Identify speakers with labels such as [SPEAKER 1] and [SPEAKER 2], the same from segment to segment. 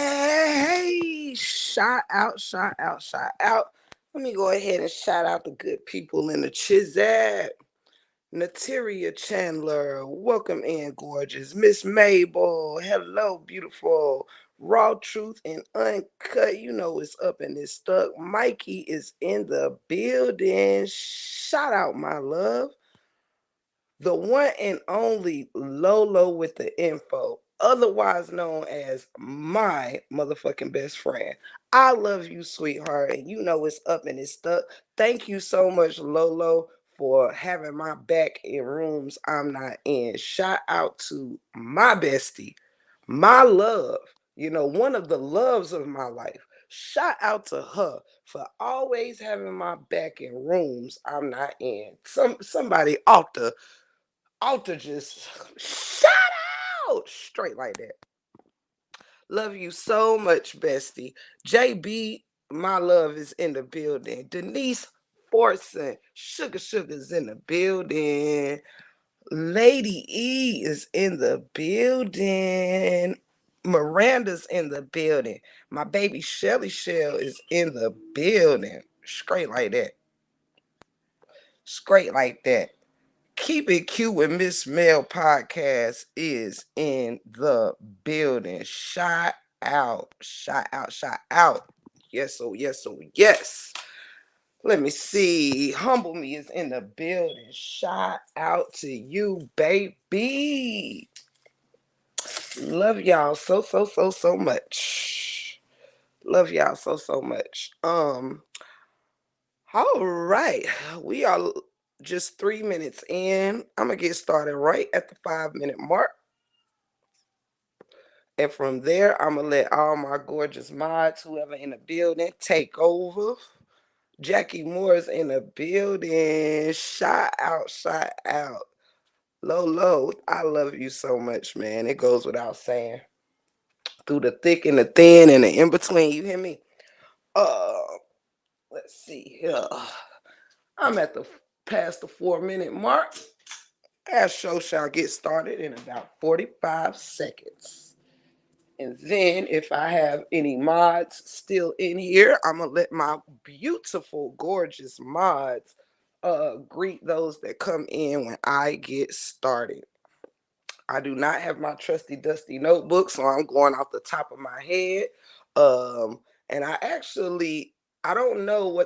[SPEAKER 1] Hey, shout out, shout out, shout out. Let me go ahead and shout out the good people in the Chizat. Nataria Chandler, welcome in, gorgeous. Miss Mabel, hello, beautiful. Raw Truth and Uncut, you know it's up and it's stuck. Mikey is in the building. Shout out, my love. The one and only Lolo with the info, otherwise known as my motherfucking best friend. I love you, sweetheart, and you know it's up and it's stuck. Thank you so much, Lolo, for having my back in rooms I'm not in. Shout out to my bestie, my love, one of the loves of my life. Shout out to her for always having my back in rooms I'm not in. Somebody ought to just shout out straight like that. Love you so much, bestie. JB, my love, is in the building. Denise Forson, Sugar's in the building. Lady E is in the building. Miranda's in the building. My baby Shelly Shell is in the building. Straight like that. Straight like that. Keep It Cute with Miss Mel podcast is in the building. Shout out, shout out, shout out. Yes, oh, yes, oh, yes. Let me see. Humble Me is in the building. Shout out to you, baby. Love y'all so much. Love y'all so much. All right. We are just 3 minutes in. I'm going to get started right at the 5 minute mark. And from there, I'm going to let all my gorgeous mods, whoever in the building, take over. Jackie Moore's in the building. Shout out, shout out. Lolo, I love you so much, man. It goes without saying. Through the thick and the thin and the in between, you hear me? Uh, let's see here. I'm at the past the 4 minute mark. Our show shall get started in about 45 seconds. And then if I have any mods still in here, I'm going to let my beautiful, gorgeous mods greet those that come in when I get started. I do not have my trusty dusty notebook, so I'm going off the top of my head. And I don't know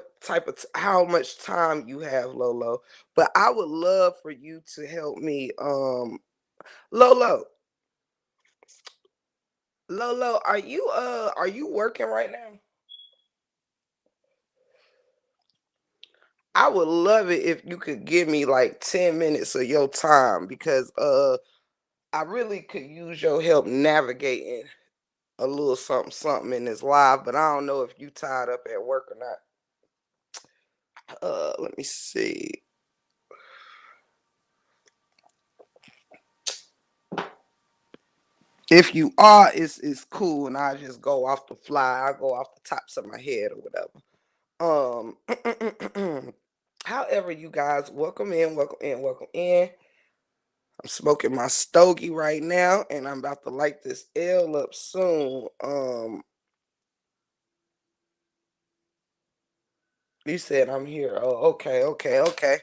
[SPEAKER 1] how much time you have, Lolo, but I would love for you to help me. Lolo, Lolo, are you working right now? I would love it if you could give me like 10 minutes of your time because I really could use your help navigating a little something in this live, but I don't know if you tied up at work or not. Let me see. If you are, it's cool, and I just go off the fly. I go off the tops of my head or whatever. However, you guys, welcome in, welcome in, welcome in. I'm smoking my stogie right now, and I'm about to light this L up soon. You said I'm here. Oh, okay, okay, okay.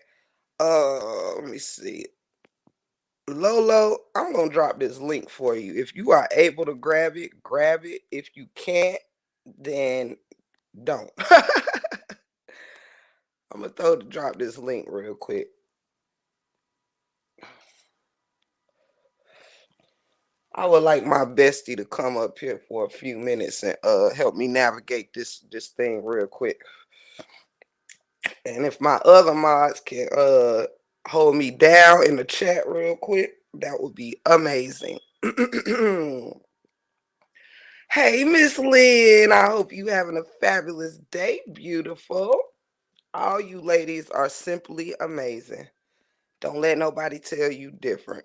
[SPEAKER 1] Let me see. Lolo, I'm gonna drop this link for you. If you are able to grab it, grab it. If you can't, then don't. I'm gonna drop this link real quick. I would like my bestie to come up here for a few minutes and help me navigate this thing real quick. And if my other mods can hold me down in the chat real quick, that would be amazing. Hey, Miss Lynn, I hope you having a fabulous day, beautiful. All you ladies are simply amazing. Don't let nobody tell you different.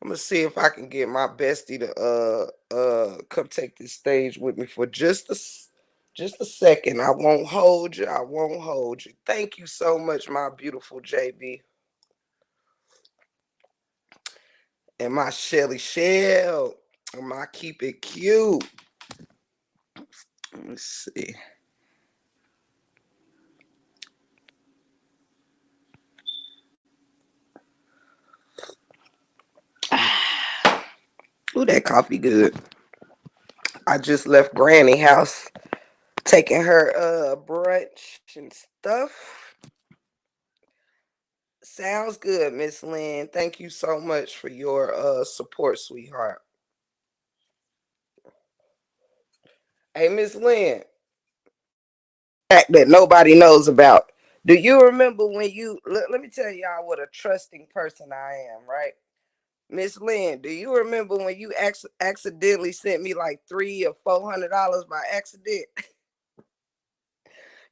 [SPEAKER 1] I'm gonna see if I can get my bestie to come take this stage with me for just a second. I won't hold you. I won't hold you. Thank you so much, my beautiful JB. and my Shelly Shell, and my Keep It Cute. Let me see. Ooh, that coffee good. I just left Granny house, taking her brunch and stuff. Sounds good, Miss Lynn. Thank you so much for your support, sweetheart. Hey, Miss Lynn, fact that nobody knows about. Do you remember when you let me tell y'all what a trusting person I am, right? Miss Lynn, do you remember when you accidentally sent me like $300 or $400 by accident?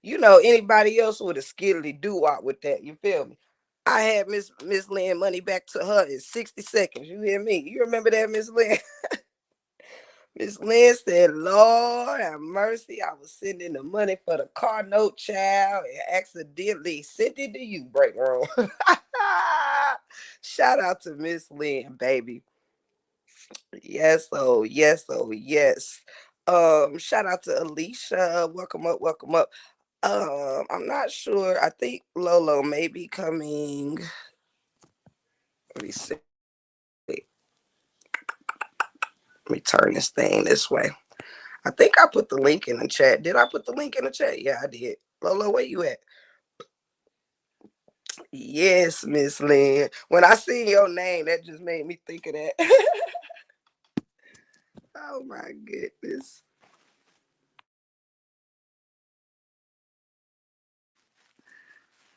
[SPEAKER 1] You know, anybody else would have skiddly do out with that. You feel me? I had Miss Lynn money back to her in 60 seconds. You hear me? You remember that, Miss Lynn? Miss Lynn said, Lord have mercy. I was sending the money for the car note, child, and accidentally sent it to you, break room. Shout out to Miss Lynn, baby. Yes, oh, yes, oh, yes. Shout out to Alicia. Welcome up, welcome up. I'm not sure. I think Lolo may be coming. Let me see. Let me turn this thing this way. I think I put the link in the chat. Did I put the link in the chat? Yeah, I did. Lolo, where you at? Yes, Miss Lynn. When I seen your name, that just made me think of that. Oh my goodness.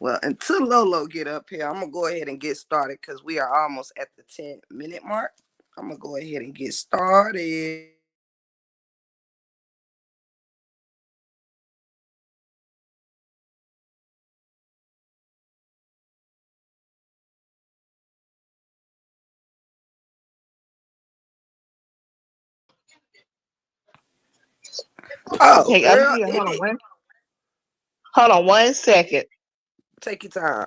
[SPEAKER 1] Well, until Lolo get up here, I'm gonna go ahead and get started because we are almost at the 10-minute mark. I'm gonna go ahead and get started. Oh,
[SPEAKER 2] Okay, I'm
[SPEAKER 1] girl,
[SPEAKER 2] here.
[SPEAKER 1] it did.
[SPEAKER 2] Hold on 1 second.
[SPEAKER 1] Take your time.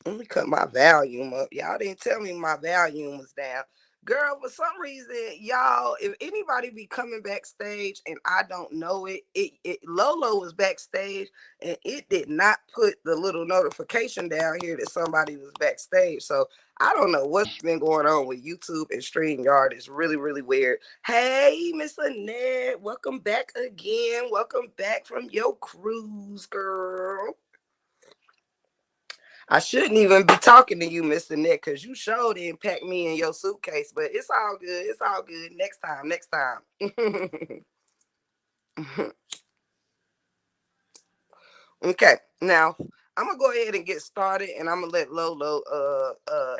[SPEAKER 1] Let me cut my volume up. Y'all didn't tell me my volume was down. Girl, for some reason, y'all, if anybody be coming backstage and I don't know it Lolo was backstage and it did not put the little notification down here that somebody was backstage. So I don't know what's been going on with YouTube and StreamYard. It's really, really weird. Hey, Miss Annette, welcome back again. Welcome back from your cruise, girl. I shouldn't even be talking to you, Mr. Nick, because you sure didn't pack me in your suitcase. But it's all good. It's all good. Next time. Next time. Okay. Now I'm gonna go ahead and get started, and I'm gonna let Lolo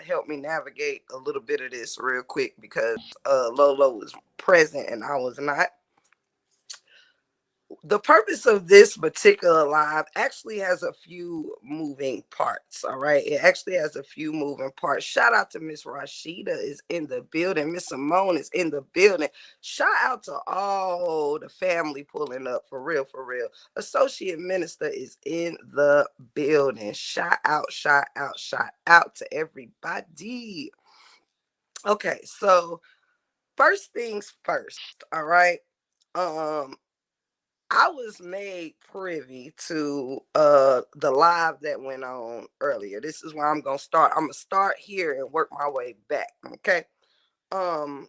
[SPEAKER 1] help me navigate a little bit of this real quick because Lolo was present and I was not. The purpose of this particular live actually has a few moving parts. All right, it actually has a few moving parts. Shout out to Miss Rashida is in the building. Miss Simone is in the building. Shout out to all the family pulling up, for real, for real. Associate Minister is in the building. Shout out, shout out, shout out to everybody. Okay, so first things first. All right. um I was made privy to the live that went on earlier. This is where I'm gonna start. I'm gonna start here and work my way back. Okay. Um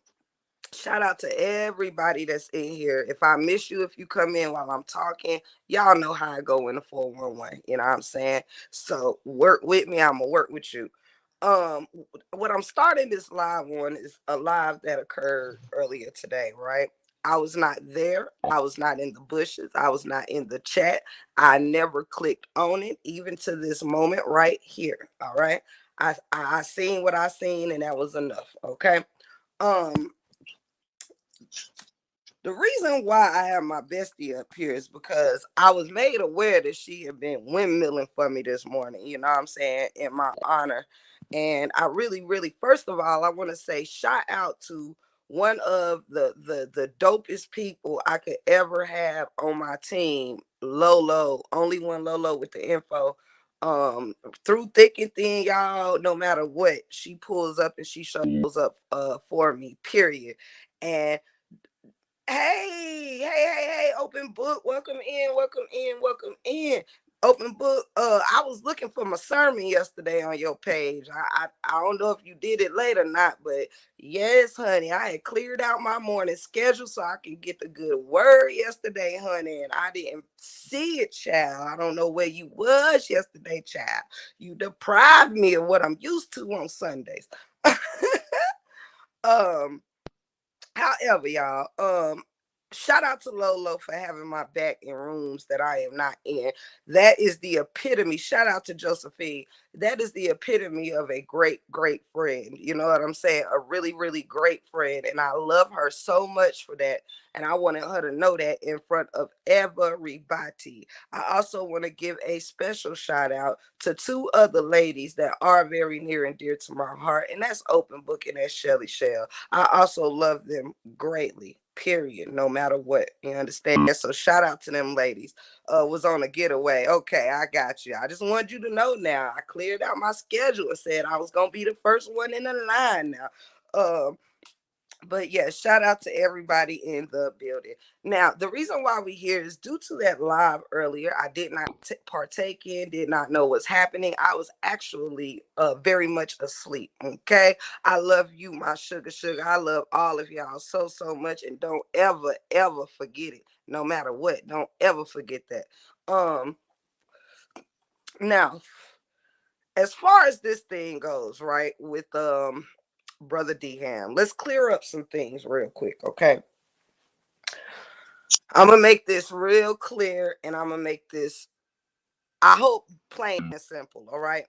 [SPEAKER 1] Shout out to everybody that's in here. If I miss you, if you come in while I'm talking, y'all know how I go in the 411. You know what I'm saying? So work with me. I'm gonna work with you. Um, what I'm starting this live on is a live that occurred earlier today, right? I was not there. I was not in the bushes. I was not in the chat. I never clicked on it, even to this moment right here. All right. I seen what I seen, and that was enough. Okay. Um, the reason why I have my bestie up here is because I was made aware that she had been windmilling for me this morning, you know what I'm saying, in my honor. And I really, really, first of all, I want to say shout out to one of the dopest people I could ever have on my team, Lolo, only one Lolo with the info. Um, through thick and thin, y'all, no matter what, she pulls up and she shows up for me, period. And hey, open book, welcome in, welcome in, welcome in. Open book. I was looking for my sermon yesterday on your page. I don't know if you did it late or not, but yes, honey, I had cleared out my morning schedule so I could get the good word yesterday, honey. And I didn't see it, child. I don't know where you was yesterday, child. You deprived me of what I'm used to on Sundays. um However, y'all, shout out to Lolo for having my back in rooms that I am not in. That is the epitome. Shout out to Josephine. That is the epitome of a great, great friend. You know what I'm saying? A really, really great friend. And I love her so much for that. And I wanted her to know that in front of everybody. I also want to give a special shout out to two other ladies that are very near and dear to my heart. And that's Open Book and that's Shelly Shell. I also love them greatly, period, no matter what. You understand? So shout out to them ladies. Was on a getaway. Okay, I got you. I just wanted you to know now. I cleared out my schedule and said I was gonna be the first one in the line now. But yeah, shout out to everybody in the building. Now, the reason why we here is due to that live earlier. I did not partake in, did not know what's happening. I was actually very much asleep. Okay, I love you, my sugar, sugar. I love all of y'all so so much, and don't ever ever forget it. No matter what, don't ever forget that. Now, as far as this thing goes, right, with brother D Ham, let's clear up some things real quick, okay? I'm gonna make this real clear and I'm gonna make this, I hope, plain and simple, all right?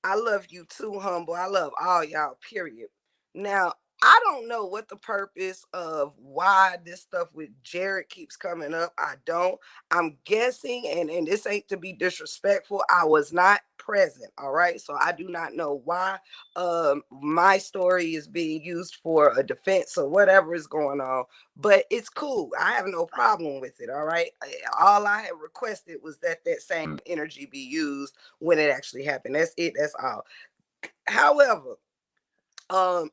[SPEAKER 1] I love you too, humble. I love all y'all, period. Now, I don't know what the purpose of why this stuff with Jared keeps coming up. I don't. I'm guessing, and this ain't to be disrespectful. I was not present, all right? So I do not know why my story is being used for a defense or whatever is going on, but it's cool. I have no problem with it, all right? All I had requested was that that same energy be used when it actually happened. That's it. That's all. However,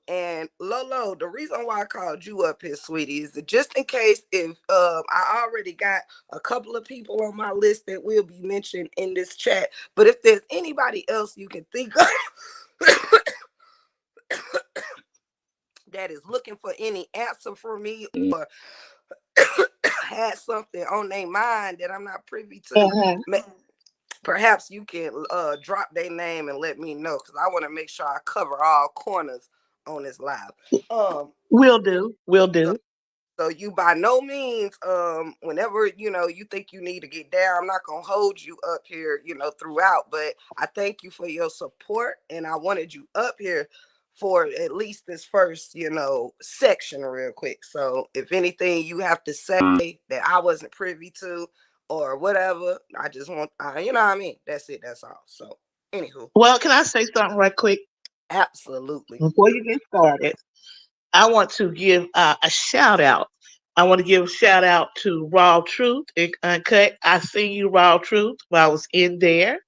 [SPEAKER 1] and Lolo, the reason why I called you up here, sweetie, is that just in case if I already got a couple of people on my list that will be mentioned in this chat, but if there's anybody else you can think of that is looking for any answer for me or had something on their mind that I'm not privy to, perhaps you can drop their name and let me know, because I want to make sure I cover all corners on this live.
[SPEAKER 2] Will do. Will
[SPEAKER 1] So,
[SPEAKER 2] do.
[SPEAKER 1] so you by no means, whenever you think you need to get down, I'm not gonna hold you up here, throughout. But I thank you for your support, and I wanted you up here for at least this first, section real quick. So if anything you have to say that I wasn't privy to or whatever, I just want, you know what I mean? That's it. That's all. So, anywho,
[SPEAKER 2] Well, can I say something right quick
[SPEAKER 1] absolutely.
[SPEAKER 2] before you get started? I want to give a shout out. I want to give a shout out to Raw Truth and Uncut. I seen you, Raw Truth, while I was in there.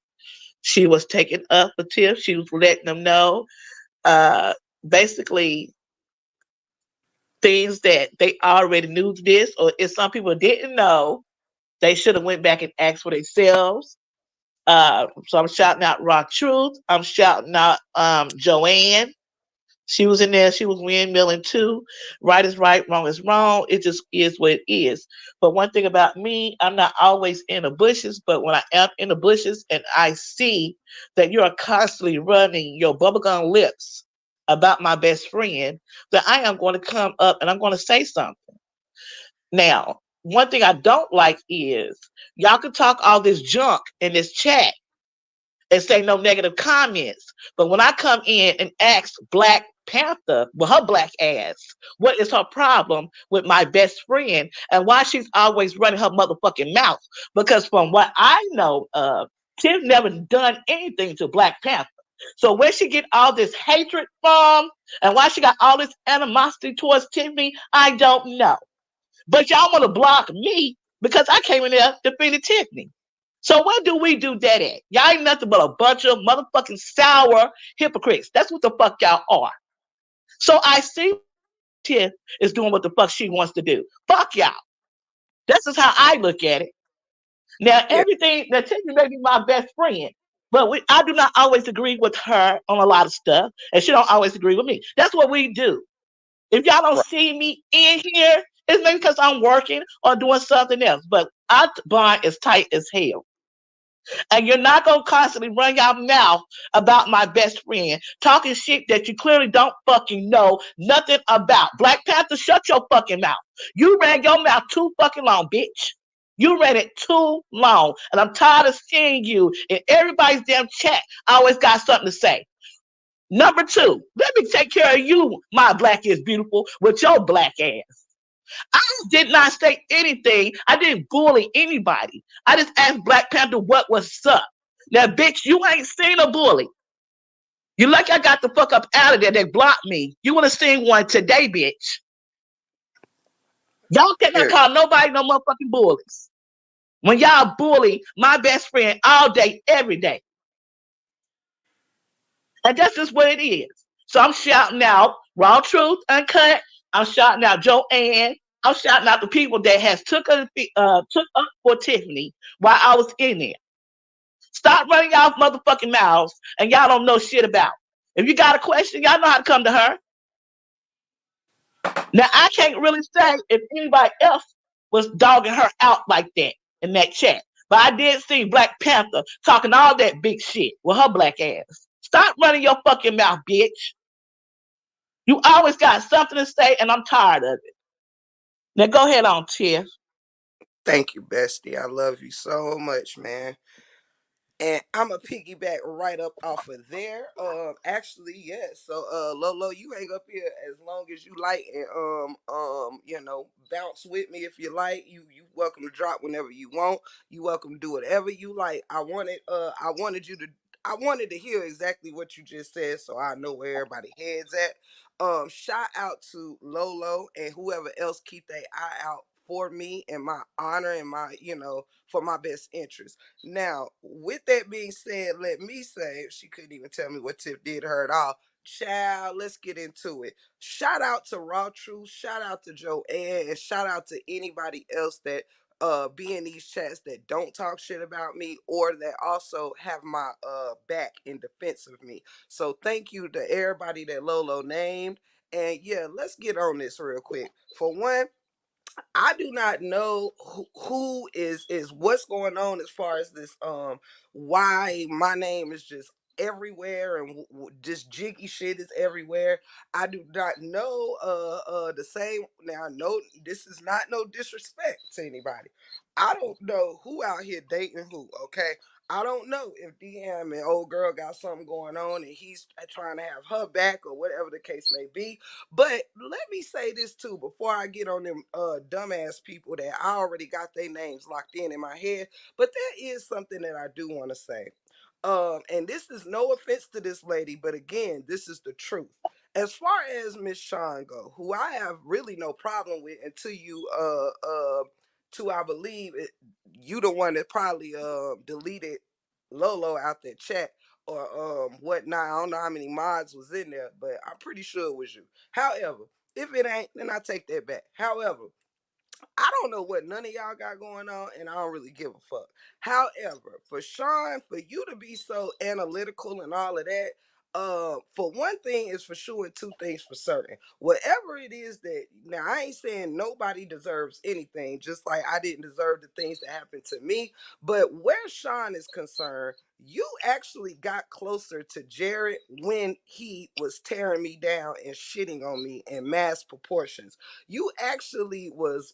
[SPEAKER 2] She was taking up a tip. She was letting them know, uh, basically, things that they already knew this, or if some people didn't know, they should have went back and asked for themselves. So I'm shouting out Raw Truth. I'm shouting out Joanne. She was in there. She was windmilling too. Right is right, wrong is wrong. It just is what it is. But one thing about me, I'm not always in the bushes. But when I am in the bushes and I see that you are constantly running your bubblegum lips about my best friend, that I am going to come up and I'm going to say something. Now, one thing I don't like is y'all can talk all this junk in this chat and say no negative comments. But when I come in and ask Black Panther, well, her black ass, what is her problem with my best friend and why she's always running her motherfucking mouth? Because from what I know of, Tim never done anything to Black Panther. So where she get all this hatred from and why she got all this animosity towards Tiffany, I don't know. But y'all want to block me because I came in there defeated Tiffany. So where do we do that at? Y'all ain't nothing but a bunch of motherfucking sour hypocrites. That's what the fuck y'all are. So I see Tiff is doing what the fuck she wants to do. Fuck y'all. This is how I look at it. Now
[SPEAKER 1] Yeah,
[SPEAKER 2] everything now Tiffany may be my best friend, but I do not always agree with her on a lot of stuff, and she don't always agree with me. That's what we do. If y'all don't
[SPEAKER 1] right.
[SPEAKER 2] see me in here, it's maybe because I'm working or doing something else. But our bond is tight as hell. And you're not gonna constantly run your mouth about my best friend, talking shit that you clearly don't fucking know nothing about. Black Panther, shut your fucking mouth. You ran your mouth too fucking long, bitch. You ran it too long. And I'm tired of seeing you in everybody's damn chat. I always got something to say. Number two, let me take care of you, my black is beautiful, with your black ass. I did not say anything. I didn't bully anybody. I just asked Black Panther what was up. Now, bitch, you ain't seen a bully. You lucky I got the fuck up out of there. They blocked me. You would have seen one today, bitch. Y'all cannot
[SPEAKER 1] Period.
[SPEAKER 2] call nobody no motherfucking bullies. When y'all bully my best friend all day, every day. And that's just what it is. So I'm shouting out Raw Truth Uncut. I'm shouting out Joanne. I'm shouting out the people that has took up for Tiffany while I was in there. Stop running y'all motherfucking mouths and y'all don't know shit about. If you got a question, y'all know how to come to her. Now I can't really say if anybody else was dogging her out like that in that chat. But I did see Black Panther talking all that big shit with her black ass. Stop running your fucking mouth, bitch. You always got something to say, and I'm tired of it. Now go ahead on, Tiff.
[SPEAKER 1] Thank you, bestie. I love you so much, man. And I'm a piggyback right up off of there. Actually, yeah. So, Lolo, you hang up here as long as you like, and bounce with me if you like. You welcome to drop whenever you want. You welcome to do whatever you like. I wanted to hear exactly what you just said, so I know where everybody heads at. Shout out to Lolo and whoever else keep their eye out for me and my honor and my, for my best interest. Now, with that being said, let me say, she couldn't even tell me what Tiff did to her at all. Child, let's get into it. Shout out to Raw Truth, shout out to Joanne, and shout out to anybody else that be in these chats that don't talk shit about me or that also have my back in defense of me. So thank you to everybody that Lolo named. And yeah, let's get on this real quick. For one, I do not know who is what's going on as far as this why my name is just everywhere and just jiggy shit is everywhere. I do not know the same. Now no, this is not no disrespect to anybody. I don't know who out here dating who, okay? I don't know if DM and old girl got something going on and he's trying to have her back or whatever the case may be. But let me say this too before I get on them dumbass people that I already got their names locked in my head. But there is something that I do want to say. And this is no offense to this lady, but again, this is the truth. As far as Miss Sean go, who I have really no problem with until you to I believe it, you the one that probably deleted Lolo out that chat or whatnot. I don't know how many mods was in there, but I'm pretty sure it was you. However, if it ain't, then I take that back. However, I don't know what none of y'all got going on, and I don't really give a fuck. However, for Sean, for you to be so analytical and all of that, for one thing is for sure, and two things for certain. Whatever it is that now, I ain't saying nobody deserves anything, just like I didn't deserve the things that happened to me. But where Sean is concerned, you actually got closer to Jared when he was tearing me down and shitting on me in mass proportions. You actually was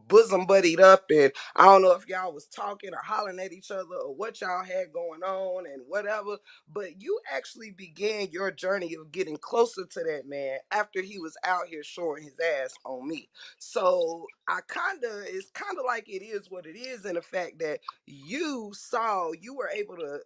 [SPEAKER 1] bosom buddied up, and I don't know if y'all was talking or hollering at each other or what y'all had going on and whatever, but you actually began your journey of getting closer to that man after he was out here showing his ass on me. So it's kind of like it is what it is in the fact that you were able to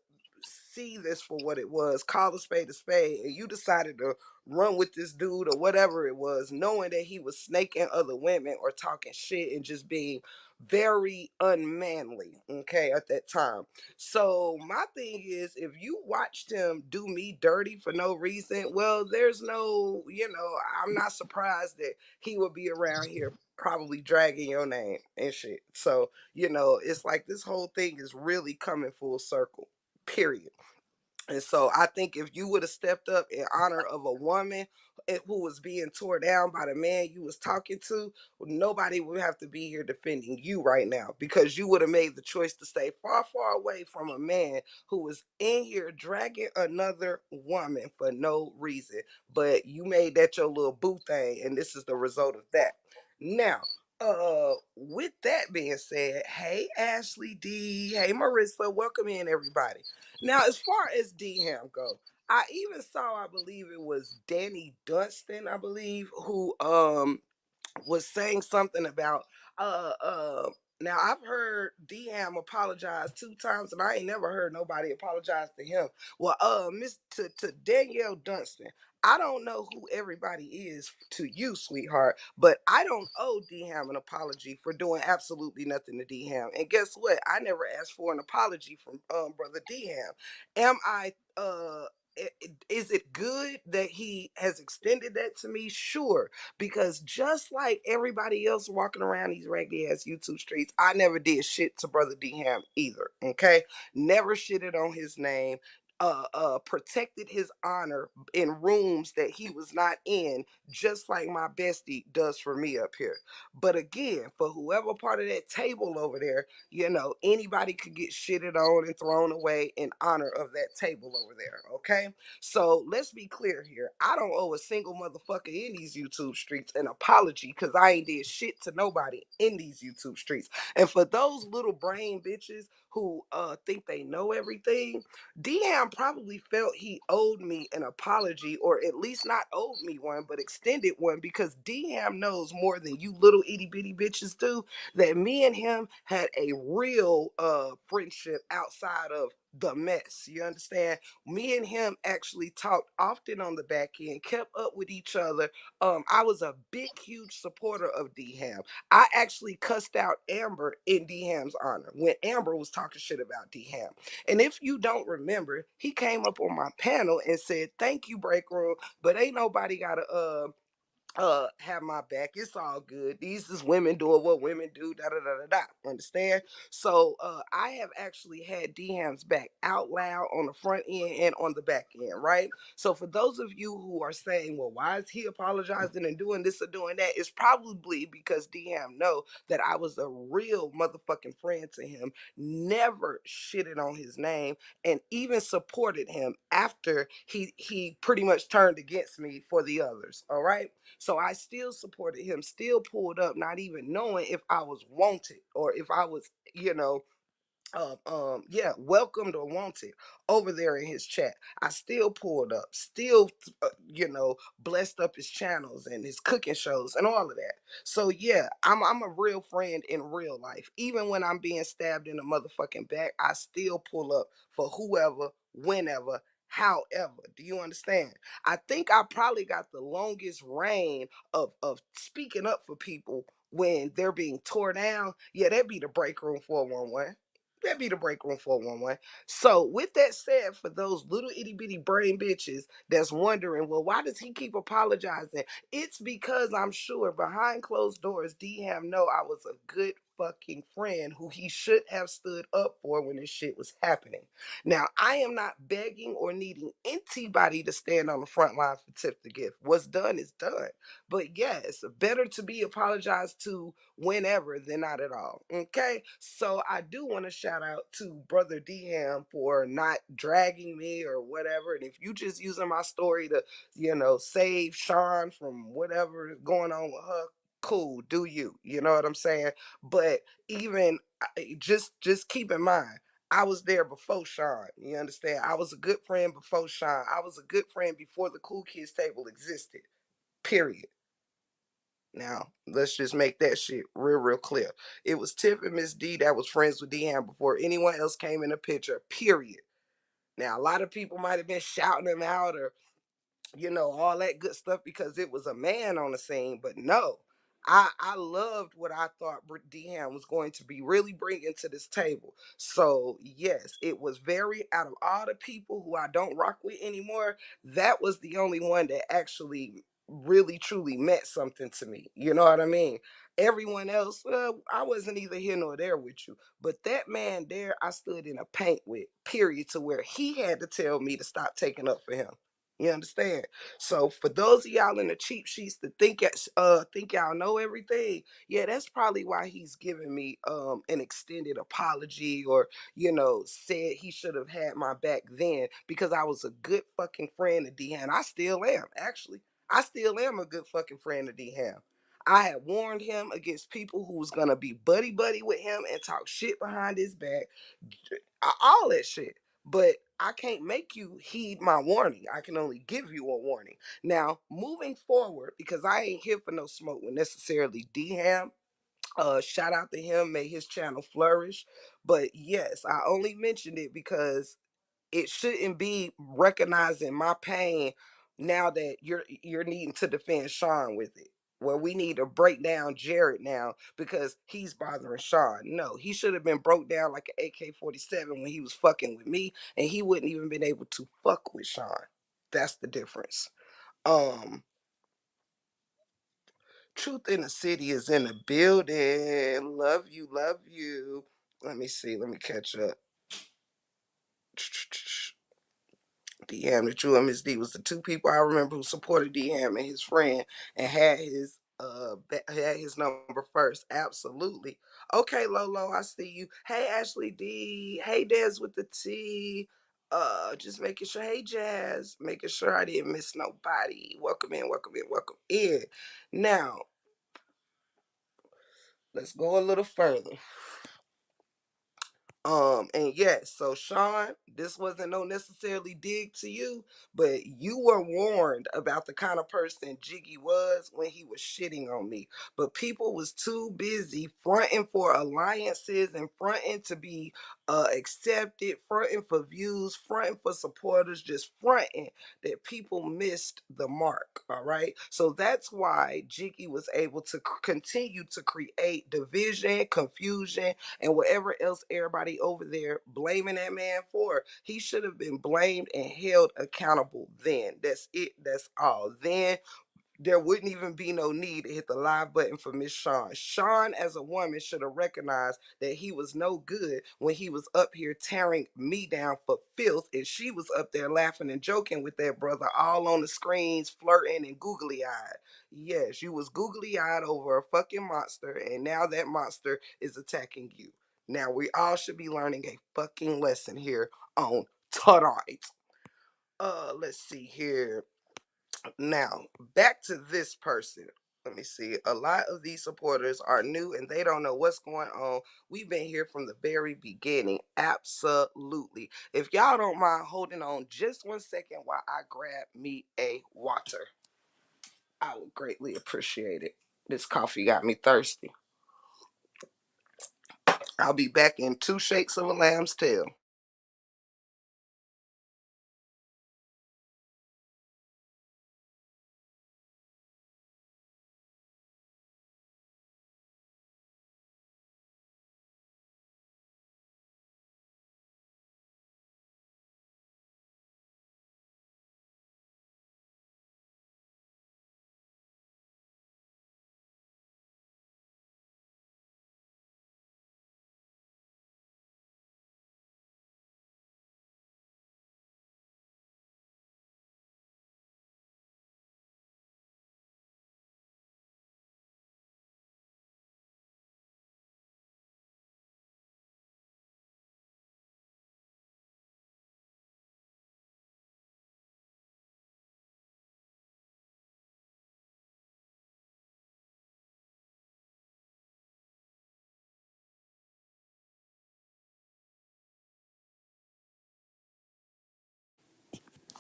[SPEAKER 1] see this for what it was, call a spade, and you decided to run with this dude or whatever it was, knowing that he was snaking other women or talking shit and just being very unmanly, okay, at that time. So my thing is, if you watched him do me dirty for no reason, well, there's no, I'm not surprised that he would be around here probably dragging your name and shit. So, it's like this whole thing is really coming full circle, period. And so I think if you would have stepped up in honor of a woman who was being tore down by the man you was talking to, nobody would have to be here defending you right now, because you would have made the choice to stay far, far away from a man who was in here dragging another woman for no reason. But you made that your little boo thing, and this is the result of that. Now, with that being said, hey Ashley D, hey Marissa, welcome in everybody. Now, as far as D Ham go, I even saw, I believe it was Danny Dunstan, I believe, who was saying something about uh uh now I've heard D Ham apologize 2 times, and I ain't never heard nobody apologize to him. Well, Miss to Danielle Dunstan, I don't know who everybody is to you, sweetheart, but I don't owe D Ham an apology for doing absolutely nothing to D Ham. And guess what? I never asked for an apology from brother D Ham. Am I is it good that he has extended that to me? Sure, because just like everybody else walking around these raggedy ass YouTube streets, I never did shit to brother D Ham either. Okay, never shitted on his name. Protected his honor in rooms that he was not in, just like my bestie does for me up here. But again, for whoever part of that table over there, anybody could get shitted on and thrown away in honor of that table over there. Okay, so let's be clear here. I don't owe a single motherfucker in these YouTube streets an apology, because I ain't did shit to nobody in these YouTube streets. And for those little brain bitches who think they know everything, Dion probably felt he owed me an apology, or at least not owed me one, but extended one, because Dion knows more than you little itty bitty bitches do, that me and him had a real friendship outside of the mess. You understand? Me and him actually talked often on the back end, kept up with each other. I was a big, huge supporter of D Ham. I actually cussed out Amber in D Ham's honor when Amber was talking shit about D Ham. And if you don't remember, he came up on my panel and said, "Thank you, Break Room, but ain't nobody gotta have my back. It's all good. These is women doing what women do, da da da da da. Understand?" So I have actually had DM's back out loud on the front end and on the back end, right? So for those of you who are saying, well, why is he apologizing and doing this or doing that? It's probably because DM know that I was a real motherfucking friend to him, never shitted on his name, and even supported him after he pretty much turned against me for the others. All right. So I still supported him, still pulled up, not even knowing if I was wanted or if I was, yeah, welcomed or wanted over there in his chat. I still pulled up, still, blessed up his channels and his cooking shows and all of that. So yeah, I'm a real friend in real life. Even when I'm being stabbed in the motherfucking back, I still pull up for whoever, whenever, however. Do you understand? I think I probably got the longest reign of speaking up for people when they're being tore down. Yeah, that'd be the break room 411. That'd be the break room 411. So, with that said, for those little itty bitty brain bitches that's wondering, well, why does he keep apologizing? It's because I'm sure behind closed doors, D Ham know I was a good fucking friend who he should have stood up for when this shit was happening. Now, I am not begging or needing anybody to stand on the front line for Tip the Gift. What's done is done. But yes, better to be apologized to whenever than not at all. Okay, so I do want to shout out to brother DM for not dragging me or whatever. And if you just using my story to, save Sean from whatever is going on with her, cool, do you? You know what I'm saying? But even just keep in mind, I was there before Sean. You understand? I was a good friend before Sean. I was a good friend before the Cool Kids table existed. Period. Now, let's just make that shit real, real clear. It was Tiff and Miss D that was friends with Dehan before anyone else came in the picture, period. Now, a lot of people might have been shouting him out or, all that good stuff because it was a man on the scene, but no. I loved what I thought Dehan was going to be really bringing to this table. So yes, it was very, out of all the people who I don't rock with anymore, that was the only one that actually really truly meant something to me. You know what I mean? Everyone else, I wasn't either here nor there with you. But that man there, I stood in a paint with, period, to where he had to tell me to stop taking up for him. You understand? So for those of y'all in the cheap sheets that think y'all know everything, yeah, that's probably why he's giving me an extended apology, or said he should have had my back then, because I was a good fucking friend of D Ham. I still am, actually. I still am a good fucking friend of D Ham. I had warned him against people who was gonna be buddy buddy with him and talk shit behind his back, all that shit. But I can't make you heed my warning. I can only give you a warning. Now, moving forward, because I ain't here for no smoke with necessarily D Ham. Shout out to him, may his channel flourish. But yes, I only mentioned it because it shouldn't be recognizing my pain now that you're needing to defend Sean with it. Well, we need to break down Jared now because he's bothering Sean. No, he should have been broke down like an AK-47 when he was fucking with me, and he wouldn't even been able to fuck with Sean. That's the difference. Um, Truth in the City is in the building. Love you, love you. Let me see. Let me catch up. DM, the True MSD was the two people I remember who supported DM and his friend and had his number first. Absolutely. Okay, Lolo, I see you. Hey Ashley D. Hey Des with the T. Just making sure. Hey Jazz, making sure I didn't miss nobody. Welcome in, welcome in, welcome in. Now, let's go a little further. And yes, so Sean, this wasn't no necessarily dig to you, but you were warned about the kind of person Jiggy was when he was shitting on me. But people was too busy fronting for alliances and fronting to be accepted, fronting for views, fronting for supporters, just fronting, that people missed the mark. All right. So that's why Jiggy was able to continue to create division, confusion, and whatever else everybody over there blaming that man for. He should have been blamed and held accountable then. That's it. That's all. Then there wouldn't even be no need to hit the live button for Miss Sean. Sean, as a woman, should have recognized that he was no good when he was up here tearing me down for filth, and she was up there laughing and joking with that brother, all on the screens, flirting and googly eyed. Yes, you was googly eyed over a fucking monster, and now that monster is attacking you. Now we all should be learning a fucking lesson here on tonight. Let's see here. Now, back to this person. Let me see. A lot of these supporters are new and they don't know what's going on. We've been here from the very beginning. Absolutely. If y'all don't mind holding on just 1 second while I grab me a water, I would greatly appreciate it. This coffee got me thirsty. I'll be back in 2 shakes of a lamb's tail.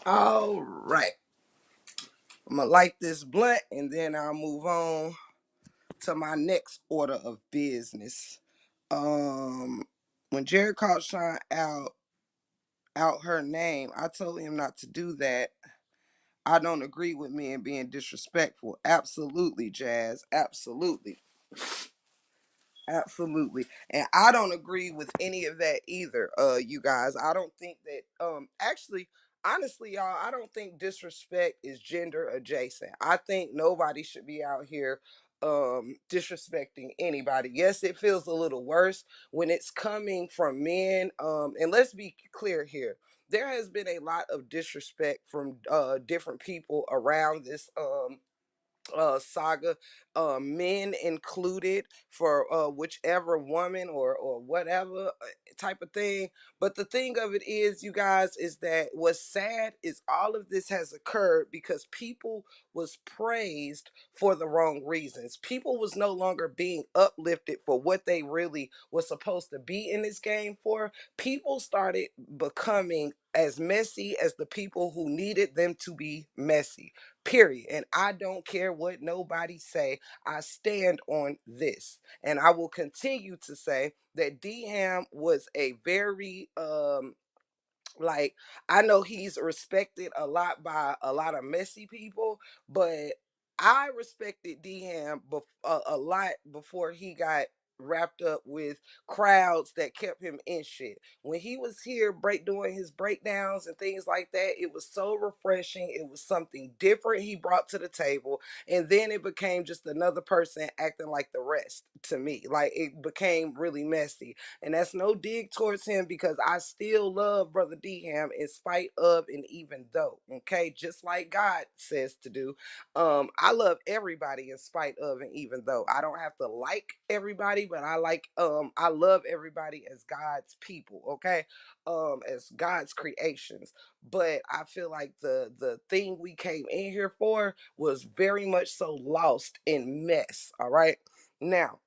[SPEAKER 1] All right. I'm going to light this blunt and then I'll move on to my next order of business. Um, when Jared called Sean out her name, I told him not to do that. I don't agree with men being disrespectful. Absolutely, Jazz. Absolutely. Absolutely. And I don't agree with any of that either, you guys. I don't think that actually honestly, y'all, I don't think disrespect is gender adjacent. I think nobody should be out here disrespecting anybody. Yes, it feels a little worse when it's coming from men. And let's be clear here. There has been a lot of disrespect from different people around this saga, men included, for whichever woman or whatever type of thing. But the thing of it is, you guys, is that what's sad is all of this has occurred because people was praised for the wrong reasons. People was no longer being uplifted for what they really was supposed to be in this game for. People started becoming as messy as the people who needed them to be messy, period. And I don't care what nobody say. I stand on this, and I will continue to say that D Ham was a very like, I know he's respected a lot by a lot of messy people, but I respected D Ham a lot before he got wrapped up with crowds that kept him in shit. When he was here doing his breakdowns and things like that, it was so refreshing. It was something different he brought to the table. And then it became just another person acting like the rest to me. Like, it became really messy. And that's no dig towards him, because I still love Brother D Ham in spite of and even though. Okay, just like God says to do. I love everybody in spite of and even though. I don't have to like everybody, but I love everybody as God's people, okay? As God's creations. But I feel like the thing we came in here for was very much so lost in mess. All right. Now,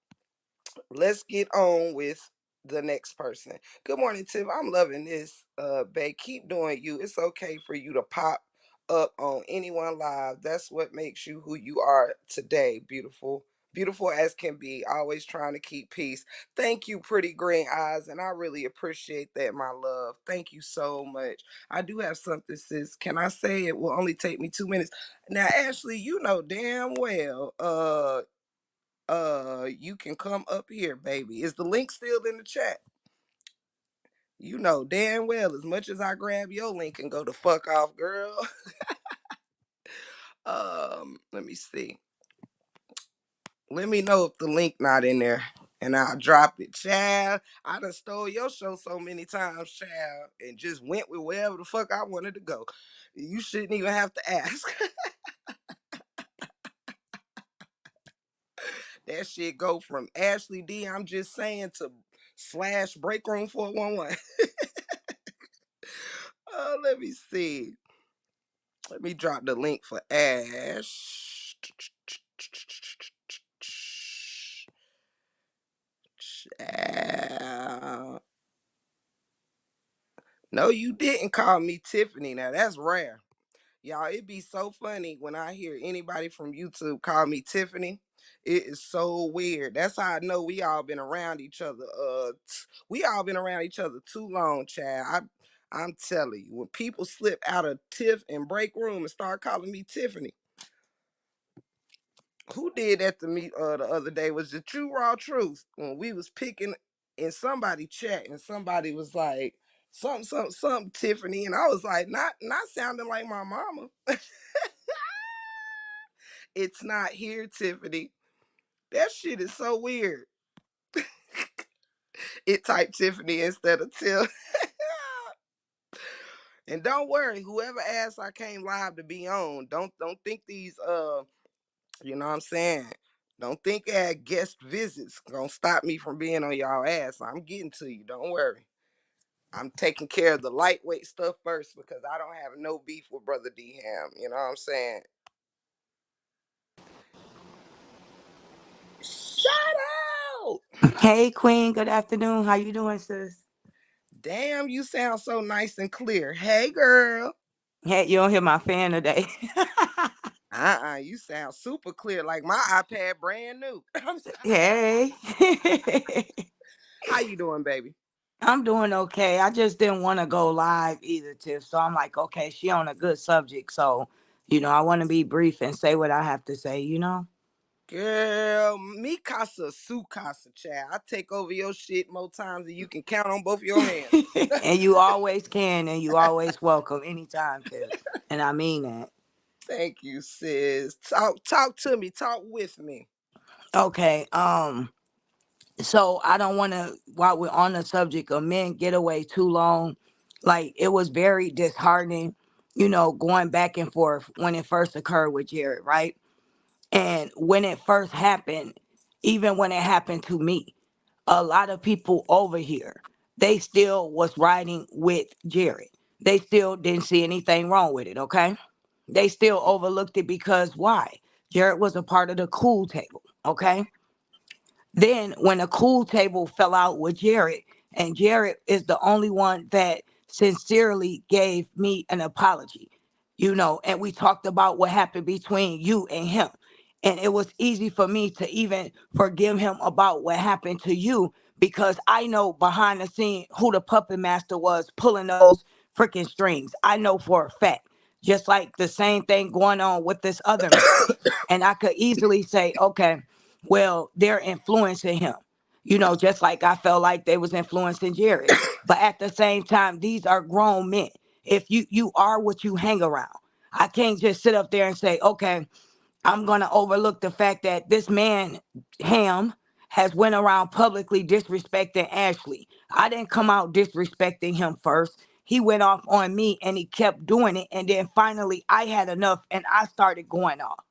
[SPEAKER 1] let's get on with the next person. Good morning, Tiff. I'm loving this. Babe, keep doing you. It's okay for you to pop up on anyone live. That's what makes you who you are today. Beautiful. Beautiful as can be. Always trying to keep peace. Thank you, pretty green eyes. And I really appreciate that, my love. Thank you so much. I do have something, sis. Can I say it will only take me 2 minutes? Now, Ashley, you know damn well you can come up here, baby. Is the link still in the chat? You know damn well, as much as I grab your link and go to fuck off, girl. Let me see. Let me know if the link not in there, and I'll drop it. Child, I done stole your show so many times, child, and just went with wherever the fuck I wanted to go. You shouldn't even have to ask. That shit go from Ashley D, I'm just saying, to slash break room 411. Let me see. Let me drop the link for Ash. No, you didn't call me Tiffany. Now that's rare. Y'all, it'd be so funny when I hear anybody from YouTube call me Tiffany. It is so weird. That's how I know we all been around each other. We all been around each other too long, Chad. I'm telling you, when people slip out of Tiff and break room and start calling me Tiffany, who did that to me the other day was the true raw truth, when we was picking in somebody chat and somebody was like something Tiffany, and I was like, not sounding like my mama. It's not here, Tiffany. That shit is so weird. It typed Tiffany instead of Tiff. And don't worry, whoever asked I came live to be on, don't think these you know what I'm saying? Don't think guest visits gonna stop me from being on y'all ass. I'm getting to you. Don't worry. I'm taking care of the lightweight stuff first, because I don't have no beef with Brother D Ham. You know what I'm saying? Shout out!
[SPEAKER 3] Hey Queen, good afternoon. How you doing, sis?
[SPEAKER 1] Damn, you sound so nice and clear. Hey, girl.
[SPEAKER 3] Hey, you don't hear my fan today.
[SPEAKER 1] You sound super clear, like my iPad brand new.
[SPEAKER 3] Hey.
[SPEAKER 1] How you doing, baby?
[SPEAKER 3] I'm doing okay. I just didn't want to go live either, Tiff. So I'm like, okay, she on a good subject. So I want to be brief and say what I have to say.
[SPEAKER 1] Girl, me casa su casa, child. I take over your shit more times than you can count on both your hands.
[SPEAKER 3] And you always can, and you always welcome anytime, Tiff. And I mean that.
[SPEAKER 1] Thank you, sis. Talk to me. Talk with me.
[SPEAKER 3] Okay. So I don't want to, while we're on the subject of men, get away too long. Like, it was very disheartening, going back and forth when it first occurred with Jared, right? And when it first happened, even when it happened to me, a lot of people over here, they still was riding with Jared. They still didn't see anything wrong with it, okay? They still overlooked it because why? Jared was a part of the cool table, okay? Then when the cool table fell out with Jared, and Jared is the only one that sincerely gave me an apology, and we talked about what happened between you and him. And it was easy for me to even forgive him about what happened to you because I know behind the scene who the puppet master was pulling those freaking strings. I know for a fact. Just like the same thing going on with this other man. And I could easily say, okay, well, they're influencing him, just like I felt like they was influencing Jared. But at the same time, these are grown men. If you are what you hang around, I can't just sit up there and say, okay, I'm gonna overlook the fact that this man, Ham, has went around publicly disrespecting Ashley. I didn't come out disrespecting him first. He went off on me and he kept doing it. And then finally I had enough and I started going off.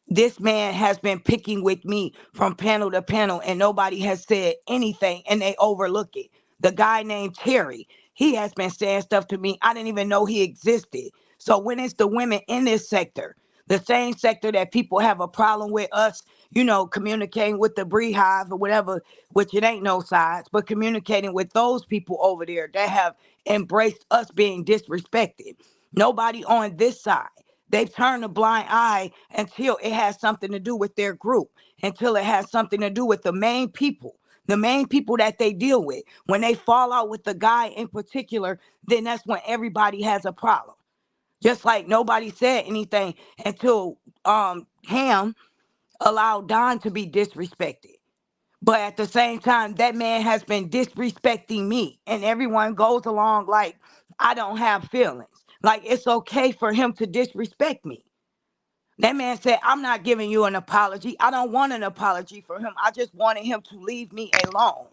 [SPEAKER 3] This man has been picking with me from panel to panel and nobody has said anything and they overlook it. The guy named Terry, he has been saying stuff to me I didn't even know he existed. So when it's the women in this sector, the same sector that people have a problem with us, communicating with the beehive or whatever, which it ain't no sides, but communicating with those people over there that have embraced us being disrespected. Nobody on this side. They've turned a blind eye until it has something to do with their group, until it has something to do with the main people that they deal with. When they fall out with the guy in particular, then that's when everybody has a problem. Just like nobody said anything until Ham allowed Don to be disrespected. But at the same time, that man has been disrespecting me, and everyone goes along like I don't have feelings. Like it's okay for him to disrespect me. That man said, I'm not giving you an apology. I don't want an apology for him. I just wanted him to leave me alone.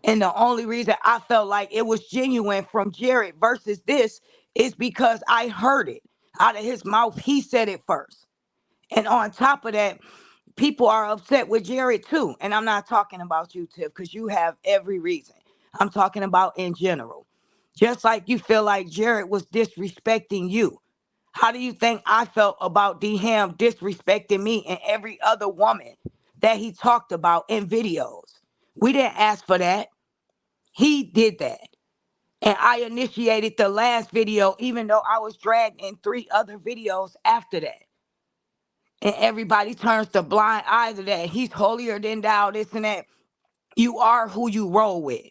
[SPEAKER 3] And the only reason I felt like it was genuine from Jared versus this is because I heard it out of his mouth. He said it first. And on top of that, people are upset with Jared too. And I'm not talking about you, Tiff, because you have every reason. I'm talking about in general. Just like you feel like Jared was disrespecting you. How do you think I felt about D Ham disrespecting me and every other woman that he talked about in videos? We didn't ask for that. He did that. And I initiated the last video, even though I was dragged in 3 other videos after that. And everybody turns the blind eye to that. He's holier than thou, this and that. You are who you roll with.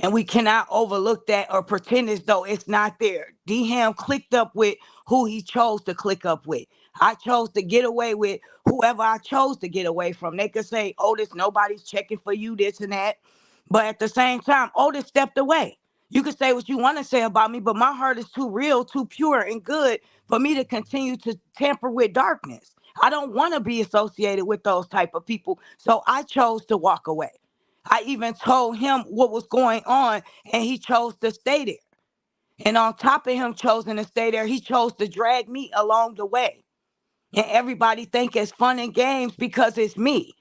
[SPEAKER 3] And we cannot overlook that or pretend as though it's not there. D Ham clicked up with who he chose to click up with. I chose to get away with whoever I chose to get away from. They could say, Otis, nobody's checking for you, this and that. But at the same time, Otis stepped away. You can say what you want to say about me, but my heart is too real, too pure and good for me to continue to tamper with darkness. I don't want to be associated with those type of people. So I chose to walk away. I even told him what was going on, and he chose to stay there. And on top of him choosing to stay there, he chose to drag me along the way. And everybody think it's fun and games because it's me.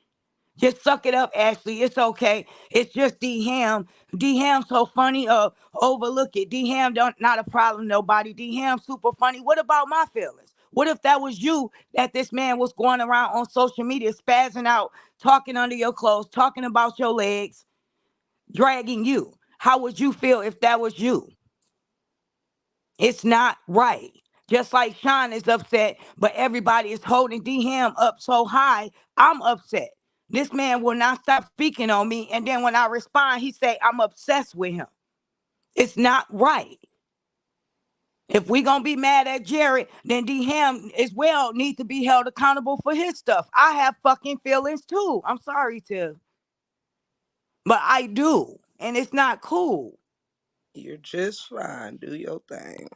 [SPEAKER 3] Just suck it up, Ashley. It's okay. It's just D Ham. D Ham so funny. Overlook it. D Ham don't not a problem. Nobody. D Ham super funny. What about my feelings? What if that was you that this man was going around on social media spazzing out, talking under your clothes, talking about your legs, dragging you? How would you feel if that was you? It's not right. Just like Sean is upset, but everybody is holding D Ham up so high, I'm upset. This man will not stop speaking on me. And then when I respond, he say I'm obsessed with him. It's not right. If we gonna be mad at Jared, then D Ham as well needs to be held accountable for his stuff. I have fucking feelings too. I'm sorry to, but I do, and it's not cool.
[SPEAKER 1] You're just fine. Do your thing.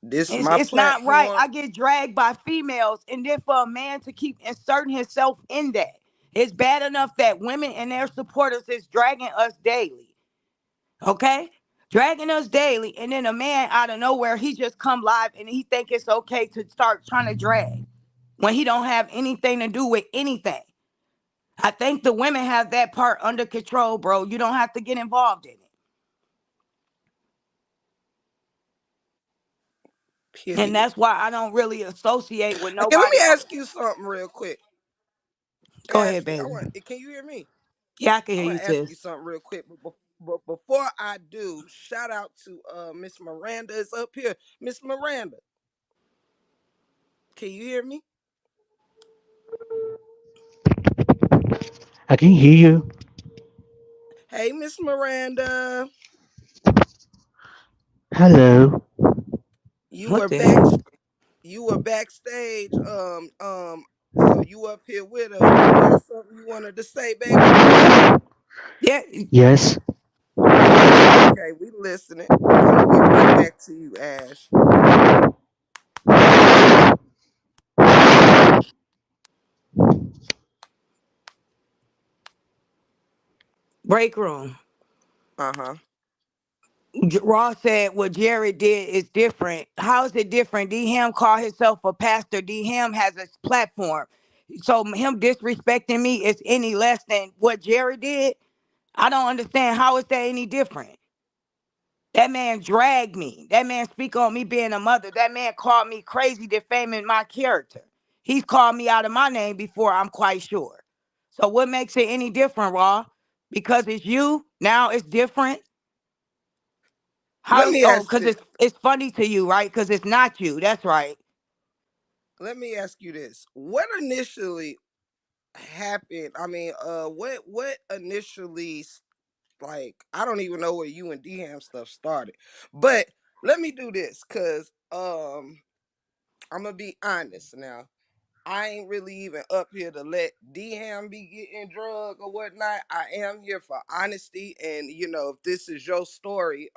[SPEAKER 1] This is
[SPEAKER 3] It's
[SPEAKER 1] my
[SPEAKER 3] it's not right.
[SPEAKER 1] platform.
[SPEAKER 3] I get dragged by females, and then for a man to keep inserting himself in that, it's bad enough that women and their supporters is dragging us daily. Okay, dragging us daily, and then a man out of nowhere he just come live and he think it's okay to start trying to drag when he don't have anything to do with anything. I think the women have that part under control, bro. You don't have to get involved in it. And
[SPEAKER 1] Period.
[SPEAKER 3] that's why I don't really associate with
[SPEAKER 1] Hey, let me
[SPEAKER 3] nobody on.
[SPEAKER 1] ask you something real quick.
[SPEAKER 3] Go ahead,
[SPEAKER 1] Ashley,
[SPEAKER 3] baby.
[SPEAKER 1] can you hear me?
[SPEAKER 3] Yeah, I can
[SPEAKER 1] I
[SPEAKER 3] hear
[SPEAKER 1] want
[SPEAKER 3] you,
[SPEAKER 1] to ask you
[SPEAKER 3] sis.
[SPEAKER 1] something real quick, but before I do, shout out to Miss Miranda is up here. Miss Miranda, can you hear me?
[SPEAKER 4] I can hear you.
[SPEAKER 1] Hey, Miss Miranda,
[SPEAKER 4] Hello.
[SPEAKER 1] you
[SPEAKER 3] What
[SPEAKER 1] were
[SPEAKER 3] the
[SPEAKER 1] back.
[SPEAKER 3] hell?
[SPEAKER 1] You were backstage. So you up here with us. You got something you wanted to say, baby?
[SPEAKER 3] Yeah,
[SPEAKER 4] Yes.
[SPEAKER 1] Okay, we listening. I'm gonna get right back to you, Ash.
[SPEAKER 3] break room.
[SPEAKER 1] Uh huh.
[SPEAKER 3] Ross said what Jared did is different. How is it different? D. Ham called himself a pastor. D. Ham has a platform. So him disrespecting me is any less than what Jared did? I don't understand. How is that any different? That man dragged me. That man speak on me being a mother. That man called me crazy, defaming my character. He's called me out of my name before, I'm quite sure. So what makes it any different, Raw? Because it's you, now it's different.
[SPEAKER 1] Let
[SPEAKER 3] How?
[SPEAKER 1] me
[SPEAKER 3] Oh,
[SPEAKER 1] ask
[SPEAKER 3] because
[SPEAKER 1] this.
[SPEAKER 3] it's funny to you, right? Because it's not you. That's right.
[SPEAKER 1] Let me ask you this. What initially happened? I mean, what initially, like, I don't even know where you and Dham stuff started. But let me do this, cause I'm gonna be honest now. I ain't really even up here to let Dham be getting drug or whatnot. I am here for honesty, and if this is your story,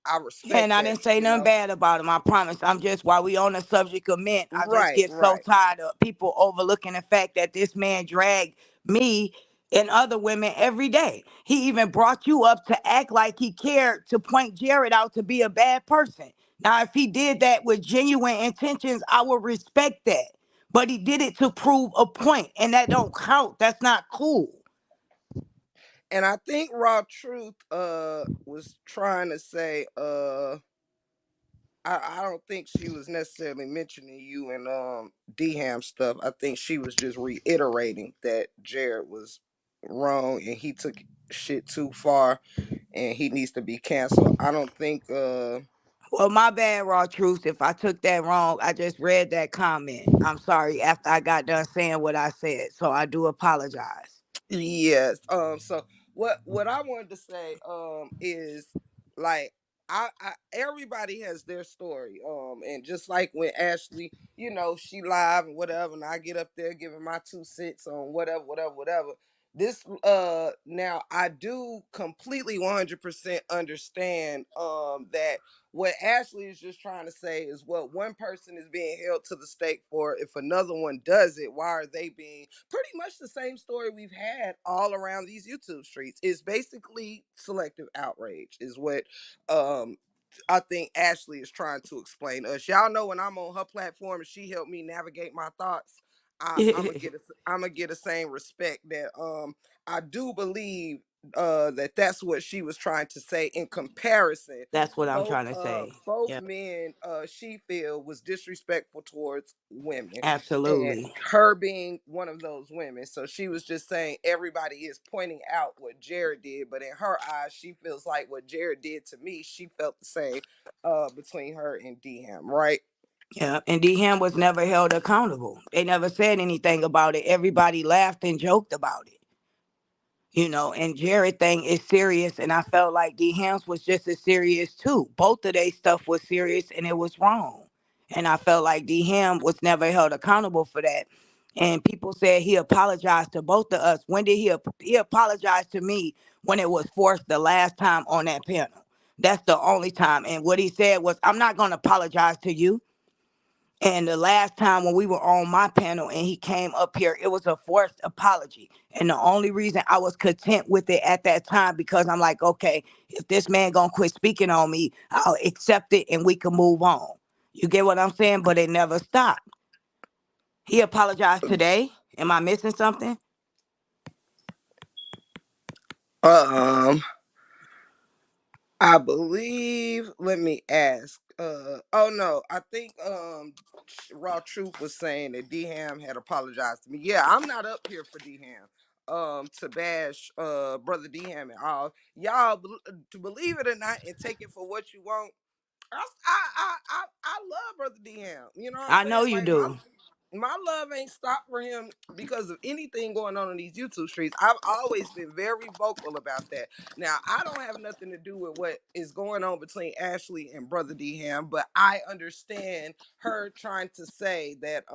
[SPEAKER 1] I
[SPEAKER 3] Yeah, and
[SPEAKER 1] respect
[SPEAKER 3] I
[SPEAKER 1] that.
[SPEAKER 3] didn't say nothing bad about him. I promise. I'm just while we on the subject of men, I just
[SPEAKER 1] Right,
[SPEAKER 3] get so
[SPEAKER 1] right.
[SPEAKER 3] tired of people overlooking the fact that this man dragged me and other women every day. He even brought you up to act like he cared to point Jared out to be a bad person. Now, if he did that with genuine intentions, I would respect that. But he did it to prove a point, and that don't count. That's not cool.
[SPEAKER 1] And I think Raw Truth was trying to say I don't think she was necessarily mentioning you and Dham stuff. I think she was just reiterating that Jared was wrong and he took shit too far and he needs to be canceled. I don't think
[SPEAKER 3] Well, my bad, Raw Truth. If I took that wrong, I just read that comment. I'm sorry after I got done saying what I said. So I do apologize.
[SPEAKER 1] yes. So what I wanted to say is like I everybody has their story. And just like when Ashley, she live and whatever, and I get up there giving my 2 cents on whatever. This now I do completely 100% understand that what Ashley is just trying to say is what one person is being held to the stake for. If another one does it, why are they being pretty much the same story we've had all around these YouTube streets? It's basically selective outrage, is what um I think Ashley is trying to explain to us. Y'all know when I'm on her platform and she helped me navigate my thoughts, I'm gonna get the same respect that I do believe that's what she was trying to say in comparison.
[SPEAKER 3] That's what I'm
[SPEAKER 1] both
[SPEAKER 3] trying to
[SPEAKER 1] uh
[SPEAKER 3] say.
[SPEAKER 1] both
[SPEAKER 3] Yep.
[SPEAKER 1] men she feel was disrespectful towards women, and
[SPEAKER 3] Absolutely.
[SPEAKER 1] her being one of those women. So she was just saying everybody is pointing out what Jared did, but in her eyes, she feels like what Jared did to me, she felt the same between her and Dham, right?
[SPEAKER 3] Yeah. And D Ham was never held accountable. They never said anything about it. Everybody laughed and joked about it. And Jared thing is serious, and I felt like D Hams was just as serious too. Both of their stuff was serious, and it was wrong. And I felt like D Ham was never held accountable for that. And people said he apologized to both of us. When did he apologized to me when it was forced the last time on that panel? That's the only time. And what he said was, "I'm not gonna apologize to you." And the last time when we were on my panel and he came up here, it was a forced apology. And the only reason I was content with it at that time, because I'm like, okay, if this man gonna quit speaking on me, I'll accept it and we can move on. You get what I'm saying? But it never stopped. He apologized today. Am I missing something?
[SPEAKER 1] Um, I believe. Let me ask. Oh no, I think Raw Truth was saying that D Ham had apologized to me. Yeah, I'm not up here for D Ham. To bash brother D Ham at all. Y'all to believe it or not and take it for what you want. I love brother D Ham. You know what I'm
[SPEAKER 3] I know
[SPEAKER 1] saying?
[SPEAKER 3] you
[SPEAKER 1] Like
[SPEAKER 3] do.
[SPEAKER 1] my love ain't stopped for him because of anything going on in these YouTube streets. I've always been very vocal about that. Now, I don't have nothing to do with what is going on between Ashley and Brother D Ham, but I understand her trying to say that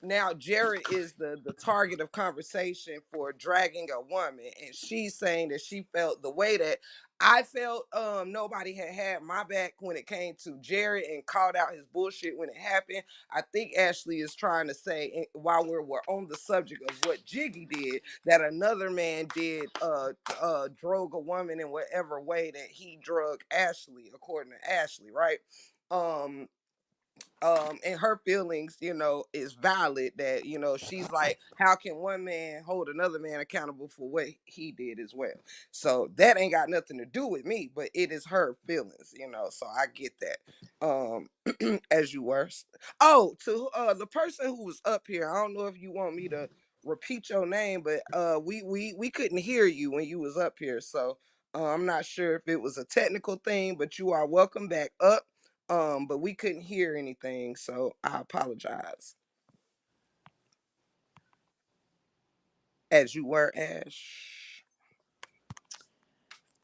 [SPEAKER 1] now Jared is the target of conversation for dragging a woman, and she's saying that she felt the way that I felt nobody had my back when it came to Jared and called out his bullshit when it happened. I think Ashley is trying to say, while we're on the subject of what Jiggy did, that another man did drug a woman in whatever way that he drug Ashley, according to Ashley, right? Um and her feelings, is valid, that she's like, how can one man hold another man accountable for what he did as well? So that ain't got nothing to do with me, but it is her feelings, so I get that. As you were, oh, to the person who was up here, I don't know if you want me to repeat your name, but we couldn't hear you when you was up here, so I'm not sure if it was a technical thing, but you are welcome back up. But we couldn't hear anything, so I apologize. As you were, Ash.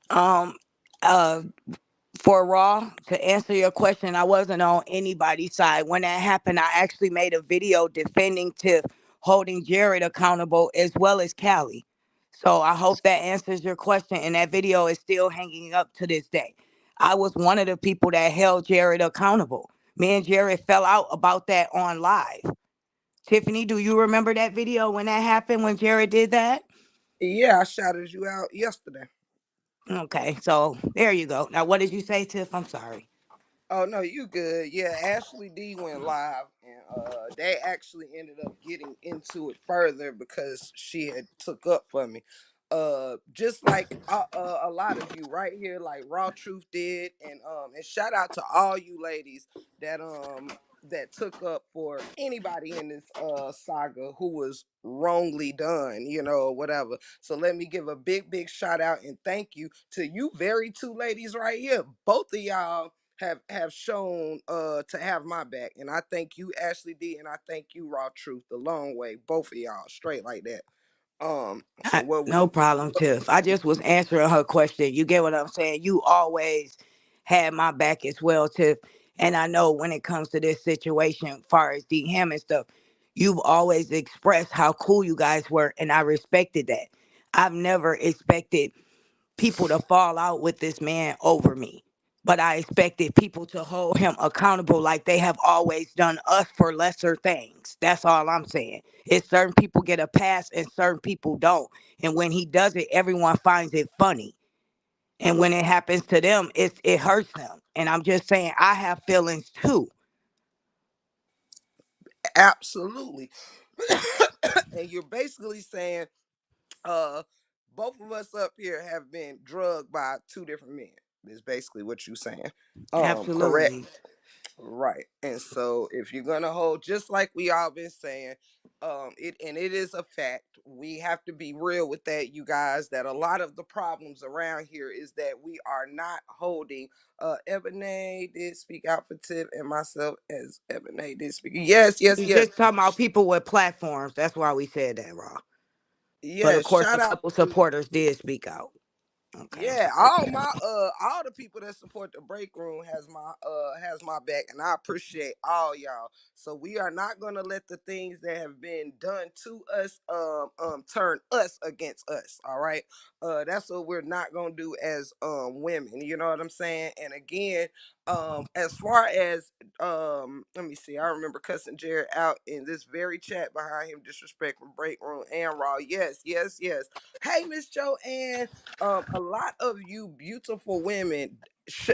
[SPEAKER 3] Um, uh, for Raw, to answer your question, I wasn't on anybody's side. When that happened, I actually made a video defending Tiff, holding Jared accountable, as well as Callie. So I hope that answers your question. And that video is still hanging up to this day. I was one of the people that held Jared accountable. Me and Jared fell out about that on live. Tiffany, do you remember that video when that happened, when Jared did that?
[SPEAKER 1] Yeah, I shouted you out yesterday.
[SPEAKER 3] Okay, so there you go. Now, what did you say, Tiff? I'm sorry.
[SPEAKER 1] Oh no, you good. Yeah, Ashley D went live, and they actually ended up getting into it further because she had took up for me. Just like a lot of you right here, like Raw Truth did, and shout out to all you ladies that took up for anybody in this saga who was wrongly done, or whatever. So let me give a big shout out and thank you to you very two ladies right here. Both of y'all have shown to have my back, and I thank you, Ashley D, and I thank you, Raw Truth, the long way, both of y'all, straight like that. So what we
[SPEAKER 3] No problem, Tiff. I just was answering her question. You get what I'm saying? You always had my back as well, Tiff. And I know when it comes to this situation, far as D Ham and stuff, you've always expressed how cool you guys were, and I respected that. I've never expected people to fall out with this man over me. But I expected people to hold him accountable like they have always done us for lesser things. That's all I'm saying. It's certain people get a pass and certain people don't. And when he does it, everyone finds it funny. And when it happens to them, it hurts them. And I'm just saying, I have feelings too.
[SPEAKER 1] absolutely, and you're basically saying, uh, both of us up here have been drugged by two different men. Is basically what you're saying. Correct.
[SPEAKER 3] Absolutely.
[SPEAKER 1] Right. And so if you're gonna hold, just like we all been saying, it is a fact. We have to be real with that, you guys, that a lot of the problems around here is that we are not holding Ebony did speak out for Tip and myself as Ebony did speak. Yes, yes,
[SPEAKER 3] You're
[SPEAKER 1] yes.
[SPEAKER 3] just talking about people with platforms. That's why we said that, Raw. But
[SPEAKER 1] Yeah,
[SPEAKER 3] of course,
[SPEAKER 1] shout
[SPEAKER 3] a
[SPEAKER 1] out
[SPEAKER 3] couple
[SPEAKER 1] to
[SPEAKER 3] supporters did speak out. Okay, I'm
[SPEAKER 1] yeah,
[SPEAKER 3] sorry.
[SPEAKER 1] all the people that support the break room has my back, and I appreciate all y'all. So we are not gonna let the things that have been done to us turn us against us. All right. That's what we're not gonna do as women. You know what I'm saying? And again, as far as let me see, I remember cussing Jared out in this very chat behind him disrespecting break room and raw. Yes, yes, yes. Hey, Miss Joanne, a lot of you beautiful women,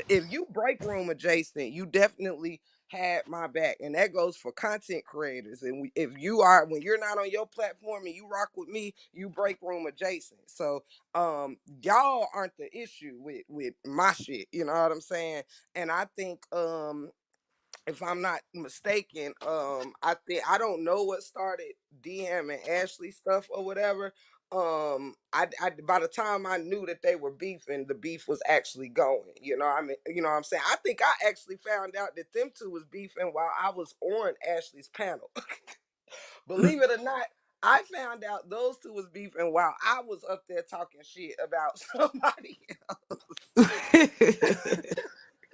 [SPEAKER 1] if you break room adjacent, you definitely had my back, and that goes for content creators. And if you are, when you're not on your platform and you rock with me, you break room adjacent. So y'all aren't the issue with my shit, you know what I'm saying? And I think if I'm not mistaken, I don't know what started DM and Ashley stuff or whatever. I by the time I knew that they were beefing, the beef was actually going. You know, I mean, you know what I'm saying? I think I actually found out that them two was beefing while I was on Ashley's panel. Believe it or not, I found out those two was beefing while I was up there talking shit about somebody else.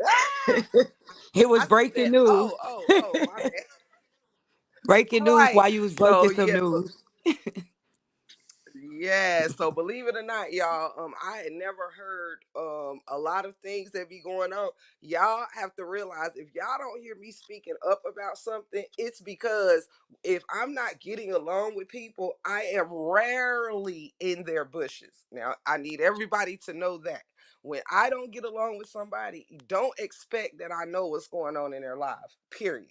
[SPEAKER 1] Ah!
[SPEAKER 3] It was
[SPEAKER 1] I said,
[SPEAKER 3] breaking news.
[SPEAKER 1] my bad.
[SPEAKER 3] Breaking news
[SPEAKER 1] Right.
[SPEAKER 3] while you was
[SPEAKER 1] So
[SPEAKER 3] breaking some
[SPEAKER 1] yeah,
[SPEAKER 3] news.
[SPEAKER 1] yeah, so believe it or not, y'all, I had never heard a lot of things that be going on. Y'all have to realize if y'all don't hear me speaking up about something, it's because if I'm not getting along with people, I am rarely in their bushes. Now, I need everybody to know that. When I don't get along with somebody, don't expect that I know what's going on in their life. Period.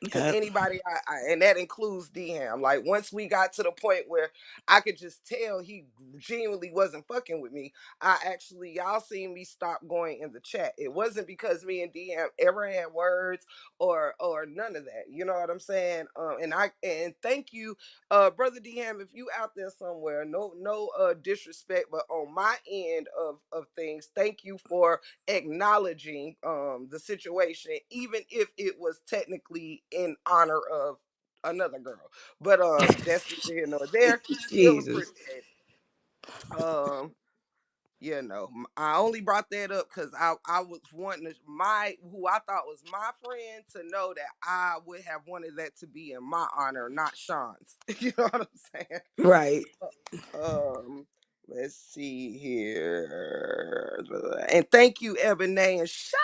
[SPEAKER 1] Because
[SPEAKER 3] Yep.
[SPEAKER 1] anybody, and that includes Dham. Like once we got to the point where I could just tell he genuinely wasn't fucking with me, I actually y'all seen me stop going in the chat. It wasn't because me and Dham ever had words or none of that. You know what I'm saying? And thank you, brother Dham, if you out there somewhere. No disrespect, but on my end of things, thank you for acknowledging the situation, even if it was technically in honor of another girl. But that's neither here nor there. Still
[SPEAKER 3] Jesus.
[SPEAKER 1] appreciate it. I only brought that up because I was wanting my who I thought was my friend to know that I would have wanted that to be in my honor, not Sean's. You know what I'm saying?
[SPEAKER 3] Right.
[SPEAKER 1] Um, let's see here. And thank you, Ebony, and shout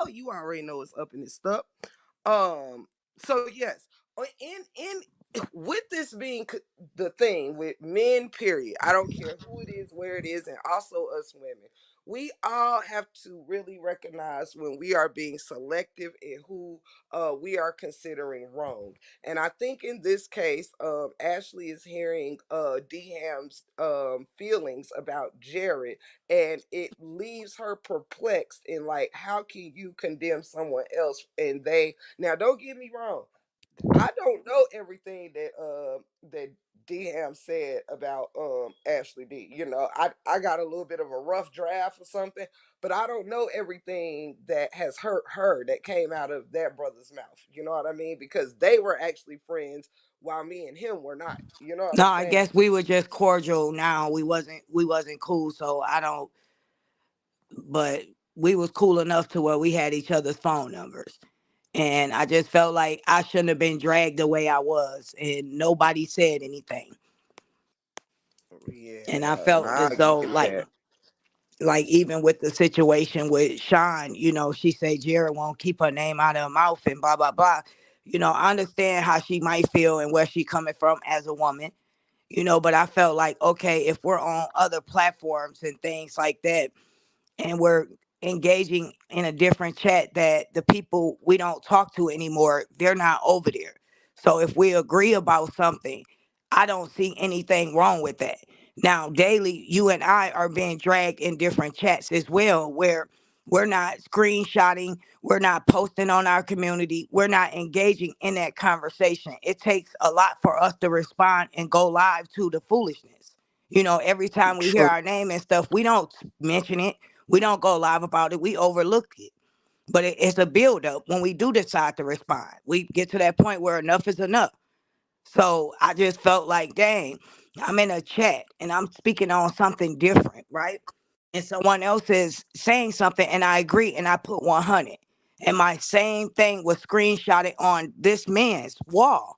[SPEAKER 1] out. You already know it's up in this stuff. So yes, in with this being the thing with men, period. I don't care who it is, where it is, and also us women. We all have to really recognize when we are being selective in who we are considering wrong. And I think in this case, Ashley is hearing Deham's feelings about Jared, and it leaves her perplexed in like, how can you condemn someone else? And they now don't get me wrong, I don't know everything that Deham said about Ashley D. You know, I got a little bit of a rough draft or something, but I don't know everything that has hurt her that came out of that brother's mouth. You know what I mean? Because they were actually friends while me and him were not. You know what
[SPEAKER 3] No,
[SPEAKER 1] I'm
[SPEAKER 3] I
[SPEAKER 1] saying?
[SPEAKER 3] guess we were just cordial. Now we wasn't cool, so I don't. But we was cool enough to where we had each other's phone numbers. And I just felt like I shouldn't have been dragged the way I was, and nobody said anything. And I
[SPEAKER 1] Yeah,
[SPEAKER 3] felt
[SPEAKER 1] nah,
[SPEAKER 3] as
[SPEAKER 1] I
[SPEAKER 3] though
[SPEAKER 1] get that.
[SPEAKER 3] like even with the situation with Sean, she said Jared won't keep her name out of her mouth and blah blah blah. I understand how she might feel and where she coming from as a woman. But I felt like, okay, if we're on other platforms and things like that, and we're engaging in a different chat, that the people we don't talk to anymore, they're not over there. So if we agree about something, I don't see anything wrong with that. Now, daily, you and I are being dragged in different chats as well, where we're not screenshotting, we're not posting on our community, we're not engaging in that conversation. It takes a lot for us to respond and go live to the foolishness. Every time we hear
[SPEAKER 1] True.
[SPEAKER 3] our name and stuff, we don't mention it, we don't go live about it. We overlook it. But it's a buildup when we do decide to respond. We get to that point where enough is enough. So I just felt like, dang. I'm in a chat and I'm speaking on something different, right? And someone else is saying something and I agree and I put 100. And my same thing was screenshotted on this man's wall.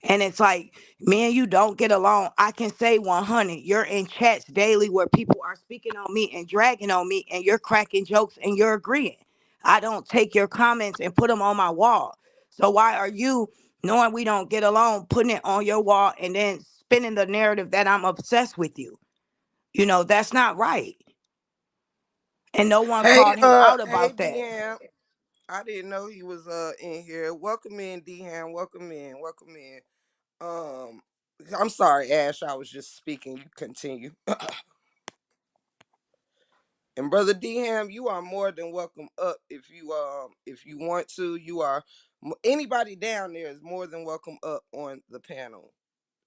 [SPEAKER 3] And it's like, me and you don't get along. I can say 100. You're in chats daily where people are speaking on me and dragging on me, and you're cracking jokes and you're agreeing. I don't take your comments and put them on my wall. So why are you, knowing we don't get along, putting it on your wall and then spinning the narrative that I'm obsessed with you? That's not right. And no one called him out
[SPEAKER 1] Hey,
[SPEAKER 3] about that.
[SPEAKER 1] DM. I didn't know he was in here. Welcome in, DM. Welcome in. Welcome in. Um, I'm sorry, Ash. I was just speaking. You continue. And brother DM, you are more than welcome up if you want to. You are anybody down there is more than welcome up on the panel.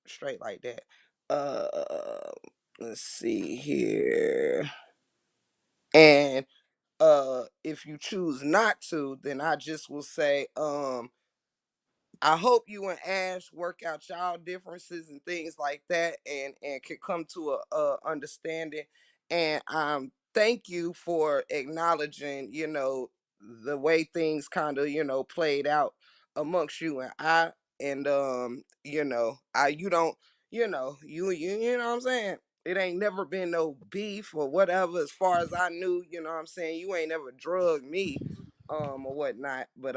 [SPEAKER 1] Straight like that. Uh, let's see here. And if you choose not to, then I just will say I hope you and Ash work out y'all differences and things like that, and can come to a understanding. And thank you for acknowledging, the way things kind of, played out amongst you and I. And I you don't, you know what I'm saying. It ain't never been no beef or whatever. As far as I knew, you know what I'm saying. You ain't never drugged me, or whatnot. But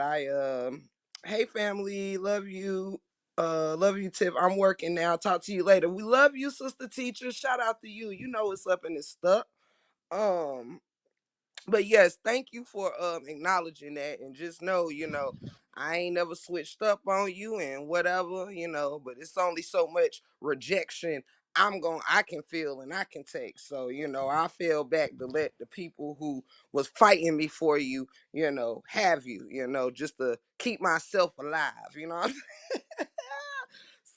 [SPEAKER 1] hey family, love you, Tiff. I'm working now. Talk to you later. We love you, sister teacher. Shout out to you. You know what's up in this stuff. Um, but yes, thank you for acknowledging that, and just know, I ain't never switched up on you and whatever, but it's only so much rejection I can feel and I can take. So, I feel back to let the people who was fighting me for you, have you, just to keep myself alive,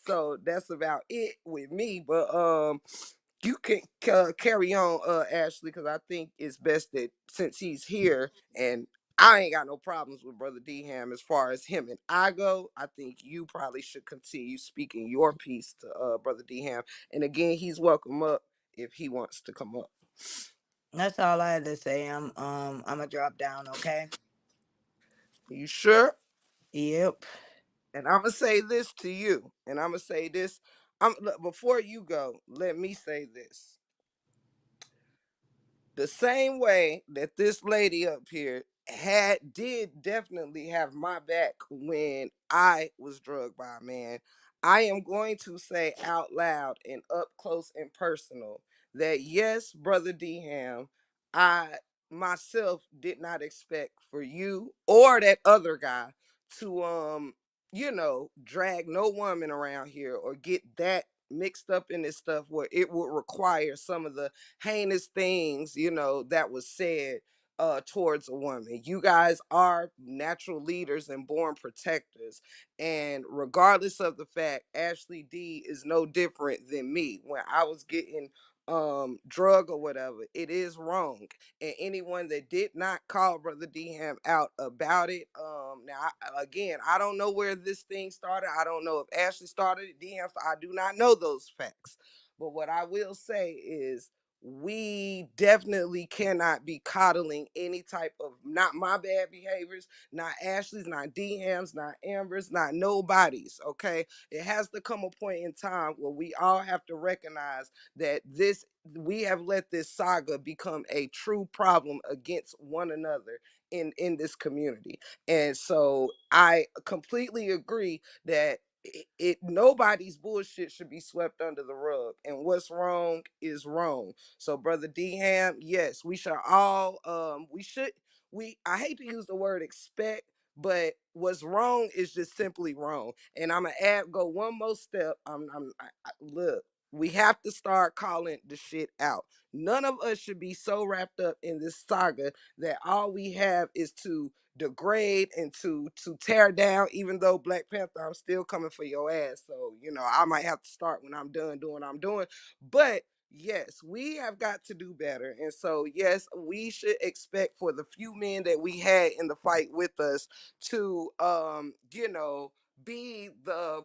[SPEAKER 1] So that's about it with me. But you can carry on, Ashley, because I think it's best that since he's here, and I ain't got no problems with Brother Ham as far as him and I go. I think you probably should continue speaking your piece to Brother Ham. And again, he's welcome up if he wants to come up.
[SPEAKER 3] That's all I had to say. I'm a drop down, okay?
[SPEAKER 1] You sure?
[SPEAKER 3] Yep.
[SPEAKER 1] And I'm gonna say this to you, and I'm gonna say this. Before you go, let me say this. The same way that this lady up here did definitely have my back when I was drugged by a man, I am going to say out loud and up close and personal that yes, brother Ham, I myself did not expect for you or that other guy to drag no woman around here or get that mixed up in this stuff where it would require some of the heinous things, that was said towards a woman. You guys are natural leaders and born protectors. And regardless of the fact, Ashley D is no different than me. When I was getting drug or whatever, it is wrong. And anyone that did not call Brother Ham out about it, now again, I don't know where this thing started. I don't know if Ashley started it, DM. I do not know those facts. But what I will say is we definitely cannot be coddling any type of, not my bad behaviors, not Ashley's, not DM's, not Amber's, not nobody's. Okay, it has to come a point in time where we all have to recognize that we have let this saga become a true problem against one another in this community. And so I completely agree that nobody's bullshit should be swept under the rug, and what's wrong is wrong. So brother Ham, yes, we should all we I hate to use the word expect, but what's wrong is just simply wrong. And I'm gonna go one more step. Look, we have to start calling the shit out. None of us should be so wrapped up in this saga that all we have is to degrade and to tear down. Even though Black Panther, I'm still coming for your ass. So, I might have to start when I'm done doing what I'm doing. But yes, we have got to do better. And so, yes, we should expect for the few men that we had in the fight with us to be the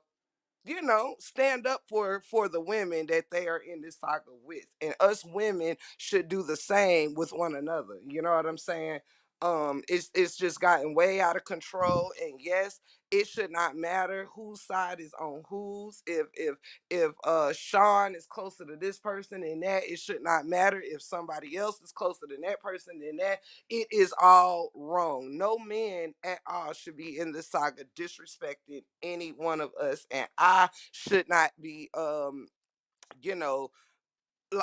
[SPEAKER 1] stand up for the women that they are in this saga with, and us women should do the same with one another. You know what I'm saying? It's just gotten way out of control, and yes, it should not matter whose side is on whose. If Sean is closer to this person than that, it should not matter. If somebody else is closer than that person than that, it is all wrong. No man at all should be in the saga disrespecting any one of us, and I should not be you know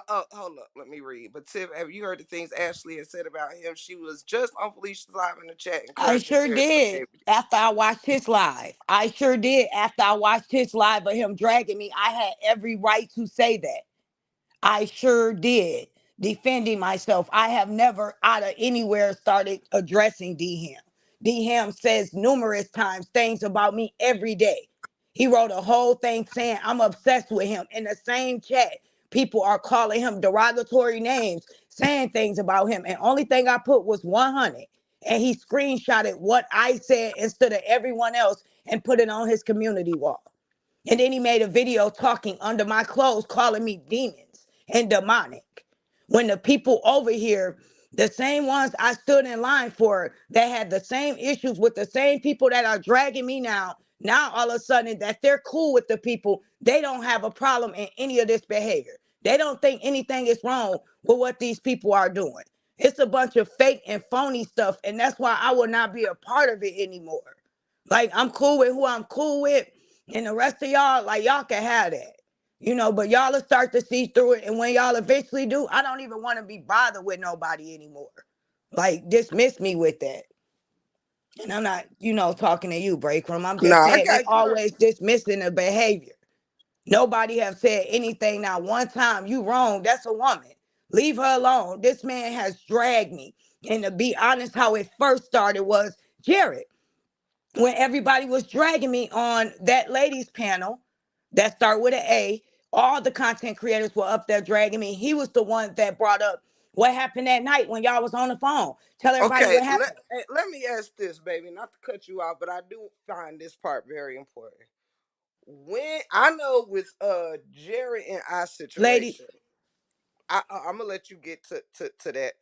[SPEAKER 1] hold up, let me read. But Tiff, have you heard the things Ashley had said about him? She was just on Felicia's live in the chat
[SPEAKER 3] I
[SPEAKER 1] encouraging
[SPEAKER 3] sure
[SPEAKER 1] Jared's
[SPEAKER 3] did
[SPEAKER 1] behavior.
[SPEAKER 3] after I watched his live. I sure did after I watched his live of him dragging me. I had every right to say that. I sure did. Defending myself. I have never out of anywhere started addressing D Ham. D Ham says numerous times things about me every day. He wrote a whole thing saying I'm obsessed with him. In the same chat, people are calling him derogatory names, saying things about him. And only thing I put was 100. And he screenshotted what I said instead of everyone else and put it on his community wall. And then he made a video talking under my clothes, calling me demons and demonic. When the people over here, the same ones I stood in line for, that had the same issues with the same people that are dragging me now all of a sudden that they're cool with the people, they don't have a problem in any of this behavior. They don't think anything is wrong with what these people are doing. It's a bunch of fake and phony stuff, and that's why I will not be a part of it anymore. Like, I'm cool with who I'm cool with, and the rest of y'all, like, y'all can have that. But y'all will start to see through it. And when y'all eventually do, I don't even want to be bothered with nobody anymore. Like, dismiss me with that. And I'm not, talking to you, break room. I'm
[SPEAKER 1] No,
[SPEAKER 3] just
[SPEAKER 1] I
[SPEAKER 3] saying they
[SPEAKER 1] got you.
[SPEAKER 3] always dismissing the behavior. Nobody have said anything. Now, one time, you wrong. That's a woman. Leave her alone. This man has dragged me. And to be honest, how it first started was Jared, when everybody was dragging me on that ladies panel that start with an A. All the content creators were up there dragging me. He was the one that brought up what happened that night when y'all was on the phone. Tell everybody
[SPEAKER 1] Okay,
[SPEAKER 3] what happened.
[SPEAKER 1] let me ask this, baby. Not to cut you off, but I do find this part very important. When I know with Jerry and I
[SPEAKER 3] Lady,
[SPEAKER 1] situation, I'm gonna let you get to that.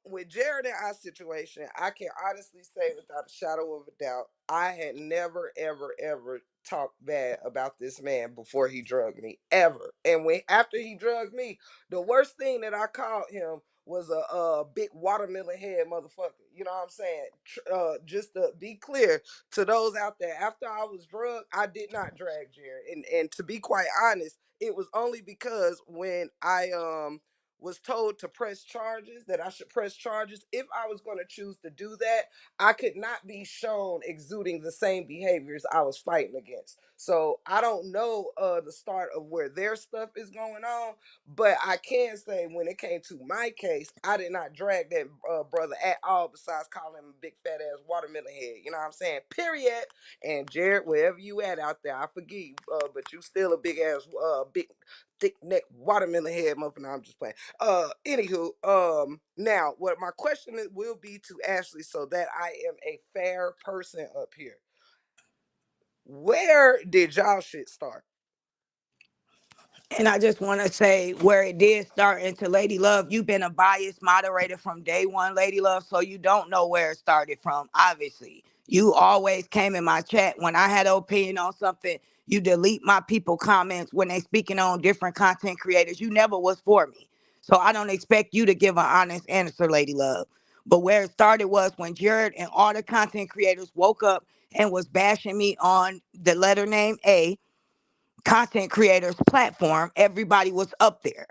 [SPEAKER 1] With Jared and I situation, I can honestly say without a shadow of a doubt, I had never, ever, ever talked bad about this man before he drugged me, ever. And when after he drugged me, the worst thing that I called him was a big watermelon head motherfucker. You know what I'm saying? Just to be clear to those out there, after I was drugged, I did not drag Jared, and to be quite honest, it was only because when I was told to press charges, that I should press charges. If I was going to choose to do that, I could not be shown exuding the same behaviors I was fighting against. So I don't know the start of where their stuff is going on, but I can say when it came to my case, I did not drag that brother at all. Besides calling him a big fat ass watermelon head, you know what I'm saying? Period. And Jared, wherever you at out there, I forgive you, but you still a big ass, big thick neck watermelon head motherfucker. No, I'm just playing. Anywho, now what my question will be to Ashley, so that I am a fair person up here. Where did y'all shit start?
[SPEAKER 3] and I just want to say where it did start into Lady Love, you've been a biased moderator from day one, Lady Love, so you don't know where it started from, obviously. You always came in my chat when I had an opinion on something. You delete my people comments when they speaking on different content creators. You never was for me. So I don't expect you to give an honest answer, Lady Love. But where it started was when Jared and all the content creators woke up and was bashing me on the letter name A, content creators platform. Everybody was up there.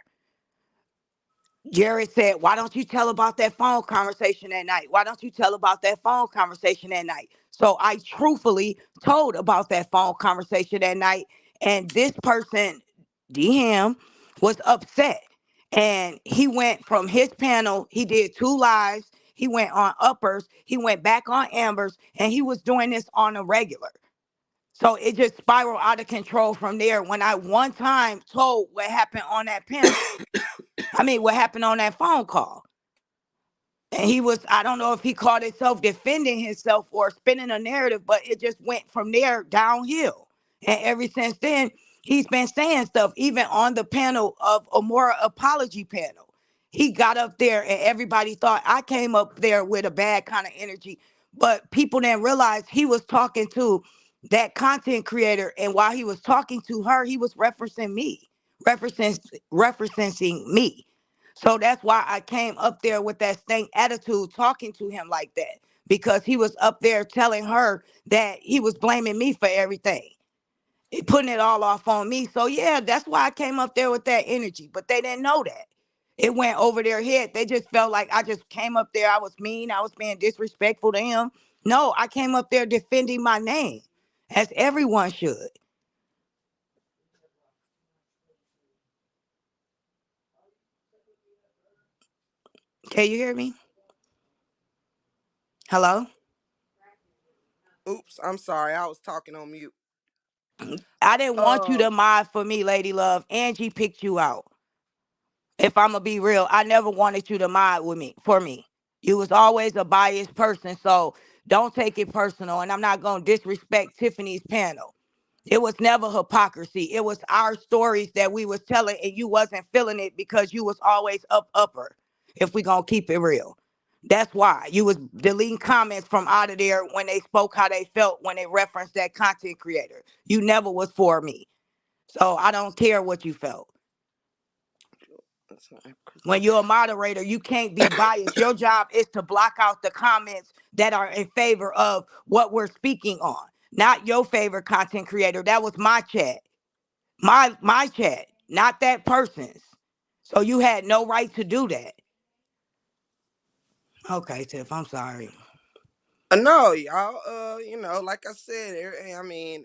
[SPEAKER 3] Jared said, why don't you tell about that phone conversation that night? Why don't you tell about that phone conversation that night? So I truthfully told about that phone conversation that night. And this person, DM, was upset. And he went from his panel, he did 2 lives. He went on uppers, he went back on Amber's, and he was doing this on a regular. So it just spiraled out of control from there when I one time told what happened on that panel. I mean, what happened on that phone call. And he was, I don't know if he called himself defending himself or spinning a narrative, but it just went from there downhill. And ever since then, he's been saying stuff, even on the panel of a more apology panel. He got up there and everybody thought I came up there with a bad kind of energy. But people didn't realize he was talking to that content creator. And while he was talking to her, he was referencing me, referencing, referencing me. So that's why I came up there with that stank attitude talking to him like that. Because he was up there telling her that he was blaming me for everything, putting it all off on me. So yeah, that's why I came up there with that energy. But they didn't know that. It went over their head. They just felt like I just came up there. I was mean. I was being disrespectful to him. No, I came up there defending my name, as everyone should. Can you hear me? Hello?
[SPEAKER 1] Oops, I'm sorry. I was talking on mute.
[SPEAKER 3] I didn't want you to
[SPEAKER 1] Um,
[SPEAKER 3] mod for me, Lady Love. Angie picked you out. If I'm gonna be real, I never wanted you to mod with me for me. You was always a biased person, so don't take it personal. And I'm not gonna disrespect Tiffany's panel. It was never hypocrisy. It was our stories that we was telling, and you wasn't feeling it because you was always upper. If we gonna keep it real, that's why you was deleting comments from out of there when they spoke how they felt when they referenced that content creator. You never was for me, so I don't care what you felt.
[SPEAKER 1] that's not
[SPEAKER 3] When you're a moderator, you can't be biased. Your job is to block out the comments that are in favor of what we're speaking on, not your favorite content creator. That was my chat, my chat, not that person's. So you had no right to do that. Okay, Tiff, I'm sorry.
[SPEAKER 1] no, y'all. Like I said, I mean,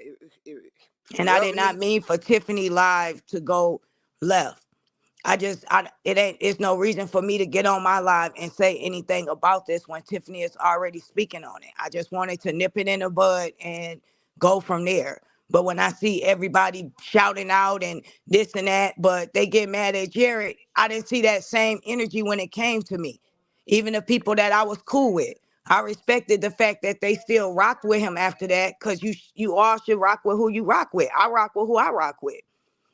[SPEAKER 3] And I did
[SPEAKER 1] whoever
[SPEAKER 3] not
[SPEAKER 1] needs.
[SPEAKER 3] mean for Tiffany Live to go left. It's no reason for me to get on my live and say anything about this when Tiffany is already speaking on it. I just wanted to nip it in the bud and go from there. But when I see everybody shouting out and this and that, but they get mad at Jared, I didn't see that same energy when it came to me. Even the people that I was cool with, I respected the fact that they still rocked with him after that, because you all should rock with who you rock with. I rock with who I rock with.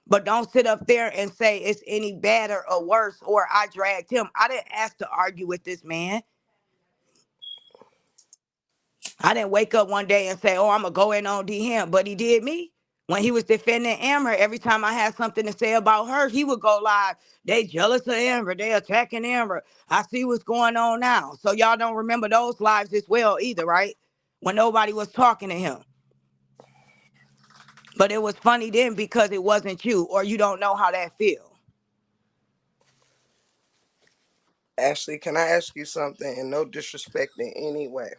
[SPEAKER 3] But don't sit up there and say it's any better or worse or I dragged him. I didn't ask to argue with this man. I didn't wake up one day and say, oh, I'm going to go in on D him. But he did me. When he was defending Amber, every time I had something to say about her, he would go live. They jealous of Amber. They attacking Amber. I see what's going on now. So y'all don't remember those lives as well either, right? When nobody was talking to him. But it was funny then because it wasn't you, or you don't know how that feel.
[SPEAKER 1] Ashley, can I ask you something? And no disrespect in any way.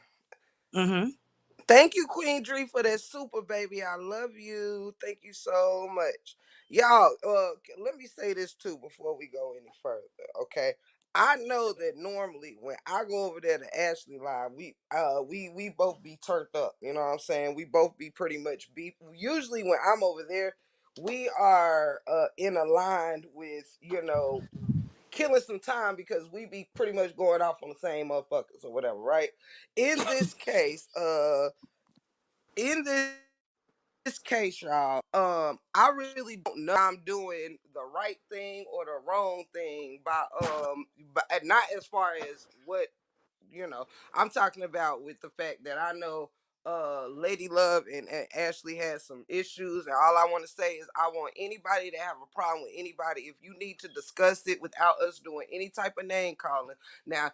[SPEAKER 3] Mm-hmm.
[SPEAKER 1] Thank you, Queen Dree, for that super baby. I love you. Thank you so much. Y'all, let me say this too before we go any further, okay? I know that normally when I go over there to Ashley Live, we both be turned up. You know what I'm saying? We both be pretty much beef. Usually when I'm over there, we are in a line with, killing some time because we be pretty much going off on the same motherfuckers or whatever, right? In this case, in this case, y'all, I really don't know I'm doing the right thing or the wrong thing but not as far as what I'm talking about with the fact that I know Lady Love and Ashley had some issues, and all I want to say is I want anybody to have a problem with anybody, if you need to discuss it without us doing any type of name calling. Now,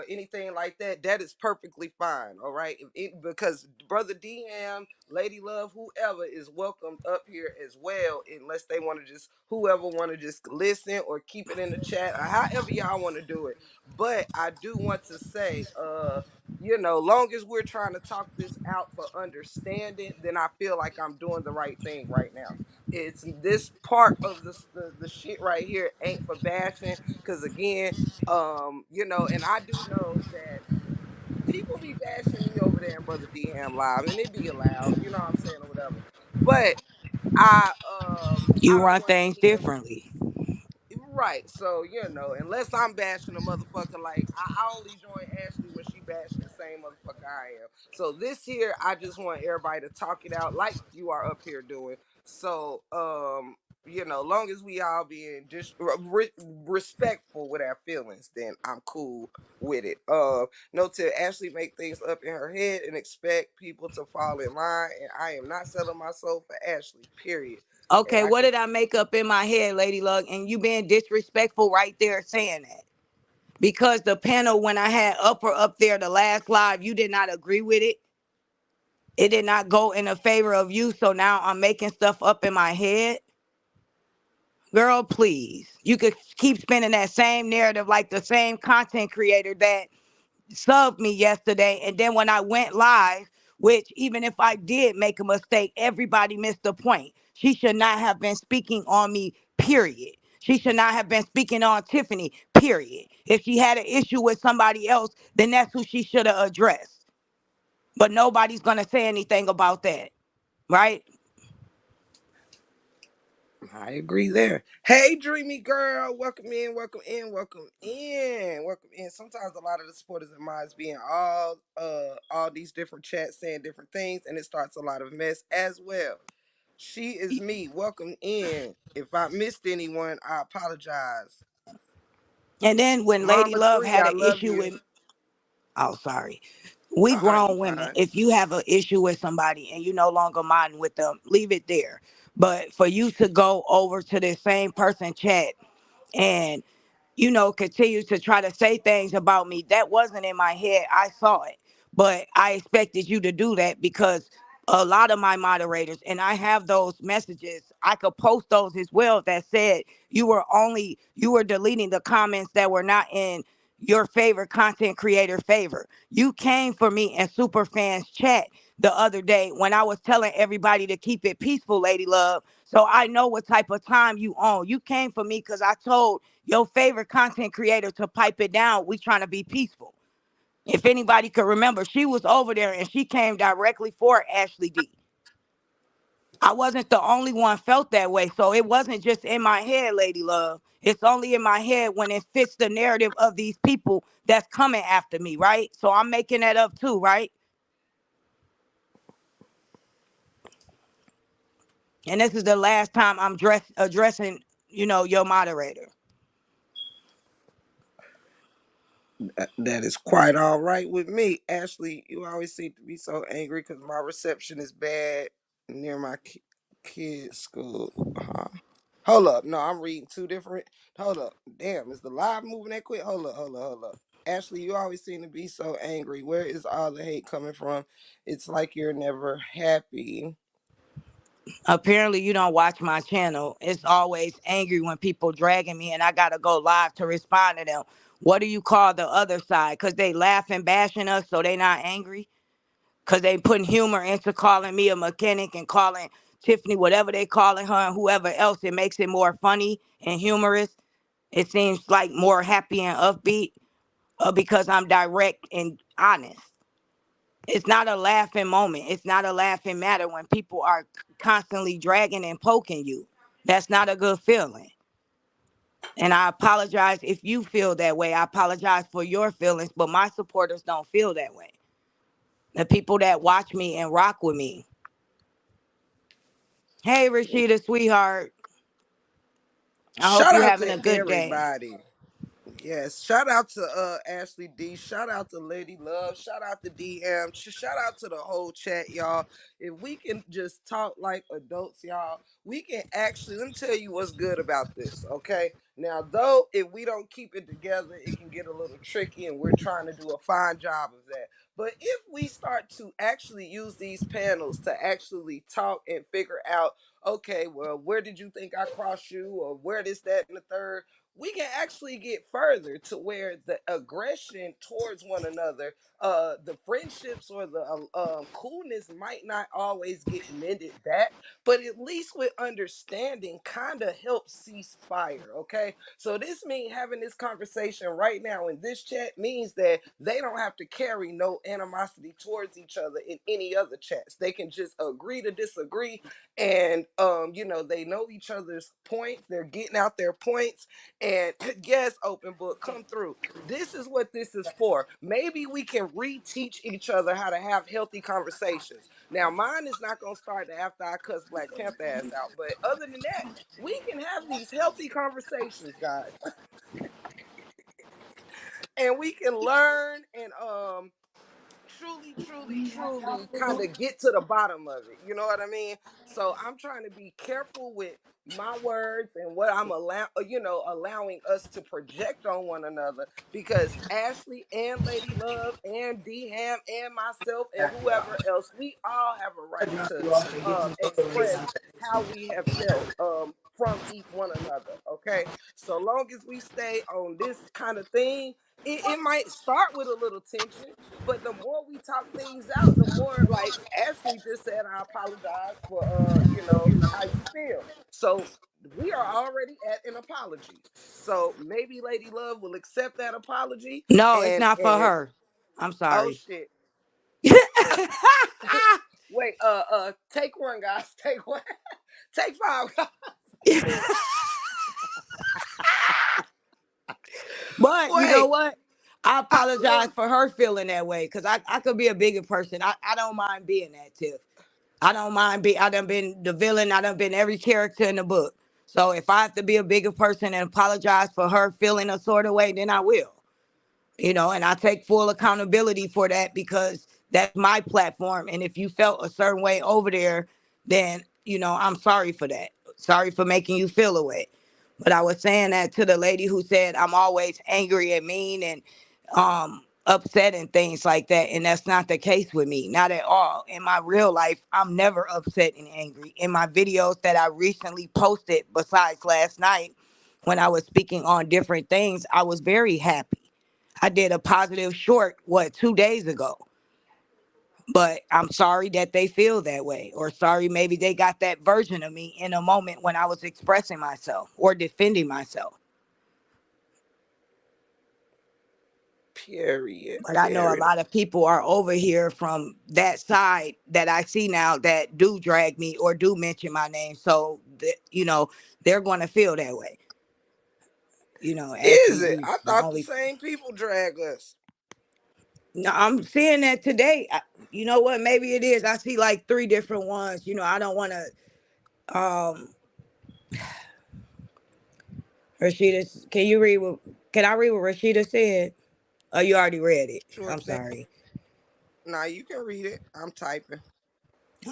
[SPEAKER 1] anything like that, that is perfectly fine. All right, because Brother DM, Lady Love, whoever is welcomed up here as well, unless they want to just whoever want to just listen or keep it in the chat or however y'all want to do it. But I do want to say, long as we're trying to talk this out for understanding, then I feel like I'm doing the right thing right now. It's this part of the shit right here ain't for bashing, because again, and I do know that people be bashing me over there in Brother DM Live, and it be allowed, you know what I'm saying, or whatever. But I
[SPEAKER 3] You
[SPEAKER 1] don't
[SPEAKER 3] run
[SPEAKER 1] want
[SPEAKER 3] things
[SPEAKER 1] any.
[SPEAKER 3] differently.
[SPEAKER 1] Right. So, unless I'm bashing a motherfucker, like I only join Ashley when she bash the same motherfucker I am. So this here, I just want everybody to talk it out like you are up here doing. So long as we all being just respectful with our feelings, then I'm cool with it. No, to actually make things up in her head and expect people to fall in line, and I am not selling my soul for Ashley. Period. And
[SPEAKER 3] Okay,
[SPEAKER 1] I
[SPEAKER 3] what
[SPEAKER 1] can
[SPEAKER 3] did I make up in my head, Lady Luck? And you being disrespectful right there saying that. Because the panel, when I had Upper up there the last live, you did not agree with it. It did not go in the favor of you. So now I'm making stuff up in my head. Girl, please. You could keep spinning that same narrative like the same content creator that subbed me yesterday. And then when I went live, which even if I did make a mistake, everybody missed the point. She should not have been speaking on me, period. She should not have been speaking on Tiffany, period. If she had an issue with somebody else, then that's who she should have addressed. But nobody's going to say anything about that, right?
[SPEAKER 1] I agree there. Hey, dreamy girl, welcome in, welcome in, welcome in, welcome in. Sometimes a lot of the supporters of mine being all these different chats saying different things, and it starts a lot of mess as well. She is me. Welcome in. If I missed anyone, I apologize.
[SPEAKER 3] And then when Lady
[SPEAKER 1] Mama
[SPEAKER 3] Love
[SPEAKER 1] Three,
[SPEAKER 3] had
[SPEAKER 1] I
[SPEAKER 3] an
[SPEAKER 1] love
[SPEAKER 3] issue
[SPEAKER 1] you.
[SPEAKER 3] with, oh, sorry. We
[SPEAKER 1] You
[SPEAKER 3] grown women.
[SPEAKER 1] fine.
[SPEAKER 3] If you have an issue with somebody and you no longer mind with them, leave it there. But for you to go over to the same person chat and continue to try to say things about me. That wasn't in my head. I saw it. But I expected you to do that because a lot of my moderators, and I have those messages, I could post those as well that said you were deleting the comments that were not in your favorite content creator favor. You came for me in Superfans chat the other day when I was telling everybody to keep it peaceful, Lady Love. So I know what type of time you on. You came for me because I told your favorite content creator to pipe it down. We trying to be peaceful. If anybody could remember, she was over there and she came directly for Ashley D. I wasn't the only one felt that way. So it wasn't just in my head, Lady Love. It's only in my head when it fits the narrative of these people that's coming after me, right? So I'm making that up too, right? And this is the last time I'm addressing, your moderator.
[SPEAKER 1] That is quite all right with me. Ashley, you always seem to be so angry because my reception is bad near my kids' school. Hold up. No, I'm reading two different. Hold up. Damn, is the live moving that quick? Hold up, hold up, hold up. Ashley, you always seem to be so angry. Where is all the hate coming from? It's like you're never happy.
[SPEAKER 3] Apparently you don't watch my channel. It's always angry when people dragging me and I gotta go live to respond to them. What do you call the other side? Because they laughing, bashing us, so they not angry? Because they putting humor into calling me a mechanic and calling Tiffany whatever they calling her and whoever else. It makes it more funny and humorous. It seems like more happy and upbeat because I'm direct and honest. It's not a laughing moment. It's not a laughing matter when people are constantly dragging and poking you. That's not a good feeling. And I apologize if you feel that way. I apologize for your feelings, but my supporters don't feel that way. The people that watch me and rock with me. Hey, Rashida, sweetheart. I hope
[SPEAKER 1] Shout
[SPEAKER 3] you're
[SPEAKER 1] out
[SPEAKER 3] having
[SPEAKER 1] to
[SPEAKER 3] a good day.
[SPEAKER 1] everybody. Yes, shout out to Ashley D. Shout out to Lady Love. Shout out to DM. Shout out to the whole chat, y'all. If we can just talk like adults, y'all, we can actually. Let me tell you what's good about this. Okay, now though, if we don't keep it together, it can get a little tricky, and we're trying to do a fine job of that. But if we start to actually use these panels to actually talk and figure out, okay, well, where did you think I crossed you, or where this, that, and the third, we can actually get further to where the aggression towards one another, the friendships or the coolness might not always get mended back, but at least with understanding kind of helps cease fire. Okay, so this means having this conversation right now in this chat means that they don't have to carry no animosity towards each other in any other chats. They can just agree to disagree and they know each other's points, they're getting out their points, and yes, open book, come through. This is what this is for. Maybe we can reteach each other how to have healthy conversations. Now mine is not going to start after I cuss Black Panther ass out, but other than that, we can have these healthy conversations, guys. And we can learn and truly kind of get to the bottom of it. You know what I mean? So I'm trying to be careful with my words and what I'm allowing us to project on one another, because Ashley and Lady Love and D Ham and myself and whoever else, we all have a right to express how we have felt from one another. Okay, so long as we stay on this kind of thing, it might start with a little tension, but the more we talk things out, the more, like Ashley just said, I apologize for how you feel. So we are already at an apology. So maybe Lady Love will accept that apology.
[SPEAKER 3] No, it's not for
[SPEAKER 1] And
[SPEAKER 3] her. I'm
[SPEAKER 1] oh
[SPEAKER 3] sorry.
[SPEAKER 1] shit. Wait, take one, guys. Take one. Take five.
[SPEAKER 3] But you know
[SPEAKER 1] Wait.
[SPEAKER 3] what? I
[SPEAKER 1] I,
[SPEAKER 3] apologize for her feeling that way, because I could be a bigger person. I don't mind being that, Tiff. I don't mind I done been the villain. I done been every character in the book. So if I have to be a bigger person and apologize for her feeling a sort of way, then I will. And I take full accountability for that, because that's my platform. And if you felt a certain way over there, then, I'm sorry for that. Sorry for making you feel a way. But I was saying that to the lady who said I'm always angry and mean and upset and things like that. And that's not the case with me. Not at all. In my real life, I'm never upset and angry. In my videos that I recently posted, besides last night, when I was speaking on different things, I was very happy. I did a positive short, 2 days ago. But I'm sorry that they feel that way, or sorry maybe they got that version of me in a moment when I was expressing myself or defending myself.
[SPEAKER 1] Period.
[SPEAKER 3] But I know a
[SPEAKER 1] Period.
[SPEAKER 3] lot of people are over here from that side that I see now that do drag me or do mention my name. So, they're going to feel that way.
[SPEAKER 1] Is
[SPEAKER 3] Ashley,
[SPEAKER 1] it?
[SPEAKER 3] we
[SPEAKER 1] I
[SPEAKER 3] the
[SPEAKER 1] thought the
[SPEAKER 3] only.
[SPEAKER 1] same people drag us.
[SPEAKER 3] No, I'm seeing that today. You know what? Maybe it is. I see like three different ones. I don't want to. Rashida, can you read what? Can I read what Rashida said? Oh, you already read it.
[SPEAKER 1] Sure
[SPEAKER 3] I'm
[SPEAKER 1] thing.
[SPEAKER 3] sorry.
[SPEAKER 1] Now you can read it. I'm typing.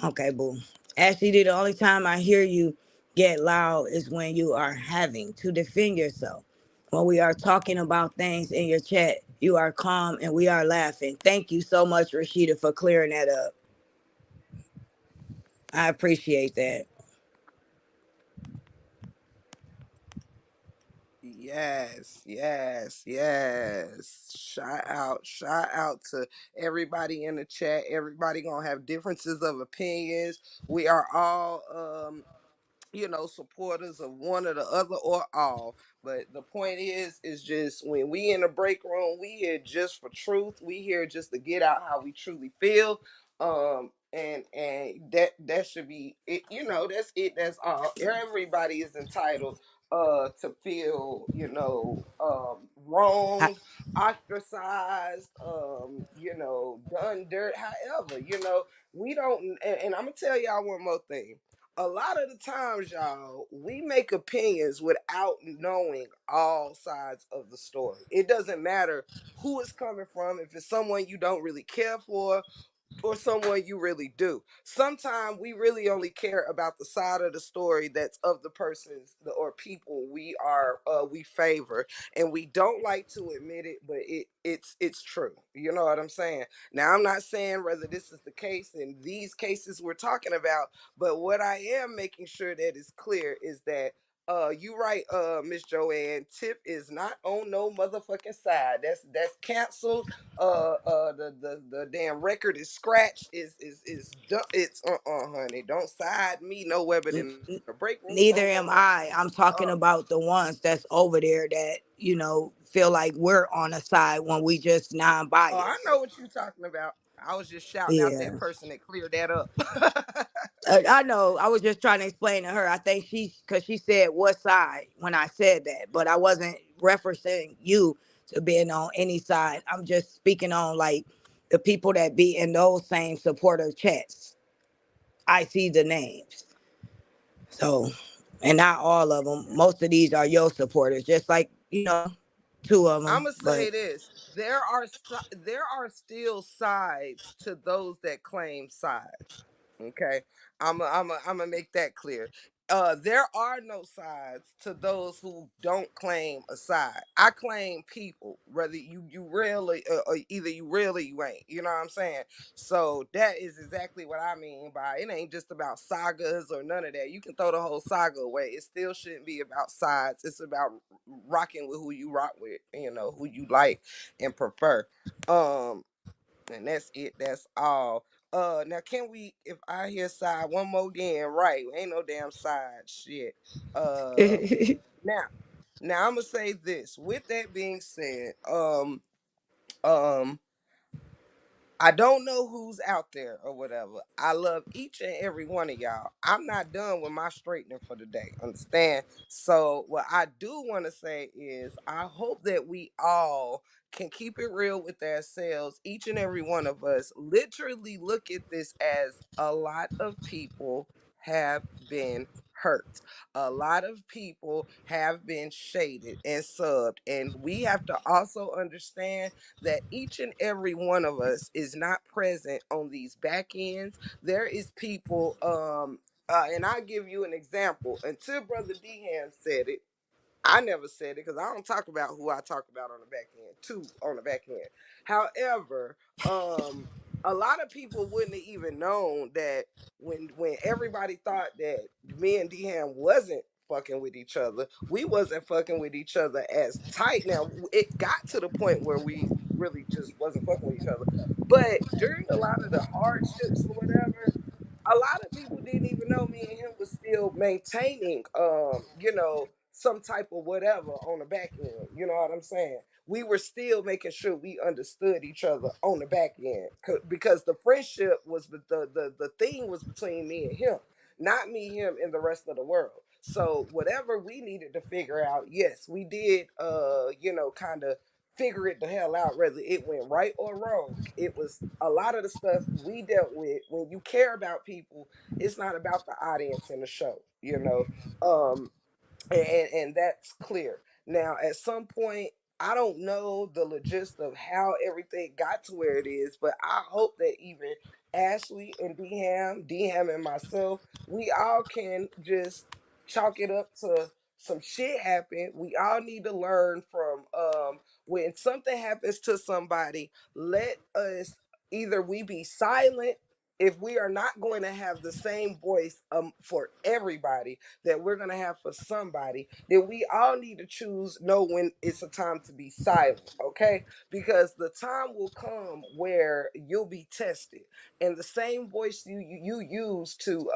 [SPEAKER 3] Okay, boo. Ashley, the only time I hear you get loud is when you are having to defend yourself. When we are talking about things in your chat, you are calm and we are laughing. Thank you so much, Rashida, for clearing that up. I appreciate that.
[SPEAKER 1] Yes. Shout out to everybody in the chat. Everybody gonna have differences of opinions. We are all supporters of one or the other or all. But the point is just when we in the break room, we here just for truth. We here just to get out how we truly feel. And that should be it. That's it. That's all. Everybody is entitled to feel
[SPEAKER 3] I,
[SPEAKER 1] wronged, ostracized, done dirt. However, we don't. And I'm gonna tell y'all one more thing. A lot of the times, y'all, we make opinions without knowing all sides of the story. It doesn't matter who it's coming from, if it's someone you don't really care for or someone you really do. Sometimes we really only care about the side of the story that's of the persons or people we favor, and we don't like to admit it, but it's true. You know what I'm saying? Now I'm not saying whether this is the case in these cases we're talking about, but what I am making sure that is clear is that you right, Miss Joanne. Tip is not on no motherfucking side. That's canceled. The damn record is scratched. Is done. It's honey. Don't side me nowhere but in the break room.
[SPEAKER 3] Neither am I. I'm talking about the ones that's over there that, feel like we're on a side when we just
[SPEAKER 1] I
[SPEAKER 3] non-biased.
[SPEAKER 1] know what you're talking about. I was just shouting out that
[SPEAKER 3] Yeah.
[SPEAKER 1] person that cleared that up.
[SPEAKER 3] I know. I was just trying to explain to her. I think because she said what side when I said that, but I wasn't referencing you to being on any side. I'm just speaking on like the people that be in those same supporter chats. I see the names. So, and not all of them. Most of these are your supporters, just like, two of
[SPEAKER 1] I'm
[SPEAKER 3] them.
[SPEAKER 1] gonna
[SPEAKER 3] But
[SPEAKER 1] say this: there are still sides to those that claim sides. Okay, I'm gonna make that clear. There are no sides to those who don't claim a side. I claim people, whether you really, or either you really you ain't. You know what I'm saying? So that is exactly what I mean by it ain't just about sagas or none of that. You can throw the whole saga away. It still shouldn't be about sides. It's about rocking with who you rock with, who you like and prefer. Um, and that's it. That's all. Now can we? If I hear side one more again, right? Ain't no damn side shit. Now, I'm gonna say this. With that being said, um, I don't know who's out there or whatever. I love each and every one of y'all. I'm not done with my straightening for the day. Understand? So, what I do want to say is, I hope that we all can keep it real with ourselves. Each and every one of us literally look at this as a lot of people have been hurt. A lot of people have been shaded and subbed. And we have to also understand that each and every one of us is not present on these back ends. There is people, and I'll give you an example. Until Brother Dehan said it, I never said it because I don't talk about who I talk about on the back end, too, on the back end. However, a lot of people wouldn't have even known that when everybody thought that me and Dehan wasn't fucking with each other, we wasn't fucking with each other as tight. Now it got to the point where we really just wasn't fucking with each other. But during a lot of the hardships or whatever, a lot of people didn't even know me and him was still maintaining some type of whatever on the back end. You know what I'm saying? We were still making sure we understood each other on the back end because the friendship was the thing was between me and him, not me, him, and the rest of the world. So whatever we needed to figure out, yes, we did kind of figure it the hell out, whether it went right or wrong. It was a lot of the stuff we dealt with. When you care about people, it's not about the audience in the show, and that's clear. Now, at some point, I don't know the logist of how everything got to where it is, but I hope that even Ashley and Dham and myself, we all can just chalk it up to some shit happen. We all need to learn from when something happens to somebody, let us either we be silent if we are not going to have the same voice for everybody that we're going to have for somebody, then we all need to know when it's a time to be silent, okay? Because the time will come where you'll be tested. And the same voice you use to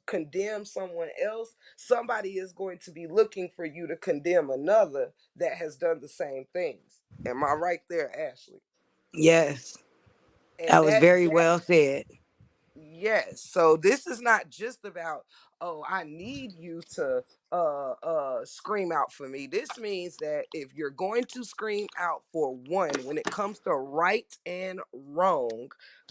[SPEAKER 1] condemn someone else, somebody is going to be looking for you to condemn another that has done the same things. Am I right there, Ashley?
[SPEAKER 3] yes,
[SPEAKER 1] And
[SPEAKER 3] that was
[SPEAKER 1] that
[SPEAKER 3] very well said.
[SPEAKER 1] Yes. So this is not just about, oh, I need you to scream out for me. This means that if you're going to scream out for one when it comes to right and wrong,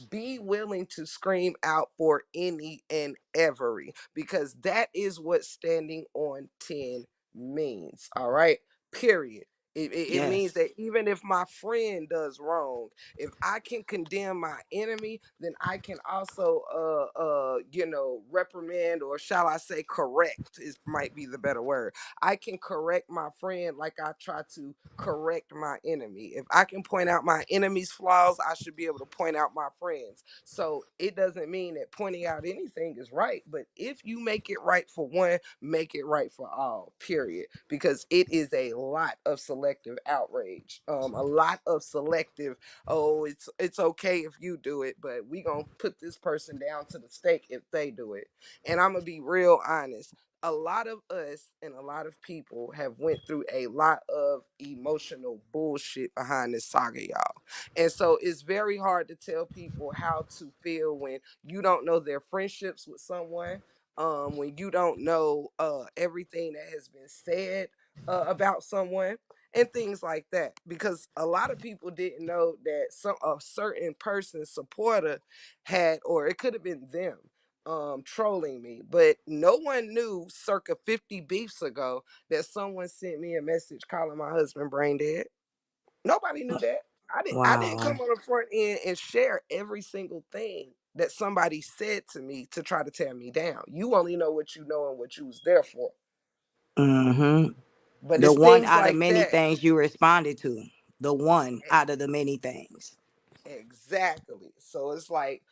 [SPEAKER 1] be willing to scream out for any and every, because that is what standing on 10 means. All right. Period. It means
[SPEAKER 3] Yes.
[SPEAKER 1] that even if my friend does wrong, if I can condemn my enemy, then I can also reprimand, or shall I say correct is might be the better word. I can correct my friend like I try to correct my enemy. If I can point out my enemy's flaws, I should be able to point out my friends. So it doesn't mean that pointing out anything is right, but if you make it right for one, make it right for all, period, because it is a lot of selective outrage. A lot of selective, oh, it's okay if you do it, but we gonna put this person down to the stake if they do it. And I'm gonna be real honest. A lot of us and a lot of people have went through a lot of emotional bullshit behind this saga, y'all. And so it's very hard to tell people how to feel when you don't know their friendships with someone, when you don't know everything that has been said about someone and things like that. Because a lot of people didn't know that some a certain person's supporter had, or it could have been them, trolling me, but no one knew circa 50 beefs ago that someone sent me a message calling my husband brain dead. Nobody knew that. I didn't
[SPEAKER 3] Wow.
[SPEAKER 1] come on the front end and share every single thing that somebody said to me to try to tear me down. You only know what you know and what you was there for.
[SPEAKER 3] Mm-hmm.
[SPEAKER 1] But
[SPEAKER 3] The
[SPEAKER 1] it's
[SPEAKER 3] one
[SPEAKER 1] things
[SPEAKER 3] out of
[SPEAKER 1] like
[SPEAKER 3] many
[SPEAKER 1] that.
[SPEAKER 3] things you responded to. The one out of the many things.
[SPEAKER 1] Exactly. So it's like,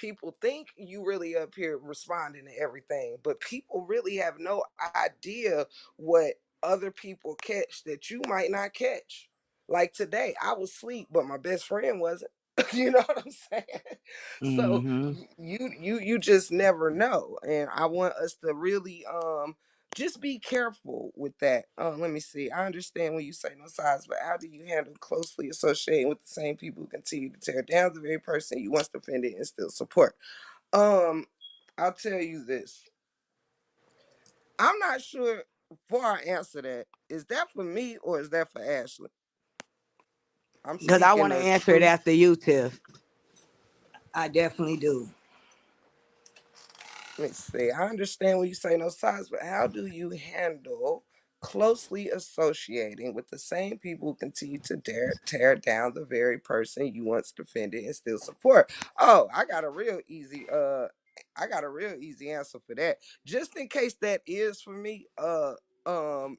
[SPEAKER 1] people think you really up here responding to everything, but people really have no idea what other people catch that you might not catch. Like today, I was asleep, but my best friend wasn't. You know what I'm saying? So
[SPEAKER 3] Mm-hmm.
[SPEAKER 1] you just never know. And I want us to really just be careful with that. Let me see. I understand when you say no sides, but how do you handle closely associating with the same people who continue to tear down the very person you once defended and still support? Um, I'll tell you this. I'm not sure before I answer that, is that for me or is that for Ashley? I'm
[SPEAKER 3] Because I
[SPEAKER 1] speaking
[SPEAKER 3] want to
[SPEAKER 1] the
[SPEAKER 3] answer it
[SPEAKER 1] truth.
[SPEAKER 3] after you, Tiff. I definitely do.
[SPEAKER 1] Let me see. I understand when you say no sides, but how do you handle closely associating with the same people who continue to tear down the very person you once defended and still support? Oh, I got a real easy answer for that. Just in case that is for me,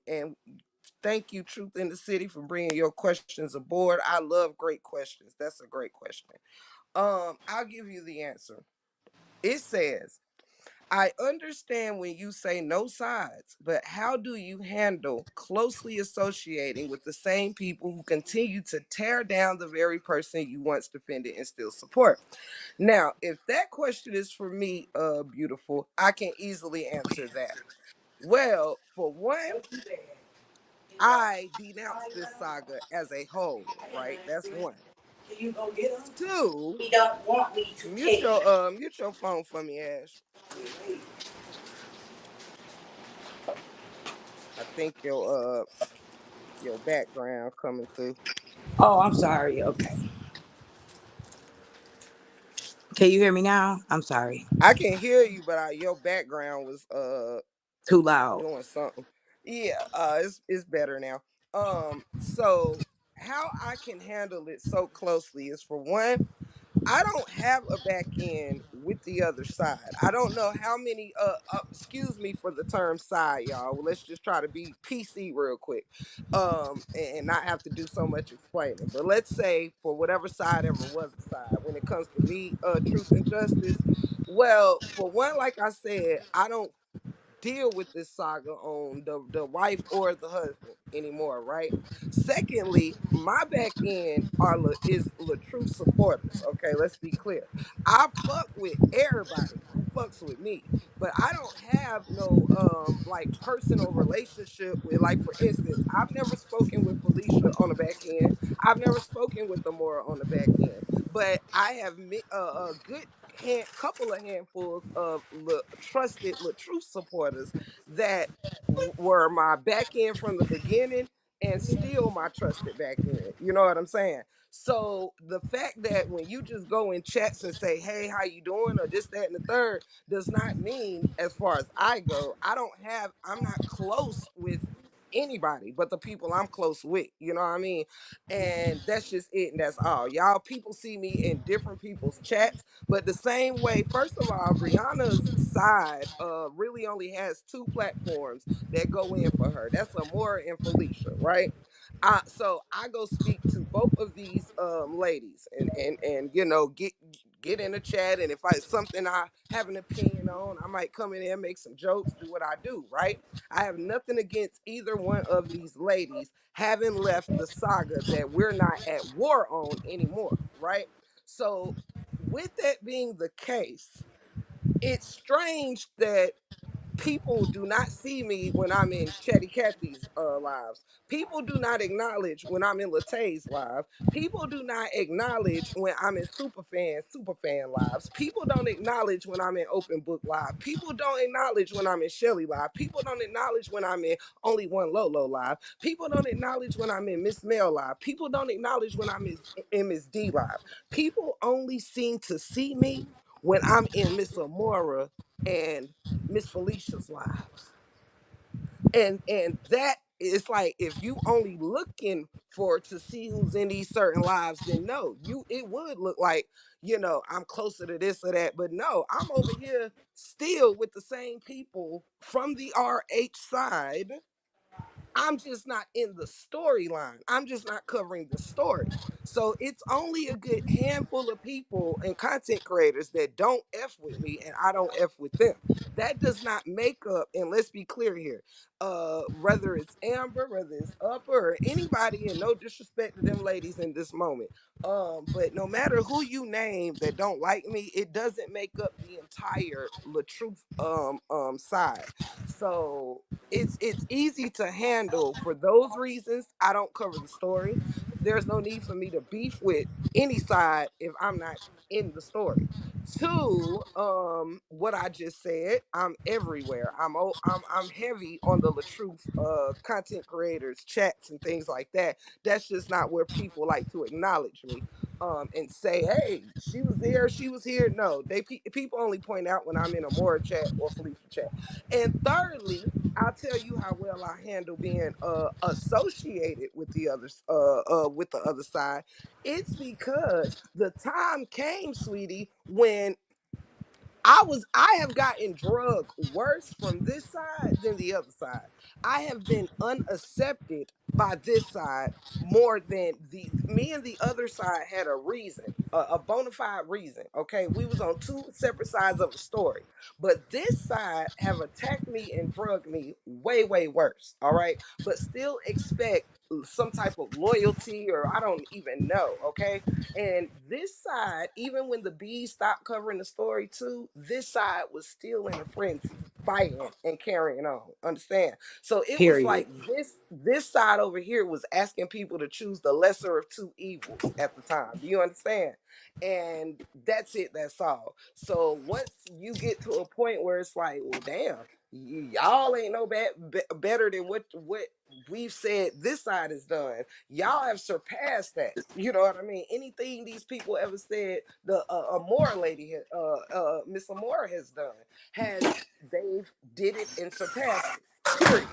[SPEAKER 1] and thank you, Truth in the City, for bringing your questions aboard. I love great questions. That's a great question. I'll give you the answer. It says, I understand when you say no sides, but how do you handle closely associating with the same people who continue to tear down the very person you once defended and still support? Now, if that question is for me, beautiful, I can easily answer that. Well, for one, I denounce this saga as a whole, right? That's one.
[SPEAKER 3] Can you go get him?
[SPEAKER 1] Two,
[SPEAKER 3] He don't want me to take him.
[SPEAKER 1] mute your phone for me, Ash. I think your background coming through.
[SPEAKER 3] Oh, I'm sorry. Okay. Can you hear me now? I'm sorry.
[SPEAKER 1] I can hear you, but your background was
[SPEAKER 3] Too loud.
[SPEAKER 1] doing something. Yeah, it's better now. So how I can handle it so closely is, for one, I don't have a back end with the other side. I don't know how many excuse me for the term side, y'all. Well, let's just try to be PC real quick. And not have to do so much explaining. But let's say for whatever side ever was a side, when it comes to me, truth and justice, well, for one, like I said, I don't deal with this saga on the wife or the husband anymore, right? Secondly, my back end is Latrue supporters. Okay, let's be clear. I fuck with everybody who fucks with me, but I don't have no like personal relationship with, like, for instance, I've never spoken with Felicia on the back end. I've never spoken with Amora on the back end, but I have a good couple of handfuls of trusted Latrue supporters that were my back end from the beginning and still my trusted back end. You know what I'm saying? So the fact that when you just go in chats and say, hey, how you doing, or this, that, and the third, does not mean, as far as I go, I'm not close with anybody but the people I'm close with. You know what I mean? And that's just it, and that's all. Y'all, people see me in different people's chats, but the same way, first of all, Brianna's side really only has two platforms that go in for her. That's Amora and Felicia, right? So I go speak to both of these ladies and get get in the chat, and if it's something I have an opinion on, I might come in there, make some jokes, do what I do, right? I have nothing against either one of these ladies having left the saga that we're not at war on anymore, right? So, with that being the case, it's strange that people do not see me when I'm in Chatty Cathy's lives. People do not acknowledge when I'm in Latay's live. People do not acknowledge when I'm in Superfan lives. People don't acknowledge when I'm in Open Book live. People don't acknowledge when I'm in Shelly live. People don't acknowledge when I'm in Only One Lolo live. People don't acknowledge when I'm in Miss Mel live. People don't acknowledge when I'm in Miss D live. People only seem to see me when I'm in Miss Amora and Miss Felicia's lives. And that is like, if you only looking for to see who's in these certain lives, then no, you it would look like, I'm closer to this or that. But no, I'm over here still with the same people from the RH side. I'm just not in the storyline. I'm just not covering the story. So it's only a good handful of people and content creators that don't F with me and I don't F with them. That does not make up, and let's be clear here, whether it's Amber, whether it's Upper, or anybody, and no disrespect to them ladies in this moment. But no matter who you name that don't like me, it doesn't make up the entire Truth side. So it's easy to handle for those reasons. I don't cover the story. There's no need for me to beef with any side if I'm not in the story. Two, what I just said, I'm everywhere. I'm heavy on the Truth content creators chats and things like that. That's just not where people like to acknowledge me. And say, hey, she was there, she was here. No, people only point out when I'm in a Mora chat or Felicia chat. And thirdly, I'll tell you how well I handle being associated with the other side. It's because the time came, sweetie, when I have gotten drugged worse from this side than the other side. I have been unaccepted by this side more than the me and the other side had a reason, a bona fide reason. Okay, we was on two separate sides of a story, but this side have attacked me and drugged me way, way worse. All right, but still expect some type of loyalty, or I don't even know. Okay, and this side, even when the bees stopped covering the story too, this side was still in a frenzy, fighting and carrying on. Understand? So it was
[SPEAKER 3] Period.
[SPEAKER 1] like this side over here was asking people to choose the lesser of two evils at the time. Do you understand? And that's it. That's all. So once you get to a point where it's like, well, damn, y'all ain't no better than what we've said this side is done. Y'all have surpassed that. You know what I mean? Anything these people ever said, the Amora lady, Miss Amora has done, they've did it and surpassed it. Period.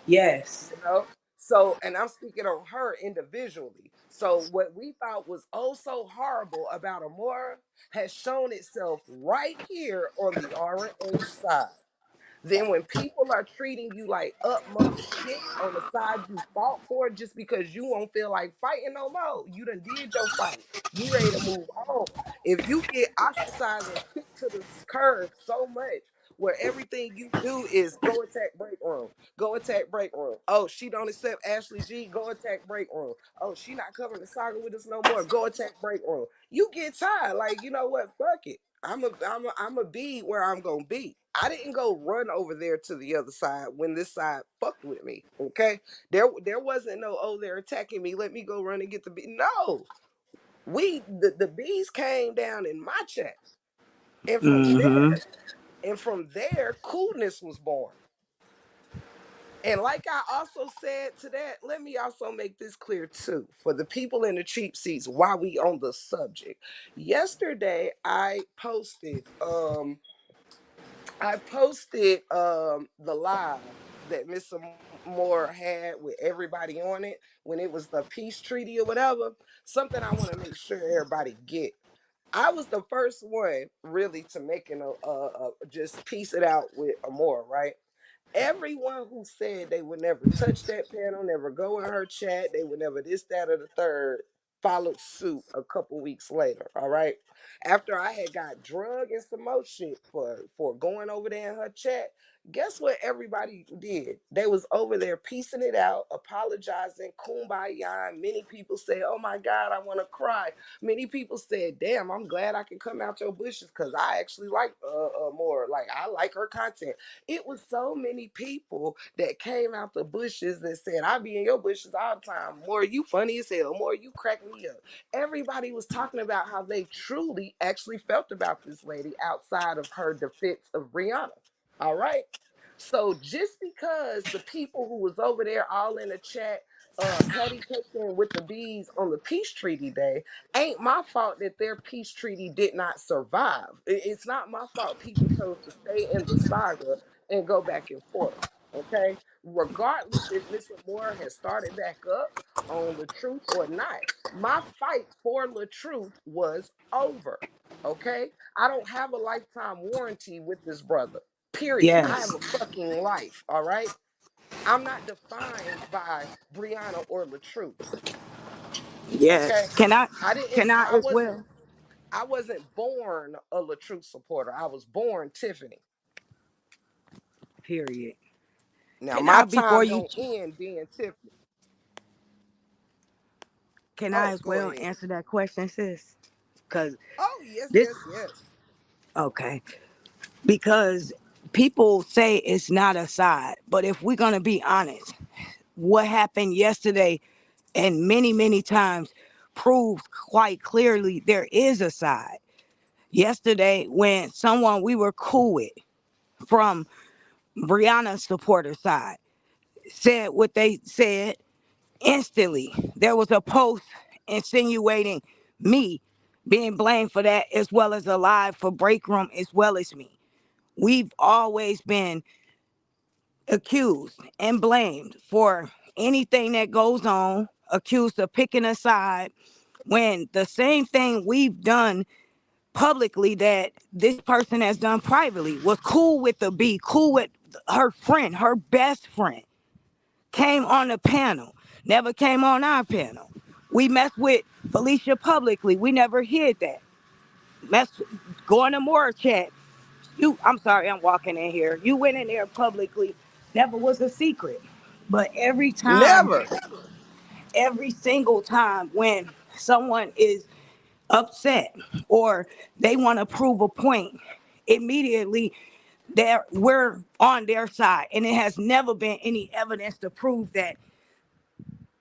[SPEAKER 3] Yes.
[SPEAKER 1] You know. So, and I'm speaking on her individually. So, what we thought was oh so horrible about Amora has shown itself right here on the RH side. Then when people are treating you like utmost shit on the side you fought for just because you won't feel like fighting no more, you done did your fight. You ready to move on. If you get ostracized and kicked to the curb so much where everything you do is go attack break room, go attack break room. Oh, she don't accept Ashley G, go attack break room. Oh, she not covering the saga with us no more, go attack break room. You get tired, like, you know what, fuck it. I'm a be where I'm gonna be. I didn't go run over there to the other side when this side fucked with me. Okay, there wasn't no oh they're attacking me. Let me go run and get the bee. No, the bees came down in my chat, and
[SPEAKER 3] Mm-hmm.
[SPEAKER 1] from there, coolness was born. And like I also said to that, let me also make this clear too for the people in the cheap seats while we on the subject. Yesterday, I posted the live that Miss Moore had with everybody on it when it was the peace treaty or whatever. Something I want to make sure everybody get. I was the first one really to making a just piece it out with Amore, right? Everyone who said they would never touch that panel, never go in her chat, they would never this, that, or the third. followed suit a couple weeks later. All right. After I had got drug and some more shit for going over there in her chat, guess what everybody did? They was over there piecing it out, apologizing, kumbaya. And many people said, "Oh my God, I want to cry." Many people said, "Damn, I'm glad I can come out your bushes because I actually like more. Like I like her content." It was so many people that came out the bushes that said, "I be in your bushes all the time. More, you funny as hell. More, you crack me up." Everybody was talking about how they truly actually felt about this lady outside of her defense of Brianna. All right. So just because the people who was over there all in the chat patty caking with the bees on the peace treaty day, ain't my fault that their peace treaty did not survive. It's not my fault people chose to stay in the saga and go back and forth. Okay. Regardless if Mr. Moore has started back up on the truth or not, my fight for the truth was over. Okay. I don't have a lifetime warranty with this brother. Period. I have
[SPEAKER 3] Yes.
[SPEAKER 1] a fucking life. All right. I'm not defined by Brianna or Latrue. Okay.
[SPEAKER 3] Yes. Can I?
[SPEAKER 1] I didn't
[SPEAKER 3] Can I
[SPEAKER 1] I
[SPEAKER 3] as
[SPEAKER 1] wasn't
[SPEAKER 3] well?
[SPEAKER 1] I wasn't born a Latrue supporter. I was born Tiffany.
[SPEAKER 3] Period.
[SPEAKER 1] Now
[SPEAKER 3] Can
[SPEAKER 1] my
[SPEAKER 3] I before
[SPEAKER 1] time
[SPEAKER 3] you?
[SPEAKER 1] don't end being Tiffany.
[SPEAKER 3] Can I
[SPEAKER 1] Oh,
[SPEAKER 3] as
[SPEAKER 1] go
[SPEAKER 3] well
[SPEAKER 1] ahead.
[SPEAKER 3] answer that question, sis? Because
[SPEAKER 1] Oh, yes,
[SPEAKER 3] this.
[SPEAKER 1] yes, yes.
[SPEAKER 3] Okay. Because people say it's not a side, but if we're gonna be honest, what happened yesterday and many times proves quite clearly there is a side. Yesterday, when someone we were cool with from Brianna's supporter side said what they said, instantly there was a post insinuating me being blamed for that, as well as alive for break room, as well as me. We've always been accused and blamed for anything that goes on, accused of picking a side, when the same thing we've done publicly that this person has done privately. Was cool with the B, cool with her friend, her best friend, came on the panel, never came on our panel. We messed with Felicia publicly. We never hid that. Mess going to more chat. I'm sorry, I'm walking in here. You went in there publicly, never was a secret. But
[SPEAKER 1] Never.
[SPEAKER 3] every single time when someone is upset or they want to prove a point, immediately we're on their side. And it has never been any evidence to prove that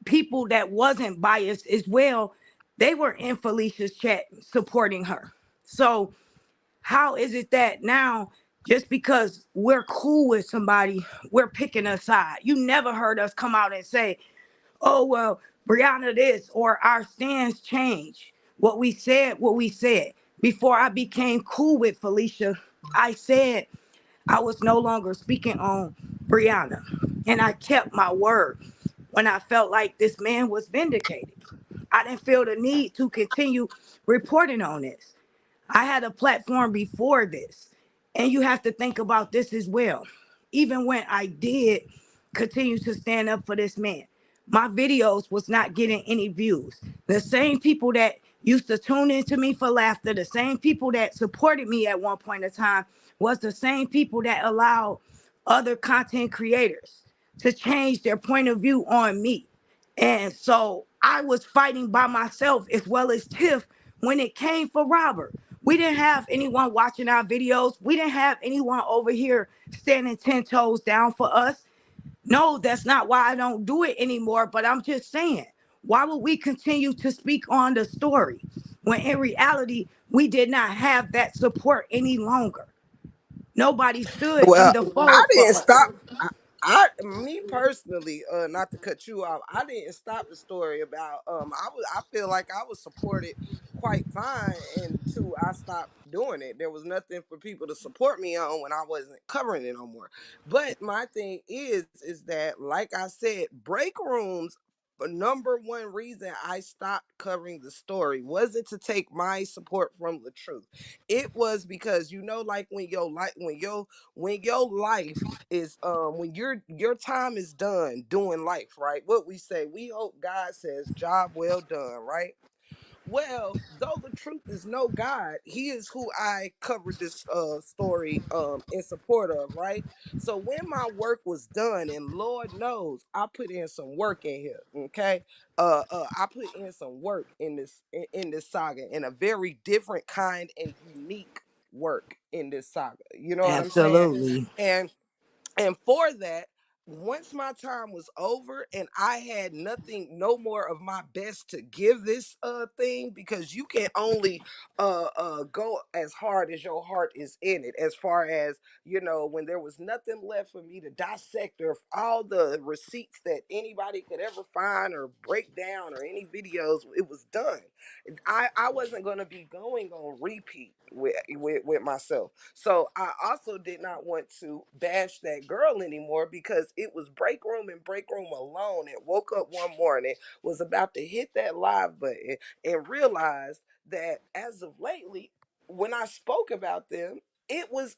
[SPEAKER 3] people that wasn't biased as well, they were in Felicia's chat supporting her. So how is it that now, just because we're cool with somebody, we're picking a side? You never heard us come out and say, "Oh well, Brianna this," or our stance changed. What we said. Before I became cool with Felicia, I said I was no longer speaking on Brianna. And I kept my word when I felt like this man was vindicated. I didn't feel the need to continue reporting on this. I had a platform before this. And you have to think about this as well. Even when I did continue to stand up for this man, my videos was not getting any views. The same people that used to tune into me for laughter, the same people that supported me at one point in time, was the same people that allowed other content creators to change their point of view on me. And so I was fighting by myself as well as Tiff when it came for Robert. We didn't have anyone watching our videos. We didn't have anyone over here standing 10 toes down for us. No, that's not why I don't do it anymore. But I'm just saying, why would we continue to speak on the story when in reality, we did not have that support any longer? Nobody stood in
[SPEAKER 1] Well,
[SPEAKER 3] the
[SPEAKER 1] I
[SPEAKER 3] fold for
[SPEAKER 1] didn't
[SPEAKER 3] us.
[SPEAKER 1] stop. Me personally, not to cut you off, I didn't stop the story about I feel like I was supported quite fine until I stopped doing it. There was nothing for people to support me on when I wasn't covering it no more. But my thing is that, like I said, break rooms, the number one reason I stopped covering the story wasn't to take my support from the truth. It was because, like when your life is when your time is done doing life, right? What we say, we hope God says, "Job well done," right? Well, though the truth is no God, he is who I covered this story in support of, right? So when my work was done, and Lord knows I put in some work in here, okay? I put in some work in this saga, in a very different kind and unique work in this saga. You know what I'm saying?
[SPEAKER 3] Absolutely.
[SPEAKER 1] And for that, once my time was over and I had nothing, no more of my best to give this thing, because you can only go as hard as your heart is in it, as far as, when there was nothing left for me to dissect, or all the receipts that anybody could ever find or break down, or any videos, it was done. I wasn't going to be going on repeat with myself. So I also did not want to bash that girl anymore, because it was break room and break room alone. And woke up one morning, was about to hit that live button, and realized that as of lately, when I spoke about them, it was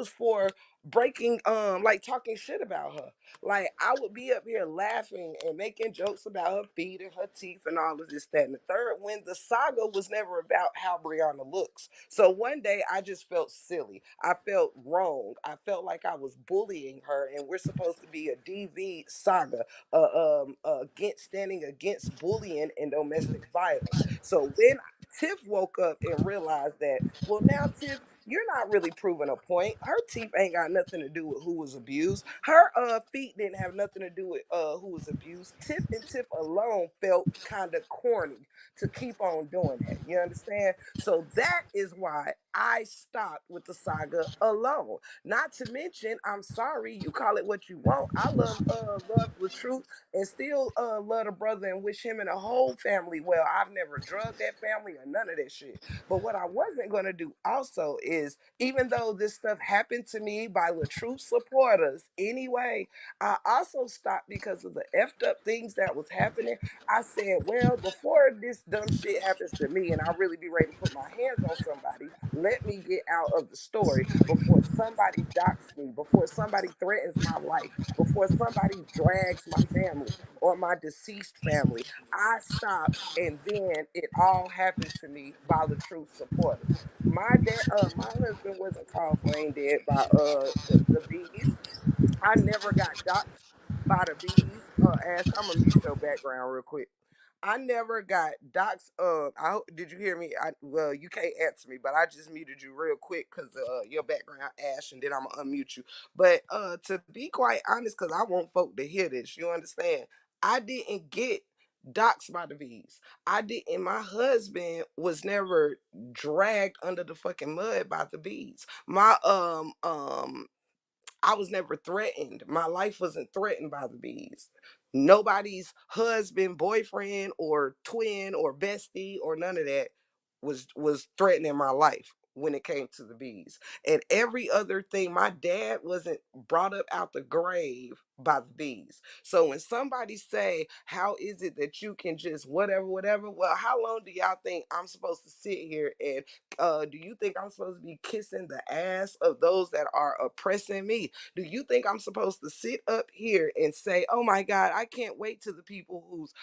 [SPEAKER 1] for breaking, like talking shit about her. Like, I would be up here laughing and making jokes about her feet and her teeth and all of this, that, and the third, when the saga was never about how Brianna looks. So one day I just felt silly. I felt wrong. I felt like I was bullying her, and we're supposed to be a DV saga, against, standing against bullying and domestic violence. So when Tiff woke up and realized that, well, now Tiff, you're not really proving a point. Her teeth ain't got nothing to do with who was abused. Her feet didn't have nothing to do with who was abused. Tiff and Tiff alone felt kind of corny to keep on doing that. You understand? So that is why I stopped with the saga alone. Not to mention, I'm sorry, you call it what you want. I love the truth, and still love the brother, and wish him and the whole family well. I've never drugged that family or none of that shit. But what I wasn't gonna do also is, even though this stuff happened to me by Latroop supporters anyway, I also stopped because of the effed up things that was happening. I said, well, before this dumb shit happens to me and I really be ready to put my hands on somebody, let me get out of the story before somebody docks me, before somebody threatens my life, before somebody drags my family or my deceased family. I stopped, and then it all happened to me by the truth supporters. My husband wasn't called brain dead by the bees. I never got doxxed by the bees. Ash, I'm gonna mute your background real quick. I never got doxxed. Did you hear me? Well, you can't answer me, but I just muted you real quick because your background, Ash, and then I'm gonna unmute you. But to be quite honest, because I want folk to hear this, you understand? I didn't get doxxed by the bees. I didn't. My husband was never dragged under the fucking mud by the bees. I was never threatened. My life wasn't threatened by the bees. Nobody's husband, boyfriend, or twin, or bestie, or none of that was threatening my life when it came to the bees. And every other thing, my dad wasn't brought up out the grave by the bees. So when somebody say, how is it that you can just whatever, whatever, well, how long do y'all think I'm supposed to sit here, and do you think I'm supposed to be kissing the ass of those that are oppressing me? Do you think I'm supposed to sit up here and say, oh my God, I can't wait to the people who's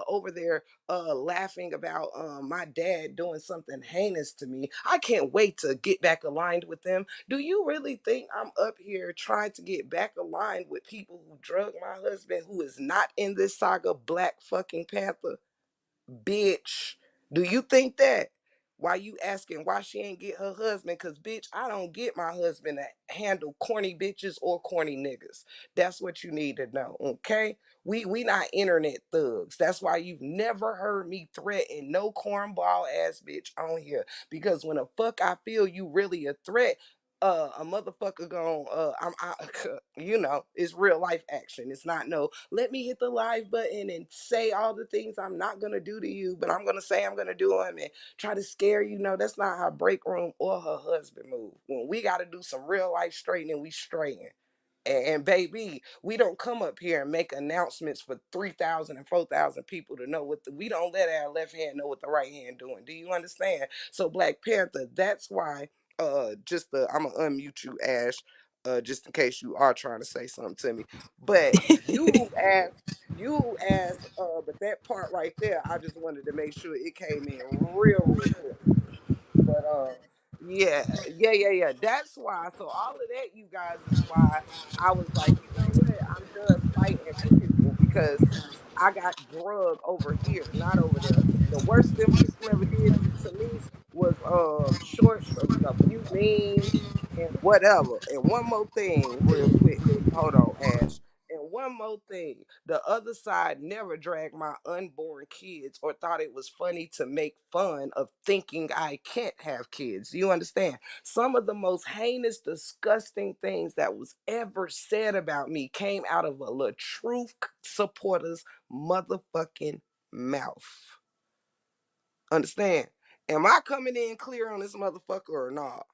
[SPEAKER 1] over there laughing about my dad doing something heinous to me? I can't wait to get back aligned with them. Do you really think I'm up here trying to get back aligned with people who drug my husband, who is not in this saga, Black fucking Panther? Bitch, do you think that? Why you asking why she ain't get her husband? Cause bitch, I don't get my husband to handle corny bitches or corny niggas. That's what you need to know, okay? We not internet thugs. That's why you've never heard me threaten no cornball ass bitch on here. Because when the fuck I feel you really a threat, a motherfucker gon' it's real life action. It's not no, let me hit the live button and say all the things I'm not gonna do to you, but I'm gonna say I'm gonna do them and try to scare you. No, that's not how Break Room or her husband move. When we gotta do some real life straightening, we straighten. And baby, we don't come up here and make announcements for 3,000 and 4,000 people to know we don't let our left hand know what the right hand doing. Do you understand? So Black Panther, that's why I'm gonna unmute you, Ash, just in case you are trying to say something to me. But you asked. You asked, but that part right there, I just wanted to make sure it came in real clear. But yeah. That's why. So all of that, you guys, is why I was like, you know what? I'm done fighting for people because I got drug over here, not over there. The worst them people ever did to me was short a few memes and whatever. And one more thing, real quick. Hold on, Ash. And one more thing, the other side never dragged my unborn kids or thought it was funny to make fun of thinking I can't have kids. You understand? Some of the most heinous, disgusting things that was ever said about me came out of a truth supporter's motherfucking mouth. Understand? Am I coming in clear on this motherfucker or not?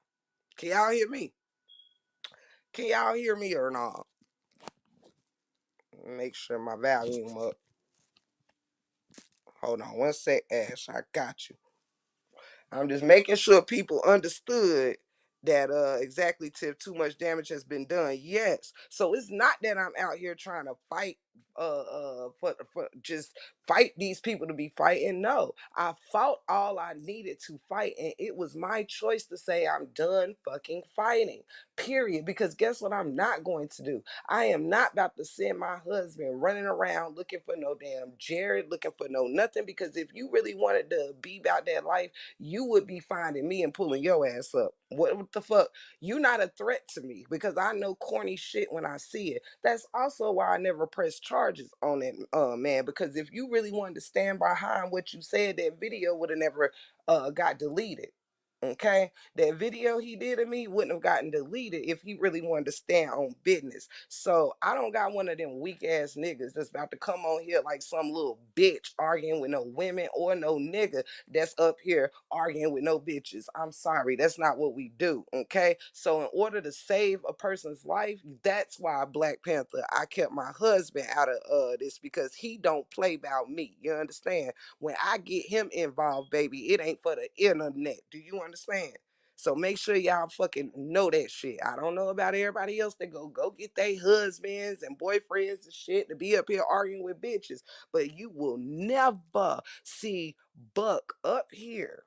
[SPEAKER 1] Can y'all hear me? Can y'all hear me or not? Make sure my volume up. Hold on one sec, Ash. I got you. I'm just making sure people understood that exactly to too much damage has been done. Yes. So it's not that I'm out here trying to fight for just fight these people to be fighting. No. I fought all I needed to fight, and it was my choice to say I'm done fucking fighting. Period. Because guess what I'm not going to do? I am not about to send my husband running around looking for no damn Jared, looking for no nothing. Because if you really wanted to be about that life, you would be finding me and pulling your ass up. What the fuck? You not a threat to me because I know corny shit when I see it. That's also why I never press charges on that man. Because if you really wanted to stand behind what you said, that video would have never got deleted. Okay, that video he did of me wouldn't have gotten deleted if he really wanted to stand on business. So I don't got one of them weak ass niggas that's about to come on here like some little bitch arguing with no women or no nigga that's up here arguing with no bitches. I'm sorry, that's not what we do. Okay, so in order to save a person's life, that's why Black Panther, I kept my husband out of this because he don't play about me. You understand? When I get him involved, baby, it ain't for the internet. Do you understand? So make sure y'all fucking know that shit. I don't know about everybody else that go get their husbands and boyfriends and shit to be up here arguing with bitches, but you will never see Buck up here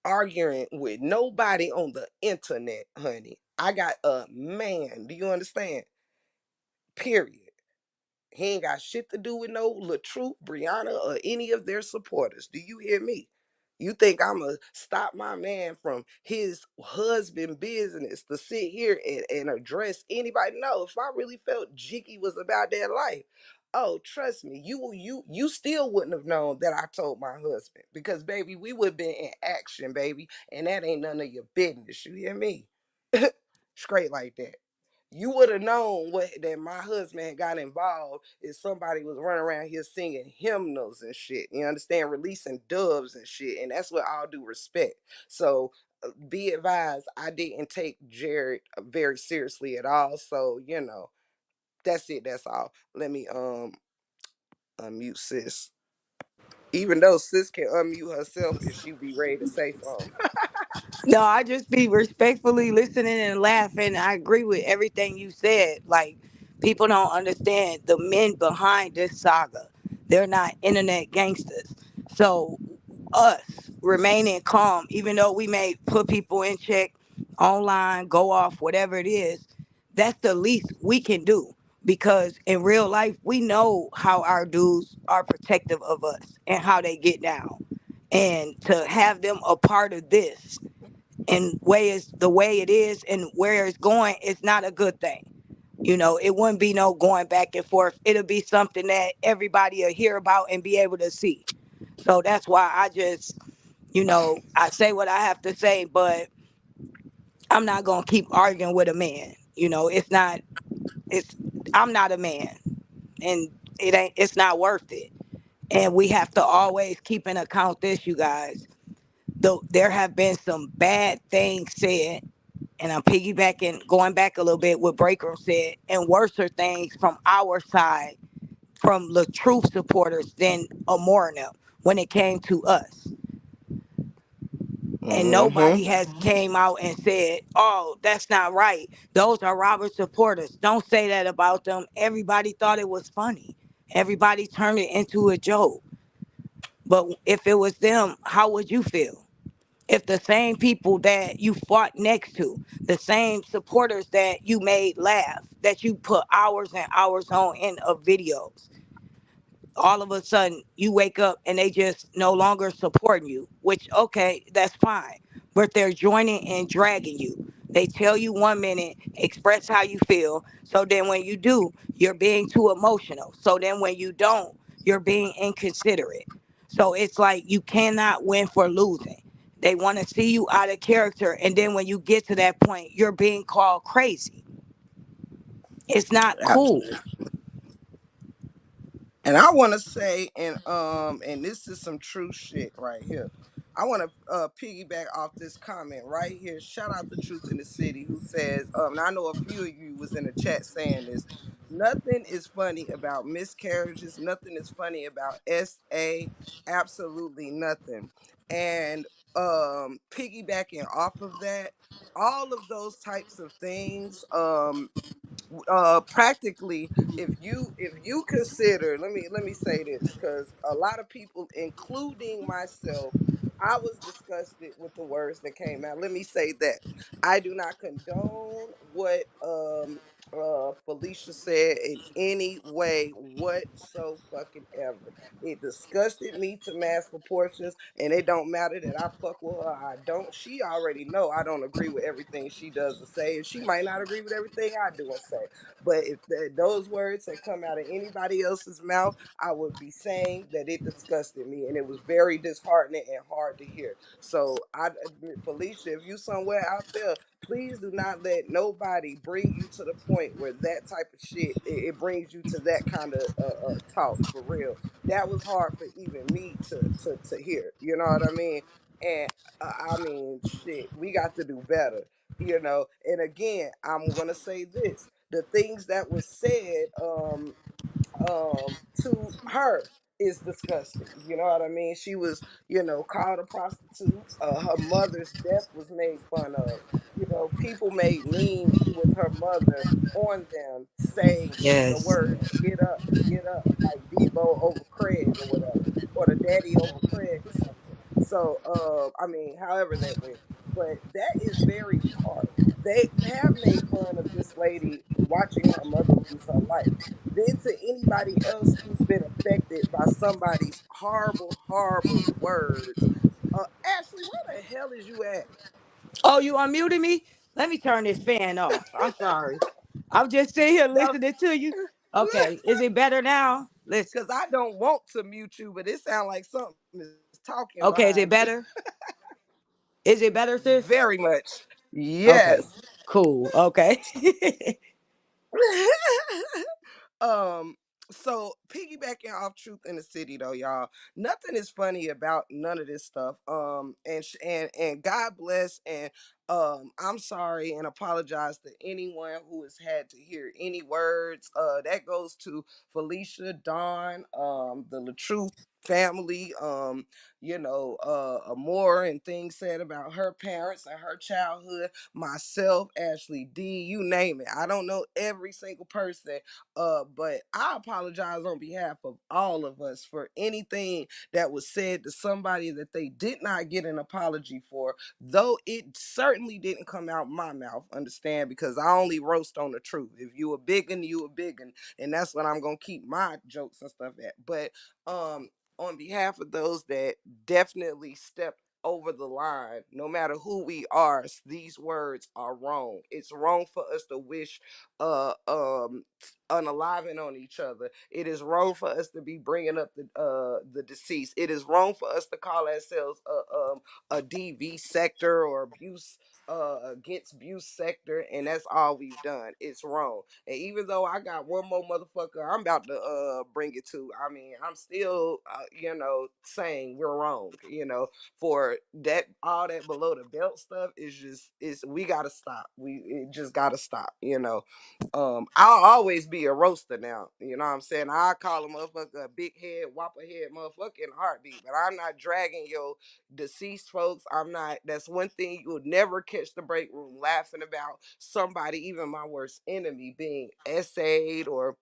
[SPEAKER 1] arguing with nobody on the internet, honey. I got a man. Do you understand? Period. He ain't got shit to do with no LaTruth, Brianna, or any of their supporters. Do you hear me? You think I'm going to stop my man from his husband business to sit here and address anybody? No, if I really felt Jiggy was about that life, oh, trust me, you still wouldn't have known that I told my husband because, baby, we would have been in action, baby, and that ain't none of your business. You hear me? Straight like that. You would have known what that my husband had got involved if somebody was running around here singing hymnals and shit. You understand? Releasing doves and shit. And that's what all due respect. So be advised, I didn't take Jared very seriously at all. So, that's it. That's all. Let me unmute sis. Even though sis can unmute herself if she be ready to say something.
[SPEAKER 3] No, I just be respectfully listening and laughing. I agree with everything you said. Like, people don't understand the men behind this saga. They're not internet gangsters. So, us remaining calm, even though we may put people in check online, go off, whatever it is, that's the least we can do. Because in real life, we know how our dudes are protective of us and how they get down. And to have them a part of this and way is the way it is and where it's going, it's not a good thing. It wouldn't be no going back and forth. It'll be something that everybody will hear about and be able to see. So that's why I just, I say what I have to say, but I'm not gonna keep arguing with a man. It's not. It's I'm not a man, and it's not worth it. And we have to always keep in account this, you guys. Though there have been some bad things said, and I'm piggybacking, going back a little bit, what Breaker said, and worser things from our side, from the truth supporters than Amorna when it came to us. And
[SPEAKER 1] Mm-hmm.
[SPEAKER 3] nobody has came out and said, oh, that's not right. Those are Robert supporters. Don't say that about them. Everybody thought it was funny. Everybody turned it into a joke. But if it was them, how would you feel? If the same people that you fought next to, the same supporters that you made laugh, that you put hours and hours on in of videos, all of a sudden you wake up and they just no longer supporting you, which okay, that's fine. But they're joining and dragging you. They tell you 1 minute, express how you feel. So then when you do, you're being too emotional. So then when you don't, you're being inconsiderate. So it's like you cannot win for losing. They want to see you out of character. And then when you get to that point, you're being called crazy. It's not cool.
[SPEAKER 1] And I want to say, and this is some true shit right here. I want to piggyback off this comment right here. Shout out to Truth in the City, who says, and I know a few of you was in the chat saying this. Nothing is funny about miscarriages. Nothing is funny about SA. Absolutely nothing. And piggybacking off of that, all of those types of things, practically, if you consider, let me say this, because a lot of people, including myself, I was disgusted with the words that came out. Let me say that I do not condone what Felicia said in any way whatso fucking ever. It disgusted me to mass proportions, and it don't matter that I fuck with her, I don't. She already know I don't agree with everything she does and say, and she might not agree with everything I do and say. But if those words had come out of anybody else's mouth, I would be saying that it disgusted me, and it was very disheartening and hard to hear. So, Felicia, if you somewhere out there, please do not let nobody bring you to the point where that type of shit, it brings you to that kind of talk, for real. That was hard for even me to hear. You know what I mean? And I mean, shit, we got to do better. And again, I'm gonna say this: the things that was said to her is disgusting. You know what I mean? She was, called a prostitute. Her mother's death was made fun of. People made memes with her mother on them saying the
[SPEAKER 3] Yes.
[SPEAKER 1] words get up," like Debo over Craig or whatever, or the daddy over Craig or something. So, I mean, however that went. But that is very hard. They have made fun of this lady watching her mother lose her life. Then to anybody else who's been affected by somebody's horrible, horrible words. Ashley, where the hell is you at?
[SPEAKER 3] Oh, you unmuted me? Let me turn this fan off. I'm sorry. I'm just sitting here
[SPEAKER 1] No,
[SPEAKER 3] listening to you. Okay. Is it better now? Listen.
[SPEAKER 1] because I don't want to mute you, but it sounds like something is talking behind
[SPEAKER 3] Okay. Is
[SPEAKER 1] you.
[SPEAKER 3] it better? Is it better, sis?
[SPEAKER 1] Very much.
[SPEAKER 3] Okay.
[SPEAKER 1] Yes.
[SPEAKER 3] Cool. Okay.
[SPEAKER 1] um so piggybacking off Truth in the City, though, y'all, nothing is funny about none of this stuff. And God bless, and I'm sorry and apologize to anyone who has had to hear any words that goes to Felicia, Dawn, the LaTruth family, more and things said about her parents and her childhood, myself, Ashley D, you name it. I don't know every single person, but I apologize on behalf of all of us for anything that was said to somebody that they did not get an apology for, though it certainly didn't come out my mouth, understand, because I only roast on the truth. If you a biggin, you a biggin, and that's what I'm gonna keep my jokes and stuff at. But on behalf of those that definitely stepped over the line, no matter who we are, these words are wrong. It's wrong for us to wish uh um unaliving on each other. It is wrong for us to be bringing up the deceased. It is wrong for us to call ourselves a DV sector or abuse against abuse sector, and that's all we've done. It's wrong. And even though I got one more motherfucker I'm about to bring it to, I mean, I'm still saying we're wrong, for that. All that below the belt stuff is just, is we gotta stop. It just gotta stop. I'll always be a roaster now. You know what I'm saying? I call a motherfucker a big head, whopper head motherfucker in a heartbeat. But I'm not dragging your deceased folks. I'm not. That's one thing you would never catch the break room laughing about somebody, even my worst enemy, being essayed or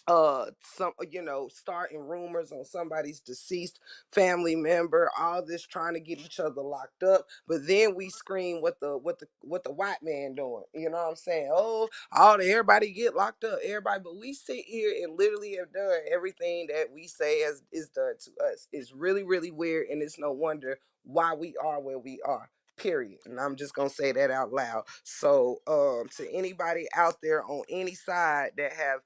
[SPEAKER 1] some, starting rumors on somebody's deceased family member, all this trying to get each other locked up. But then we scream what the white man doing, you know what I'm saying? Oh, everybody get locked up, everybody. But we sit here and literally have done everything that we say is done to us. It's really, really weird, and it's no wonder why we are where we are, period. And I'm just gonna say that out loud. So to anybody out there on any side that have,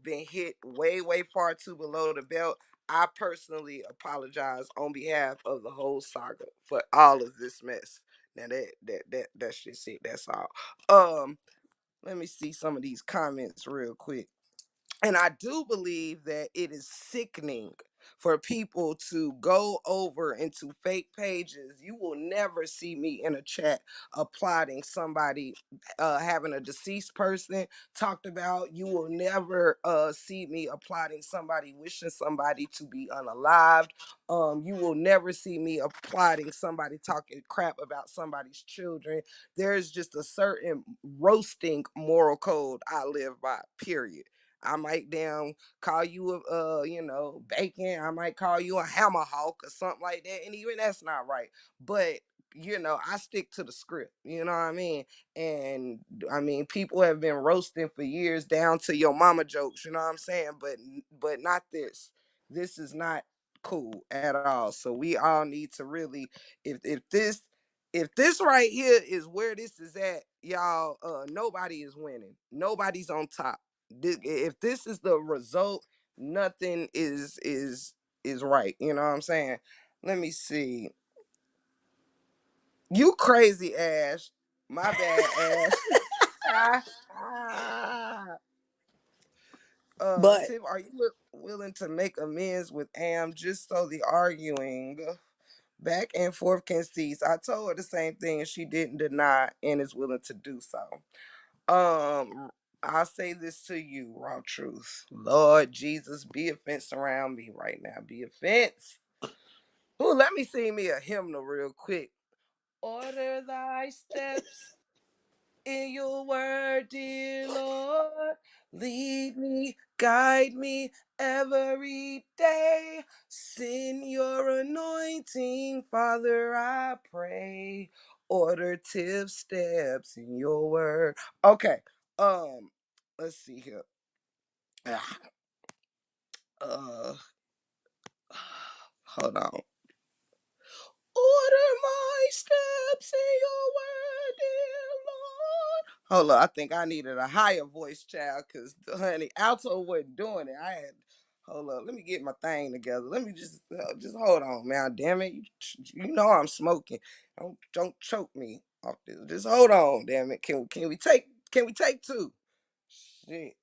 [SPEAKER 1] been hit way, way far too below the belt, I personally apologize on behalf of the whole saga for all of this mess. Now that's just it. That's all. Let me see some of these comments real quick. And I do believe that it is sickening for people to go over into fake pages. You will never see me in a chat applauding somebody having a deceased person talked about. You will never see me applauding somebody wishing somebody to be unalived. You will never see me applauding somebody talking crap about somebody's children. There's just a certain roasting moral code I live by, period. I might damn call you bacon. I might call you a hammer hawk or something like that. And even that's not right. But I stick to the script. You know what I mean? And I mean, people have been roasting for years down to your mama jokes. You know what I'm saying? But not this. This is not cool at all. So we all need to really, if this right here is where this is at, y'all, nobody is winning. Nobody's on top. If this is the result, nothing is right. You know what I'm saying? Let me see. You crazy, Ash. My bad, Ash.
[SPEAKER 3] But
[SPEAKER 1] Tiff, are you willing to make amends with Am just so the arguing back and forth can cease? I told her the same thing and she didn't deny and is willing to do so. I'll say this to you, raw truth. Lord Jesus, be a fence around me right now. Be a fence. Ooh, let me sing me a hymnal real quick. Order thy steps in your word, dear Lord. Lead me, guide me every day. Send your anointing, Father, I pray. Order Tiff steps in your word. Okay. Let's see here. Uh hold on. Order my steps in your word, dear Lord. Hold on, I think I needed a higher voice, child, because honey, alto wasn't doing it. I had hold up. Let me get my thing together. Let me just hold on, man. Damn it, you know I'm smoking. Don't choke me off this. Just hold on, damn it. Can we take two? Shit.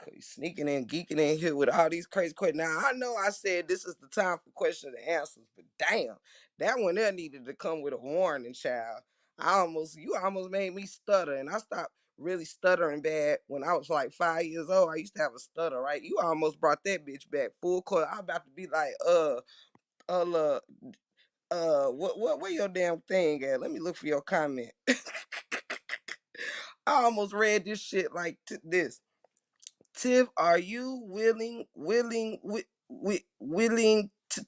[SPEAKER 1] Okay, sneaking in, geeking in here with all these crazy questions. Now I know I said this is the time for questions and answers, but damn, that one there needed to come with a warning, child. You almost made me stutter, and I stopped really stuttering bad when I was like 5 years old. I used to have a stutter, right? You almost brought that bitch back full court. I'm about to be like, uh, where your damn thing at? Let me look for your comment. I almost read this shit like this. Tiff, are you willing to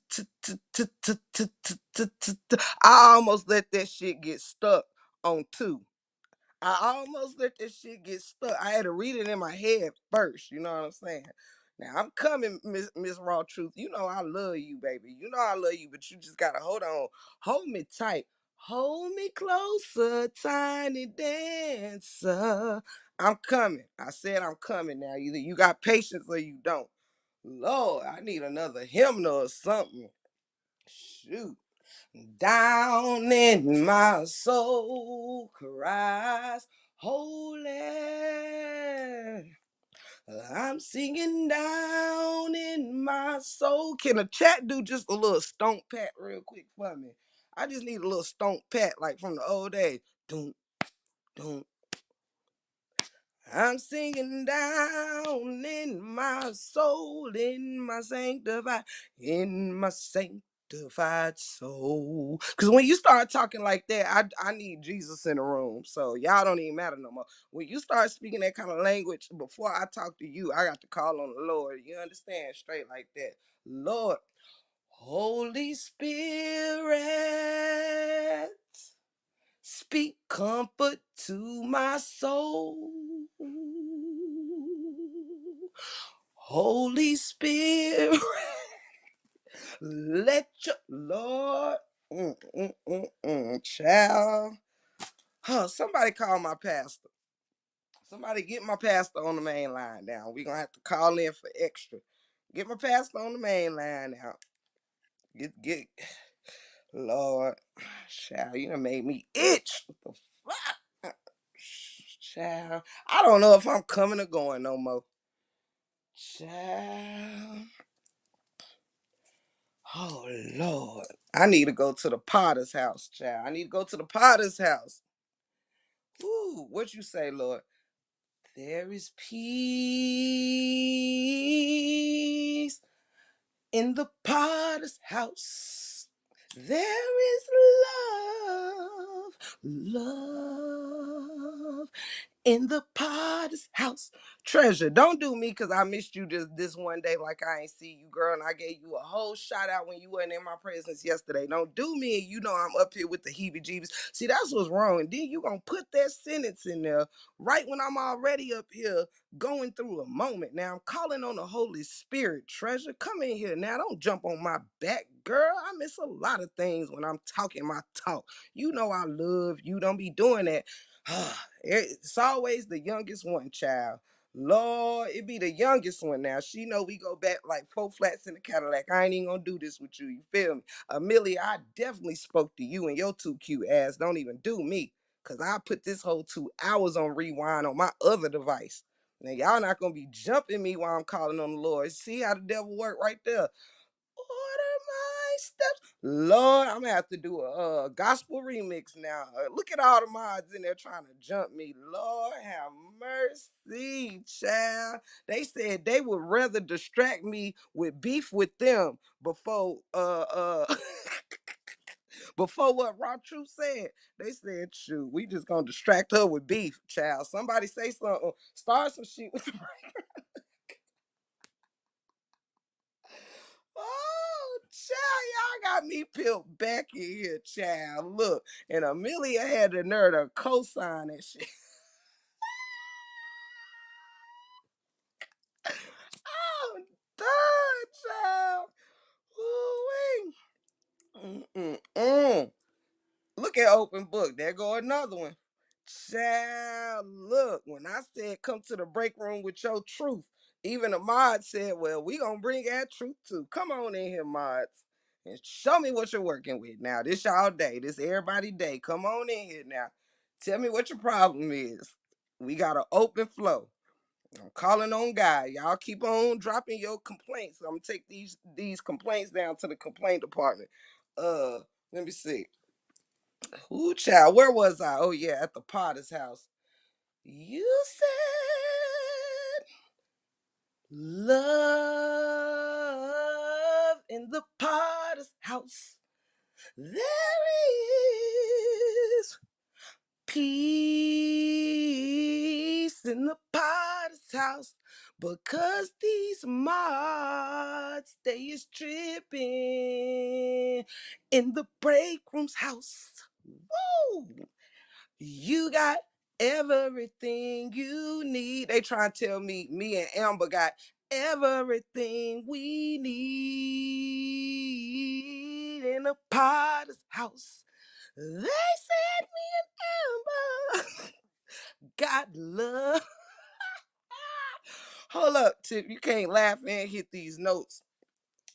[SPEAKER 1] I almost let that shit get stuck on two. I almost let that shit get stuck. I had to read it in my head first. You know what I'm saying? Now I'm coming, Miss Raw Truth. You know I love you, baby. You know I love you, but you just gotta hold on. Hold me tight. Hold me closer, tiny dancer. I'm coming. I said I'm coming now. Either you got patience or you don't. Lord, I need another hymnal or something. Shoot. Down in my soul cries, holy. I'm singing down in my soul. Can a chat do just a little stomp pat real quick for me? I just need a little stomp pat like from the old days. Doom, doom. I'm singing down in my soul, in my sanctified, in my sanctified. sanctified soul. Because when you start talking like that, I need Jesus in the room. So y'all don't even matter no more. When you start speaking that kind of language, before I talk to you, I got to call on the Lord. You understand? Straight like that. Lord, Holy Spirit, speak comfort to my soul. Holy Spirit, let your Lord, child. Huh, somebody call my pastor. Somebody get my pastor on the main line now. We're gonna have to call in for extra. Get my pastor on the main line now. Get Lord, child, you done made me itch. What the fuck? Child, I don't know if I'm coming or going no more. Child. Oh Lord. I need to go to the Potter's house, child. I need to go to the Potter's house. Ooh, what you say, Lord? There is peace in the Potter's house. There is love in the Potter's house. Treasure, don't do me because I missed you this one day like I ain't see you, girl, and I gave you a whole shout out when you wasn't in my presence yesterday. Don't do me and you know I'm up here with the heebie-jeebies. See, that's what's wrong. And then you gonna put that sentence in there right when I'm already up here going through a moment. Now I'm calling on the Holy Spirit. Treasure, come in here now. Don't jump on my back, girl. I miss a lot of things when I'm talking my talk. You know I love you. Don't be doing that. It's always the youngest one, child. Lord, it be the youngest one now. She know we go back like 4 flats in the Cadillac. I ain't even gonna do this with you. You feel me? Amelia, I definitely spoke to you and your too cute ass. Don't even do me. Cause I put this whole 2 hours on rewind on my other device. Now y'all not gonna be jumping me while I'm calling on the Lord. See how the devil work right there. Order my steps. Lord, I'm gonna have to do a gospel remix now. Look at all the mods in there trying to jump me. Lord have mercy, child. They said they would rather distract me with beef with them before before what Raw Truth said. They said, shoot, we just gonna distract her with beef, child. Somebody say something, start some shit with the Oh, child, y'all got me peeled back in here, child. Look, and Amelia had the nerve to co-sign that shit. I'm done, child. Ooh-wee. Look at open book. There go another one. Child, look, when I said come to the break room with your truth, even the mod said, well, we gonna bring our truth too. Come on in here, mods, and show me what you're working with now. This y'all day, this everybody day. Come on in here now. Tell me what your problem is. We got an open flow. I'm calling on God. Y'all keep on dropping your complaints. I'm gonna take these complaints down to the complaint department. Let me see. Ooh, child, where was I? Oh, yeah, at the Potter's house. You said love in the Potter's house. There is peace in the Potter's house because these mods they is tripping in the break room's house. Woo! You got everything you need. They trying to tell me and Amber got everything we need in a Potter's house. They said me and Amber got love. Hold up, Tip. You can't laugh and hit these notes.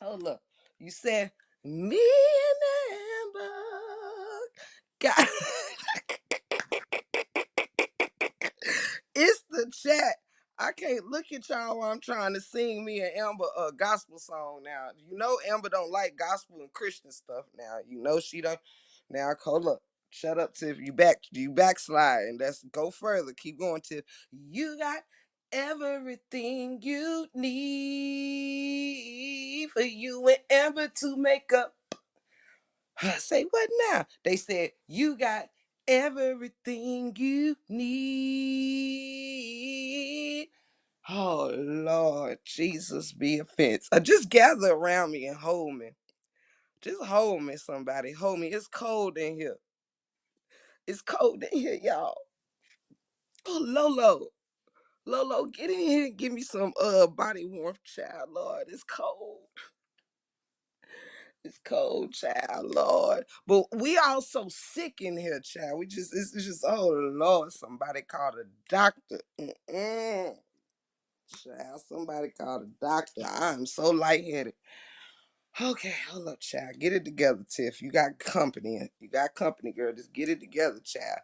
[SPEAKER 1] Hold up. You said me and Amber got It's the chat. I can't look at y'all while I'm trying to sing me and Amber a gospel song now. You know Amber don't like gospel and Christian stuff now. You know she don't. Now hold up. Shut up, Tiff. You backslide and let's go further. Keep going, Tiff. You got everything you need for you and Amber to make up. I say, what now? They said, you got everything you need. Oh, Lord, Jesus be offense. Just gather around me and hold me. Just hold me, somebody. Hold me. It's cold in here. It's cold in here, y'all. Oh, Lolo. Lolo, get in here and give me some body warmth, child, Lord. It's cold. It's cold, child, Lord. But we all so sick in here, child. It's just, oh, Lord, somebody called a doctor. Child, somebody called a doctor. I'm so lightheaded. Okay, hold up, child. Get it together, Tiff. You got company. You got company, girl. Just get it together, child.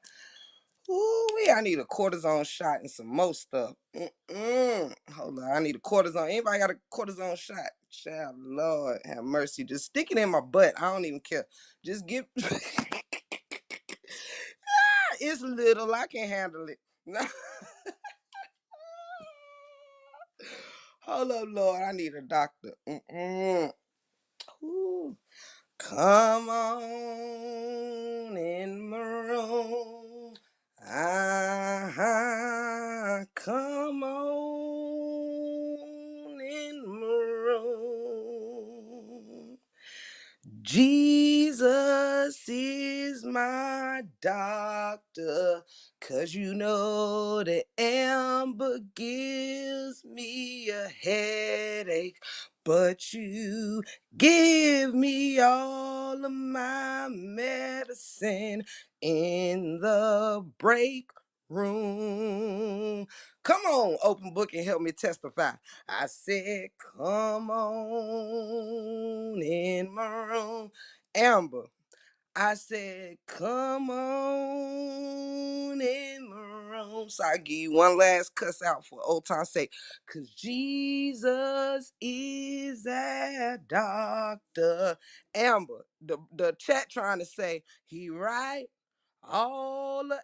[SPEAKER 1] Ooh, I need a cortisone shot and some more stuff. Hold on, I need a cortisone. Anybody got a cortisone shot? Child, Lord, have mercy. Just stick it in my butt. I don't even care. Just give. It's little. I can handle it. Hold up, Lord. I need a doctor. Ooh. Come on in my room. Come on in my room. Jesus is my doctor, 'cause you know the amber gives me a headache, but you give me all of my medicine in the break room. Come on, open book and help me testify. I said, come on in my room. Amber, I said, come on in my room. So I give you one last cuss out for old time's sake. 'Cause Jesus is that doctor. Amber, the chat trying to say, he right all the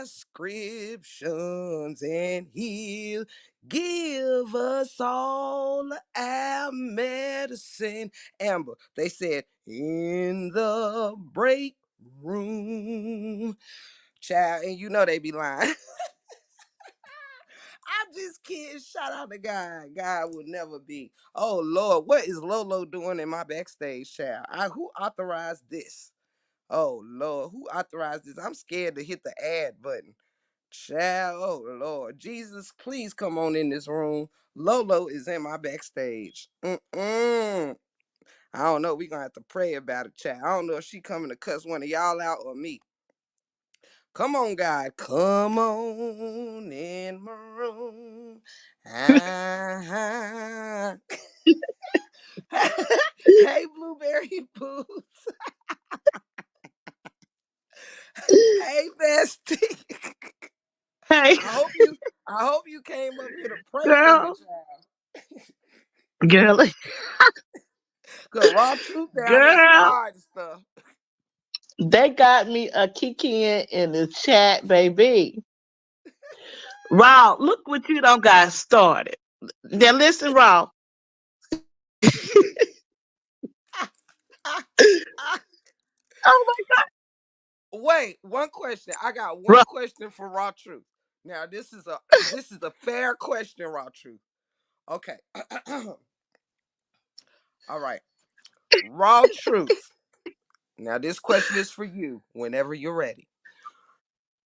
[SPEAKER 1] ascriptions and he'll give us all our medicine. Amber, they said in the break room. Child, and you know they be lying. I'm just kidding. Shout out to God. God will never be. Oh Lord, what is Lolo doing in my backstage, child? Who authorized this? Oh Lord, who authorized this? I'm scared to hit the add button. Child, oh Lord. Jesus, please come on in this room. Lolo is in my backstage. I don't know. We're going to have to pray about it, child. I don't know if she coming to cuss one of y'all out or me. Come on, God. Come on in my room. Hey, Blueberry Boots. Hey, Bestie.
[SPEAKER 2] Hey,
[SPEAKER 1] I hope you came up here to pray for me,
[SPEAKER 2] girl,
[SPEAKER 1] child.
[SPEAKER 2] girl,
[SPEAKER 1] Cause raw truth down there
[SPEAKER 2] girl.
[SPEAKER 1] starting stuff.
[SPEAKER 2] They got me a kiki in the chat, baby. Raw, look what you done got started. Now listen, Raw. Oh
[SPEAKER 1] Wait, one question. I got
[SPEAKER 2] my,
[SPEAKER 1] one question for raw truth. Now this is a fair question, raw truth. Okay. All right. Raw truth. Now this question is for you whenever you're ready.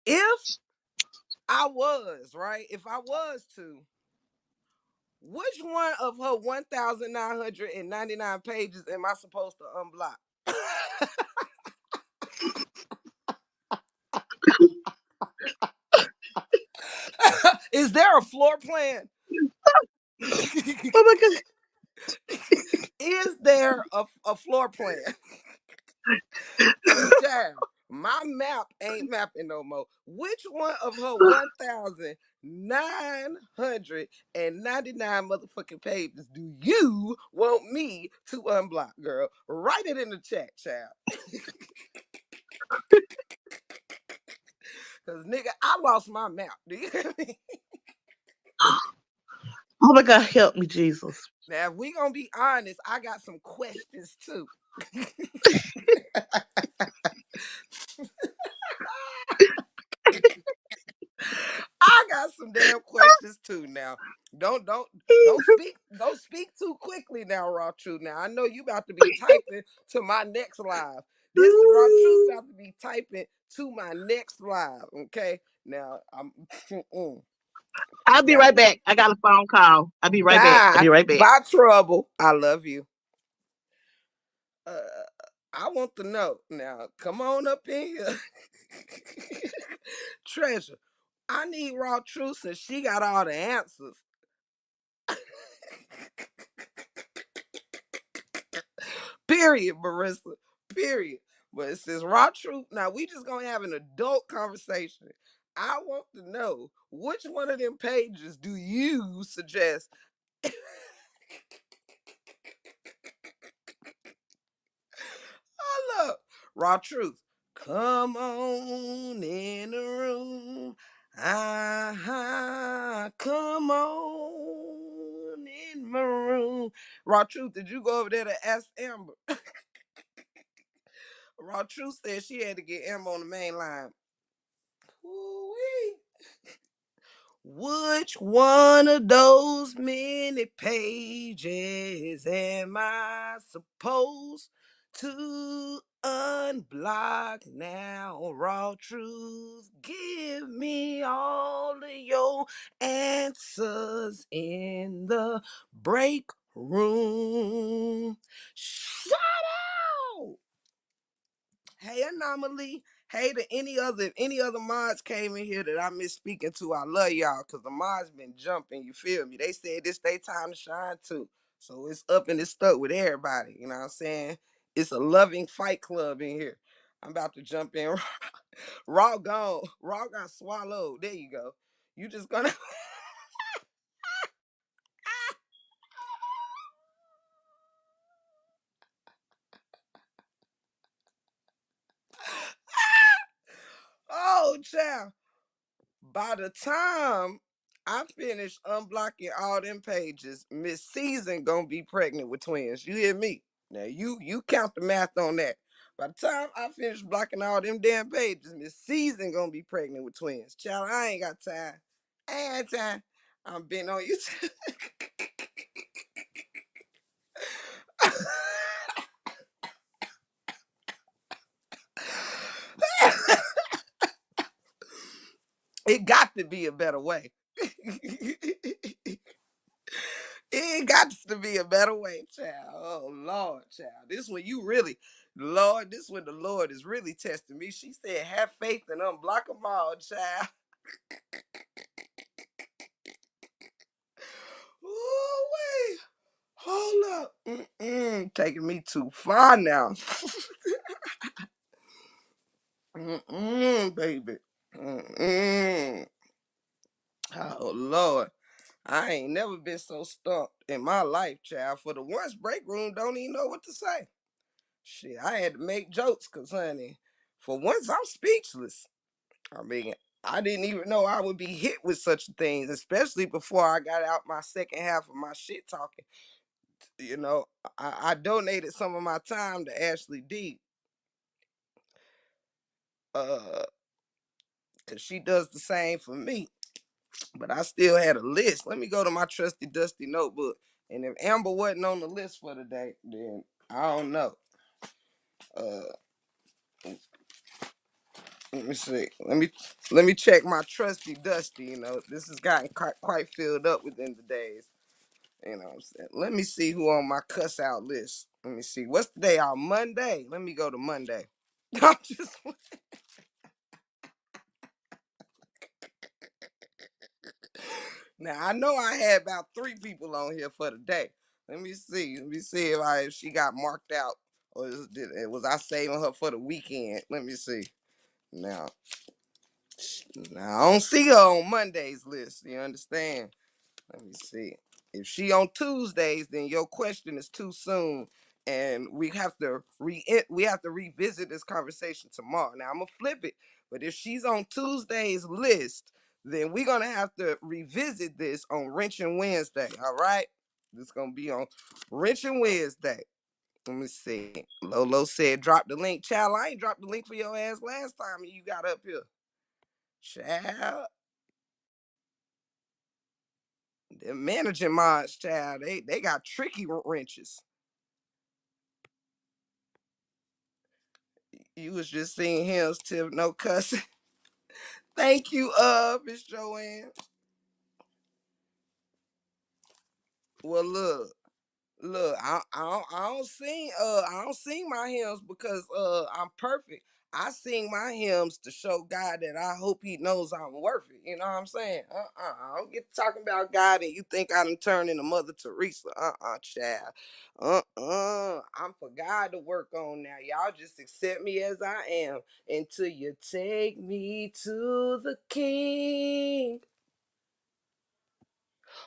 [SPEAKER 1] If I was, right? If I was to, which one of her 1,999 pages am I supposed to unblock? Is there a floor plan?
[SPEAKER 2] oh my god.
[SPEAKER 1] Is there a floor plan? Cause child, my map ain't mapping no more. Which one of her 1,999 motherfucking pages do you want me to unblock, girl? Write it in the chat, child. Cause nigga, I lost my map. Do you hear me?
[SPEAKER 2] Oh my God, help me, Jesus.
[SPEAKER 1] Now, if we gonna be honest, I got some questions too. I got some damn questions too. Now, don't don't don't speak too quickly now, Raw Truth. Now I know you about to be typing to my next live. This Raw Truth about to be typing to my next live. Okay. Now I'm
[SPEAKER 2] I'll be
[SPEAKER 1] now
[SPEAKER 2] right back. I got a phone call. I'll be right back. I'll
[SPEAKER 1] bye
[SPEAKER 2] be right back.
[SPEAKER 1] bye trouble. I love you. Uh, I want to know now. Come on up in here, Treasure. I need Raw Truth since she got all the answers. Period, Marissa. Period. But it says Raw Truth. Now we just gonna have an adult conversation. I want to know which one of them pages do you suggest? Oh, look, Raw Truth. Come on in the room. Come on in my room. Raw Truth, did you go over there to ask Amber? Raw Truth said she had to get Amber on the main line. Ooh-wee. Which one of those many pages am I supposed to unblock now? Raw Truth, give me all of your answers in the break room. Shout out! Hey, Anomaly. Hey, to any other mods came in here that I miss speaking to. I love y'all because the mods been jumping. You feel me? They said this they time to shine too. So it's up and it's stuck with everybody. You know what I'm saying? It's a loving fight club in here. I'm about to jump in. Raw gone. Raw got swallowed. There you go. You just gonna oh child. By the time I finish unblocking all them pages, Miss Season gonna be pregnant with twins. You hear me? Now you count the math on that. By the time I finish blocking all them damn pages, Miss Season gonna be pregnant with twins. Child, I ain't got time. I ain't got time. I'm been on you. It got to be a better way. It got to be a better way, child. Oh Lord, child. This one you really, Lord, this one the Lord is really testing me. She said, have faith and unblock them all, child. Ooh, wait. Hold up. Taking me too far now. Baby. Mm-mm. Oh Lord. I ain't never been so stumped in my life, child. For the once break room don't even know what to say. Shit, I had to make jokes because, honey, for once I'm speechless. I mean, I didn't even know I would be hit with such things, especially before I got out my second half of my shit talking. You know, I donated some of my time to Ashley D, because she does the same for me. But I still had a list. Let me go to my trusty dusty notebook. And if Amber wasn't on the list for today, then I don't know. Uh, Let me see. Let me check my trusty dusty. You know, this has gotten quite filled up within the days. You know what I'm saying? Let me see who on my cuss out list. Let me see. What's the day out? Monday. Let me go to Monday. I'm just now I know I had about 3 people on here for the day. Let me see. Let me see if she got marked out or was I saving her for the weekend? Let me see. Now, now I don't see her on Monday's list. You understand? Let me see. If she on Tuesdays, then your question is too soon, and we have to revisit this conversation tomorrow. Now I'm gonna flip it, but if she's on Tuesday's list, then we're gonna have to revisit this on Wrenching Wednesday. All right, this gonna be on Wrenching Wednesday. Let me see. Lolo said, "Drop the link, child. I ain't dropped the link for your ass last time you got up here, child. The managing mods, child. They got tricky wrenches. You was just singing hymns, Tip. No cussing. Thank you, Miss Joanne. Well, look, I don't sing my hymns because I'm perfect. I sing my hymns to show God that I hope He knows I'm worth it. You know what I'm saying? I don't get to talking about God and you think I done turned into Mother Teresa. Child. I'm for God to work on now. Y'all just accept me as I am until you take me to the King.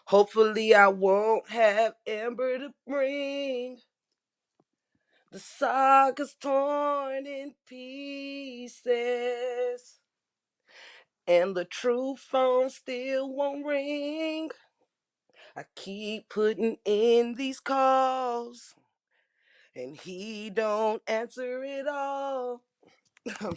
[SPEAKER 1] Hopefully, I won't have Amber to bring. The saga's torn in pieces, and the true phone still won't ring. I keep putting in these calls, and he don't answer it all. I'm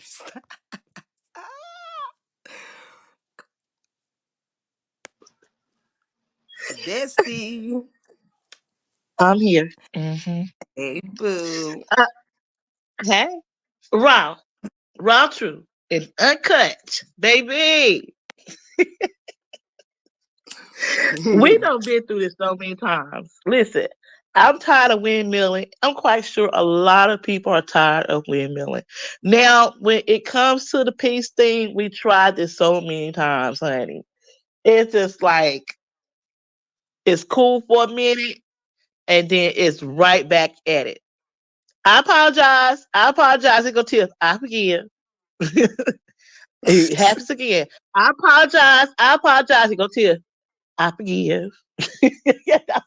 [SPEAKER 1] Bestie.
[SPEAKER 2] I'm here. Hmm.
[SPEAKER 1] Hey, boo.
[SPEAKER 2] Hey, raw, raw truth, and uncut, baby. We done been through this so many times. Listen, I'm tired of windmilling. I'm quite sure a lot of people are tired of windmilling. Now, when it comes to the peace thing, we tried this so many times, honey. It's just like it's cool for a minute, and then it's right back at it. I apologize. I apologize. It go Tiff. I forgive. It happens again. I apologize. I apologize. It go Tiff. I forgive. You know?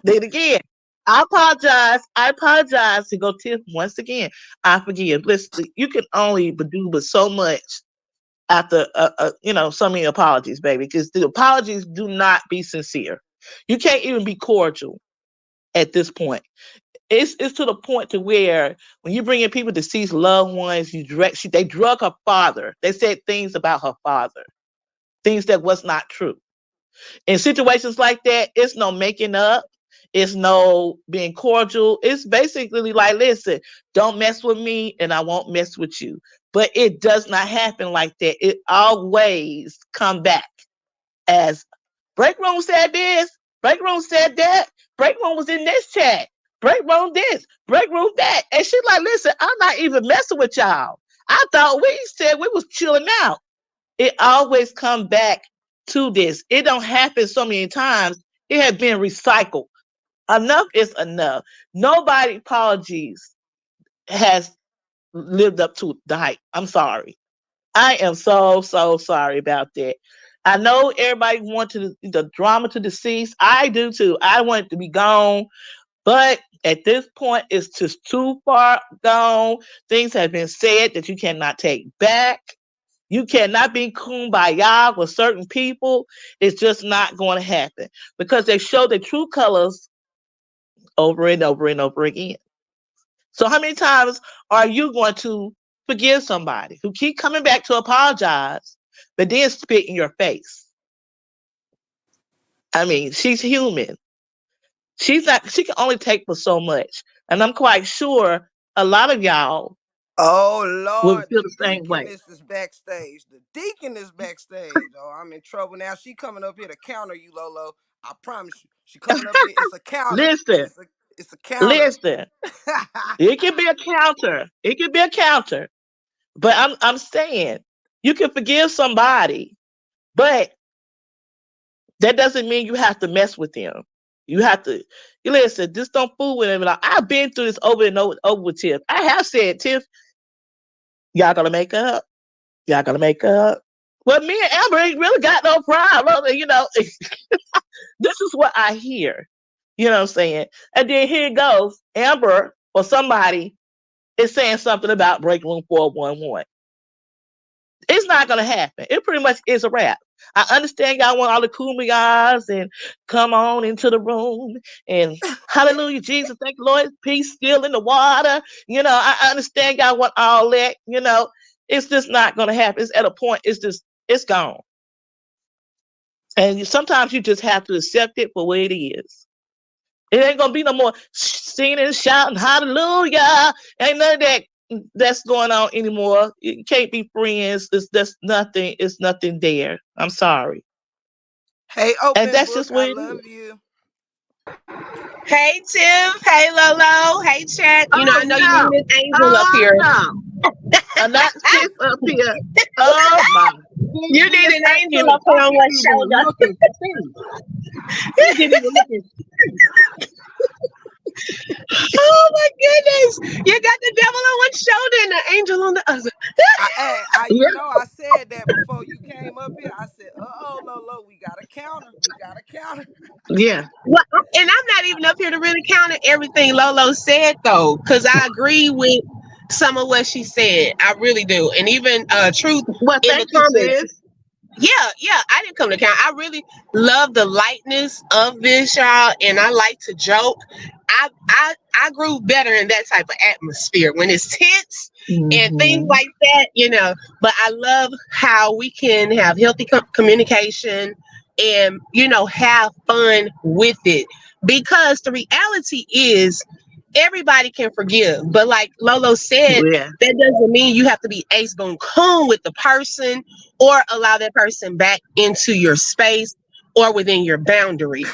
[SPEAKER 2] Then again, I apologize. I apologize. To go Tiff once again. I forgive. Listen, you can only do but so much after so many apologies, baby, because the apologies do not be sincere. You can't even be cordial at this point. It's to the point to where when you bring in people deceased loved ones, they drug her father. They said things about her father, things that was not true. In situations like that, it's no making up. It's no being cordial. It's basically like, listen, don't mess with me and I won't mess with you. But it does not happen like that. It always come back as break room said this, break room said that, break room was in this chat, break room this, break room that. And she's like, listen, I'm not even messing with y'all. I thought we said we was chilling out. It always come back to this. It don't happen so many times. It has been recycled. Enough is enough. Nobody apologies has lived up to the hype. I'm sorry. I am so sorry about that. I know everybody wanted the drama to decease. I do too. I want it to be gone. But at this point, it's just too far gone. Things have been said that you cannot take back. You cannot be kumbaya with certain people. It's just not going to happen because they show their true colors over and over and over again. So how many times are you going to forgive somebody who keep coming back to apologize, but then spit in your face? I mean, she's human. She's not. She can only take for so much, and I'm quite sure a lot of y'all
[SPEAKER 1] Oh
[SPEAKER 2] will
[SPEAKER 1] Lord,
[SPEAKER 2] feel
[SPEAKER 1] the
[SPEAKER 2] the same way.
[SPEAKER 1] deaconess is backstage. The deacon is backstage. Oh, I'm in trouble now. She coming up here to counter you, Lolo. I promise you. She coming up here. It's a counter.
[SPEAKER 2] Listen,
[SPEAKER 1] It's a counter.
[SPEAKER 2] listen. It can be a counter. It can be a counter. But I'm saying you can forgive somebody, but that doesn't mean you have to mess with them. You have to you listen, just don't fool with them. Like, I've been through this over and over with Tiff. I have said, Tiff, y'all gonna make up. Y'all gonna make up. Well, me and Amber ain't really got no problem. This is what I hear. You know what I'm saying? And then here it goes. Amber or somebody is saying something about break room 411. It's not gonna happen. It pretty much is a wrap. I understand y'all want all the kumiyas and come on into the room and hallelujah, Jesus, thank you, Lord, peace still in the water. I understand y'all want all that. It's just not gonna happen. It's at a point. It's gone. And sometimes you just have to accept it for what it is. It ain't gonna be no more singing and shouting hallelujah. Ain't none of that's going on anymore. You can't be friends. That's nothing. It's nothing there. I'm sorry.
[SPEAKER 1] Hey,
[SPEAKER 2] And
[SPEAKER 1] open
[SPEAKER 2] that's
[SPEAKER 1] book,
[SPEAKER 2] just
[SPEAKER 1] I
[SPEAKER 2] what it
[SPEAKER 1] love
[SPEAKER 2] is.
[SPEAKER 1] you.
[SPEAKER 5] Hey Tiff, hey Lolo, hey chat. I
[SPEAKER 2] Oh
[SPEAKER 5] know you need
[SPEAKER 2] no.
[SPEAKER 5] Miss Angel up
[SPEAKER 2] Oh
[SPEAKER 5] here.
[SPEAKER 2] no. I'm not sis up here. Oh my
[SPEAKER 5] You need
[SPEAKER 2] goodness.
[SPEAKER 5] an
[SPEAKER 2] I
[SPEAKER 5] angel
[SPEAKER 2] can't
[SPEAKER 5] up here on one
[SPEAKER 2] even
[SPEAKER 5] shoulder.
[SPEAKER 2] look and see. I can't even look and
[SPEAKER 5] Oh my goodness. You got the devil on one shoulder and the angel on the other.
[SPEAKER 2] see.
[SPEAKER 1] I said that before you came up here. I said, Lolo, we got a counter. We got a counter.
[SPEAKER 2] Yeah.
[SPEAKER 5] Well, and I'm not even up here to really counter everything Lolo said though, because I agree with some of what she said. I really do. And even Truth
[SPEAKER 2] Well,
[SPEAKER 5] in the
[SPEAKER 2] thank you,
[SPEAKER 5] comments.
[SPEAKER 2] sis.
[SPEAKER 5] Yeah, I didn't come to count. I really love the lightness of this, y'all, and I like to joke. I grew better in that type of atmosphere when it's tense and things
[SPEAKER 2] Mm-hmm.
[SPEAKER 5] like that. But I love how we can have healthy communication and have fun with it, because the reality is everybody can forgive, but like Lolo said,
[SPEAKER 2] Yeah.
[SPEAKER 5] that doesn't mean you have to be ace boon coon with the person or allow that person back into your space or within your boundary.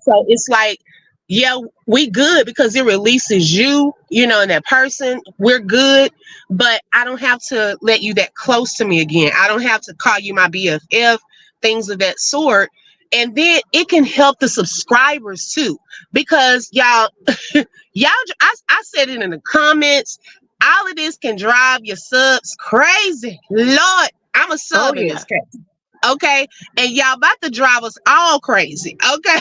[SPEAKER 5] So it's like, yeah, we good because it releases you and that person, we're good, but I don't have to let you that close to me again. I don't have to call you my BFF, things of that sort. And then it can help the subscribers too, because y'all, I said it in the comments. All of this can drive your subs crazy. Lord, I'm a
[SPEAKER 2] Oh
[SPEAKER 5] sub in
[SPEAKER 2] yeah.
[SPEAKER 5] this case. Okay. And y'all about to drive us all crazy. Okay.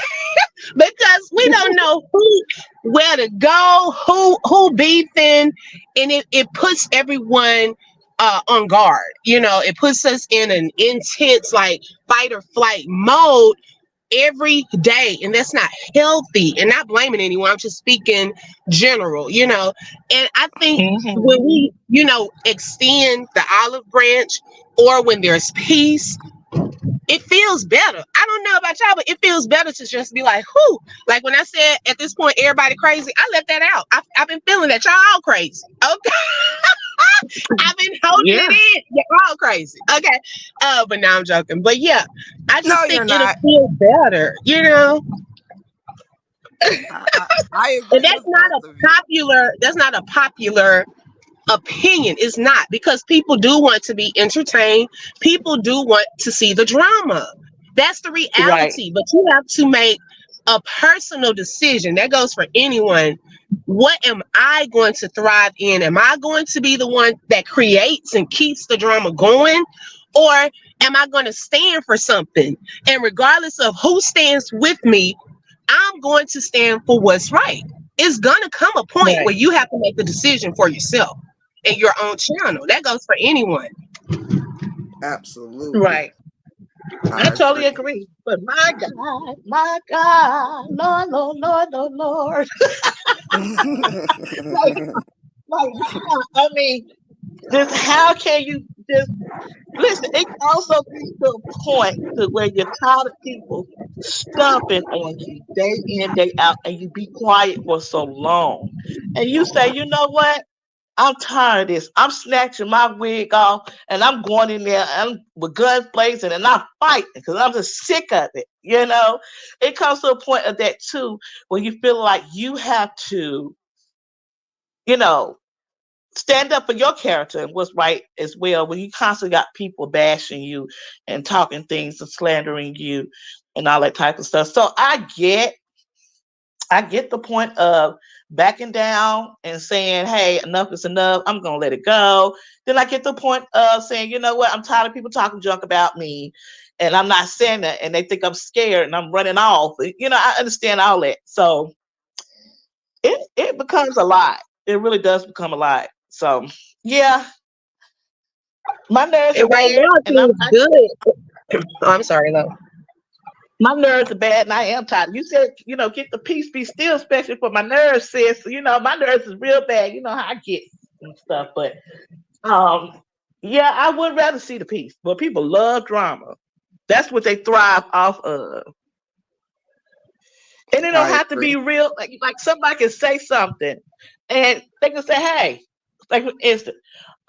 [SPEAKER 5] Because we don't know where to go, who beefing, and it puts everyone on guard. It puts us in an intense like fight or flight mode every day, and that's not healthy, and not blaming anyone, I'm just speaking general. And I think
[SPEAKER 2] Mm-hmm.
[SPEAKER 5] when we extend the olive branch, or when there's peace, it feels better. I don't know about y'all, but it feels better to just be like, whoo. Like when I said at this point everybody crazy, I let that out. I've been feeling that y'all all crazy. Okay. I've been holding
[SPEAKER 2] Yeah.
[SPEAKER 5] it in. You're all crazy. Okay. But now I'm joking. But yeah, I
[SPEAKER 1] No,
[SPEAKER 5] just think
[SPEAKER 1] you're
[SPEAKER 5] it'll
[SPEAKER 1] not.
[SPEAKER 5] feel better.
[SPEAKER 1] I
[SPEAKER 5] And
[SPEAKER 1] agree with both of you.
[SPEAKER 5] that's not a popular opinion. It's not, because people do want to be entertained. People do want to see the drama. That's the
[SPEAKER 2] Right.
[SPEAKER 5] reality. But you have to make a personal decision. That goes for anyone. What am I going to thrive in? Am I going to be the one that creates and keeps the drama going? Or am I going to stand for something? And regardless of who stands with me, I'm going to stand for what's right. It's gonna come a point
[SPEAKER 2] Right.
[SPEAKER 5] where you have to make the decision for yourself and your own channel. That goes for anyone.
[SPEAKER 1] Absolutely.
[SPEAKER 2] Right. I
[SPEAKER 1] I
[SPEAKER 2] totally
[SPEAKER 1] agree.
[SPEAKER 2] agree. But my God, Lord, Lord, Lord, Lord, Lord. like, I mean, just how can you just listen? It also gets to a point to where you're tired of people stumping on you day in, day out, and you be quiet for so long. And you say, you know what? I'm tired of this. I'm snatching my wig off and I'm going in there and with guns blazing and I'm fighting because I'm just sick of it. It comes to a point of that too, where you feel like you have to, you know, stand up for your character and what's right as well. When you constantly got people bashing you and talking things and slandering you and all that type of stuff. So I get the point of backing down and saying, hey, enough is enough. I'm going to let it go. Then I get the point of saying, you know what? I'm tired of people talking junk about me. And I'm not saying that. And they think I'm scared and I'm running off. I understand all that. So it becomes a lot. It really does become a lot. So, yeah, My nerves
[SPEAKER 5] And
[SPEAKER 2] are
[SPEAKER 5] right now
[SPEAKER 2] bad,
[SPEAKER 5] it
[SPEAKER 2] and
[SPEAKER 5] feels good. Oh, I'm sorry though.
[SPEAKER 2] my nerves are bad, and I am tired. You said, get the peace, be still, especially for my nerves, sis. My nerves is real bad. You know how I get and stuff, but um, yeah, I would rather see the peace. But people love drama. That's what they thrive off of. And it don't
[SPEAKER 1] I
[SPEAKER 2] have to
[SPEAKER 1] agree.
[SPEAKER 2] be real. Like somebody can say something, and they can say, "Hey," like for instance,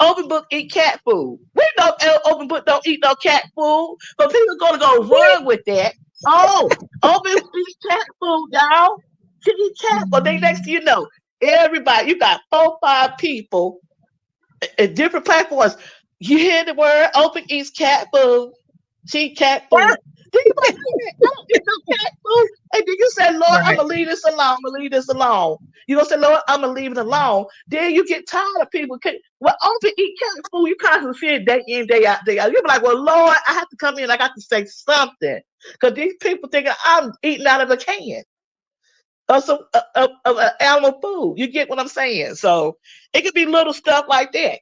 [SPEAKER 2] open book eat cat food. We know open book don't eat no cat food, but people gonna go run with that. Oh, open eat cat food, y'all. She eat cat food. Then next thing you know, everybody, you got 4, 5 people at different platforms. You hear the word open eats cat food. She eat cat food. Then you like, wait a minute, I don't eat no cat food. And then you say, Lord, I'm
[SPEAKER 5] Right.
[SPEAKER 2] gonna leave this alone. I'm gonna leave this alone. You gonna say, Lord, I'm gonna leave it alone. Then you get tired of people. Well, open eat cat food. You constantly see it day in, day out, day out. You be like, well, Lord, I have to come in. I got to say something because these people thinking I'm eating out of a can of some of animal food. You get what I'm saying? So it could be little stuff like that.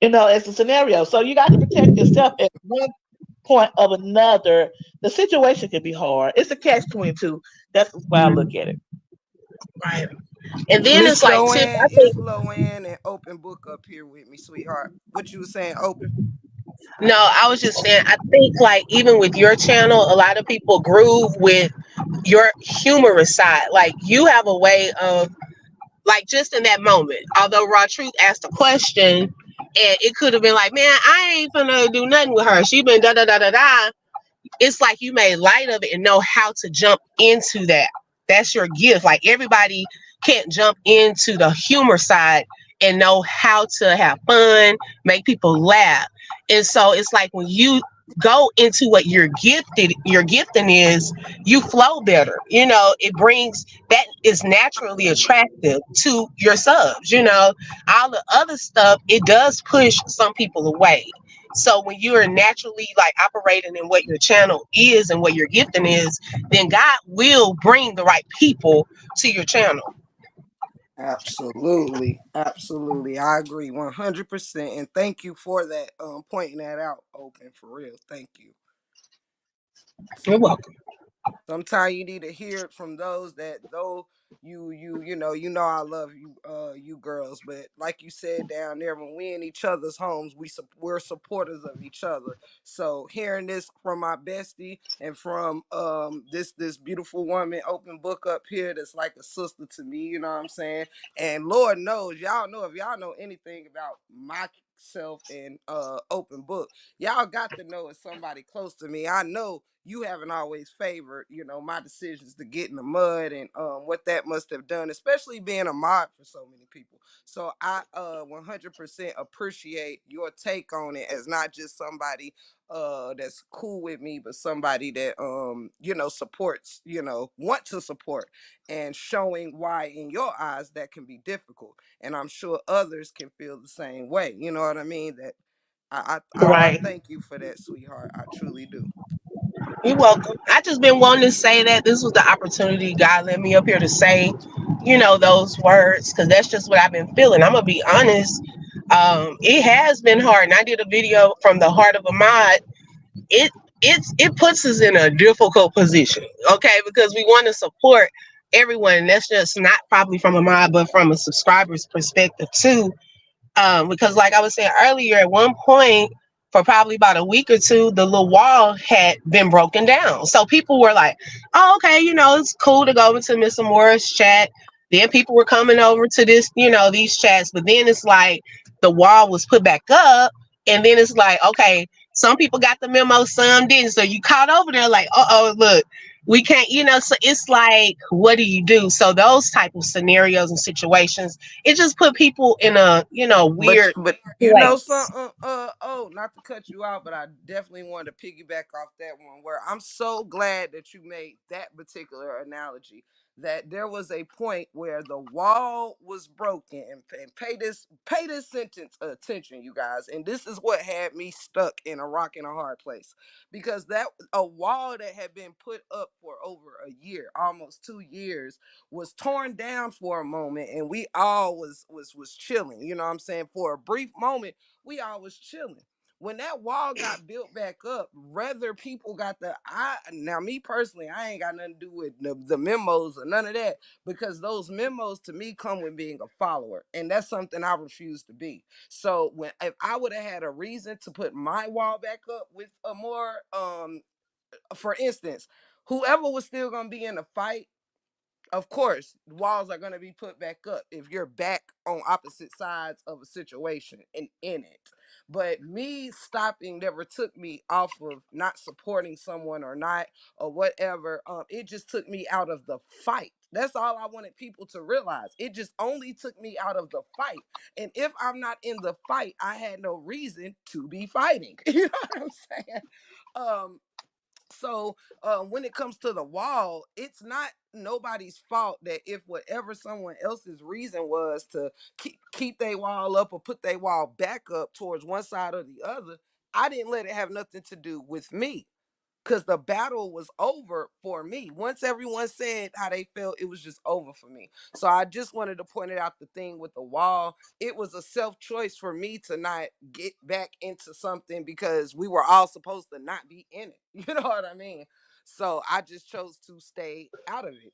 [SPEAKER 2] As a scenario. So you got to protect yourself at one point of another. The situation can be hard. It's a catch-22. That's why I look at it.
[SPEAKER 5] Right. And then
[SPEAKER 1] Miss
[SPEAKER 5] it's like too,
[SPEAKER 1] Joanne
[SPEAKER 5] I
[SPEAKER 1] is
[SPEAKER 5] think
[SPEAKER 1] low end and open book up here with me, sweetheart. What you was saying, open?
[SPEAKER 5] no, I was just saying I think like even with your channel, a lot of people groove with your humorous side. Like you have a way of like just in that moment. Although Raw Truth asked a question and it could have been like, man, I ain't finna do nothing with her. She been da da da da da. It's like you made light of it and know how to jump into that. That's your gift. Like everybody can't jump into the humor side and know how to have fun, make people laugh. And so it's like when you go into what your gifting is, you flow better. It brings that is naturally attractive to your subs. All the other stuff, it does push some people away. So when you're naturally like operating in what your channel is and what your gifting is, then God will bring the right people to your channel.
[SPEAKER 1] Absolutely, absolutely. I agree 100%. And thank you for that, pointing that out, open for real. Thank you.
[SPEAKER 5] You're welcome.
[SPEAKER 1] Sometimes you need to hear it from those that though you know I love you you girls, but like you said down there, when we in each other's homes, we're supporters of each other. So hearing this from my bestie and from this beautiful woman, open book up here, that's like a sister to me, you know what I'm saying? And Lord knows, y'all know, if y'all know anything about myself and open book, y'all got to know it's somebody close to me. I know you haven't always favored, my decisions to get in the mud and what that must have done, especially being a mod for so many people. So I 100% appreciate your take on it as not just somebody that's cool with me, but somebody that supports, want to support, and showing why in your eyes that can be difficult. And I'm sure others can feel the same way. You know what I mean? That I
[SPEAKER 2] Right.
[SPEAKER 1] thank you for that, sweetheart. I truly do.
[SPEAKER 5] You're welcome. I just been wanting to say that this was the opportunity God led me up here to say, those words, because that's just what I've been feeling. I'm gonna be honest. It has been hard. And I did a video from the heart of a mod. It it puts us in a difficult position, okay? Because we want to support everyone. And that's just not probably from a mod, but from a subscriber's perspective too. Because like I was saying earlier, at one point for probably about a week or two, the little wall had been broken down. So people were like, oh, okay, it's cool to go over to Miss Amora's chat. Then people were coming over to this, these chats. But then it's like the wall was put back up. And then it's like, okay, some people got the memo, some didn't. So you caught over there like, oh, look, we can't, so it's like, what do you do? So those type of scenarios and situations, it just put people in a
[SPEAKER 1] But
[SPEAKER 5] weird
[SPEAKER 1] but you know
[SPEAKER 5] place.
[SPEAKER 1] something, not to cut you out, but I definitely wanted to piggyback off that one, where I'm so glad that you made that particular analogy. that there was a point where the wall was broken. And pay this sentence attention, you guys. And this is what had me stuck in a rock and a hard place, because that a wall that had been put up for over a year, almost 2 years, was torn down for a moment, and we all was chilling. You know what I'm saying? For a brief moment, we all was chilling. When that wall got built back up, rather people got now me personally, I ain't got nothing to do with the memos or none of that, because those memos to me come with being a follower, and that's something I refuse to be. So if I would have had a reason to put my wall back up with a more for instance, whoever was still gonna be in the fight, of course, walls are going to be put back up if you're back on opposite sides of a situation and in it. But me stopping never took me off of not supporting someone or not or whatever. It just took me out of the fight. That's all I wanted people to realize. It just only took me out of the fight. And if I'm not in the fight, I had no reason to be fighting. You know what I'm saying? Um, so when it comes to the wall, it's not nobody's fault that if whatever someone else's reason was to keep their wall up or put their wall back up towards one side or the other, I didn't let it have nothing to do with me, because the battle was over for me. Once everyone said how they felt, it was just over for me. So I just wanted to point it out, the thing with the wall. It was a self choice for me to not get back into something because we were all supposed to not be in it. You know what I mean? So I just chose to stay out of it.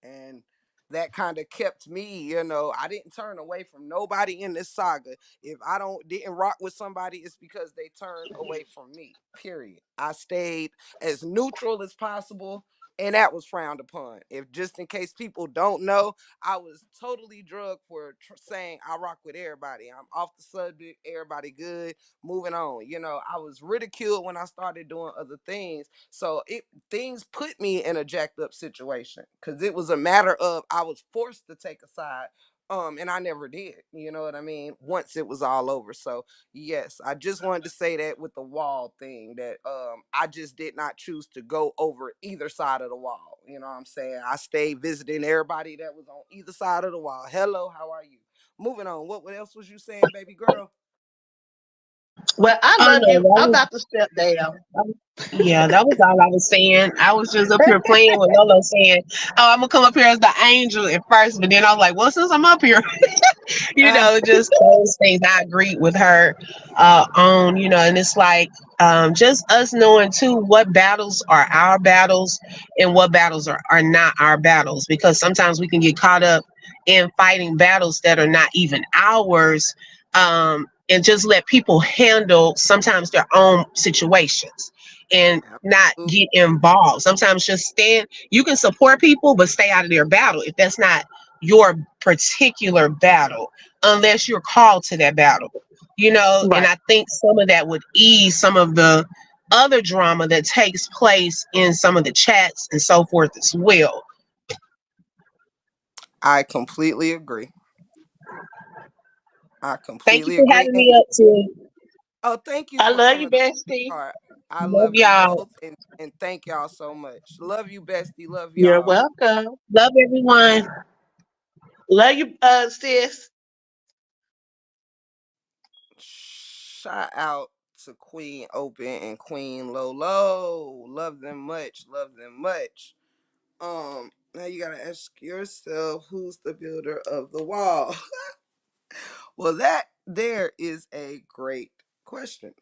[SPEAKER 1] And that kind of kept me. I didn't turn away from nobody in this saga. If I didn't rock with somebody, it's because they turned away from me. Period. I stayed as neutral as possible, and that was frowned upon. If just in case people don't know, I was totally drugged for saying I rock with everybody. I'm off the subject. Everybody good. Moving on. I was ridiculed when I started doing other things. So things put me in a jacked up situation because it was a matter of I was forced to take a side. And I never did, you know what I mean? Once it was all over. So yes, I just wanted to say that with the wall thing, that I just did not choose to go over either side of the wall. You know what I'm saying? I stayed visiting everybody that was on either side of the wall. Hello, how are you? Moving on. What else was you saying, baby girl?
[SPEAKER 2] Well, I
[SPEAKER 5] Oh
[SPEAKER 2] love
[SPEAKER 5] no,
[SPEAKER 2] you. I'm about to step down.
[SPEAKER 5] yeah, that was all I was saying. I was just up here playing with Lolo saying, "Oh, I'm gonna come up here as the angel at first," but then I was like, "Well, since I'm up here, just those things." I agree with her on, and it's like just us knowing too what battles are our battles and what battles are not our battles, because sometimes we can get caught up in fighting battles that are not even ours, and just let people handle sometimes their own situations and not
[SPEAKER 1] Absolutely.
[SPEAKER 5] get involved. Sometimes just stand, you can support people, but stay out of their battle if that's not your particular battle, unless you're called to that battle, and
[SPEAKER 2] Right.
[SPEAKER 5] I think some of that would ease some of the other drama that takes place in some of the chats and so forth as well.
[SPEAKER 1] I completely agree. I
[SPEAKER 5] Thank you
[SPEAKER 1] completely
[SPEAKER 5] for
[SPEAKER 1] agree.
[SPEAKER 5] having me up too.
[SPEAKER 1] Oh, thank you
[SPEAKER 2] I
[SPEAKER 1] for
[SPEAKER 2] love you,
[SPEAKER 1] coming up,
[SPEAKER 2] bestie.
[SPEAKER 1] sweetheart. I
[SPEAKER 5] Love
[SPEAKER 1] love you
[SPEAKER 5] y'all.
[SPEAKER 1] both, and thank y'all so much. Love you, bestie. Love
[SPEAKER 2] You're
[SPEAKER 1] y'all.
[SPEAKER 2] welcome.
[SPEAKER 5] Love everyone.
[SPEAKER 2] Love you, sis.
[SPEAKER 1] Shout out to Queen Open and Queen Lolo. Love them much. Love them much. Now you gotta ask yourself, who's the builder of the wall? Well, that there is a great question.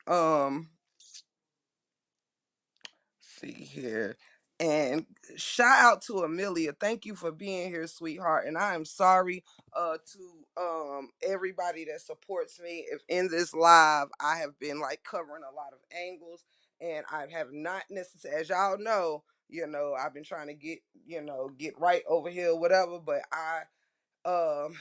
[SPEAKER 1] See here. And shout out to Amelia. Thank you for being here, sweetheart. And I am sorry to everybody that supports me. If in this live I have been like covering a lot of angles, and I have not necessarily, as y'all know, I've been trying to get right over here, whatever, but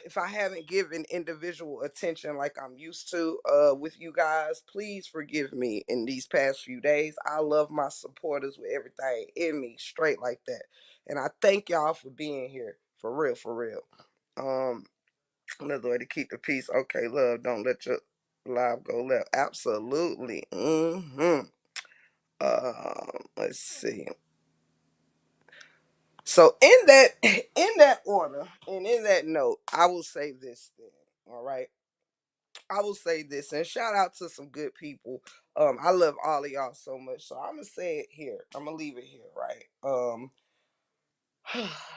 [SPEAKER 1] if I haven't given individual attention like I'm used to with you guys, please forgive me in these past few days. I love my supporters with everything in me, straight like that. And I thank y'all for being here. For real, for real. Um, Another way to keep the peace. Okay, love, don't let your live go left. Absolutely. Let's see. So in that order and in that note, I will say this thing. All right. I will say this and shout out to some good people. I love all of y'all so much. So I'm gonna say it here. I'm gonna leave it here, right?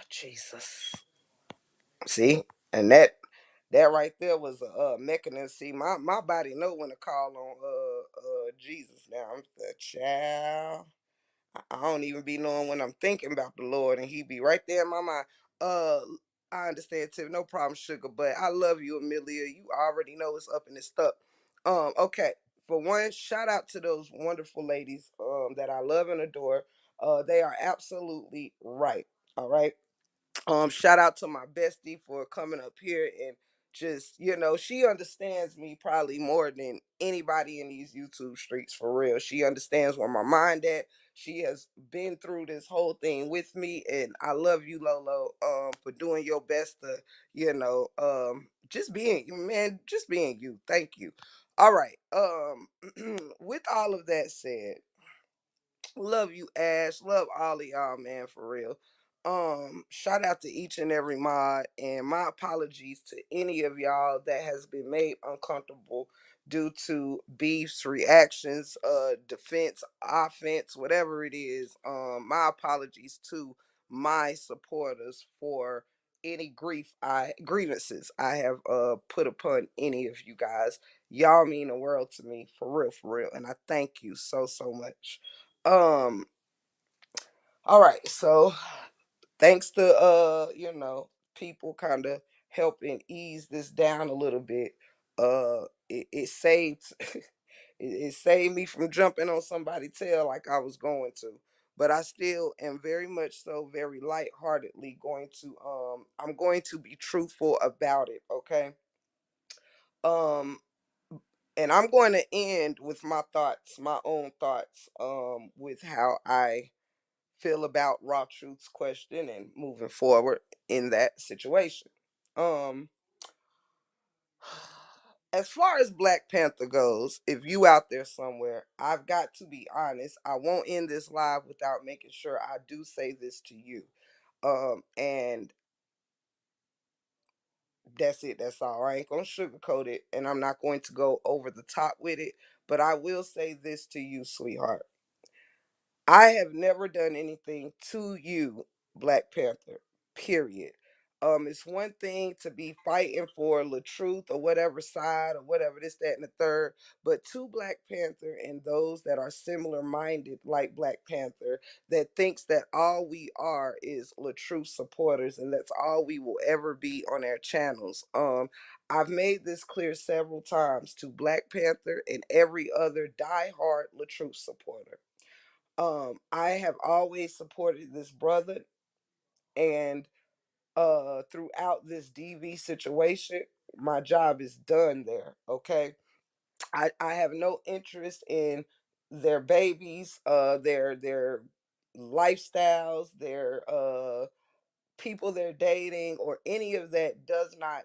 [SPEAKER 1] Jesus. See? And that right there was a mechanism. See, my body know when to call on Jesus now. I'm the child. I don't even be knowing when I'm thinking about the Lord, and He be right there in my mind. Uh, I understand, Tim. No problem, sugar. But I love you, Amelia. You already know it's up and it's stuck. Okay. For one, shout out to those wonderful ladies that I love and adore. They are absolutely right. All right. Shout out to my bestie for coming up here and just, she understands me probably more than anybody in these YouTube streets for real. She understands where my mind at. She has been through this whole thing with me, and I love you, Lolo, for doing your best to, just being, man, just being you. Thank you. All right. With all of that said, love you, Ash. Love all of y'all, man, for real. Shout out to each and every mod, and my apologies to any of y'all that has been made uncomfortable due to beefs, reactions, defense, offense, whatever it is. My apologies to my supporters for any grievances I have put upon any of you guys. Y'all mean the world to me, for real, and I thank you so much. Um, all right, so thanks to people kind of helping ease this down a little bit. It saved it saved me from jumping on somebody's tail like I was going to. But I still am very much so very lightheartedly going to I'm going to be truthful about it, okay? Um and I'm going to end with my thoughts, my own thoughts, with how I feel about Raw Truth's question and moving forward in that situation. Um, as far as Black Panther goes, if you out there somewhere, I've got to be honest. I won't end this live without making sure I do say this to you. And that's it. That's all. I ain't gonna sugarcoat it, and I'm not going to go over the top with it. But I will say this to you, sweetheart. I have never done anything to you, Black Panther. Period. It's one thing to be fighting for the truth or whatever side or whatever this, that, and the third, but to Black Panther and those that are similar minded like Black Panther that thinks that all we are is Truth supporters and that's all we will ever be on our channels. I've made this clear several times to Black Panther and every other diehard Truth supporter. I have always supported this brother, and throughout this DV situation, my job is done there. Okay. I have no interest in their babies, their lifestyles, their people they're dating, or any of that does not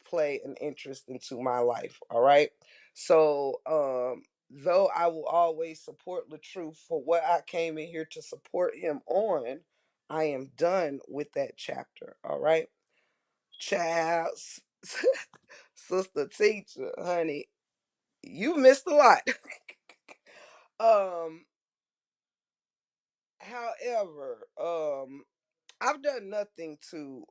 [SPEAKER 1] play an interest into my life. All right. So though I will always support Truth for what I came in here to support him on, I am done with that chapter. All right. Child, sister teacher, honey, you missed a lot. um However, I've done nothing to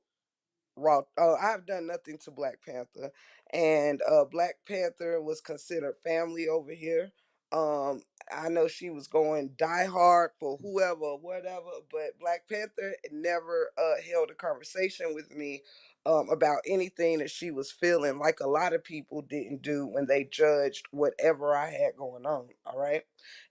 [SPEAKER 1] Raw. I've done nothing to Black Panther, and Black Panther was considered family over here. Um, I know she was going die hard for whoever, whatever, but Black Panther never held a conversation with me about anything that she was feeling, like a lot of people didn't do when they judged whatever I had going on. All right.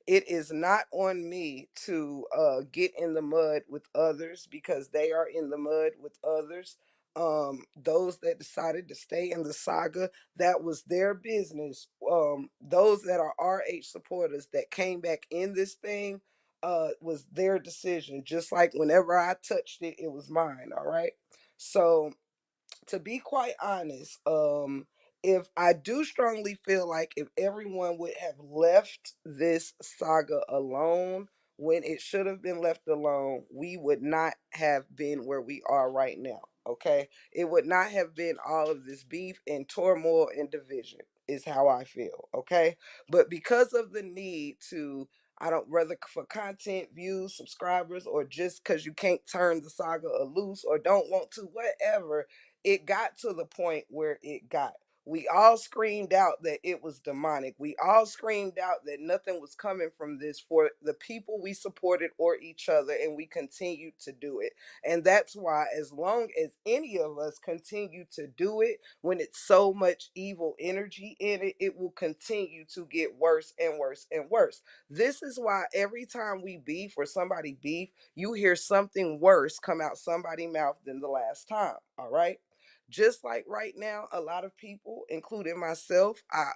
[SPEAKER 1] It is not on me to get in the mud with others because they are in the mud with others. Those that decided to stay in the saga, that was their business. Those that are RH supporters that came back in this thing, was their decision. Just like whenever I touched it, it was mine. All right. So to be quite honest, if I do strongly feel like if everyone would have left this saga alone, when it should have been left alone, we would not have been where we are right now. Okay, it would not have been all of this beef and turmoil and division, is how I feel. Okay, but because of the need to, I don't, whether for content, views, subscribers, or just because you can't turn the saga loose or don't want to, whatever, it got to the point where it got. We all screamed out that it was demonic. We all screamed out that nothing was coming from this for the people we supported or each other, and we continued to do it. And that's why, as long as any of us continue to do it, when it's so much evil energy in it, it will continue to get worse and worse and worse. This is why every time we beef or somebody beef, you hear something worse come out somebody's mouth than the last time. All right. Just like right now, a lot of people, including myself, I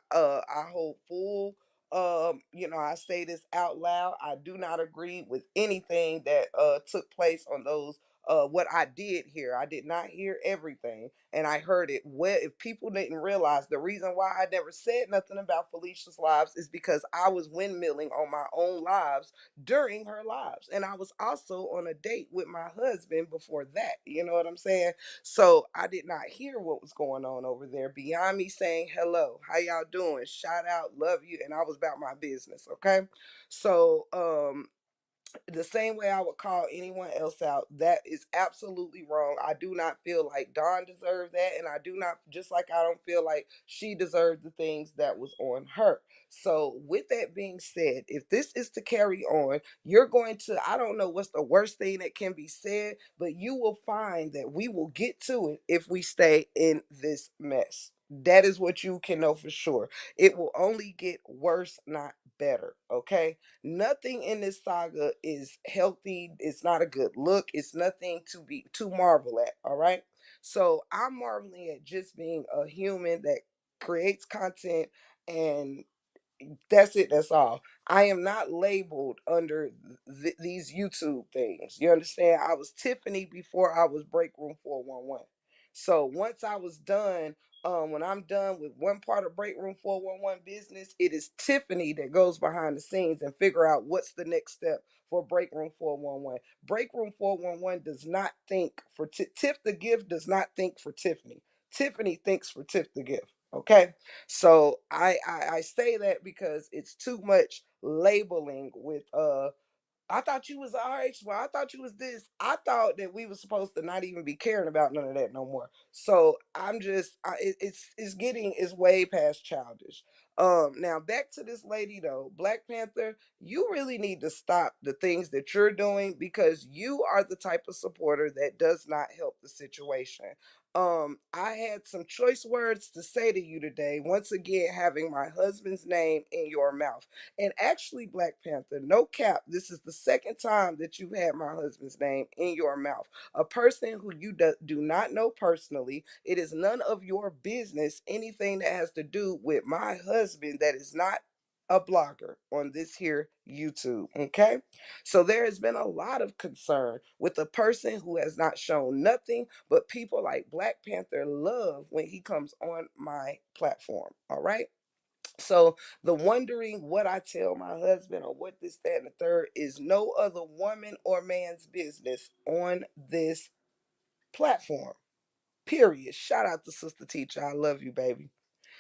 [SPEAKER 1] hold full, I say this out loud. I do not agree with anything that took place on those, what I did hear. I did not hear everything, and I heard it. Well, if people didn't realize, the reason why I never said nothing about Felicia's lives is because I was windmilling on my own lives during her lives, and I was also on a date with my husband before that. You know what I'm saying? So I did not hear what was going on over there beyond me saying hello, how y'all doing, shout out, love you, and I was about my business. Okay, so the same way I would call anyone else out, that is absolutely wrong. I do not feel like Dawn deserved that, and I do not, just like I don't feel like she deserved the things that was on her. So, with that being said, if this is to carry on, you're going to, I don't know what's the worst thing that can be said, but you will find that we will get to it if we stay in this mess. That is what you can know for sure. It will only get worse, not better. Okay, nothing in this saga is healthy. It's not a good look. It's nothing to marvel at. All right. So I'm marveling at just being a human that creates content, and that's it. That's all. I am not labeled under these YouTube things. You understand? I was Tiffany before I was Break Room 411. So once I was done, when I'm done with one part of Break Room 411 business, it is Tiffany that goes behind the scenes and figure out what's the next step for Break Room 411. Break Room 411 does not think for Tiff the Gift does not think for Tiffany. Tiffany thinks for Tiff the Gift. Okay, so I say that because it's too much labeling with I thought you was RH. Well, I thought you was this. I thought that we were supposed to not even be caring about none of that no more. So I'm just, it's way past childish. Now back to this lady though, Black Panther. You really need to stop the things that you're doing, because you are the type of supporter that does not help the situation. I had some choice words to say to you today. Once again, having my husband's name in your mouth. And actually, Black Panther, no cap, this is the second time that you've had my husband's name in your mouth. A person who you do not know personally. It is none of your business, anything that has to do with my husband that is not a blogger on this here YouTube. Okay. So there has been a lot of concern with a person who has not shown nothing, but people like Black Panther love when he comes on my platform. All right. So the wondering what I tell my husband or what this, that, and the third is no other woman or man's business on this platform. Period. Shout out to Sister Teacher. I love you, baby.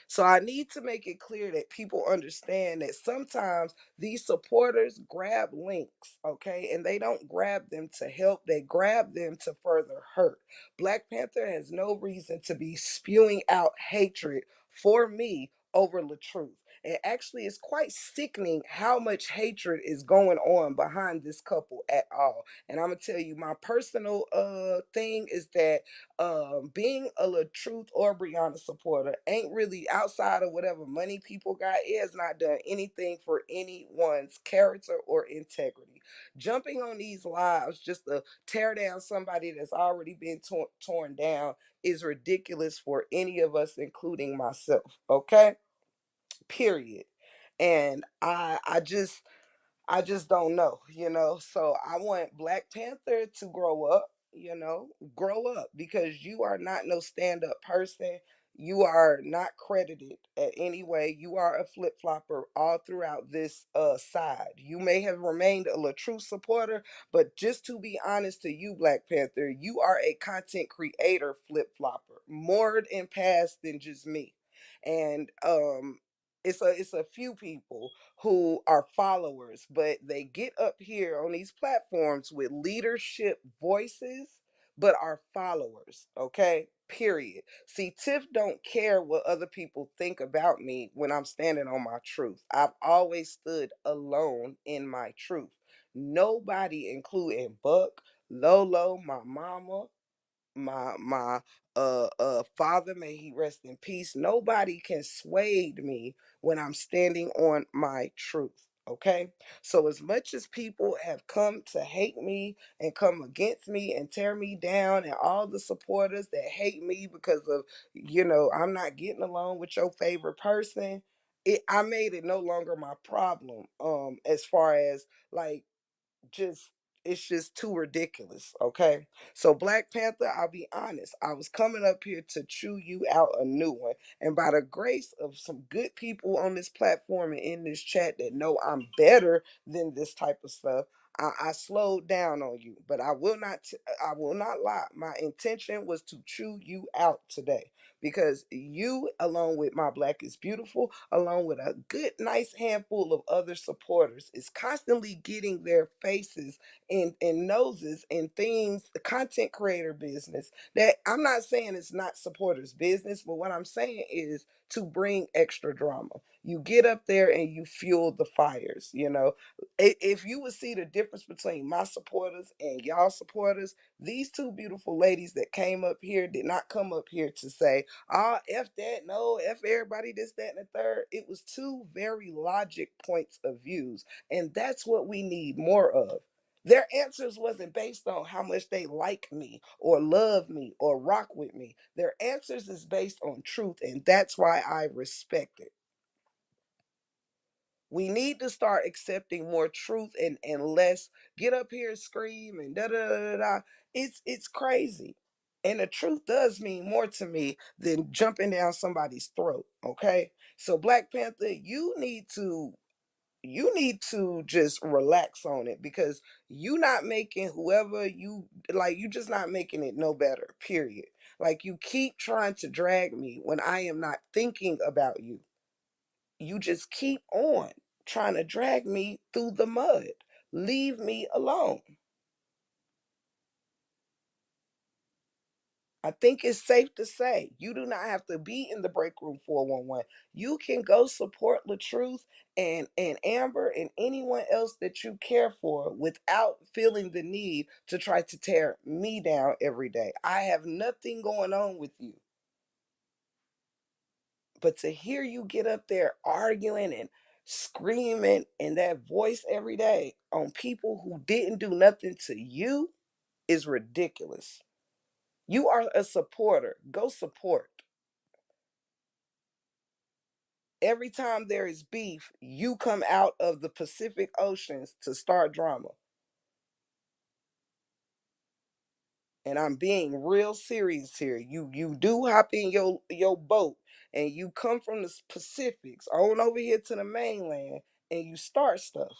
[SPEAKER 1] So I need to make it clear that people understand that sometimes these supporters grab links, okay, and they don't grab them to help, they grab them to further hurt. Black Panther has no reason to be spewing out hatred for me over the truth. And actually, it's quite sickening how much hatred is going on behind this couple at all. And I'm gonna tell you, my personal thing is that being a Truth or Brianna supporter ain't really, outside of whatever money people got, it has not done anything for anyone's character or integrity. Jumping on these lives just to tear down somebody that's already been torn down is ridiculous for any of us, including myself. Okay, period. And I just don't know, So I want Black Panther to grow up, grow up, because you are not no stand up person. You are not credited at any way. You are a flip flopper all throughout this side. You may have remained a true supporter, but just to be honest to you, Black Panther, you are a content creator flip flopper, more in past than just me. And it's a few people who are followers, but they get up here on these platforms with leadership voices, but are followers. Okay, period. See, Tiff don't care what other people think about me when I'm standing on my truth. I've always stood alone in my truth. Nobody, including Buck, Lolo, my mama, my father, may he rest in peace. Nobody can sway me when I'm standing on my truth. Okay, so as much as people have come to hate me and come against me and tear me down, and all the supporters that hate me because of, I'm not getting along with your favorite person, I made it no longer my problem. As far as like, just it's just too ridiculous. Okay, so Black Panther, I'll be honest, I was coming up here to chew you out a new one, and by the grace of some good people on this platform and in this chat that know I'm better than this type of stuff, I slowed down on you. But I will not lie, my intention was to chew you out today, because you, along with my Black is Beautiful, along with a good, nice handful of other supporters, is constantly getting their faces and noses and things, the content creator business. That I'm not saying it's not supporters' business, but what I'm saying is to bring extra drama. You get up there and you fuel the fires. If you would see the difference between my supporters and y'all supporters, these two beautiful ladies that came up here did not come up here to say, F that, no, F everybody, this, that, and the third. It was two very logic points of views, and that's what we need more of. Their answers wasn't based on how much they like me or love me or rock with me. Their answers is based on truth, and that's why I respect it. We need to start accepting more truth and less get up here and scream and da da da da. Da. It's crazy. And the truth does mean more to me than jumping down somebody's throat. Okay. So Black Panther, you need to just relax on it, because you not making whoever you like, you just not making it no better, period. Like, you keep trying to drag me when I am not thinking about you. You just keep on trying to drag me through the mud. Leave me alone. I think it's safe to say you do not have to be in the break room 411. You can go support the truth and Amber and anyone else that you care for without feeling the need to try to tear me down every day. I have nothing going on with you. But to hear you get up there arguing and screaming in that voice every day on people who didn't do nothing to you is ridiculous. You are a supporter. Go support. Every time there is beef, you come out of the Pacific Oceans to start drama. And I'm being real serious here. You do hop in your boat and you come from the Pacifics on over here to the mainland and you start stuff.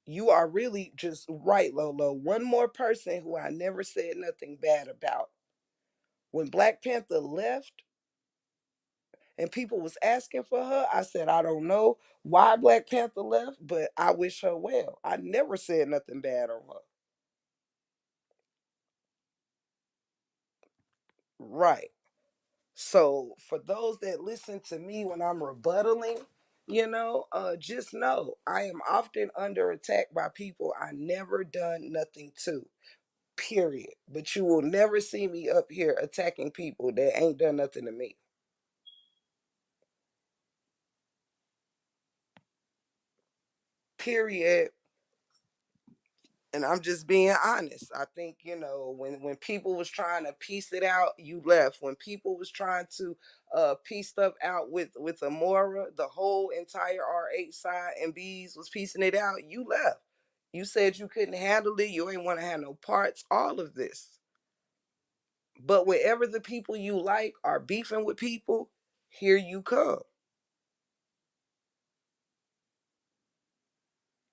[SPEAKER 1] You are really just right, Lolo. One more person who I never said nothing bad about. When Black Panther left and people was asking for her, I said, I don't know why Black Panther left, but I wish her well. I never said nothing bad on her. Right. So for those that listen to me when I'm rebuttaling, just know I am often under attack by people I never done nothing to. Period. But you will never see me up here attacking people that ain't done nothing to me. Period. And I'm just being honest. I think, when people was trying to piece it out, you left. When people was trying to piece stuff out with Amora, the whole entire R8 side and B's was piecing it out, you left. You said you couldn't handle it, you ain't want to have no parts, all of this. But wherever the people you like are beefing with people, here you come.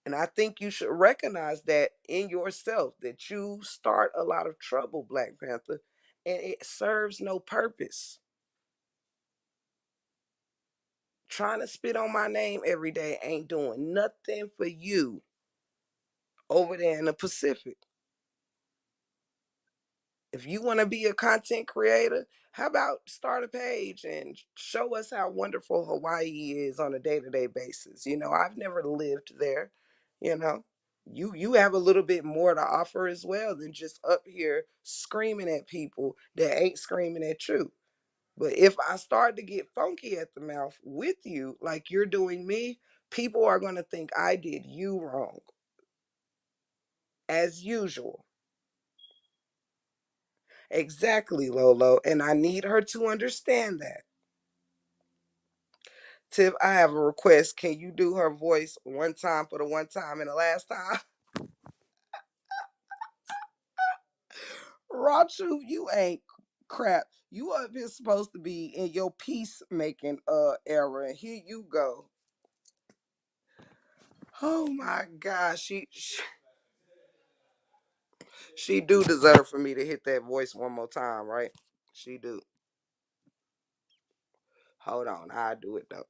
[SPEAKER 1] And I think you should recognize that in yourself, that you start a lot of trouble, Black Panther, and it serves no purpose. Trying to spit on my name every day ain't doing nothing for you over there in the Pacific. If you want to be a content creator, how about start a page and show us how wonderful Hawaii is on a day-to-day basis? I've never lived there, you know. You have a little bit more to offer as well than just up here screaming at people that ain't screaming at you. But if I start to get funky at the mouth with you like you're doing me, people are going to think I did you wrong as usual. Exactly, Lolo. And I need her to understand that. Tiff, I have a request. Can you do her voice one time for the one time and the last time? Raw truth, you ain't crap. You up here supposed to be in your peacemaking era, and here you go. Oh my gosh, she do deserve for me to hit that voice one more time, right? She do. Hold on, I'll do it though.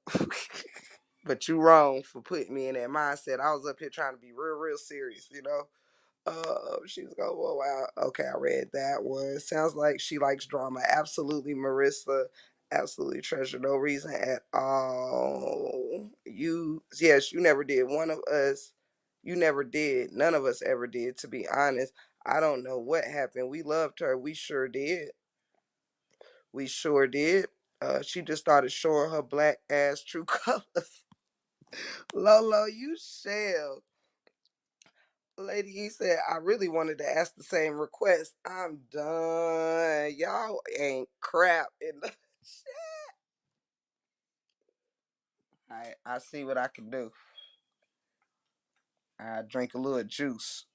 [SPEAKER 1] But you wrong for putting me in that mindset. I was up here trying to be real, real serious, you know? She's going, oh, wow. Okay, I read that one. Sounds like she likes drama. Absolutely, Marissa. Absolutely treasure. No reason at all. Yes, you never did. One of us, you never did. None of us ever did, to be honest. I don't know what happened. We loved her. We sure did. We sure did. She just started showing her black ass true colors. Lolo, you shall. Lady E said, I really wanted to ask the same request. I'm done. Y'all ain't crap in the I see what I can do. I drink a little juice.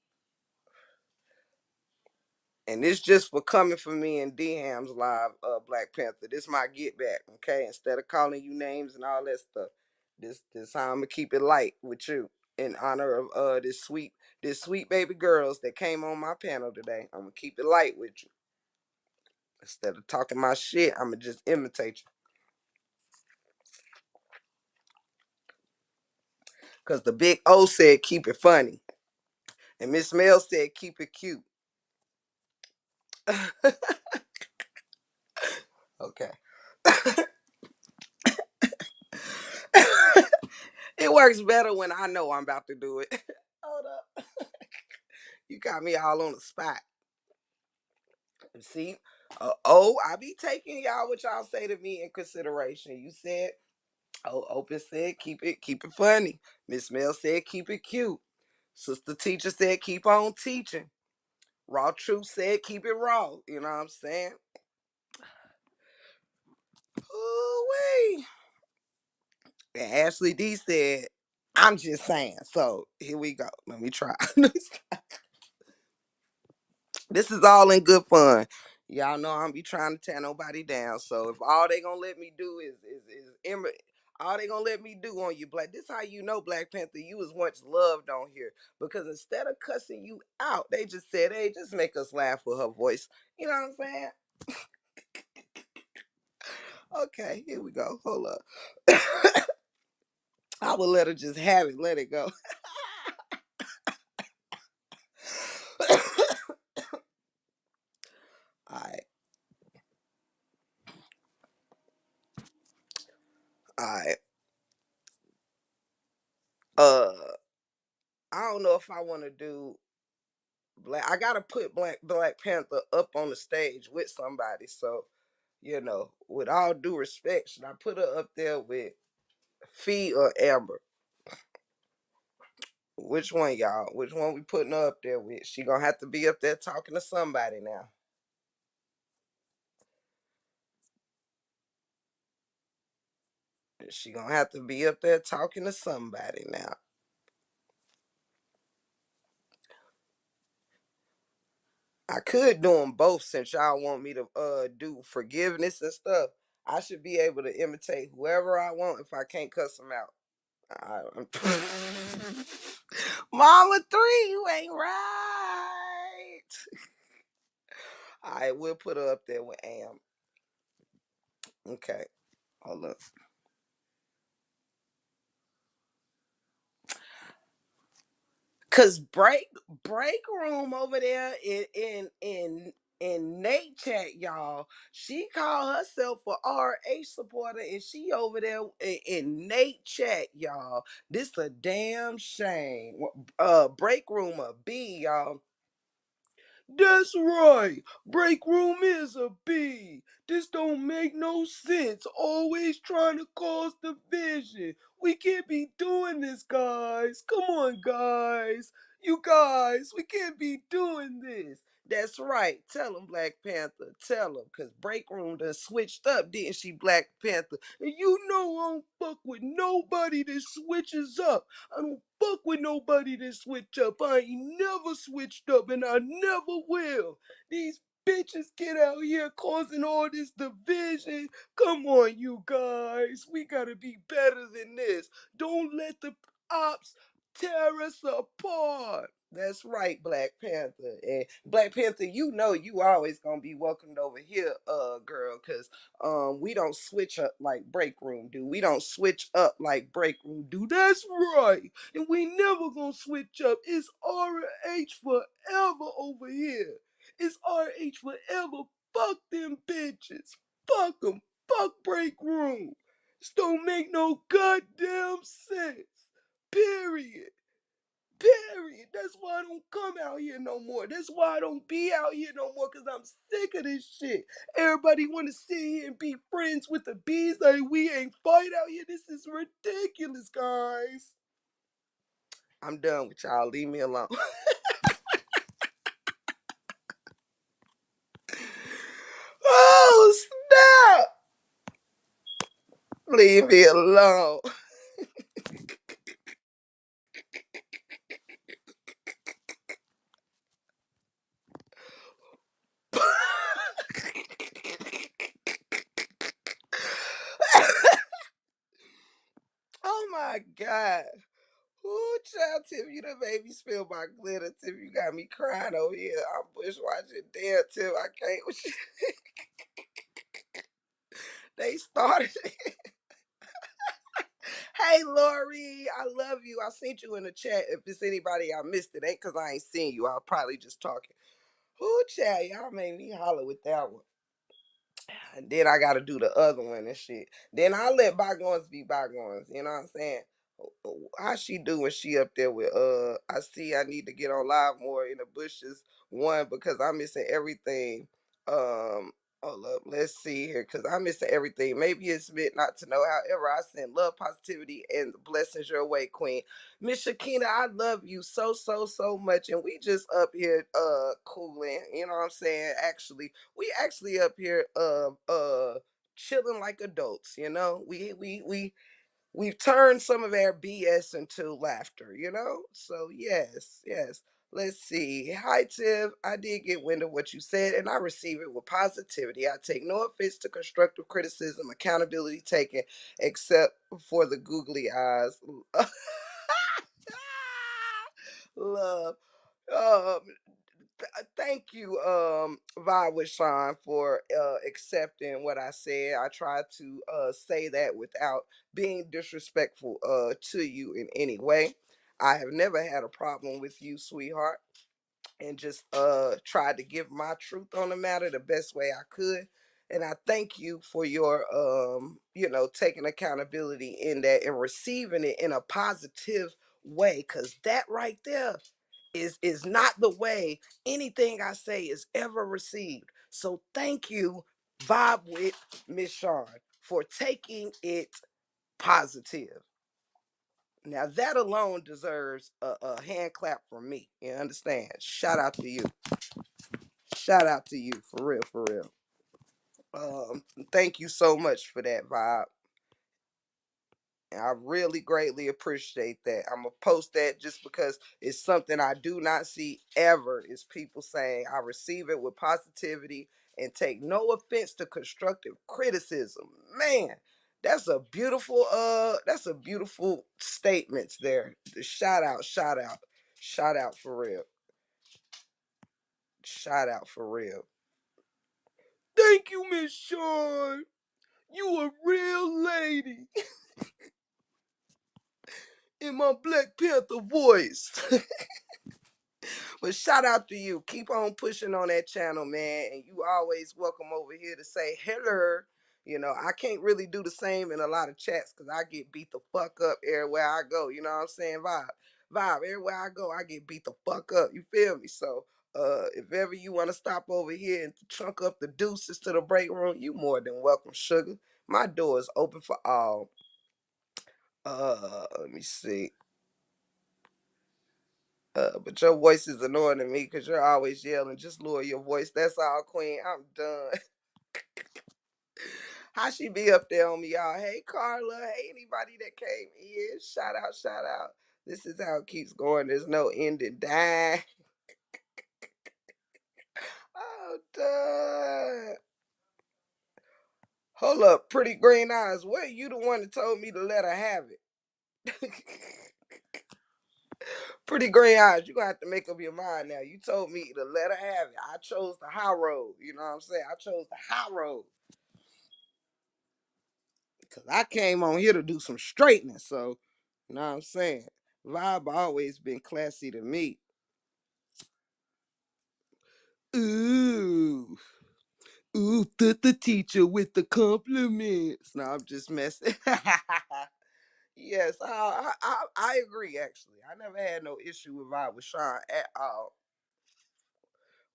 [SPEAKER 1] And this just for coming for me and D-Ham's live Black Panther. This my get back, okay? Instead of calling you names and all that stuff. This how I'm gonna keep it light with you. In honor of this sweet baby girls that came on my panel today. I'm gonna keep it light with you. Instead of talking my shit, I'm gonna just imitate you. Cause the big O said keep it funny. And Miss Mel said keep it cute. Okay. It works better when I know I'm about to do it. Hold up. You got me all on the spot. See? I be taking y'all what y'all say to me in consideration. You said, Open said keep it funny. Miss Mel said keep it cute. Sister Teacher said keep on teaching. Raw Truth said keep it raw. You know what I'm saying? Ooh-wee. And Ashley D said, I'm just saying. So here we go. Let me try. This is all in good fun. Y'all know I'm be trying to tear nobody down. So if all they gonna let me do all they gonna let me do on you, Black. This how you know, Black Panther, you was once loved on here. Because instead of cussing you out, they just said, hey, just make us laugh with her voice. You know what I'm saying? Okay, here we go. Hold up. I will let her just have it. Let it go. All right. All right. Uh, I don't know if I want to do Black. I gotta put Black Panther up on the stage with somebody. So, with all due respect, should I put her up there with Fee or Amber? Which one, y'all? Which one we putting her up there with? She gonna have to be up there talking to somebody now. She gonna have to be up there talking to somebody now. I could do them both since y'all want me to do forgiveness and stuff. I should be able to imitate whoever I want if I can't cuss them out. Mama 3, you ain't right. All right, we'll put her up there with Am. Okay, hold up. Cause break room over there in Nate chat, y'all. She called herself a RH supporter, and she over there in Nate chat, y'all. This a damn shame. Break room a B, y'all. That's right. Break room is a B. This don't make no sense. Always trying to cause division. We can't be doing this, guys. Come on, guys. You guys, we can't be doing this. That's right. Tell him, Black Panther. Tell him. Because Break Room done switched up, didn't she, Black Panther? And you know I don't fuck with nobody that switches up. I don't fuck with nobody that switch up. I ain't never switched up and I never will. These bitches get out here causing all this division. Come on, you guys. We gotta be better than this. Don't let the ops tear us apart. That's right, Black Panther. And Black Panther, you know you always gonna be welcomed over here, girl, cause we don't switch up like Break Room do. We don't switch up like Break Room do. That's right. And we never gonna switch up. It's RH forever over here. It's RH forever. Fuck them bitches. Fuck them. Fuck Break Room. This don't make no goddamn sense. Period. Period. That's why I don't come out here no more. That's why I don't be out here no more, because I'm sick of this shit. Everybody want to sit here and be friends with the bees like we ain't fight out here. This is ridiculous, guys. I'm done with y'all. Leave me alone. Oh, snap. Leave me alone. Oh, my God. Ooh, child, Tim, you done made me spill my glitter. Tim, you got me crying over here. I'm bushwatching. Damn, Tim, I can't with you. They started. Hey, Lori, I love you. I sent you in the chat. If it's anybody I missed, it ain't because I ain't seen you. I was probably just talking. Ooh, child, y'all made me holler with that one. And then I got to do the other one and shit. Then I let bygones be bygones. You know what I'm saying? How she do when she up there with I see I need to get on live more in the bushes. One, because I'm missing everything. Hold up, let's see here, because I'm missing everything. Maybe it's meant not to know. However, I send love, positivity, and blessings your way, Queen. Miss Shakina, I love you so much. And we just up here cooling, you know what I'm saying? We actually up here chilling like adults, you know. We've turned some of our BS into laughter, you know? So, yes. Let's see. Hi, Tiff. I did get wind of what you said, and I receive it with positivity. I take no offense to constructive criticism, accountability taken, except for the googly eyes. Love. Um, Thank you, Vibe with Sean, for accepting what I said. I tried to say that without being disrespectful to you in any way. I have never had a problem with you, sweetheart, and just tried to give my truth on the matter the best way I could. And I thank you for your taking accountability in that and receiving it in a positive way, because that right there is not the way anything I say is ever received. So thank you, Vibe with Miss Sean, for taking it positive. Now that alone deserves a hand clap from me. You understand? Shout out to you. Shout out to you, for real, for real. Thank you so much for that, Vibe. And I really greatly appreciate that. I'm gonna post that just because it's something I do not see ever is people saying I receive it with positivity and take no offense to constructive criticism. Man, that's a beautiful statements there. The shout out for real. Shout out for real. Thank you, Miss Sean. You a real lady. In my Black Panther voice. But shout out to you. Keep on pushing on that channel, man. And you always welcome over here to say hello. You know, I can't really do the same in a lot of chats because I get beat the fuck up everywhere I go. You know what I'm saying? Vibe. Everywhere I go, I get beat the fuck up. You feel me? So if ever you want to stop over here and chunk up the deuces to the break room, you more than welcome, sugar. My door is open for all. Let me see. But your voice is annoying to me because you're always yelling. Just lower your voice. That's all, Queen. I'm done. How she be up there on me, y'all? Hey, Carla. Hey, anybody that came in. Shout out, shout out. This is how it keeps going. There's no ending. Dang. Oh, done. Hold up. Pretty green eyes. Where you the one that told me to let her have it? Pretty green eyes, you gonna have to make up your mind now. You told me to let her have it. I chose the high road. You know what I'm saying? I chose the high road. Because I came on here to do some straightening. So, you know what I'm saying? Vibe always been classy to me. Ooh. Ooh, the teacher with the compliments. No, I'm just messing. Yes, I agree, actually. I never had no issue with Vibe with Sean at all.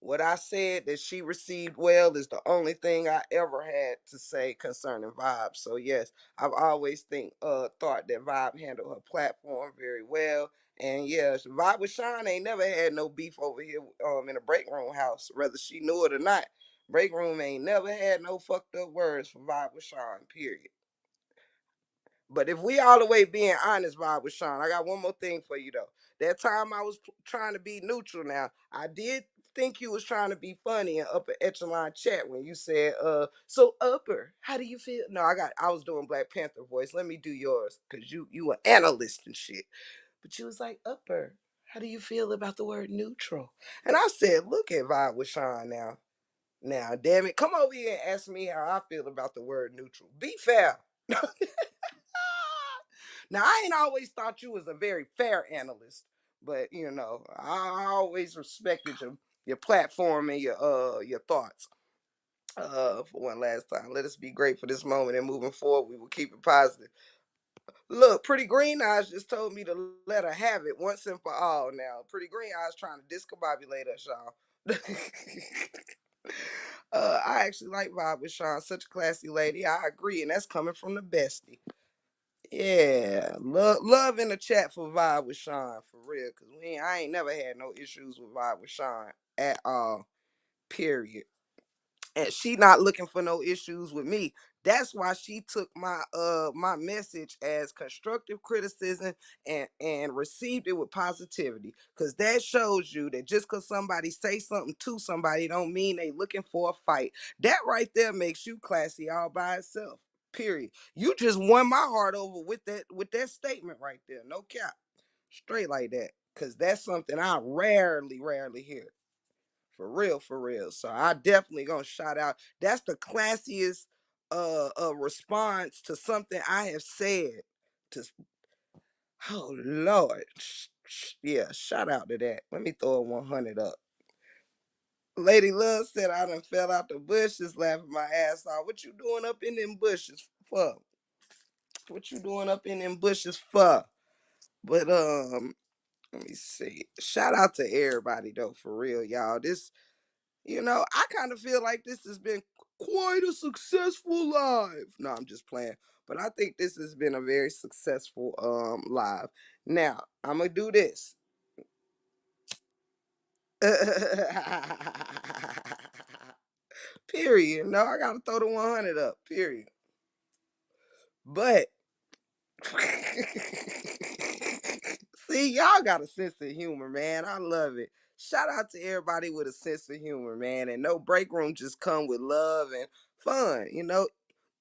[SPEAKER 1] What I said that she received well is the only thing I ever had to say concerning Vibe. So yes, I've always thought that Vibe handled her platform very well. And yes, Vibe with Sean ain't never had no beef over here in the break room house, whether she knew it or not. Break room ain't never had no fucked up words for Vibe with Sean, period. But if we all the way being honest, Bob with Sean, I got one more thing for you though. That time I was trying to be neutral. Now I did think you was trying to be funny in upper echelon chat when you said, so upper, how do you feel? No, I was doing Black Panther voice. Let me do yours, cause you an analyst and shit. But you was like, upper, how do you feel about the word neutral? And I said, look at Vibe with Sean now. Now, damn it, come over here and ask me how I feel about the word neutral. Be fair. Now, I ain't always thought you was a very fair analyst, but you know, I always respected your platform and your thoughts. For one last time, let us be great for this moment and moving forward, we will keep it positive. Look, Pretty Green Eyes just told me to let her have it once and for all. Now, Pretty Green Eyes trying to discombobulate us, y'all. I actually like Vibe with Sean, such a classy lady. I agree, and that's coming from the bestie. Yeah, love in the chat for Vibe with Sean for real, cause I ain't never had no issues with Vibe with Sean at all. Period. And she not looking for no issues with me. That's why she took my message as constructive criticism and received it with positivity. Cause that shows you that just cause somebody say something to somebody don't mean they looking for a fight. That right there makes you classy all by itself. Period. You just won my heart over with that statement right there. No cap. Straight like that. Cause that's something I rarely hear. For real. So I definitely gonna shout out. That's the classiest response to something I have said. To oh Lord. Yeah, shout out to that. Let me throw a 100 up. Lady Love said I done fell out the bushes laughing my ass off. What you doing up in them bushes for? What you doing up in them bushes for? But let me see. Shout out to everybody though, for real, y'all. This, you know, I kind of feel like this has been quite a successful live. No, I'm just playing. But I think this has been a very successful live. Now, I'm gonna do this. Period. No, I gotta throw the 100 up. Period. But See, y'all got a sense of humor, man. I love it. Shout out to everybody with a sense of humor, man. And no break room just come with love and fun, you know.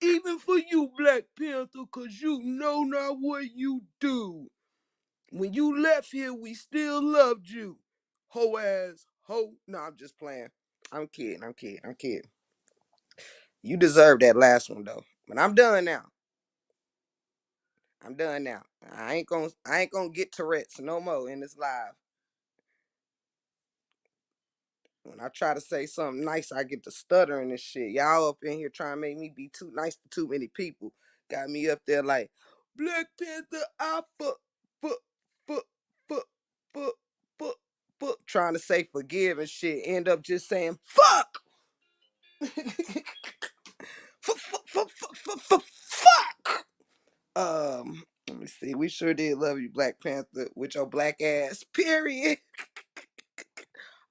[SPEAKER 1] Even for you, Black Panther, cause you know not what you do. When you left here, we still loved you. Ho ass, ho. No, I'm just playing. I'm kidding. You deserve that last one though. But I'm done now. I'm done now. I ain't gonna get Tourette's no more in this live. When I try to say something nice, I get to stuttering and shit. Y'all up in here trying to make me be too nice to too many people. Got me up there like Black Panther, I fuck, fuck, fuck, fuck, fuck, fuck, trying to say forgive and shit. End up just saying fuck. Fuck. Let me see. We sure did love you, Black Panther, with your black ass. Period.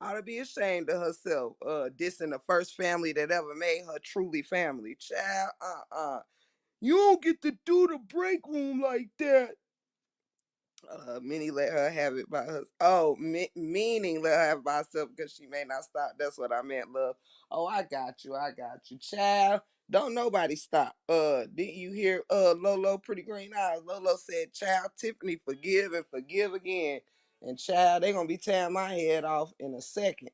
[SPEAKER 1] Ought to be ashamed of herself. Dissing the first family that ever made her truly family. Child, you don't get to do the break room like that. Minnie let her have it by her. Oh, meaning let her have it by herself because she may not stop. That's what I meant, love. Oh, I got you. Child, don't nobody stop. Didn't you hear Lolo Pretty Green Eyes? Lolo said, child, Tiffany, forgive and forgive again. And child, they gonna be tearing my head off in a second.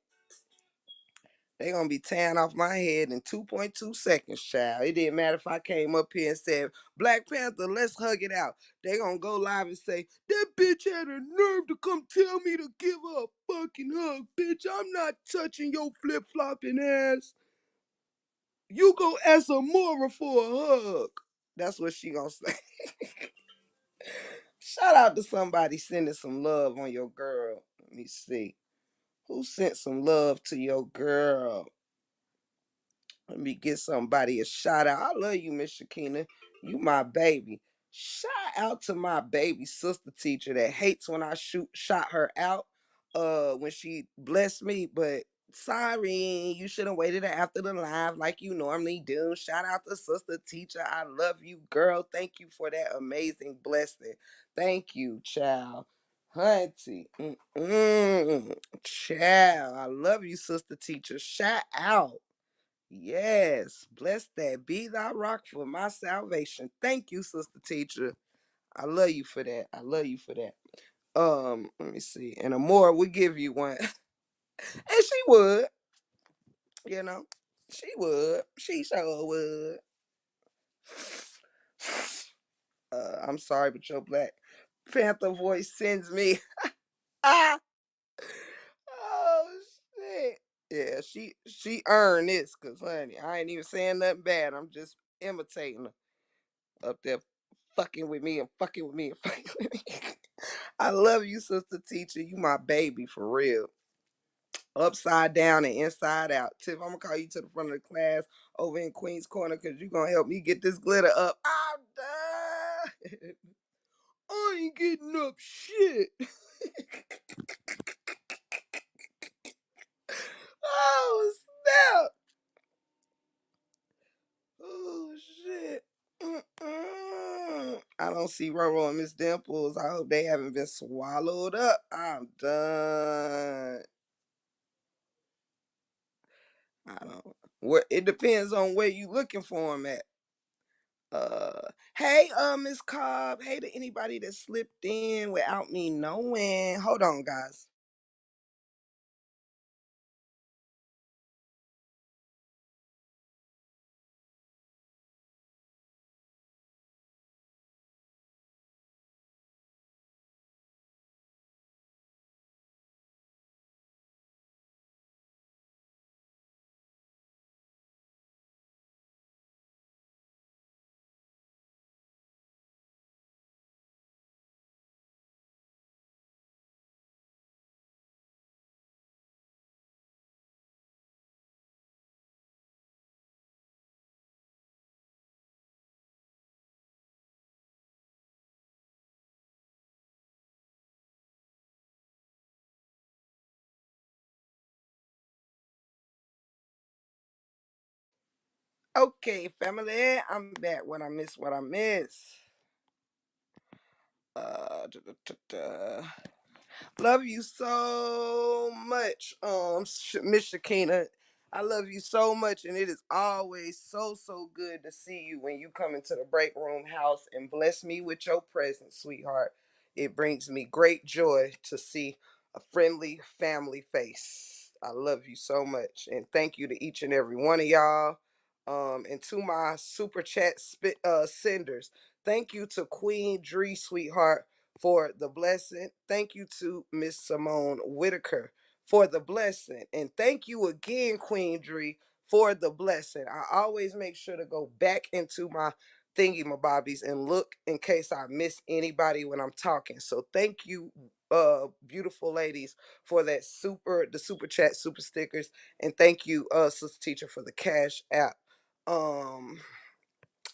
[SPEAKER 1] They gonna be tearing off my head in 2.2 seconds, child. It didn't matter if I came up here and said, Black Panther, let's hug it out. They gonna go live and say, that bitch had a nerve to come tell me to give her a fucking hug, bitch. I'm not touching your flip-flopping ass. You go ask Amora for a hug. That's what she gonna say. Shout out to somebody sending some love on your girl. Let me see. Who sent some love to your girl? Let me get somebody a shout out. I love you, Miss Shakina. You my baby. Shout out to my baby sister teacher that hates when I shot her out when she blessed me, but sorry, you should have waited after the live like you normally do. Shout out to sister teacher. I love you, girl. Thank you for that amazing blessing. Thank you, child. Hunty. Child. I love you, sister teacher. Shout out. Yes, bless that. Be thy rock for my salvation. Thank you, sister teacher. I love you for that. I love you for that. Let me see. And Amora would give you one. And she would, you know. She would. She sure would. I'm sorry, but your Black Panther voice sends me. Ah! Oh shit. Yeah, she earned this, cause honey, I ain't even saying nothing bad. I'm just imitating her up there fucking with me and fucking with me and fucking with me. I love you, sister teacher. You my baby for real. Upside down and inside out. Tiff, I'm gonna call you to the front of the class over in Queen's Corner because you're gonna help me get this glitter up. I'm done. I ain't getting up shit. Oh snap. Oh shit. I don't see Roro and Miss Dimples. I hope they haven't been swallowed up. I'm done. I don't. Where it depends on where you looking for them at. Hey, Miss Cobb. Hey to anybody that slipped in without me knowing. Hold on, guys. Okay, family, I'm back. What I miss. Da, da, da. Love you so much, Miss Shakina. I love you so much, and it is always so good to see you when you come into the break room house and bless me with your presence, sweetheart. It brings me great joy to see a friendly family face. I love you so much, and thank you to each and every one of y'all. And to my super chat senders, thank you to Queen Dree, sweetheart, for the blessing. Thank you to Miss Simone Whitaker for the blessing. And thank you again, Queen Dree, for the blessing. I always make sure to go back into my thingy my bobbies and look in case I miss anybody when I'm talking. So thank you, beautiful ladies, for that the super chat, super stickers, and thank you, sister teacher, for the cash app. All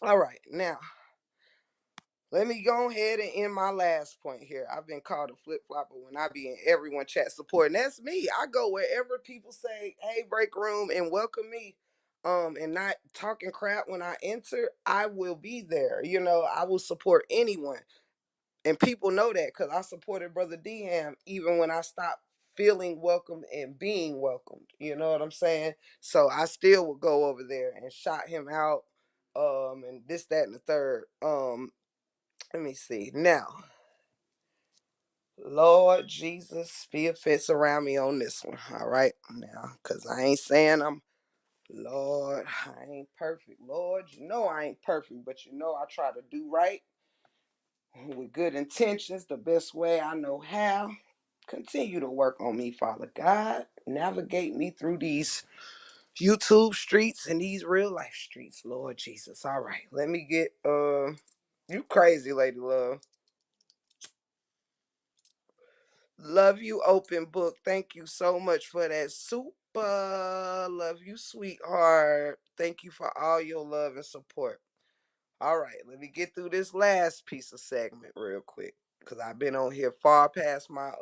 [SPEAKER 1] right, now let me go ahead and end my last point here. I've been called a flip flopper when I be in everyone chat support, and that's me. I go wherever people say, "Hey, break room," and welcome me, and not talking crap when I enter. I will be there. You know, I will support anyone, and people know that because I supported Brother Dham even when I stopped feeling welcome and being welcomed. You know what I'm saying? So I still would go over there and shout him out, and this, that, and the third. Let me see. Now, Lord Jesus, be a fence around me on this one. All right. Now, because I ain't saying Lord, I ain't perfect. Lord, you know I ain't perfect, but you know I try to do right with good intentions the best way I know how. Continue to work on me, Father God. Navigate me through these YouTube streets and these real life streets, Lord Jesus. All right. Let me get, you crazy, Lady Love. Love you, open book. Thank you so much for that super. Love you, sweetheart. Thank you for all your love and support. All right, let me get through this last piece of segment real quick. Cause I've been on here far past my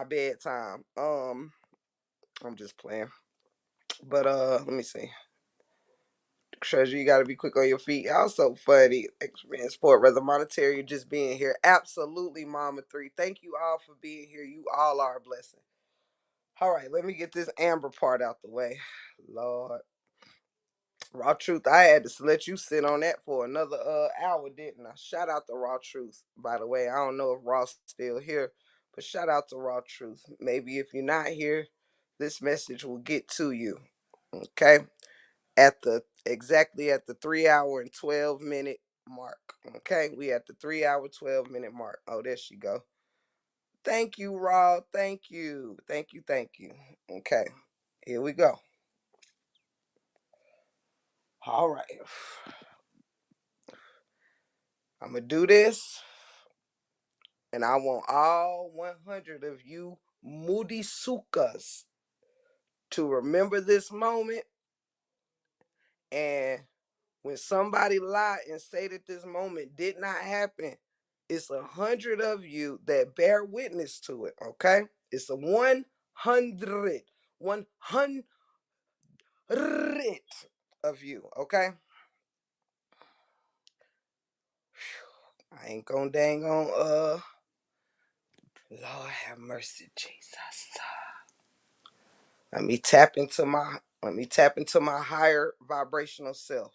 [SPEAKER 1] bedtime. I'm just playing. But let me see. Treasure, you gotta be quick on your feet. Y'all so funny. Experience sport, whether monetary or just being here. Absolutely, Mama 3. Thank you all for being here. You all are a blessing. All right, let me get this Amber part out the way. Lord. Raw Truth, I had to let you sit on that for another hour, didn't I? Shout out to Raw Truth, by the way. I don't know if Raw's still here, but shout out to Raw Truth. Maybe if you're not here, this message will get to you. Okay? Exactly at the 3 hour and 12 minute mark. Okay, we at the 3 hour 12 minute mark. Oh, there she go. Thank you, Raw. Thank you. Thank you. Thank you. Okay, here we go. All right. I'm gonna do this, and I want all 100 of you Moody Sukas to remember this moment. And when somebody lie and say that this moment did not happen, it's 100 of you that bear witness to it. Okay, it's a 100 of you. Okay, I ain't gonna dang on Lord have mercy, Jesus. Let me tap into my higher vibrational self.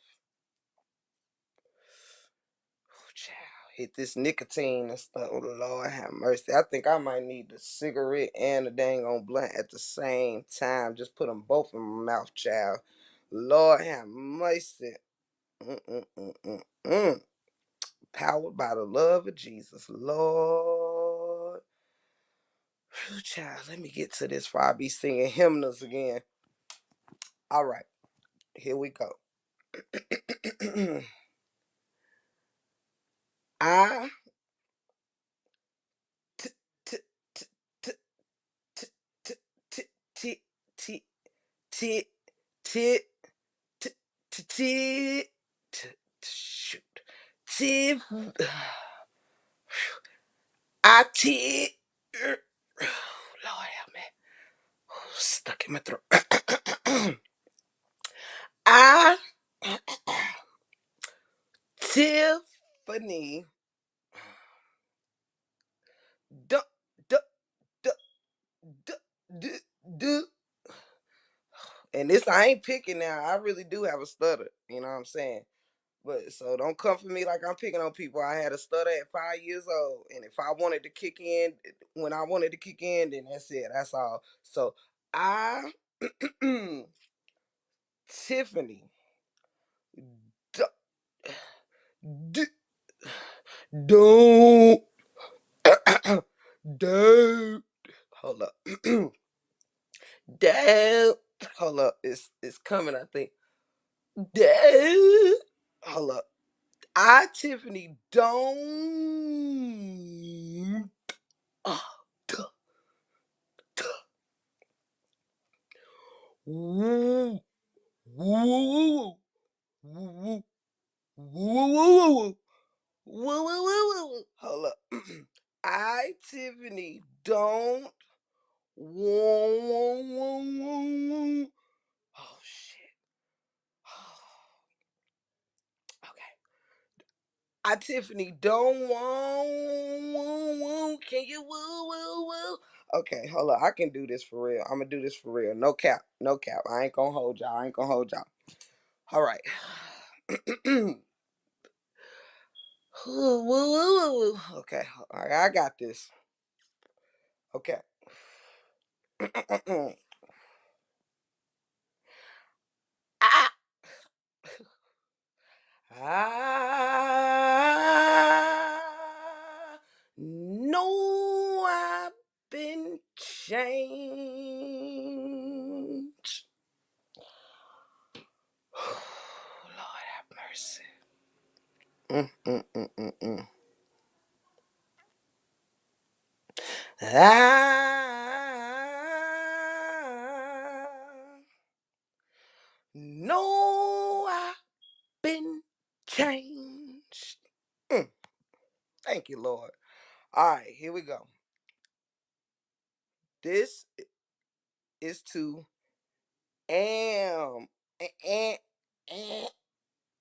[SPEAKER 1] Child, hit this nicotine and stuff. Oh, Lord have mercy. I think I might need the cigarette and the dang on blunt at the same time. Just put them both in my mouth, child. Lord have mercy. Mm-mm-mm-mm-mm. Powered by the love of Jesus. Lord. Whew, child, let me get to this before I be singing hymnals again. All right, here we go. I t t t t t t t t t t t t shoot t I t Lord help me, stuck in my throat. I Tiffany do. And this I ain't picking now. I really do have a stutter. You know what I'm saying? But so don't come for me like I'm picking on people. I had a stutter at 5 years old, and if I wanted to kick in when I wanted to kick in, then that's it. That's all. So I, Tiffany, d- d- don't, don't. Hold up, don't. Hold up, it's coming. I think. Don't. Hold up. I, Tiffany, don't. Uh, duh, duh, woo, woo, woo, woo, woo. Hold up. I, Tiffany, don't. Woo. Oh shit. Okay. I, Tiffany, don't want. Can you woo? Okay, hold on. I can do this for real. I'm gonna do this for real. No cap. No cap. I ain't gonna hold y'all. All right. Okay. All right. I got this. Okay. I, I know I've been changed. Lord have mercy. Mm, mm, mm, mm, mm. I know I've been changed. Mm, thank you, Lord. All right, here we go. This is to am, am,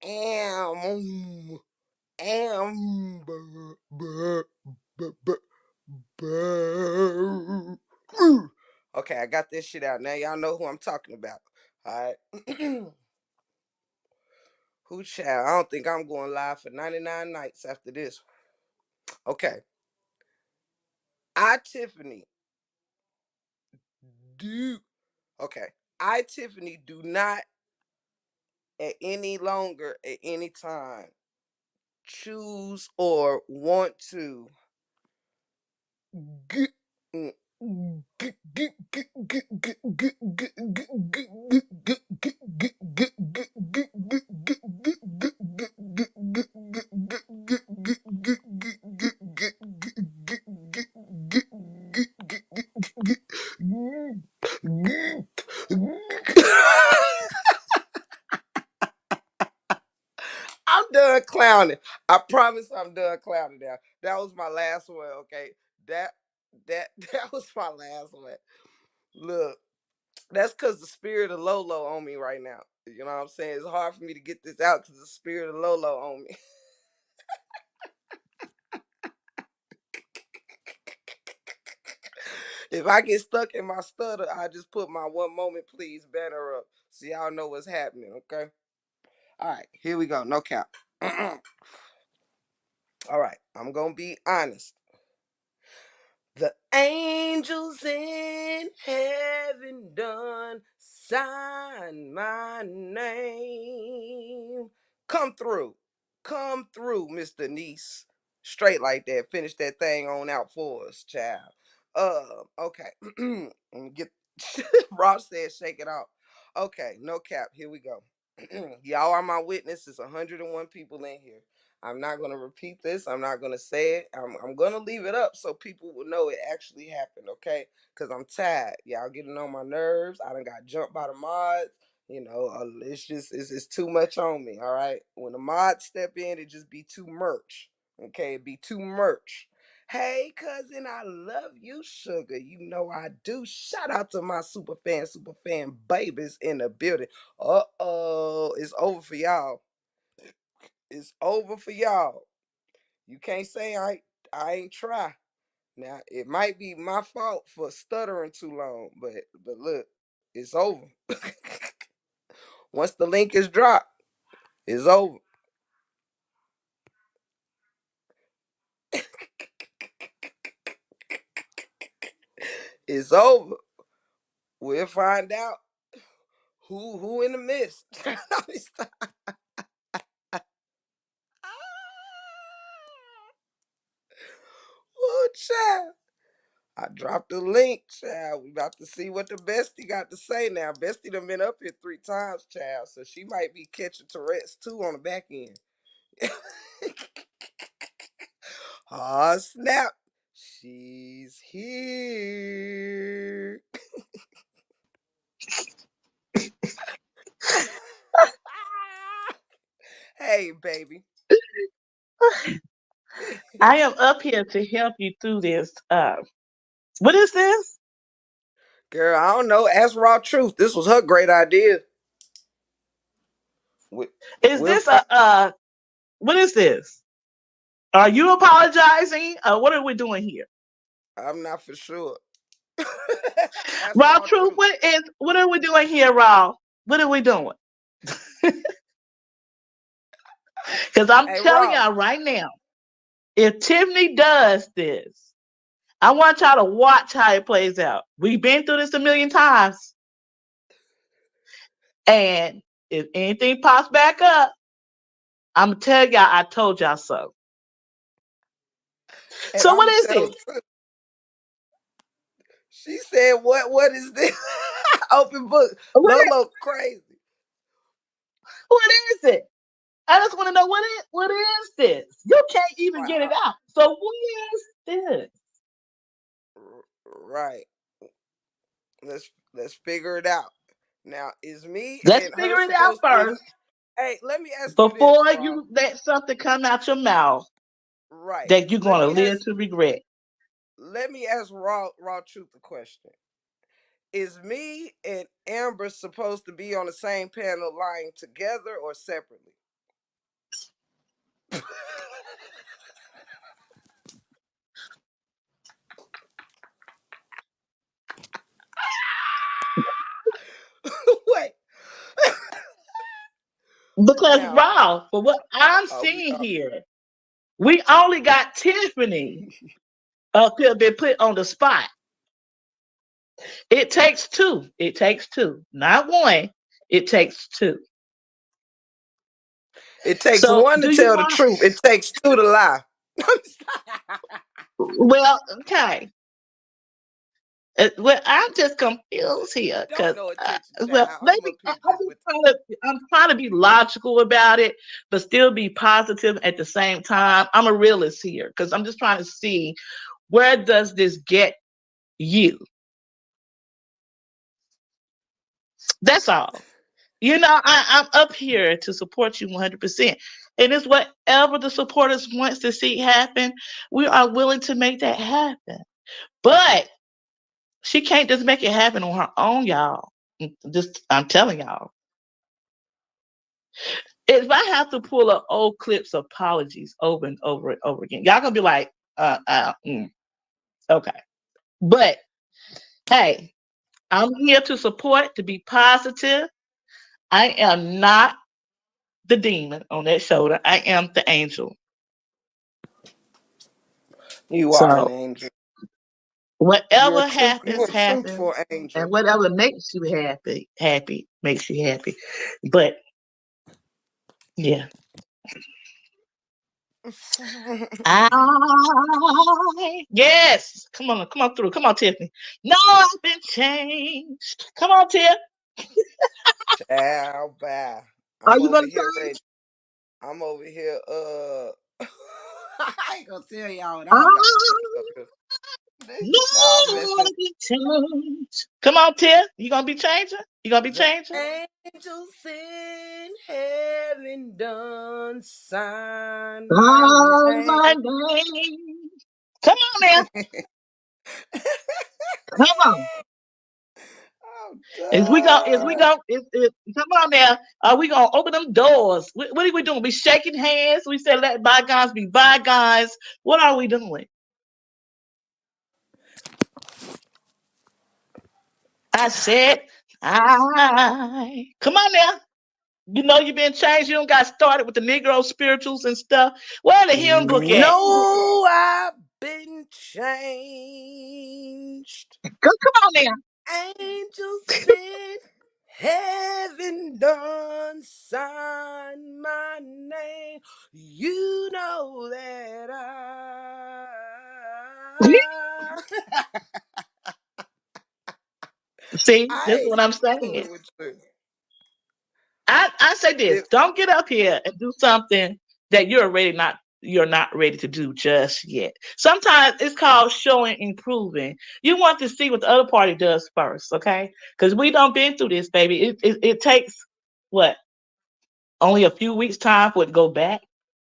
[SPEAKER 1] am, Amber. Okay, I got this shit out. Now y'all know who I'm talking about. All right. Who child? I don't think I'm going live for 99 nights after this. Okay. I, Tiffany, do. Okay. I, Tiffany, do not at any longer, at any time, choose or want to I'm done clowning. I promise I'm done clowning now. That was my last one, okay? That that was my last one. Look, that's because the spirit of Lolo on me right now. You know what I'm saying? It's hard for me to get this out because the spirit of Lolo on me. If I get stuck in my stutter, I just put my one moment please banner up so y'all know what's happening, okay? All right, here we go. No cap. All right, I'm going to be honest. The angels in heaven done sign my name. Come through. Come through, Mr. Niece. Straight like that. Finish that thing on out for us, child. Okay. Let me get Rob said shake it off. Okay, no cap. Here we go. Y'all are my witnesses. 101 people in here. I'm not gonna repeat this. I'm not gonna say it. I'm gonna leave it up so people will know it actually happened, okay? Cause I'm tired. Y'all getting on my nerves. I done got jumped by the mods. You know, it's too much on me. All right. When the mods step in, it just be too merch. Okay, it be too merch. Hey, cousin, I love you, sugar. You know I do. Shout out to my super fan babies in the building. It's over for y'all. It's over for y'all. You can't say I ain't try. Now it might be my fault for stuttering too long, but look, it's over. Once the link is dropped, it's over. It's over. We'll find out who in the midst. Oh, child. I dropped the link, child. We about to see what the bestie got to say now. Bestie done been up here 3 times, child, so she might be catching Tourette's too on the back end. Oh, snap. She's here. Hey, baby.
[SPEAKER 2] I am up here to help you through this. What is this?
[SPEAKER 1] Girl, I don't know. Ask Raw Truth. This was her great idea. We,
[SPEAKER 2] Is
[SPEAKER 1] we'll
[SPEAKER 2] this
[SPEAKER 1] find.
[SPEAKER 2] what is this? Are you apologizing? What are we doing here?
[SPEAKER 1] I'm not for sure. Ask
[SPEAKER 2] Raw
[SPEAKER 1] Raw
[SPEAKER 2] truth,
[SPEAKER 1] Truth.
[SPEAKER 2] what are we doing here, Raw? What are we doing? Because I'm
[SPEAKER 1] Hey,
[SPEAKER 2] telling
[SPEAKER 1] Raw.
[SPEAKER 2] y'all right now, if Tiffany does this, I want y'all to watch how it plays out. We've been through this a million times. And if anything pops back up, I'm going to tell y'all I told y'all so.
[SPEAKER 1] And
[SPEAKER 2] So
[SPEAKER 1] I'm
[SPEAKER 2] what
[SPEAKER 1] gonna
[SPEAKER 2] is
[SPEAKER 1] tell
[SPEAKER 2] this?
[SPEAKER 1] her too. She said, What is this?" Open book.
[SPEAKER 2] What is,
[SPEAKER 1] Lolo crazy.
[SPEAKER 2] what is it? I just want to know what is this? You can't even get it
[SPEAKER 1] Wow.
[SPEAKER 2] out. So what is this?
[SPEAKER 1] Right. Let's figure it out. Now, is me
[SPEAKER 2] Let's
[SPEAKER 1] and her
[SPEAKER 2] figure it out
[SPEAKER 1] supposed to?
[SPEAKER 2] first
[SPEAKER 1] Hey, let me ask you this,
[SPEAKER 2] before
[SPEAKER 1] Raw.
[SPEAKER 2] you let something come out your mouth
[SPEAKER 1] Right.
[SPEAKER 2] that you're
[SPEAKER 1] Let
[SPEAKER 2] going to
[SPEAKER 1] me
[SPEAKER 2] live
[SPEAKER 1] ask.
[SPEAKER 2] to regret.
[SPEAKER 1] Let me ask Raw Truth a question. Is me and Amber supposed to be on the same panel lying together or separately? Wait.
[SPEAKER 2] Because
[SPEAKER 1] Now,
[SPEAKER 2] Raw, for what I'm
[SPEAKER 1] we
[SPEAKER 2] seeing
[SPEAKER 1] are.
[SPEAKER 2] here, we only got Tiffany up here been put on the spot. It takes two. It takes two. Not one. It takes two.
[SPEAKER 1] It takes
[SPEAKER 2] So
[SPEAKER 1] one to
[SPEAKER 2] do you
[SPEAKER 1] tell the
[SPEAKER 2] want
[SPEAKER 1] truth. It takes two to lie.
[SPEAKER 2] well, okay. Well, I'm just confused here
[SPEAKER 1] Don't
[SPEAKER 2] because,
[SPEAKER 1] know attention,
[SPEAKER 2] well,
[SPEAKER 1] child. I'm
[SPEAKER 2] maybe
[SPEAKER 1] up here
[SPEAKER 2] I'm
[SPEAKER 1] just
[SPEAKER 2] just
[SPEAKER 1] with.
[SPEAKER 2] trying to be logical about it, but still be positive at the same time. I'm a realist here because I'm just trying to see where does this get you. That's all. I'm up here to support you 100%. And it's whatever the supporters wants to see happen, we are willing to make that happen. But she can't just make it happen on her own, y'all. Just I'm telling y'all. If I have to pull up old clips of apologies over and over and over again, y'all gonna be like, okay. But hey, I'm here to support, to be positive. I am not the demon on that shoulder. I am the angel.
[SPEAKER 1] You are an
[SPEAKER 2] So
[SPEAKER 1] angel.
[SPEAKER 2] whatever
[SPEAKER 1] You're
[SPEAKER 2] happens,
[SPEAKER 1] a truthful
[SPEAKER 2] happens. And
[SPEAKER 1] angel.
[SPEAKER 2] whatever makes you happy, makes you happy. But yeah. I yes. Come on through. Come on, Tiffany. No, I've been changed. Come on, Tiff.
[SPEAKER 1] Child, bye.
[SPEAKER 2] Are
[SPEAKER 1] I'm
[SPEAKER 2] you
[SPEAKER 1] over
[SPEAKER 2] gonna
[SPEAKER 1] here ready.
[SPEAKER 2] change?
[SPEAKER 1] I'm over here. I ain't gonna tell y'all what I'm about to say
[SPEAKER 2] I
[SPEAKER 1] up here.
[SPEAKER 2] no,
[SPEAKER 1] Y'all
[SPEAKER 2] I
[SPEAKER 1] messing.
[SPEAKER 2] wanna be changed. Come on, Tiff. You gonna be changing? You gonna be
[SPEAKER 1] The
[SPEAKER 2] changing?
[SPEAKER 1] angels in heaven done sign my
[SPEAKER 2] Sign
[SPEAKER 1] name.
[SPEAKER 2] my name. Come on now. Come on.
[SPEAKER 1] I'm
[SPEAKER 2] Is we
[SPEAKER 1] done.
[SPEAKER 2] go, come on now. Are we gonna open them doors? What are we doing? We shaking hands. We said let bygones be bygones. What are we doing? I said, I. Come on now. You know you've been changed. You don't got started with the Negro spirituals and stuff. Where the hymn book at?
[SPEAKER 1] No, I've been changed.
[SPEAKER 2] Come on now.
[SPEAKER 1] Angels in heaven done sign my name. You know that
[SPEAKER 2] See,
[SPEAKER 1] I
[SPEAKER 2] this is
[SPEAKER 1] ain't
[SPEAKER 2] what I'm saying.
[SPEAKER 1] fooling with you.
[SPEAKER 2] I say this:
[SPEAKER 1] If
[SPEAKER 2] don't get up here and do something that you're not ready to do just yet. Sometimes it's called showing improving. You want to see what the other party does first, okay? Because we don't been through this, baby. It takes what, only a few weeks time for it to go back,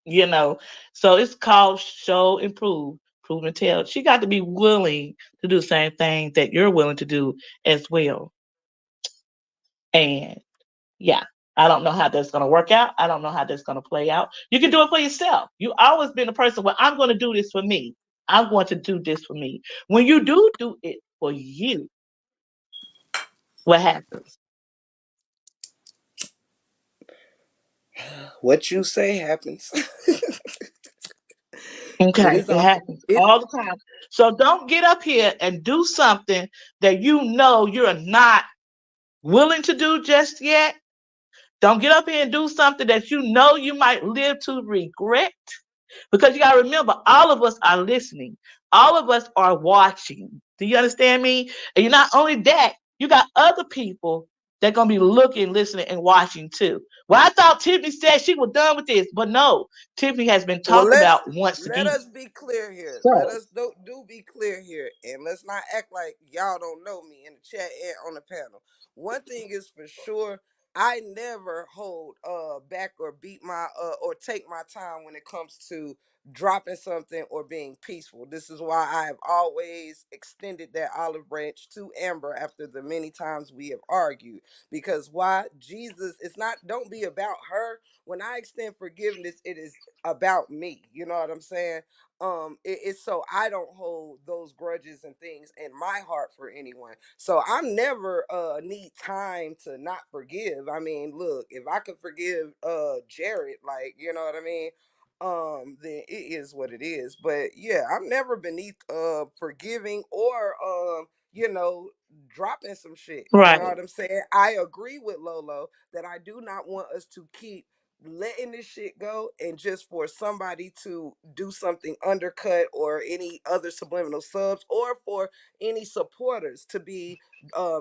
[SPEAKER 2] you know. So it's called show improve, prove and tell. She got to be willing to do the same thing that you're willing to do as well. And yeah, I don't know how that's going to work out. I don't know how that's going to play out. You can do it for yourself. You always been a person, well, I'm going to do this for me. I'm going to do this for me. When you do it for you, what happens?
[SPEAKER 1] what you say happens. It
[SPEAKER 2] Okay,
[SPEAKER 1] is
[SPEAKER 2] it
[SPEAKER 1] often
[SPEAKER 2] happens
[SPEAKER 1] it
[SPEAKER 2] all the time. So don't get up here and do something that you know you're not willing to do just yet. Don't get up here and do something that you know you might live to regret. Because you got to remember, all of us are listening. All of us are watching. Do you understand me? And you're not only that, you got other people that going to be looking, listening, and watching too. Well, I thought Tiffany said she was done with this, but no, Tiffany has been
[SPEAKER 1] well,
[SPEAKER 2] talked about once
[SPEAKER 1] let
[SPEAKER 2] again.
[SPEAKER 1] us be clear here. Let
[SPEAKER 2] So,
[SPEAKER 1] us do be clear here, and let's not act like y'all don't know me in the chat and on the panel. One thing is for sure, I never hold back or beat my or take my time when it comes to dropping something or being peaceful. This is why I have always extended that olive branch to Amber after the many times we have argued. Because why? Jesus, it's not, don't be about her. When I extend forgiveness, it is about me. You know what I'm saying? It's so I don't hold those grudges and things in my heart for anyone. So I'm never need time to not forgive. I mean, look, if I could forgive Jared, like, you know what I mean? Then it is what it is. But yeah, I'm never beneath forgiving or you know, dropping some shit. You know
[SPEAKER 2] right,
[SPEAKER 1] what I'm saying? I agree with Lolo that I do not want us to keep letting this shit go and just for somebody to do something undercut or any other subliminal subs or for any supporters to be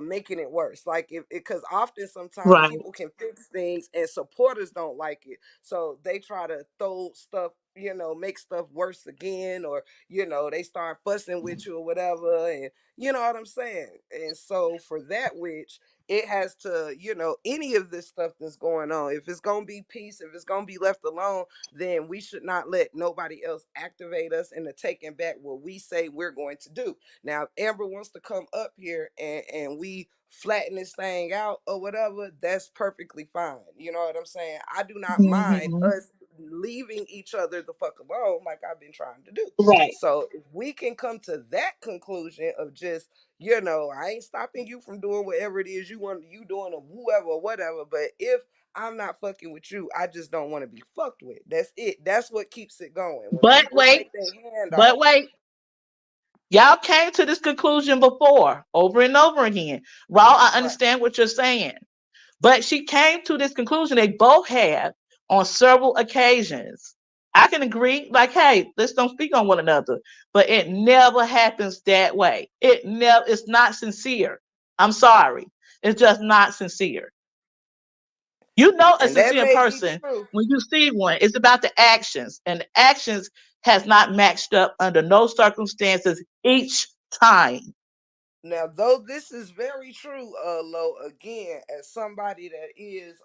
[SPEAKER 1] making it worse, like if because often sometimes
[SPEAKER 2] right,
[SPEAKER 1] people can fix things and supporters don't like it, so they try to throw stuff, you know, make stuff worse again, or you know, they start fussing with you or whatever, and you know what I'm saying. And so for that, which it has to, you know, any of this stuff that's going on, if it's gonna be peace, if it's gonna be left alone, then we should not let nobody else activate us into taking back what we say we're going to do. Now, if Amber wants to come up here and we flatten this thing out or whatever, that's perfectly fine. You know what I'm saying? I do not mind
[SPEAKER 2] hmm,
[SPEAKER 1] us leaving each other the fuck alone like I've been trying to do.
[SPEAKER 2] right,
[SPEAKER 1] So if we can come to that conclusion of just, you know, I ain't stopping you from doing whatever it is you want, you doing, or whoever or whatever, but if I'm not fucking with you, I just don't want to be fucked with. That's it. That's what keeps it going. When
[SPEAKER 2] but
[SPEAKER 1] people
[SPEAKER 2] wait,
[SPEAKER 1] take their hand
[SPEAKER 2] but
[SPEAKER 1] off.
[SPEAKER 2] wait. Y'all came to this conclusion before, over and over again. Raw, I
[SPEAKER 1] Right.
[SPEAKER 2] understand what you're saying. But she came to this conclusion they both have on several occasions. I can agree, like, hey, let's don't speak on one another. But it never happens that way. It's not sincere. I'm sorry. It's just not sincere. You know a
[SPEAKER 1] And that
[SPEAKER 2] sincere
[SPEAKER 1] may be
[SPEAKER 2] person
[SPEAKER 1] true.
[SPEAKER 2] when you see one. It's about the actions. And the actions has not matched up under no circumstances each time.
[SPEAKER 1] Now, though this is very true, Lo, again, as somebody that is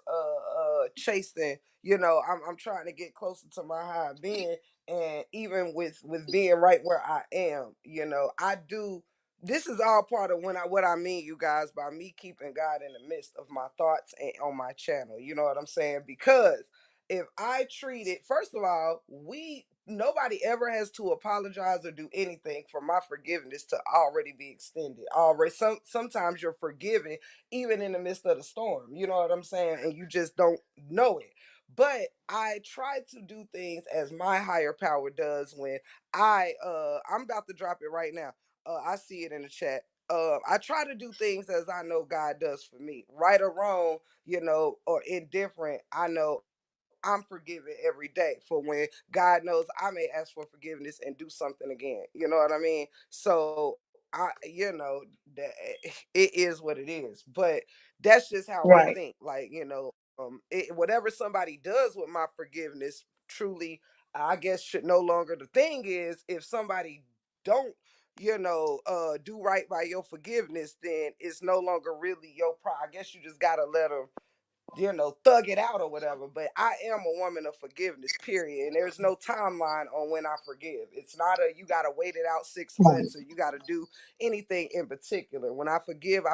[SPEAKER 1] chasing, you know, I'm trying to get closer to my high being, and even with being right where I am, you know, I do. This is all part of when I what I mean, you guys, by me keeping God in the midst of my thoughts and on my channel. You know what I'm saying? Because if I treat it, first of all, we nobody ever has to apologize or do anything for my forgiveness to already be extended. Already, sometimes you're forgiven even in the midst of the storm. You know what I'm saying? And you just don't know it. But I try to do things as my higher power does when I'm about to drop it right now. I see it in the chat. I try to do things as I know God does for me, right or wrong, or indifferent. I know I'm forgiven every day for when God knows I may ask for forgiveness and do something again. You know what I mean? So that it is what it is. But that's just how I
[SPEAKER 2] Right.
[SPEAKER 1] think. Like, whatever somebody does with my forgiveness, truly, I guess should no longer. The thing is, if somebody don't do right by your forgiveness, then it's no longer really your problem. I guess you just gotta let them, thug it out or whatever. But I am a woman of forgiveness, period. And there's no timeline on when I forgive. It's not you gotta wait it out 6 months or you gotta do anything in particular. When I forgive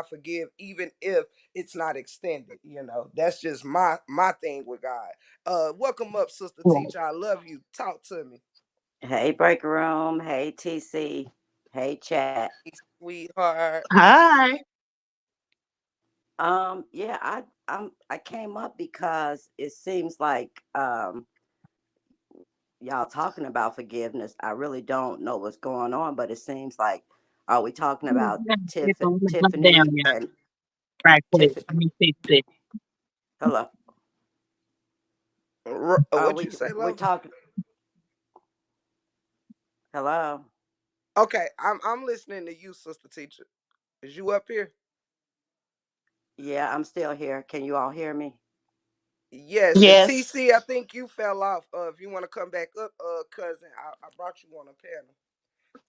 [SPEAKER 1] even if it's not extended. That's just my thing with God. Welcome up, sister teacher. I love you. Talk to me.
[SPEAKER 6] Hey, break room. Hey, TC. Hey, chat.
[SPEAKER 1] Hey, sweetheart.
[SPEAKER 2] Hi.
[SPEAKER 6] Yeah, I came up because it seems like y'all talking about forgiveness. I really don't know what's going on, but it seems like are we talking about
[SPEAKER 5] Down,
[SPEAKER 6] Tiffany
[SPEAKER 5] yeah,
[SPEAKER 6] and
[SPEAKER 5] right quick.
[SPEAKER 6] Tiffany?
[SPEAKER 5] Let me fix it.
[SPEAKER 6] Hello. Are
[SPEAKER 1] What'd
[SPEAKER 6] we
[SPEAKER 1] you say,
[SPEAKER 6] we
[SPEAKER 1] love?
[SPEAKER 6] talking? Hello.
[SPEAKER 1] Okay, I'm listening to you, sister teacher. Is you up here?
[SPEAKER 6] Yeah, I'm still here. Can you all hear me?
[SPEAKER 1] Yes, and
[SPEAKER 2] Yes.
[SPEAKER 1] TC, I think you fell off. If you want to come back up, cousin, I brought you on a panel.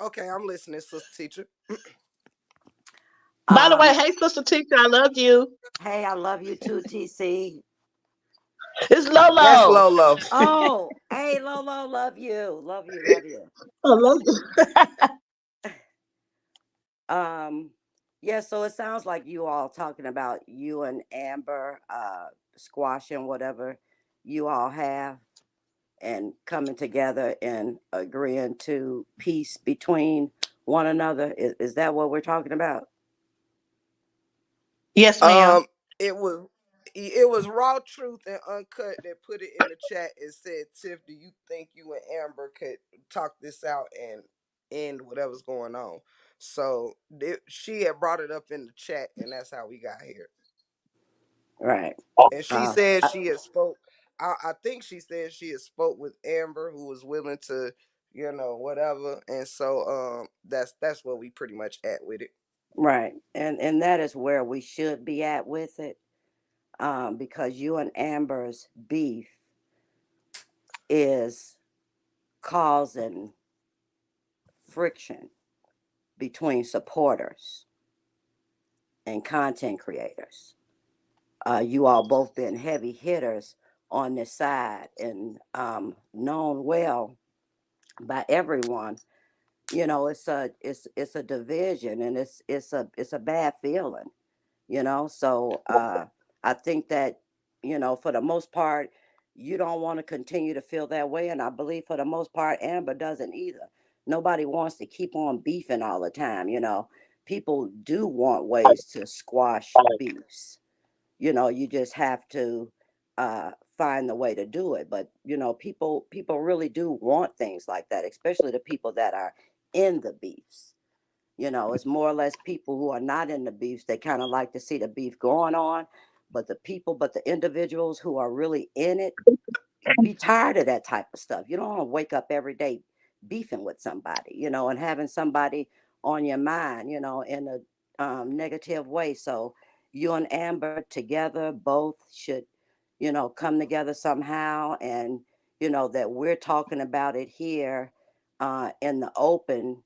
[SPEAKER 1] Okay, I'm listening, sister teacher.
[SPEAKER 2] By the way,
[SPEAKER 6] Um.
[SPEAKER 2] hey, sister teacher, I love you.
[SPEAKER 6] Hey, I love you too, TC.
[SPEAKER 2] It's
[SPEAKER 1] That's
[SPEAKER 2] Lolo.
[SPEAKER 1] Lolo.
[SPEAKER 6] Oh, hey, Lolo, love you, love you, love you.
[SPEAKER 2] I love you.
[SPEAKER 6] Um, yeah, so it sounds like you all talking about you and Amber squashing whatever you all have and coming together and agreeing to peace between one another. Is that what we're talking about?
[SPEAKER 2] Yes, ma'am.
[SPEAKER 1] Um, it was raw truth and uncut that put it in the chat and said, "Tiff, do you think you and Amber could talk this out and end whatever's going on?" So she had brought it up in the chat, and that's how we got here.
[SPEAKER 6] Right.
[SPEAKER 1] And she
[SPEAKER 6] Uh,
[SPEAKER 1] said
[SPEAKER 6] I-
[SPEAKER 1] she had spoke. I think she said she had spoke with Amber, who was willing to, whatever. And so that's where we pretty much at with it.
[SPEAKER 6] right. And that is where we should be at with it. Because you and Amber's beef is causing friction between supporters and content creators. You all both been heavy hitters on this side and known well by everyone. It's a division and it's a bad feeling. So I think that for the most part you don't want to continue to feel that way, and I believe for the most part Amber doesn't either. Nobody wants to keep on beefing all the time. People do want ways to squash beefs. You just have to find the way to do it. But people really do want things like that, especially the people that are in the beefs. It's more or less people who are not in the beefs. They kind of like to see the beef going on, but the individuals who are really in it be tired of that type of stuff. You don't want to wake up every day beefing with somebody, and having somebody on your mind, in a negative way. So you and Amber together both should, come together somehow, and that we're talking about it here in the open.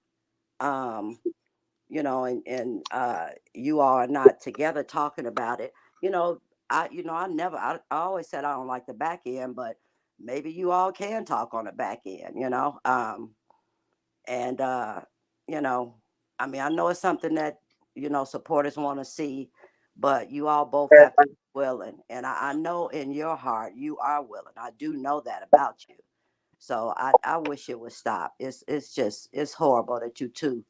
[SPEAKER 6] Um, and you all are not together talking about it. You know, I always said I don't like the back end, but maybe you all can talk on the back end, and you know, I mean, I know it's something that supporters want to see, but you all both have to be willing, and I know in your heart you are willing. I do know that about you. So I wish it would stop. It's horrible that you two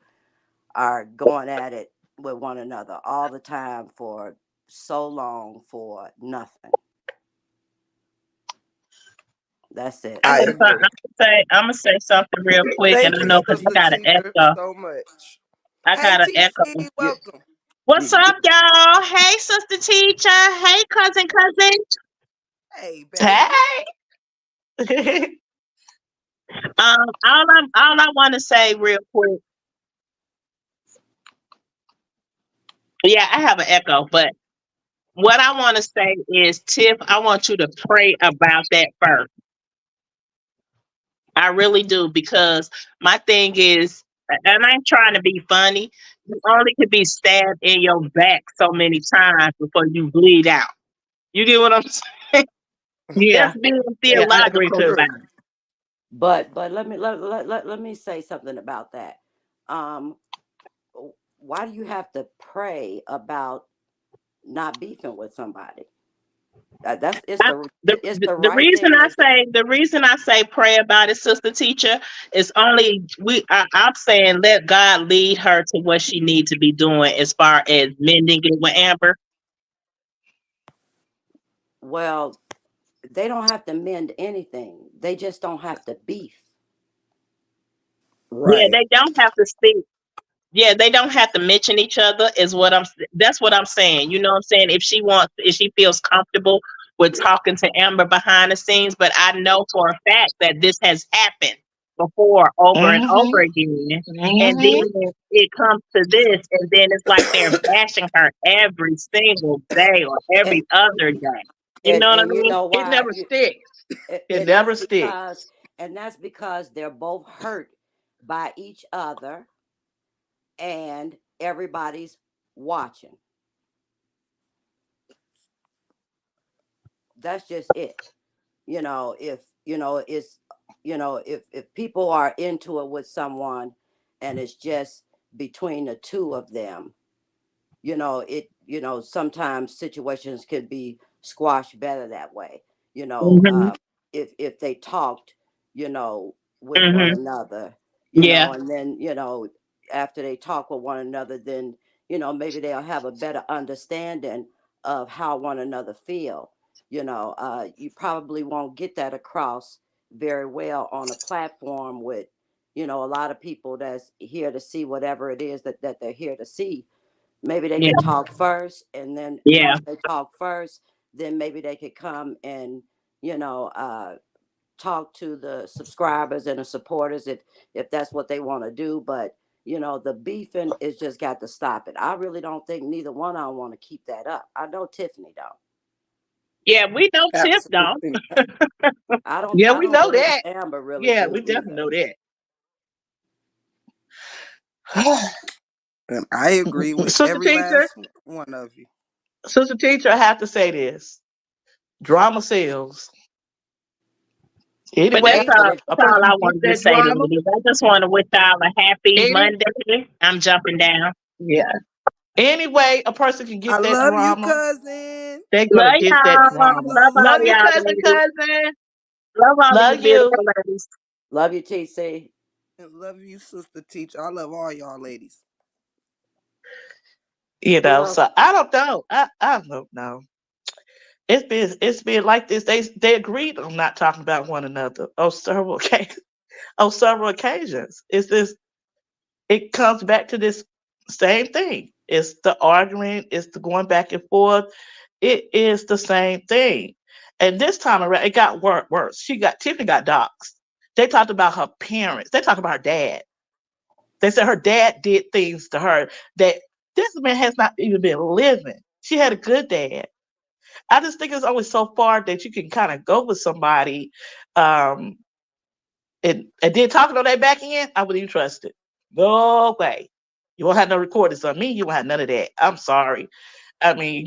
[SPEAKER 6] are going at it with one another all the time for so long for nothing. That's it.
[SPEAKER 2] I
[SPEAKER 1] I
[SPEAKER 2] gotta find,
[SPEAKER 1] agree.
[SPEAKER 2] I'm gonna say something real quick, and
[SPEAKER 1] Thank
[SPEAKER 2] I
[SPEAKER 1] you,
[SPEAKER 2] know because
[SPEAKER 1] sister
[SPEAKER 2] I got an
[SPEAKER 1] teacher,
[SPEAKER 2] echo.
[SPEAKER 1] so much.
[SPEAKER 2] I
[SPEAKER 1] Hey,
[SPEAKER 2] got an
[SPEAKER 1] TC,
[SPEAKER 2] echo.
[SPEAKER 6] You,
[SPEAKER 1] welcome.
[SPEAKER 2] What's
[SPEAKER 6] you,
[SPEAKER 2] up, y'all? Hey, sister teacher. Hey, cousin.
[SPEAKER 1] Hey, baby.
[SPEAKER 2] Hey. All I want to say real quick. Yeah, I have an echo, but what I want to say is, Tiff, I want you to pray about that first. I really do, because my thing is, and I'm trying to be funny. You only can be stabbed in your back so many times before you bleed out. You get what I'm saying?
[SPEAKER 5] Yeah,
[SPEAKER 2] Just being
[SPEAKER 5] yeah, I agree
[SPEAKER 2] theological
[SPEAKER 5] too.
[SPEAKER 2] about
[SPEAKER 1] True.
[SPEAKER 2] it.
[SPEAKER 6] but let me say something about that. Um, why do you have to pray about not beefing with somebody? That's
[SPEAKER 2] I,
[SPEAKER 6] it's the
[SPEAKER 2] the
[SPEAKER 6] right
[SPEAKER 2] reason
[SPEAKER 6] thing
[SPEAKER 2] I
[SPEAKER 6] to do.
[SPEAKER 2] say pray about it, sister teacher, is only I'm saying let God lead her to what she needs to be doing as far as mending it with Amber.
[SPEAKER 6] Well, they don't have to mend anything. They just don't have to beef.
[SPEAKER 2] Yeah,
[SPEAKER 1] Right.
[SPEAKER 2] they don't have to speak. Yeah, they don't have to mention each other. Is what That's what I'm saying. You know what I'm saying? If she feels comfortable with talking to Amber behind the scenes, but I know for a fact that this has happened before, over and
[SPEAKER 5] Mm-hmm.
[SPEAKER 2] over again, and
[SPEAKER 5] Mm-hmm.
[SPEAKER 2] then it comes to this, and then it's like they're bashing her every single day or
[SPEAKER 6] And
[SPEAKER 2] every other day. You know what I
[SPEAKER 6] and you
[SPEAKER 2] mean?
[SPEAKER 6] know
[SPEAKER 5] It
[SPEAKER 6] why?
[SPEAKER 5] never sticks. It
[SPEAKER 6] And
[SPEAKER 5] never sticks.
[SPEAKER 6] that's because they're both hurt by each other, and everybody's watching. That's just it. If it's if people are into it with someone, and it's just between the two of them, sometimes situations could be squashed better that way. you know
[SPEAKER 2] hmm
[SPEAKER 6] uh, if they talked, you know with one
[SPEAKER 2] hmm
[SPEAKER 6] another,
[SPEAKER 2] Yeah,
[SPEAKER 6] and then, after they talk with one another, then maybe they'll have a better understanding of how one another feel. You probably won't get that across very well on a platform with a lot of people that's here to see whatever it is that they're here to see. Maybe they
[SPEAKER 2] yeah,
[SPEAKER 6] could talk first, and then
[SPEAKER 2] yeah,
[SPEAKER 6] once they talk first, then maybe they could come and you know uh, talk to the subscribers and the supporters, if that's what they want to do. But the beefing is just got to stop it. I really don't think neither one of them want to keep that up. I know Tiffany don't.
[SPEAKER 2] yeah. We know Tiff don't.
[SPEAKER 1] Absolutely.
[SPEAKER 5] Yeah,
[SPEAKER 6] I
[SPEAKER 5] we
[SPEAKER 6] don't
[SPEAKER 5] know
[SPEAKER 6] believe
[SPEAKER 5] that.
[SPEAKER 6] Amber really
[SPEAKER 5] Yeah,
[SPEAKER 6] do
[SPEAKER 5] we definitely
[SPEAKER 6] either.
[SPEAKER 5] know that.
[SPEAKER 1] And I agree with
[SPEAKER 5] Sister
[SPEAKER 1] every
[SPEAKER 5] teacher,
[SPEAKER 1] last one of you.
[SPEAKER 5] sister teacher, I have to say this. Drama sells.
[SPEAKER 2] But
[SPEAKER 6] Yeah,
[SPEAKER 5] Anyway,
[SPEAKER 6] but if
[SPEAKER 5] a
[SPEAKER 2] that's all
[SPEAKER 5] person
[SPEAKER 2] I
[SPEAKER 5] gets
[SPEAKER 2] wanted to
[SPEAKER 5] that
[SPEAKER 2] say,
[SPEAKER 5] drama.
[SPEAKER 2] ladies. I just want to wish y'all a happy
[SPEAKER 5] Any
[SPEAKER 2] Monday. I'm jumping down.
[SPEAKER 5] yeah. Anyway, a person can
[SPEAKER 1] I
[SPEAKER 5] get that
[SPEAKER 1] love you,
[SPEAKER 5] drama.
[SPEAKER 1] cousin.
[SPEAKER 5] They're gonna
[SPEAKER 2] Love
[SPEAKER 5] get that
[SPEAKER 2] y'all.
[SPEAKER 1] Love,
[SPEAKER 5] drama.
[SPEAKER 2] Love
[SPEAKER 1] love.
[SPEAKER 2] all
[SPEAKER 5] Love
[SPEAKER 2] of
[SPEAKER 5] you,
[SPEAKER 2] y'all, ladies.
[SPEAKER 5] cousin.
[SPEAKER 2] Love all of you
[SPEAKER 5] Love you.
[SPEAKER 2] beautiful ladies.
[SPEAKER 6] love you, TC.
[SPEAKER 1] And love you, sister teacher. I love all y'all ladies.
[SPEAKER 5] You
[SPEAKER 6] Who
[SPEAKER 5] know,
[SPEAKER 6] else?
[SPEAKER 5] so I don't know. I don't know. It's been like this. They agreed on not talking about one another on several occasions. On several occasions, it's this. It comes back to this same thing. It's the arguing. It's the going back and forth. It is the same thing. And this time around, it got worse. Tiffany got doxxed. They talked about her parents. They talked about her dad. They said her dad did things to her that this man has not even been living. She had a good dad. I just think it's only so far that you can kind of go with somebody, um, and then talking on that back end, I wouldn't even trust it. No way. You won't have no recordings on me. You won't have none of that. I'm sorry. I mean,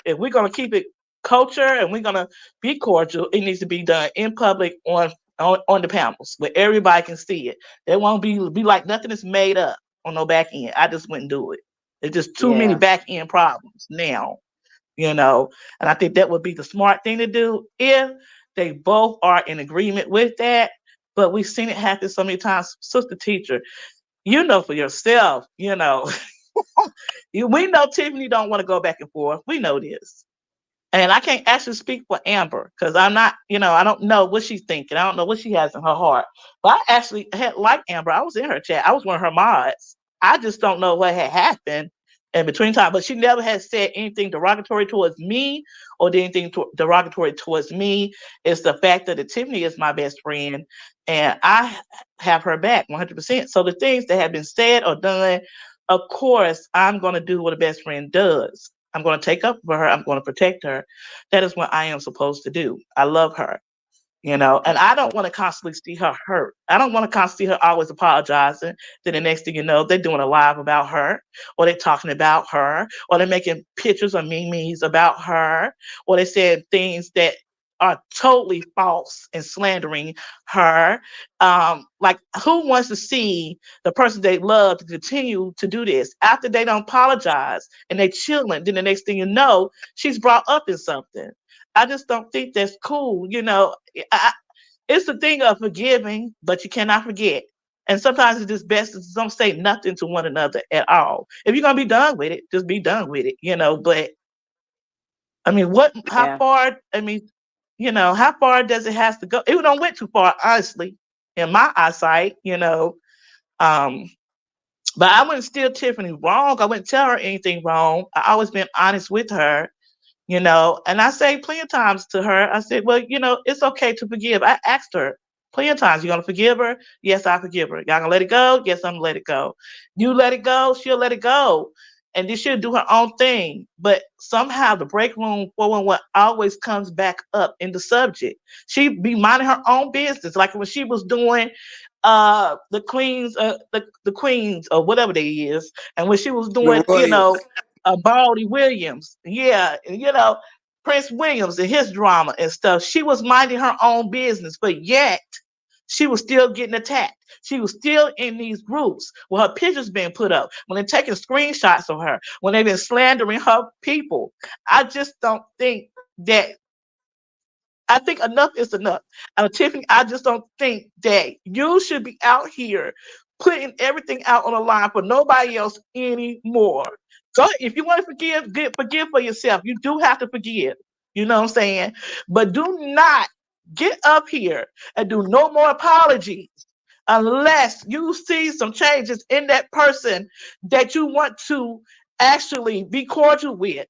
[SPEAKER 5] if we're gonna keep it culture and we're gonna be cordial, it needs to be done in public on the panels where everybody can see it. There won't be like nothing is made up on no back end. I just wouldn't do it. There's just too many
[SPEAKER 6] Yeah.
[SPEAKER 5] back end problems now, you know. And I think that would be the smart thing to do if they both are in agreement with that.
[SPEAKER 2] but we've seen it happen so many times. Sister teacher, you know for yourself, we know Tiffany don't want to go back and forth. We know this. And I can't actually speak for Amber because I'm not, I don't know what she's thinking. I don't know what she has in her heart. But I actually had like Amber. I was in her chat. I was one of her mods. I just don't know what had happened in between time. But she never has said anything derogatory towards me or did anything derogatory towards me. It's the fact that Tiffany is my best friend and I have her back 100%. So the things that have been said or done, of course, I'm going to do what a best friend does. I'm going to take up for her. I'm going to protect her. That is what I am supposed to do. I love her, and I don't want to constantly see her hurt. I don't want to constantly see her always apologizing. Then the next thing you know, they're doing a live about her, or they're talking about her, or they're making pictures or memes about her, or they said things that are totally false and slandering her. Like, who wants to see the person they love to continue to do this after they don't apologize and they chilling? Then the next thing you know, she's brought up in something. I just don't think that's cool. I, it's the thing of forgiving, but you cannot forget. And sometimes it's just best to don't say nothing to one another at all. If you're gonna be done with it, just be done with it. But I mean, how
[SPEAKER 6] Yeah.
[SPEAKER 2] far? I mean, how far does it have to go? It don't went too far, honestly, in my eyesight. Um, but I wouldn't steer Tiffany wrong. I wouldn't tell her anything wrong. I always been honest with her. And I say plenty of times to her, I said, well, it's okay to forgive. I asked her plenty of times, you gonna forgive her? Yes, I forgive her. Y'all gonna let it go? Yes, I'm gonna let it go. You let it go, she'll let it go. And then she'll do her own thing. But somehow the break room 411 always comes back up in the subject. She be minding her own business. Like when she was doing the queens or whatever they is, and when she was
[SPEAKER 1] The
[SPEAKER 2] doing,
[SPEAKER 1] Royals.
[SPEAKER 2] Baldy Williams, yeah, Prince Williams and his drama and stuff. She was minding her own business, but yet she was still getting attacked. She was still in these groups with her pictures being put up, when they're taking screenshots of her, when they've been slandering her people. I just don't think that I think enough is enough. And Tiffany, I just don't think that you should be out here putting everything out on the line for nobody else anymore. So if you want to forgive for yourself. You do have to forgive. You know what I'm saying? But do not get up here and do no more apologies unless you see some changes in that person that you want to actually be cordial with.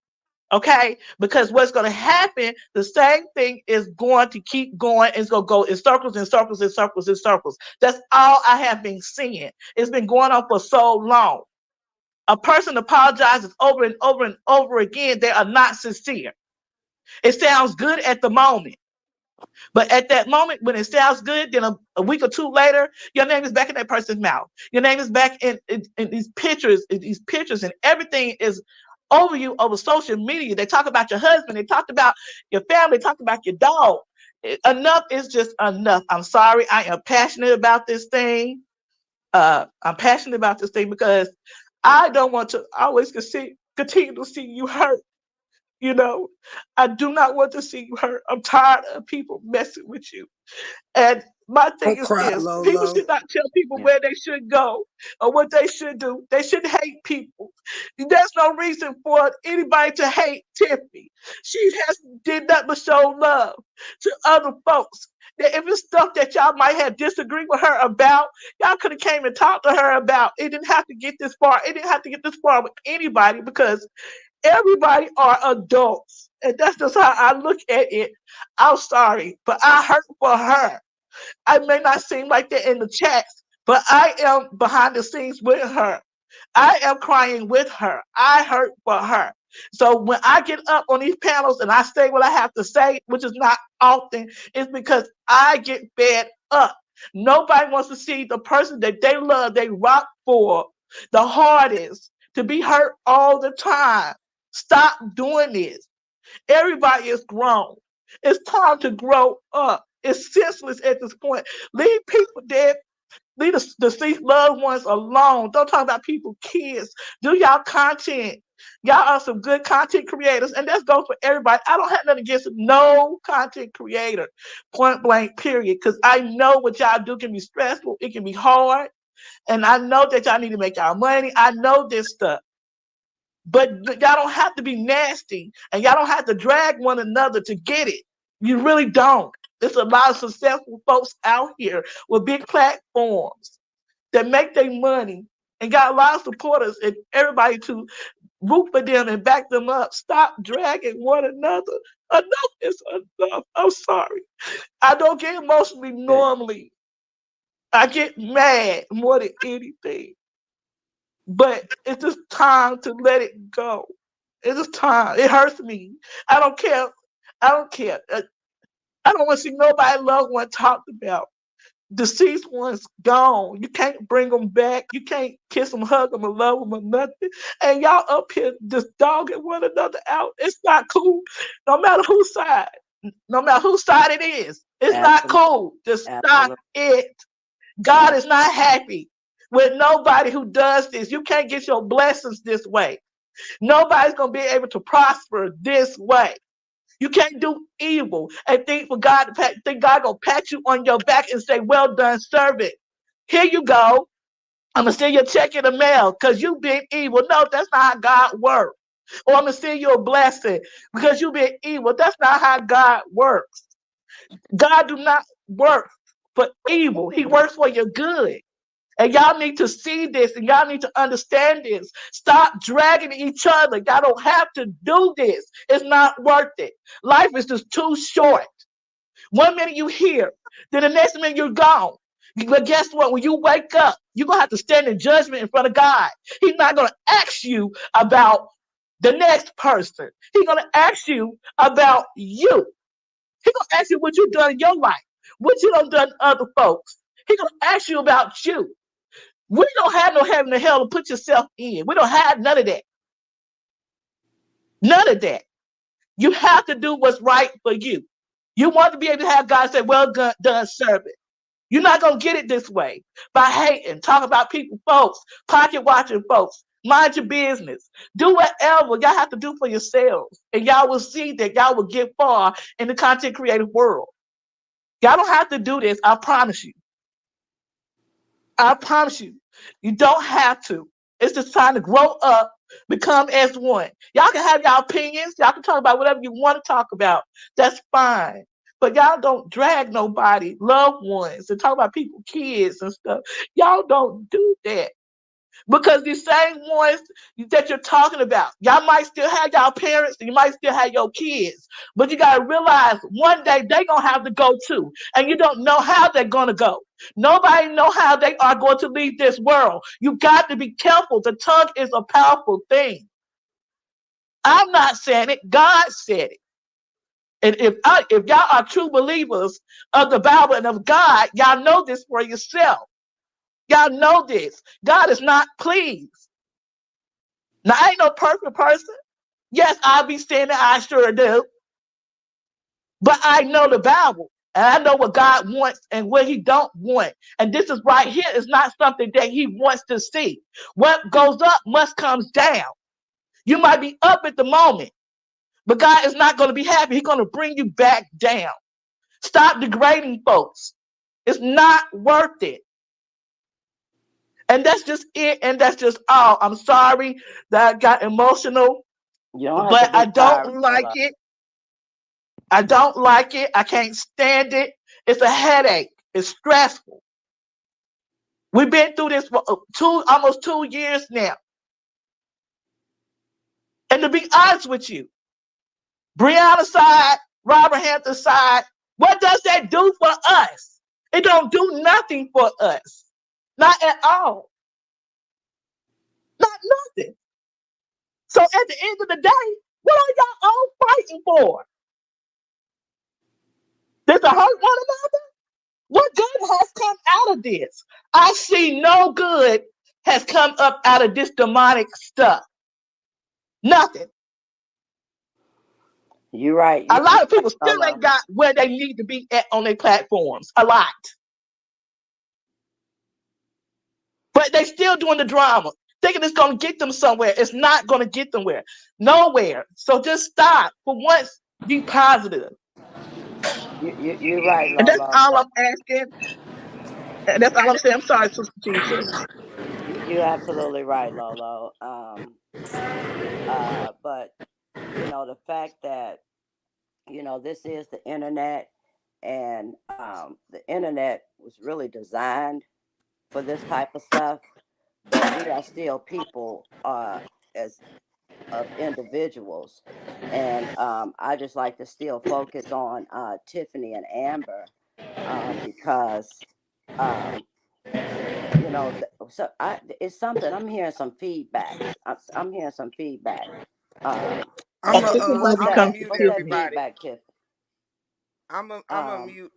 [SPEAKER 2] Okay, because what's going to happen, the same thing is going to keep going. It's going to go in circles and circles and circles and circles. That's all I have been seeing. It's been going on for so long. A person apologizes over and over and over again. They are not sincere. It sounds good at the moment. But at that moment, when it sounds good, then a week or two later, your name is back in that person's mouth. Your name is back in these pictures, and everything is over you over social media. They talk about your husband, they talked about your family, they talked about your dog. Enough is just enough. I'm sorry. I am passionate about this thing. I'm passionate about this thing because I don't want to always continue to see you hurt. You know, I do not want to see you hurt. I'm tired of people messing with you. And my thing
[SPEAKER 1] Don't
[SPEAKER 2] is
[SPEAKER 1] cry,
[SPEAKER 2] this: people
[SPEAKER 1] Lolo.
[SPEAKER 2] should not tell people
[SPEAKER 6] Yeah.
[SPEAKER 2] where they should go or what they should do. They should hate people. There's no reason for anybody to hate Tiffany. She has did nothing but show love to other folks. That if it's stuff that y'all might have disagreed with her about, y'all could have came and talked to her about. It didn't have to get this far. It didn't have to get this far with anybody because everybody are adults. And that's just how I look at it. I'm sorry, but I hurt for her. I may not seem like that in the chats, but I am behind the scenes with her. I am crying with her. I hurt for her. So when I get up on these panels and I say what I have to say, which is not often, it's because I get fed up. Nobody wants to see the person that they love, they rock for the hardest, to be hurt all the time. Stop doing this. Everybody is grown. It's time to grow up. It's senseless at this point. Leave people dead. Leave the deceased loved ones alone. Don't talk about people, kids. Do y'all content. Y'all are some good content creators, and that's goes for everybody. I don't have nothing against no content creator, point blank, period. Because I know what y'all do can be stressful, it can be hard, and I know that y'all need to make y'all money. I know this stuff. But y'all don't have to be nasty, and y'all don't have to drag one another to get it. You really don't. There's a lot of successful folks out here with big platforms that make their money and got a lot of supporters and everybody to root for them and back them up. Stop dragging one another. Enough is enough. I'm sorry. I don't get emotionally normally. I get mad more than anything. But it's just time to let it go. It's just time. It hurts me. I don't care. I don't care. I don't want to see nobody loved one talked about. Deceased ones gone. You can't bring them back. You can't kiss them, hug them, or love them, or nothing. And y'all up here just dogging one another out. It's not cool. No matter whose side, no matter whose side it is, it's not
[SPEAKER 6] Absolutely.
[SPEAKER 2] cool. Just stop
[SPEAKER 6] Absolutely.
[SPEAKER 2] it. God is not happy with nobody who does this. You can't get your blessings this way. Nobody's gonna be able to prosper this way. You can't do evil and think for God to think God gonna pat you on your back and say, "Well done, servant. Here you go. I'm gonna send you a check in the mail because you been evil." No, that's not how God works. Or I'm gonna send you a blessing because you been evil. That's not how God works. God do not work for evil. He works for your good. And y'all need to see this and y'all need to understand this. Stop dragging each other. Y'all don't have to do this. It's not worth it. Life is just too short. One minute you here, then the next minute you're gone. But guess what? When you wake up, you're going to have to stand in judgment in front of God. He's not going to ask you about the next person. He's going to ask you about you. He's going to ask you what you've done in your life, what you done to other folks. He's going to ask you about you. We don't have no heaven or hell to put yourself in. We don't have none of that. None of that. You have to do what's right for you. You want to be able to have God say, "Well done, servant." You're not going to get it this way by hating, talk about people, folks, pocket watching folks. Mind your business. Do whatever y'all have to do for yourselves. And y'all will see that y'all will get far in the content creative world. Y'all don't have to do this. I promise you. I promise you. You don't have to. It's just time to grow up, become as one. Y'all can have y'all opinions. Y'all can talk about whatever you want to talk about. That's fine. But y'all don't drag nobody, loved ones, and talk about people, kids and stuff. Y'all don't do that. Because these same ones that you're talking about, y'all might still have y'all parents, and you might still have your kids. But you gotta realize one day they're gonna have to go too. And you don't know how they're gonna go. Nobody know how they are going to leave this world. You got to be careful. The tongue is a powerful thing. I'm not saying it, God said it. And if y'all are true believers of the Bible and of God, y'all know this for yourself. Y'all know this. God is not pleased. Now, I ain't no perfect person. Yes, I'll be saying that, I sure do. But I know the Bible. And I know what God wants and what he don't want. And this is right here is not something that he wants to see. What goes up must come down. You might be up at the moment, but God is not going to be happy. He's going to bring you back down. Stop degrading folks. It's not worth it. And that's just it. And that's just all. I'm sorry that I got emotional,
[SPEAKER 6] You don't have to
[SPEAKER 2] but I
[SPEAKER 6] be sorry,
[SPEAKER 2] don't like
[SPEAKER 6] Ella.
[SPEAKER 2] it. I don't like it. I can't stand it. It's a headache. It's stressful. We've been through this for almost 2 years now. And to be honest with you, Brianna's side, Robert Hampton's side, what does that do for us? It don't do nothing for us. Not at all. Not nothing. So at the end of the day, what are y'all all fighting for? Did to hurt one another? What good has come out of this? I see no good has come up out of this demonic stuff. Nothing.
[SPEAKER 6] You're right.
[SPEAKER 2] A
[SPEAKER 6] You're
[SPEAKER 2] lot of
[SPEAKER 6] right,
[SPEAKER 2] people still
[SPEAKER 6] Ella.
[SPEAKER 2] ain't got where they need to be at on their platforms. A lot. But they still doing the drama. thinking it's going to get them somewhere. It's not going to get them nowhere. So just stop. For once, be positive.
[SPEAKER 6] You're right,
[SPEAKER 2] And that's
[SPEAKER 6] Lolo.
[SPEAKER 2] all I'm asking. And that's all I'm saying. I'm sorry, Sister Teacher.
[SPEAKER 6] You're absolutely right, Lolo. But the fact that this is the internet, and the internet was really designed for this type of stuff, but we are still people, as of individuals. And I just like to still focus on Tiffany and Amber, because um, it's something. I'm hearing some feedback. I'm hearing some feedback. Um,
[SPEAKER 1] I'm a
[SPEAKER 2] This is where we
[SPEAKER 1] I'm a
[SPEAKER 2] come to
[SPEAKER 1] mute
[SPEAKER 6] what's that
[SPEAKER 2] Tiffany.
[SPEAKER 1] everybody.
[SPEAKER 6] feedback, Tiff?
[SPEAKER 1] I'm a
[SPEAKER 6] Um,
[SPEAKER 1] mute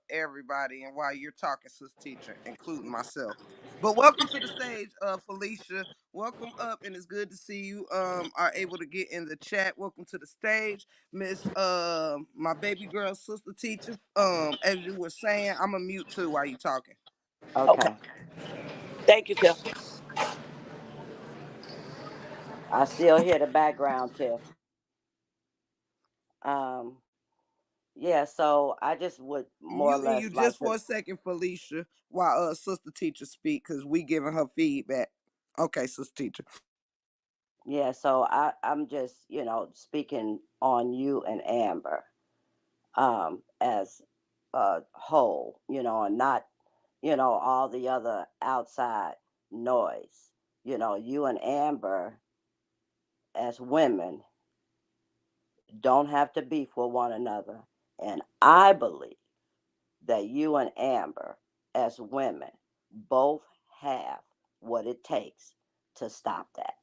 [SPEAKER 1] everybody, and while you're talking, sis teacher, including myself. But welcome to the stage, Felicia. Welcome up, and it's good to see you are able to get in the chat. Welcome to the stage, Miss my baby girl sister teacher. As you were saying, I'm a mute too while you talking.
[SPEAKER 3] Okay.
[SPEAKER 6] okay.
[SPEAKER 3] Thank you, Tiff.
[SPEAKER 6] I still hear the background, Tiff. Um, yeah, so I just would more or
[SPEAKER 1] Muting you
[SPEAKER 6] less like
[SPEAKER 1] just
[SPEAKER 6] to,
[SPEAKER 1] for a second, Felicia, while sister teacher speak, cause we giving her feedback. Okay, sister teacher.
[SPEAKER 6] yeah, so I'm just, speaking on you and Amber, as a whole, and not, all the other outside noise. You and Amber as women don't have to beef with one another. And I believe that you and Amber, as women, both have what it takes to stop that.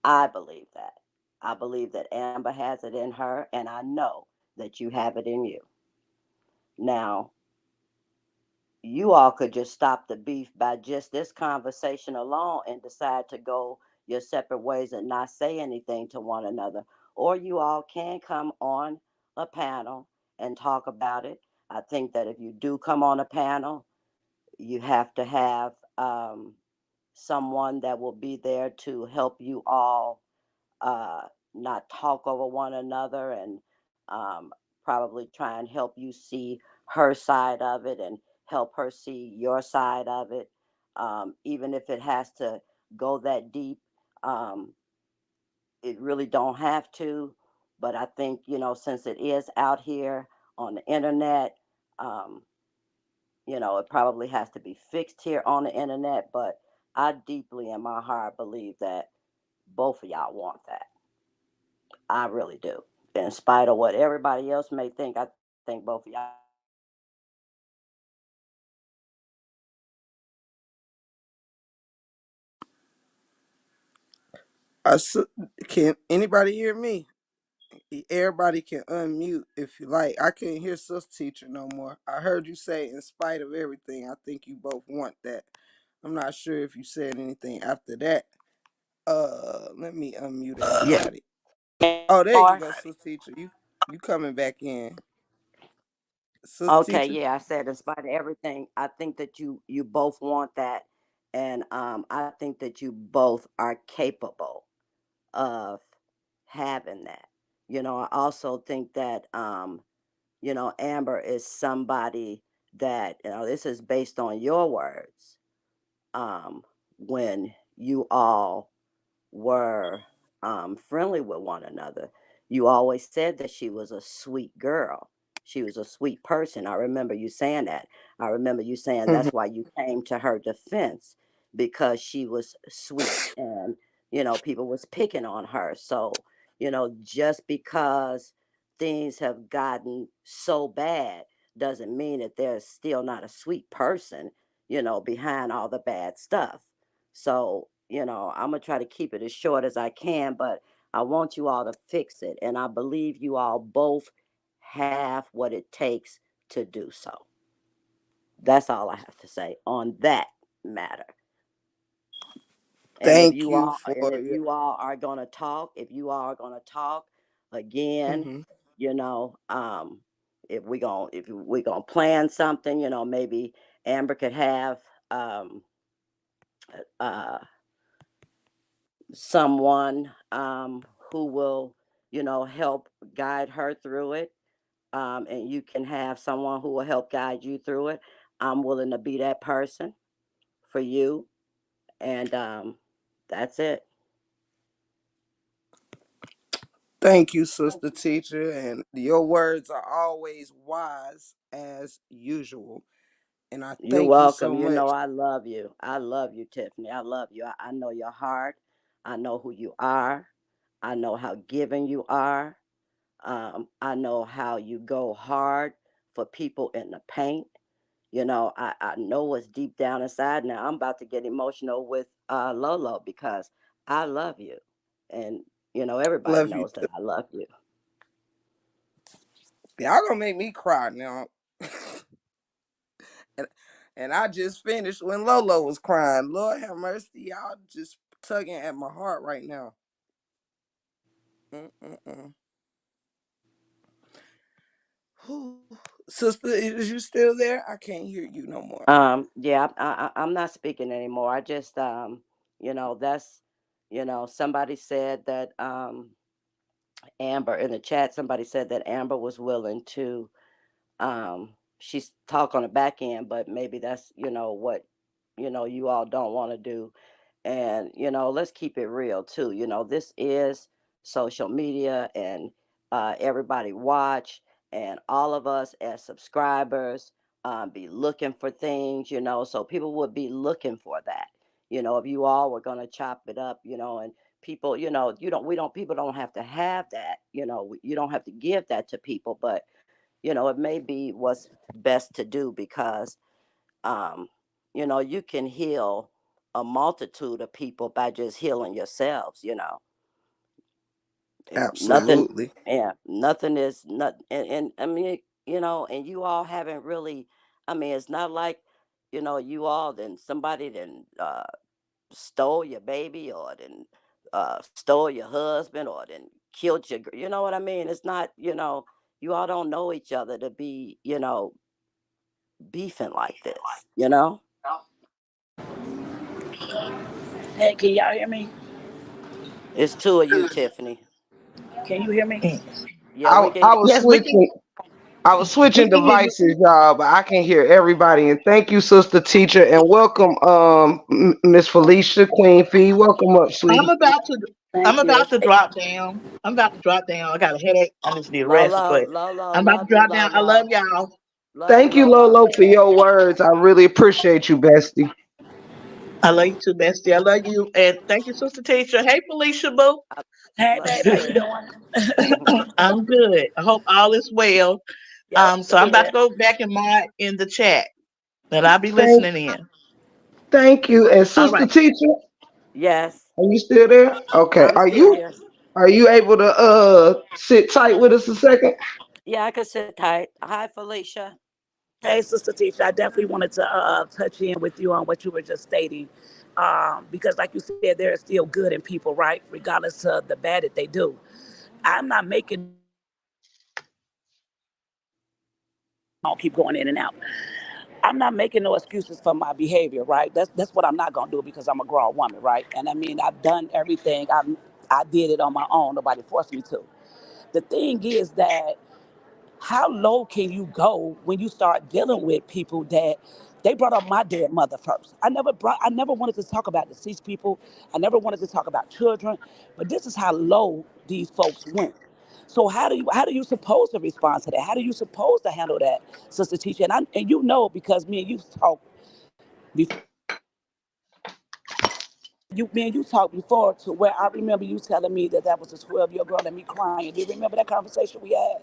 [SPEAKER 6] I believe that. I believe that Amber has it in her, and I know that you have it in you. Now, you all could just stop the beef by just this conversation alone and decide to go your separate ways and not say anything to one another. Or you all can come on a panel and talk about it. I think that if you do come on a panel, you have to have someone that will be there to help you all, uh, not talk over one another, and probably try and help you see her side of it and help her see your side of it. Even if it has to go that deep, um, it really don't have to. But I think, since it is out here on the internet, um, it probably has to be fixed here on the internet. But I deeply in my heart believe that both of y'all want that. I really do. In spite of what everybody else may think, I think both of y'all want that.
[SPEAKER 1] I s- can anybody hear me? Everybody can unmute if you like. I can't hear sis teacher no more. I heard you say, in spite of everything, I think you both want that. I'm not sure if you said anything after that. Let me unmute
[SPEAKER 6] Yeah.
[SPEAKER 1] everybody. Oh, there you go, sis teacher. You coming back in, sis
[SPEAKER 6] Okay,
[SPEAKER 1] teacher.
[SPEAKER 6] yeah, I said in spite of everything, I think that you both want that, and I think that you both are capable of having that. I also think that Amber is somebody that, this is based on your words. When you all were friendly with one another. You always said that she was a sweet girl. She was a sweet person. I remember you saying that. I remember you saying
[SPEAKER 1] Mhm.
[SPEAKER 6] that's why you came to her defense, because she was sweet, and people was picking on her. So, just because things have gotten so bad doesn't mean that there's still not a sweet person, behind all the bad stuff. So, I'm going to try to keep it as short as I can, but I want you all to fix it. And I believe you all both have what it takes to do so. That's all I have to say on that matter. And if
[SPEAKER 1] Thank
[SPEAKER 6] you
[SPEAKER 1] you
[SPEAKER 6] all
[SPEAKER 1] for
[SPEAKER 6] and if
[SPEAKER 1] your.
[SPEAKER 6] you all are going to talk, if you all are going to talk again,
[SPEAKER 1] Mhm.
[SPEAKER 6] you know, um if we going to plan something, maybe Amber could have um uh someone who will, help guide her through it. And you can have someone who will help guide you through it. I'm willing to be that person for you. And that's it.
[SPEAKER 1] Thank you, sister teacher. And your words are always wise as usual. And I
[SPEAKER 6] You're
[SPEAKER 1] thank you
[SPEAKER 6] welcome.
[SPEAKER 1] so much.
[SPEAKER 6] I love you. I love you, Tiffany. I love you. I know your heart. I know who you are. I know how giving you are. I know how you go hard for people in the paint. I know what's deep down inside. Now I'm about to get emotional with Lolo because I love you. And, everybody
[SPEAKER 1] Love you
[SPEAKER 6] knows that
[SPEAKER 1] too.
[SPEAKER 6] I love you.
[SPEAKER 1] Y'all gonna make me cry now. and, and I just finished when Lolo was crying. Lord have mercy. Y'all just tugging at my heart right now. Mm-mm-mm. Whew. Sister, is you still there? I can't hear you no more.
[SPEAKER 6] Yeah, I'm not speaking anymore. I just, that's, somebody said that Amber in the chat, somebody said that Amber was willing to, she's talk on the back end, but maybe that's, what, you all don't want to do. And, let's keep it real too. This is social media, and everybody watch, and all of us as subscribers be looking for things, so people would be looking for that. If you all were going to chop it up, and people, people don't have to have that, you don't have to give that to people, but, it may be what's best to do because, um, you can heal a multitude of people by just healing yourselves. Nothing,
[SPEAKER 1] Absolutely.
[SPEAKER 6] yeah, nothing is not, and I mean, and you all haven't really, I mean, it's not like, you all then somebody then stole your baby, or then stole your husband, or then killed your, you know what I mean? It's not, you all don't know each other to be, beefing like this.
[SPEAKER 7] Hey, can y'all hear me?
[SPEAKER 6] It's two of you, Tiffany.
[SPEAKER 7] Can you hear me?
[SPEAKER 6] Yeah, we can.
[SPEAKER 1] I was
[SPEAKER 2] Yes, we can.
[SPEAKER 1] switching. I was
[SPEAKER 2] We
[SPEAKER 1] switching
[SPEAKER 2] can hear you.
[SPEAKER 1] devices, y'all, but I can hear everybody. And thank you, sister teacher, and welcome, Miss Felicia Queen Fee. Welcome up,
[SPEAKER 2] I'm
[SPEAKER 1] sweetie.
[SPEAKER 2] about to. I'm
[SPEAKER 7] Thank you.
[SPEAKER 2] about to drop down. I'm about to drop down. I got a headache. I just need rest,
[SPEAKER 6] Lolo,
[SPEAKER 2] but
[SPEAKER 6] Lolo,
[SPEAKER 2] I'm about to
[SPEAKER 6] love you,
[SPEAKER 2] drop down. I love
[SPEAKER 6] Lolo.
[SPEAKER 2] y'all.
[SPEAKER 6] Love you,
[SPEAKER 1] Thank you,
[SPEAKER 6] Lolo.
[SPEAKER 1] Lolo, for your words. I really appreciate you, bestie.
[SPEAKER 2] I love you too, bestie. I love you, and thank you, sister teacher. Hey, Felicia Boo.
[SPEAKER 6] I
[SPEAKER 7] Hey,
[SPEAKER 6] love you
[SPEAKER 7] babe, how you
[SPEAKER 6] too.
[SPEAKER 7] doing?
[SPEAKER 2] I'm good. I hope all is well.
[SPEAKER 7] Yep,
[SPEAKER 2] So I'm about to
[SPEAKER 7] good.
[SPEAKER 2] go back and mod in the chat, but I'll be
[SPEAKER 1] Thank,
[SPEAKER 2] listening in.
[SPEAKER 1] thank you, and
[SPEAKER 2] All
[SPEAKER 1] sister
[SPEAKER 2] right.
[SPEAKER 1] teacher,
[SPEAKER 6] Yes,
[SPEAKER 1] are you still there? Okay.
[SPEAKER 6] I'm still here.
[SPEAKER 1] Are you able to sit tight with us a second?
[SPEAKER 6] Yeah, I can sit tight. Hi, Felicia.
[SPEAKER 7] Hey, Sister Teacher, I definitely wanted to touch in with you on what you were just stating. Because, like you said, there is still good in people, right? Regardless of the bad that they do. I'm not making no excuses for my behavior, right? I'll keep going in and out. I'm not making no excuses for my behavior, right? That's what I'm not gonna do because I'm a grown woman, right? And I mean, I've done everything. I did it on my own. Nobody forced me to. The thing is that how low can you go when you start dealing with people that they brought up my dead mother first? I never wanted to talk about deceased people. I never wanted to talk about children, but this is how low these folks went. So how do you supposed to respond to that? How do you supposed to handle that, Sister Teacher? And you know because me and you talked me and you talked before to where I remember you telling me that that was a 12-year girl and me crying. Do you remember that conversation we had?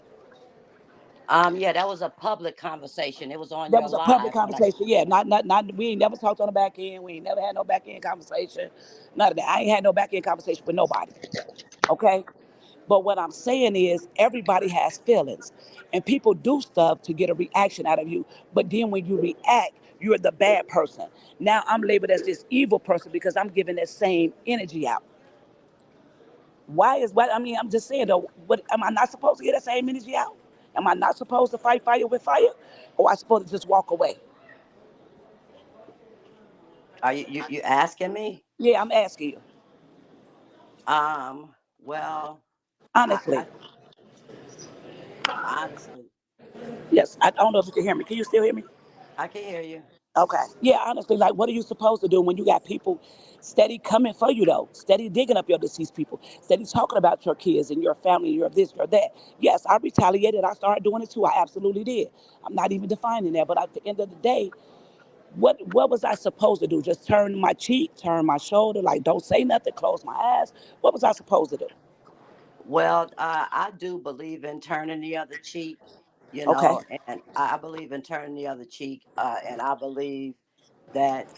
[SPEAKER 6] Yeah, that was a public conversation. It was on
[SPEAKER 7] That
[SPEAKER 6] your
[SPEAKER 7] was a public
[SPEAKER 6] live when I.
[SPEAKER 7] conversation. Yeah, not. We ain't never talked on the back end. We ain't never had no back end conversation. None of that. I ain't had no back end conversation with nobody. Okay. But what I'm saying is, everybody has feelings, and people do stuff to get a reaction out of you. But then when you react, you're the bad person. Now I'm labeled as this evil person because I'm giving that same energy out. Why is what I mean? I'm just saying though. What am I not supposed to get that same energy out? Am I not supposed to fight fire with fire, or I supposed to just walk away?
[SPEAKER 6] Are you asking me?
[SPEAKER 7] Yeah, I'm asking you.
[SPEAKER 6] Well, I
[SPEAKER 7] Honestly.
[SPEAKER 6] honestly,
[SPEAKER 7] Yes, I don't know if you can hear me. Can you still hear me?
[SPEAKER 6] I can hear you.
[SPEAKER 7] Okay. Yeah, honestly, like, what are you supposed to do when you got people steady coming for you, though? Steady digging up your deceased people, steady talking about your kids and your family, your this, your that. Yes, I retaliated. I started doing it too. I absolutely did. I'm not even defining that. But at the end of the day, what was I supposed to do? Just turn my cheek, turn my shoulder, like, don't say nothing, close my eyes? What was I supposed to do?
[SPEAKER 6] Well, I do believe in turning the other cheek,
[SPEAKER 7] Okay.
[SPEAKER 6] and I believe in turning the other cheek, and I believe that,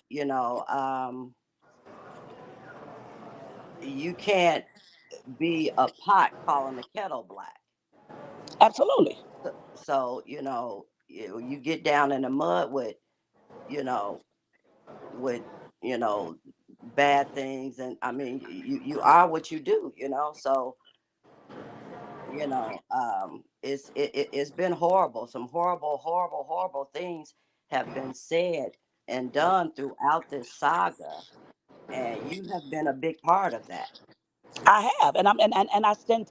[SPEAKER 6] you can't be a pot calling the kettle black.
[SPEAKER 7] Absolutely.
[SPEAKER 6] So, you get down in the mud with, you know, with, you know, bad things. And I mean, you are what you do, so, it's been horrible. Some horrible, horrible, horrible things have been said and done throughout this saga, and you have been a big part of that.
[SPEAKER 7] I have, and I stand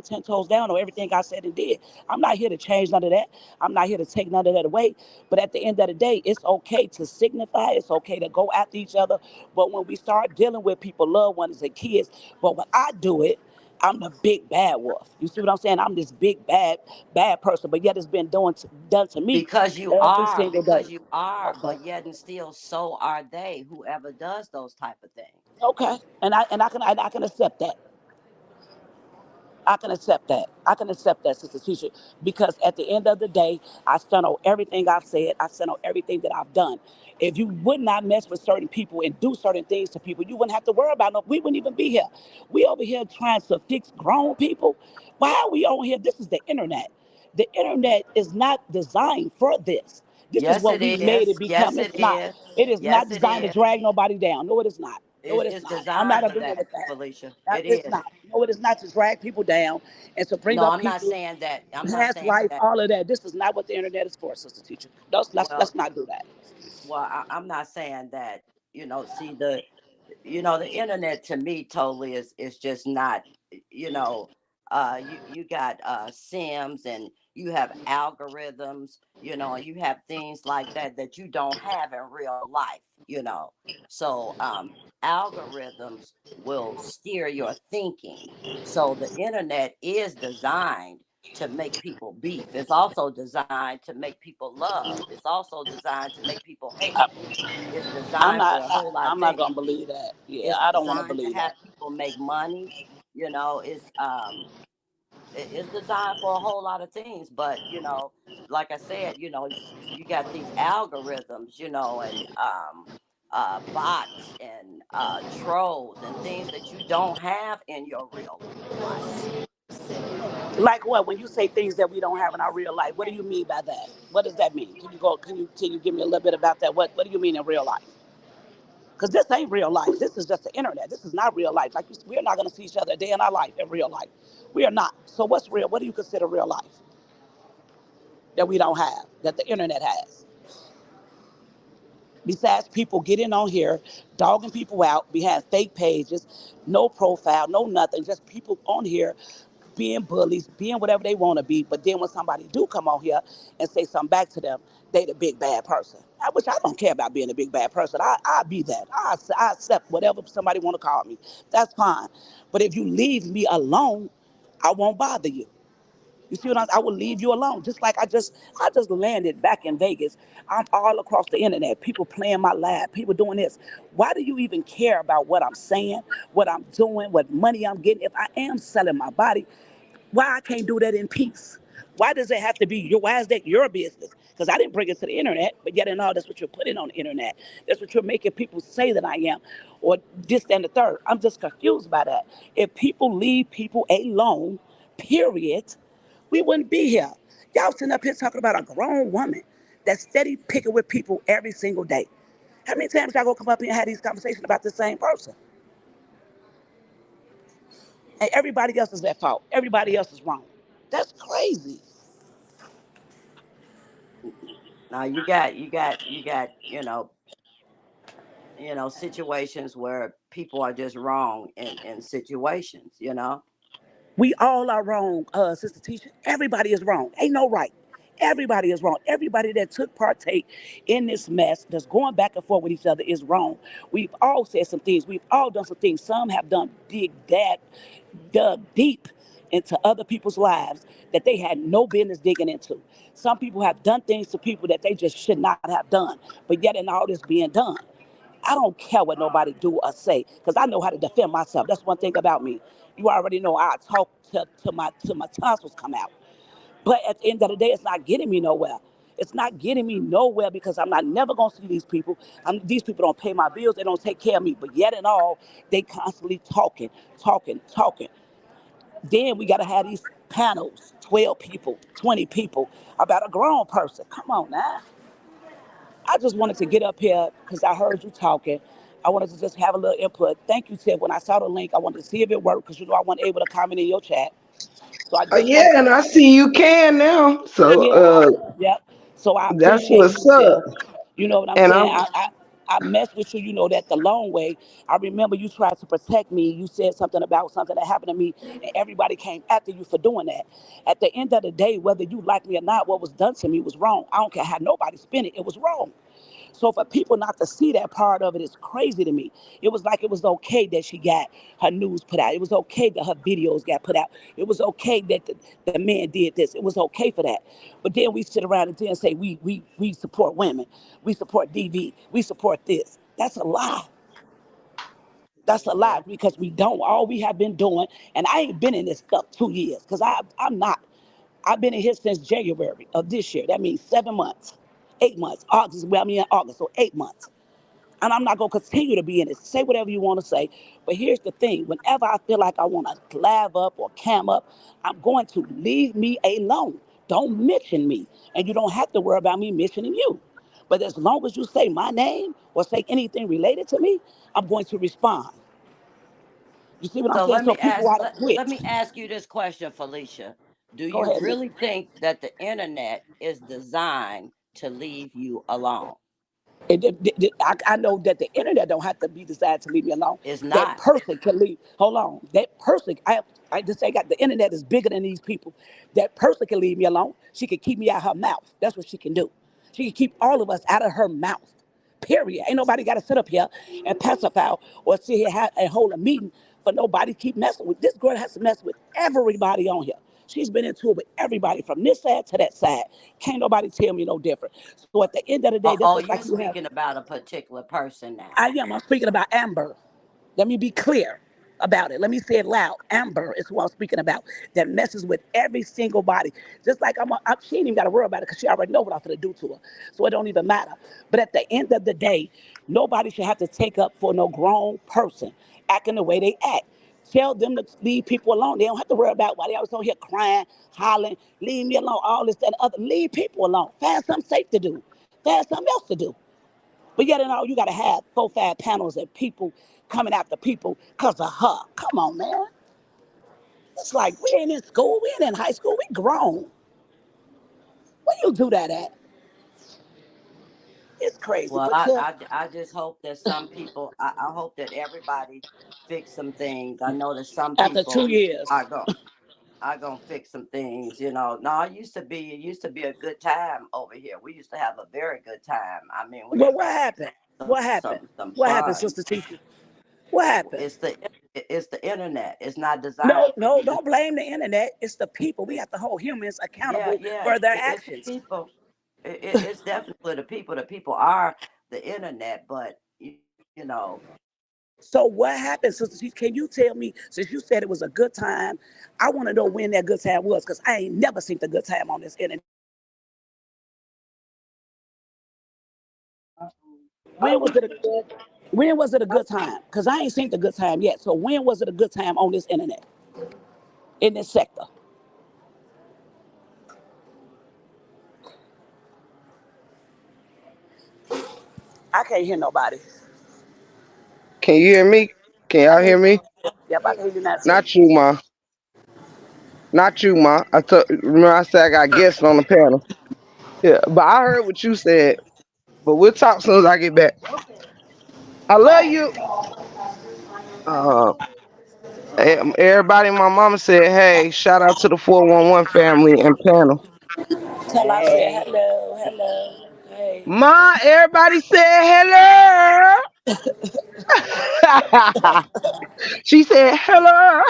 [SPEAKER 7] 10 toes down on everything I said and did. I'm not here to change none of that. I'm not here to take none of that away. But at the end of the day, it's okay to signify. It's okay to go after each other. But when we start dealing with people, loved ones and kids, but when I do it, I'm the big bad wolf. You see what I'm saying? I'm this big bad person. But yet it's been done to me every single day.
[SPEAKER 6] Because you are,
[SPEAKER 7] Okay.
[SPEAKER 6] but yet and still, so are they. Whoever does those type of things.
[SPEAKER 7] Okay. I can accept that. I can accept that. I can accept that, Sister Teacher, because at the end of the day, I stand on everything I've said. I stand on everything that I've done. If you would not mess with certain people and do certain things to people, you wouldn't have to worry about no. We wouldn't even be here. We over here trying to fix grown people. Why are we on here? This is the internet. The internet is not designed for this. This is
[SPEAKER 6] Yes,
[SPEAKER 7] what
[SPEAKER 6] it
[SPEAKER 7] we made
[SPEAKER 6] is.
[SPEAKER 7] it become.
[SPEAKER 6] Yes,
[SPEAKER 7] It's
[SPEAKER 6] it
[SPEAKER 7] not.
[SPEAKER 6] is.
[SPEAKER 7] It is not
[SPEAKER 6] Yes, it
[SPEAKER 7] designed to
[SPEAKER 6] is.
[SPEAKER 7] drag nobody down. No, it is not. No, it is
[SPEAKER 6] It's
[SPEAKER 7] not. I'm
[SPEAKER 6] designed
[SPEAKER 7] not
[SPEAKER 6] for
[SPEAKER 7] agreeing
[SPEAKER 6] that,
[SPEAKER 7] with that.
[SPEAKER 6] Felicia.
[SPEAKER 7] That
[SPEAKER 6] It
[SPEAKER 7] it's
[SPEAKER 6] is.
[SPEAKER 7] not. No, it is not to drag people down and to bring
[SPEAKER 6] No,
[SPEAKER 7] up
[SPEAKER 6] I'm not
[SPEAKER 7] people
[SPEAKER 6] saying that. I'm not
[SPEAKER 7] past
[SPEAKER 6] saying
[SPEAKER 7] life,
[SPEAKER 6] that.
[SPEAKER 7] all of that. This is not what the internet is for, Sister Teacher. Let's
[SPEAKER 6] Well,
[SPEAKER 7] not do that.
[SPEAKER 6] I'm not saying that. See, the internet to me totally is just not. You know, you got Sims, and you have algorithms. And you have things like that you don't have in real life. So algorithms will steer your thinking. So the internet is designed to make people beef. It's also designed to make people love. It's also designed to make people hate. It's designed for a whole lot of
[SPEAKER 7] I'm not
[SPEAKER 6] things.
[SPEAKER 7] gonna believe that. Yeah,
[SPEAKER 6] It's
[SPEAKER 7] I don't want to
[SPEAKER 6] designed to
[SPEAKER 7] believe
[SPEAKER 6] have
[SPEAKER 7] that.
[SPEAKER 6] people make money. It's designed for a whole lot of things. But like I said, you got these algorithms, and bots and trolls and things that you don't have in your real life.
[SPEAKER 7] Like what? When you say things that we don't have in our real life, what do you mean by that? What does that mean? Can you go? Can you give me a little bit about that? What do you mean in real life? Because this ain't real life. This is just the internet. This is not real life. Like, we are not going to see each other a day in our life in real life. We are not. So what's real? What do you consider real life that we don't have, that the internet has? Besides people getting on here, dogging people out behind fake pages, no profile, no nothing, just people on here being bullies, being whatever they want to be. But then when somebody do come on here and say something back to them, they the big bad person. Which I don't care about being a big bad person. I be that. I accept whatever somebody want to call me. That's fine. But if you leave me alone, I won't bother you. You see what I will leave you alone. Just like I just landed back in Vegas. I'm all across the internet. People playing my live. People doing this. Why do you even care about what I'm saying, what I'm doing, what money I'm getting? If I am selling my body, why I can't do that in peace? Why does it have to be your? Why is that your business? Because I didn't bring it to the internet, but yet and all, that's what you're putting on the internet. That's what you're making people say that I am, or this, that, and the third. I'm just confused by that. If people leave people alone, period, we wouldn't be here. Y'all sitting up here talking about a grown woman that's steady picking with people every single day. How many times y'all gonna come up here and have these conversations about the same person? And everybody else is at fault. Everybody else is wrong. That's crazy.
[SPEAKER 6] Now you got situations where people are just wrong in situations,
[SPEAKER 7] We all are wrong, Sister Tisha. Everybody is wrong. Ain't no right. Everybody is wrong. Everybody that took partake in this mess that's going back and forth with each other is wrong. We've all said some things. We've all done some things. Some have dug deep into other people's lives that they had no business digging into. Some people have done things to people that they just should not have done. But yet in all this being done, I don't care what nobody do or say, because I know how to defend myself. That's one thing about me. You already know I talk till my tonsils come out. But at the end of the day, it's not getting me nowhere. It's not getting me nowhere because I'm not never gonna see these people. These people don't pay my bills. They don't take care of me. But yet and all, they constantly talking, talking, talking. Then we gotta have these panels, 12 people, 20 people about a grown person. Come on now. I just wanted to get up here because I heard you talking. I wanted to just have a little input. Thank you, Ted. When I saw the link, I wanted to see if it worked because I wasn't able to comment in your chat. So I just wanted
[SPEAKER 1] Yeah,
[SPEAKER 7] to,
[SPEAKER 1] and I see you can now. So
[SPEAKER 7] yeah, yeah. So I
[SPEAKER 1] that's
[SPEAKER 7] appreciate
[SPEAKER 1] what's
[SPEAKER 7] you,
[SPEAKER 1] up.
[SPEAKER 7] Tiff. You know what I'm
[SPEAKER 1] And
[SPEAKER 7] saying?
[SPEAKER 1] I'm
[SPEAKER 7] I mess with you, that the long way. I remember you tried to protect me. You said something about something that happened to me, and everybody came after you for doing that. At the end of the day, whether you like me or not, what was done to me was wrong. I don't care how nobody spin it, it was wrong. So for people not to see that part of it is crazy to me. It was like it was okay that she got her news put out. It was okay that her videos got put out. It was okay that the man did this. It was okay for that. But then we sit around and then say we support women. We support DV. We support this. That's a lie. That's a lie
[SPEAKER 6] Yeah.
[SPEAKER 7] because we don't. All we have been doing, and I ain't been in this stuff 2 years because I'm not. I've been in here since January of this year. That means 7 months, 8 months. August, well, I mean in August, so 8 months. And I'm not going to continue to be in it. Say whatever you want to say. But here's the thing. Whenever I feel like I want to lav up or cam up, I'm going to leave me alone. Don't mention me. And you don't have to worry about me mentioning you. But as long as you say my name or say anything related to me, I'm going to respond. You see what I'm
[SPEAKER 6] So
[SPEAKER 7] saying?
[SPEAKER 6] let
[SPEAKER 7] So
[SPEAKER 6] me
[SPEAKER 7] people
[SPEAKER 6] ask
[SPEAKER 7] ought to
[SPEAKER 6] let
[SPEAKER 7] quit.
[SPEAKER 6] me ask you this question, Felicia. Do
[SPEAKER 7] Go
[SPEAKER 6] you
[SPEAKER 7] ahead, Nick.
[SPEAKER 6] really think that the internet is designed to leave you alone?
[SPEAKER 7] I know that the internet don't have to be designed to leave me alone.
[SPEAKER 6] It's
[SPEAKER 7] That
[SPEAKER 6] not.
[SPEAKER 7] person can leave. Hold on. That person, I just say, got the internet is bigger than these people. That person can leave me alone. She can keep me out her mouth. That's what she can do. She can keep all of us out of her mouth. Period. Ain't nobody got to sit up here and pacify or sit here and hold a meeting for nobody to keep messing with. This girl has to mess with everybody on here. She's been into it with everybody from this side to that side. Can't nobody tell me no different. So at the end of the day, that's
[SPEAKER 6] Oh,
[SPEAKER 7] just
[SPEAKER 6] you
[SPEAKER 7] like you have.
[SPEAKER 6] speaking about a particular person now.
[SPEAKER 7] I am. I'm speaking about Amber. Let me be clear about it. Let me say it loud. Amber is who I'm speaking about. That messes with every single body. Just like she ain't even got to worry about it because she already know what I'm going to do to her. So it don't even matter. But at the end of the day, nobody should have to take up for no grown person acting the way they act. Tell them to leave people alone. They don't have to worry about why they always on here crying, hollering, leave me alone, all this, that, and other. Leave people alone. Find something safe to do. Find something else to do. But yet and all, you got to have 4, 5 panels of people coming after people because of her. Come on, man. It's like we ain't in school. We ain't in high school. We grown. Where you do that at? It's crazy.
[SPEAKER 6] Well,
[SPEAKER 7] But yeah,
[SPEAKER 6] I just hope that some people, I hope that everybody fix some things. I know that some
[SPEAKER 7] after
[SPEAKER 6] people
[SPEAKER 7] 2 years.
[SPEAKER 6] are gonna fix some things. No, it used to be a good time over here. We used to have a very good time. I mean, we
[SPEAKER 7] Well,
[SPEAKER 6] used
[SPEAKER 7] what
[SPEAKER 6] to have
[SPEAKER 7] happened? What happened?
[SPEAKER 6] some
[SPEAKER 7] What happened,
[SPEAKER 6] fun.
[SPEAKER 7] Sister Teacher? What happened?
[SPEAKER 6] It's the internet. It's not
[SPEAKER 7] No,
[SPEAKER 6] designed for
[SPEAKER 7] no,
[SPEAKER 6] you to.
[SPEAKER 7] don't blame the internet. It's the people. We have to hold humans
[SPEAKER 6] Yeah,
[SPEAKER 7] accountable
[SPEAKER 6] yeah.
[SPEAKER 7] for their
[SPEAKER 6] It's the
[SPEAKER 7] actions.
[SPEAKER 6] people. It's definitely the people. The people are the internet, but
[SPEAKER 7] So what happened, Sister Teacher? Can you tell me, since you said it was a good time, I want to know when that good time was, because I ain't never seen the good time on this internet. When was it? When was it a good time? Because I ain't seen the good time yet. So when was it a good time on this internet, in this sector? I can't hear nobody.
[SPEAKER 1] can you hear me? Can
[SPEAKER 7] I
[SPEAKER 1] y'all
[SPEAKER 7] can hear
[SPEAKER 1] hear me?
[SPEAKER 7] you. Yep, I can hear you now, sis.
[SPEAKER 1] Not you, ma. Not you, ma. Remember I said I got guests on the panel. Yeah, but I heard what you said. But we'll talk soon as I get back. I love you. Uh, everybody, my mama said, hey, shout out to the 411 family and panel.
[SPEAKER 7] Tell I said
[SPEAKER 6] Hey,
[SPEAKER 7] hello, hello, hey.
[SPEAKER 1] Ma, everybody said hello. She said hello.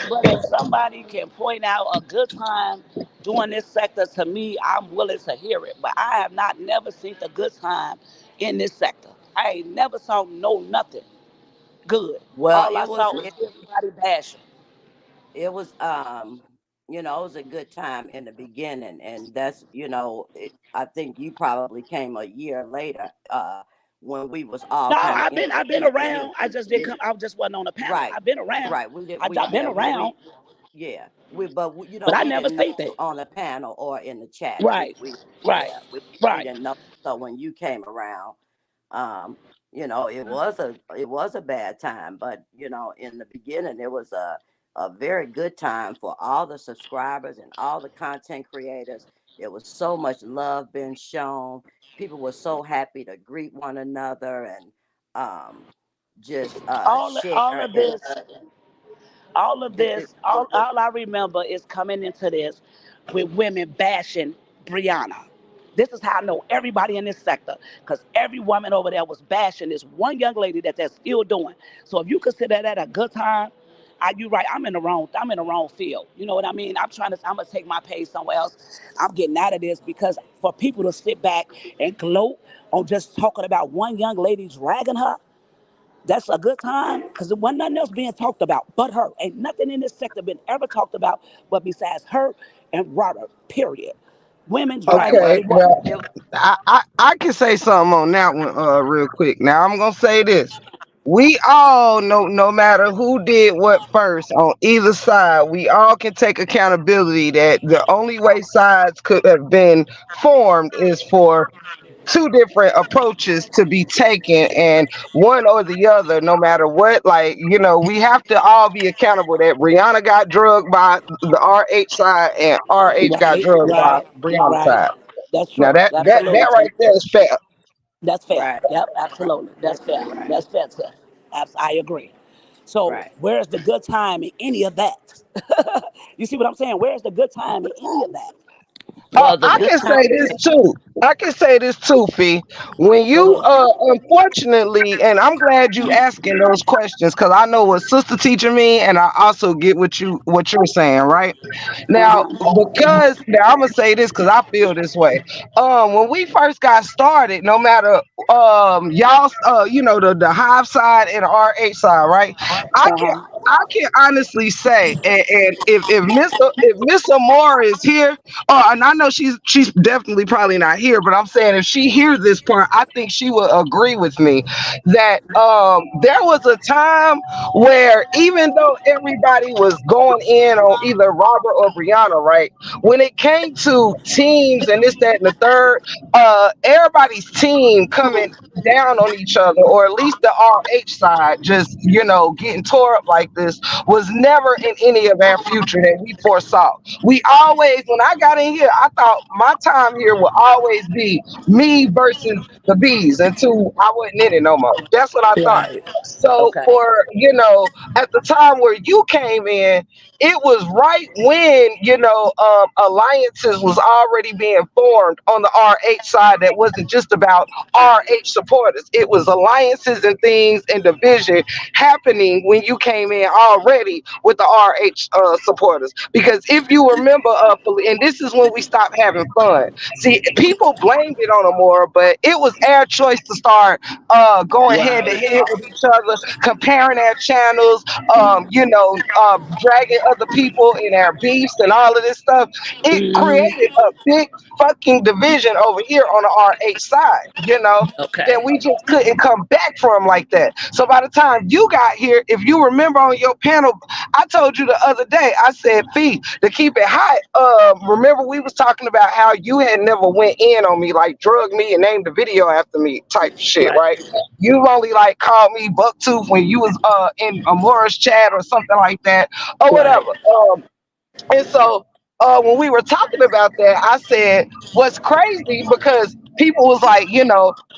[SPEAKER 7] But if somebody can point out a good time doing this sector, to me, I'm willing to hear it. But I have not never seen a good time in this sector. I ain't never saw no nothing good.
[SPEAKER 6] well,
[SPEAKER 7] All I saw was everybody bashing.
[SPEAKER 6] it was it was a good time in the beginning, and that's I think you probably came a year later, when we was all
[SPEAKER 7] No,
[SPEAKER 6] kind of
[SPEAKER 7] I've been
[SPEAKER 6] introduced to you.
[SPEAKER 7] around. I just didn't come. I just wasn't on the panel.
[SPEAKER 6] Right,
[SPEAKER 7] I've been around.
[SPEAKER 6] right. We did.
[SPEAKER 7] I've been around,
[SPEAKER 6] Yeah,
[SPEAKER 7] but I
[SPEAKER 6] we
[SPEAKER 7] never
[SPEAKER 6] didn't know
[SPEAKER 7] say that.
[SPEAKER 6] you on the panel or in the chat.
[SPEAKER 7] Right, right,
[SPEAKER 6] Yeah, we
[SPEAKER 7] right.
[SPEAKER 6] didn't know. So when you came around, um, it was a bad time, but in the beginning, it was a very good time for all the subscribers and all the content creators. It was so much love being shown. People were so happy to greet one another and um, just
[SPEAKER 7] All
[SPEAKER 6] share.
[SPEAKER 7] of
[SPEAKER 6] And
[SPEAKER 7] this all of
[SPEAKER 6] it,
[SPEAKER 7] this, all I remember is coming into this with women bashing Brianna. This is how I know everybody in this sector, because every woman over there was bashing this one young lady that they're still doing. So if you consider that a good time, you right. I'm in the wrong field. You know what I mean? I'm gonna take my pay somewhere else. I'm getting out of this because for people to sit back and gloat on just talking about one young lady dragging her, that's a good time because there wasn't nothing else being talked about but her. Ain't nothing in this sector been ever talked about but besides her and Robert, period. Women
[SPEAKER 6] right.
[SPEAKER 7] dragging
[SPEAKER 6] Well,
[SPEAKER 1] Okay,
[SPEAKER 7] a woman.
[SPEAKER 1] well, I can say something on that one, real quick. Now I'm gonna say this. We all know, no matter who did what first on either side, we all can take accountability that the only way sides could have been formed is for two different approaches to be taken, and one or the other, no matter what. Like, we have to all be accountable that Brianna got drugged by the RH side and RH got
[SPEAKER 7] Right,
[SPEAKER 1] drugged by
[SPEAKER 7] right,
[SPEAKER 1] Brianna
[SPEAKER 7] right.
[SPEAKER 1] side.
[SPEAKER 7] That's
[SPEAKER 1] Now
[SPEAKER 7] true.
[SPEAKER 1] that
[SPEAKER 7] Absolutely.
[SPEAKER 1] right there is fair.
[SPEAKER 7] That's fair.
[SPEAKER 6] right,
[SPEAKER 7] Yep, absolutely. That's fair.
[SPEAKER 6] right,
[SPEAKER 7] That's fair, too. I agree. So
[SPEAKER 6] right.
[SPEAKER 7] where's the good time in any of that? You see what I'm saying? Where's the good time in any of that?
[SPEAKER 6] Well, the
[SPEAKER 1] I
[SPEAKER 6] good
[SPEAKER 1] can
[SPEAKER 6] time.
[SPEAKER 1] say this too. I can say this too, Fee. When
[SPEAKER 7] Go
[SPEAKER 1] you
[SPEAKER 7] ahead.
[SPEAKER 1] unfortunately, and I'm glad you asking those questions because I know what sister teaching me, and I also get what you're saying, right? Now, because now I'm gonna say this because I feel this way. When we first got started, no matter y'all the Hive side and the RH side, right? I can
[SPEAKER 7] Uh-huh.
[SPEAKER 1] I can honestly say, and if Miss Amora is here, and I know she's definitely probably not here, but I'm saying if she hears this part, I think she will agree with me that there was a time where even though everybody was going in on either Robert or Brianna, right? When it came to teams and this, that, and the third, everybody's team coming down on each other, or at least the RH side, just getting tore up like this, was never in any of our future that we foresaw. We always, when I got in here, I thought my time here would always be me versus the bees until I wasn't in it no more. That's what I thought.
[SPEAKER 7] Right.
[SPEAKER 1] So
[SPEAKER 7] Okay.
[SPEAKER 1] for at the time where you came in, it was right when alliances was already being formed on the RH side. That wasn't just about RH supporters. It was alliances and things and division happening when you came in already with the RH supporters. Because if you remember, and this is when we stopped having fun. See, people blamed it on Amora, but it was our choice to start going head to
[SPEAKER 7] Right.
[SPEAKER 1] head with each other, comparing our channels, dragging other people in our beefs and all of this stuff. It created a big fucking division over here on the RH side, that
[SPEAKER 7] Okay.
[SPEAKER 1] we just couldn't come back from like that. So by the time you got here, if you remember on your panel, I told you the other day, I said, Fee, to keep it hot, remember we was talking about how you had never went in on me, like drug me and named the video after me type shit,
[SPEAKER 7] Right.
[SPEAKER 1] right? You only like called me Bucktooth when you was in a Morris chat or something like that, or
[SPEAKER 7] Right.
[SPEAKER 1] whatever. And so when we were talking about that, I said, what's crazy because
[SPEAKER 8] people was like,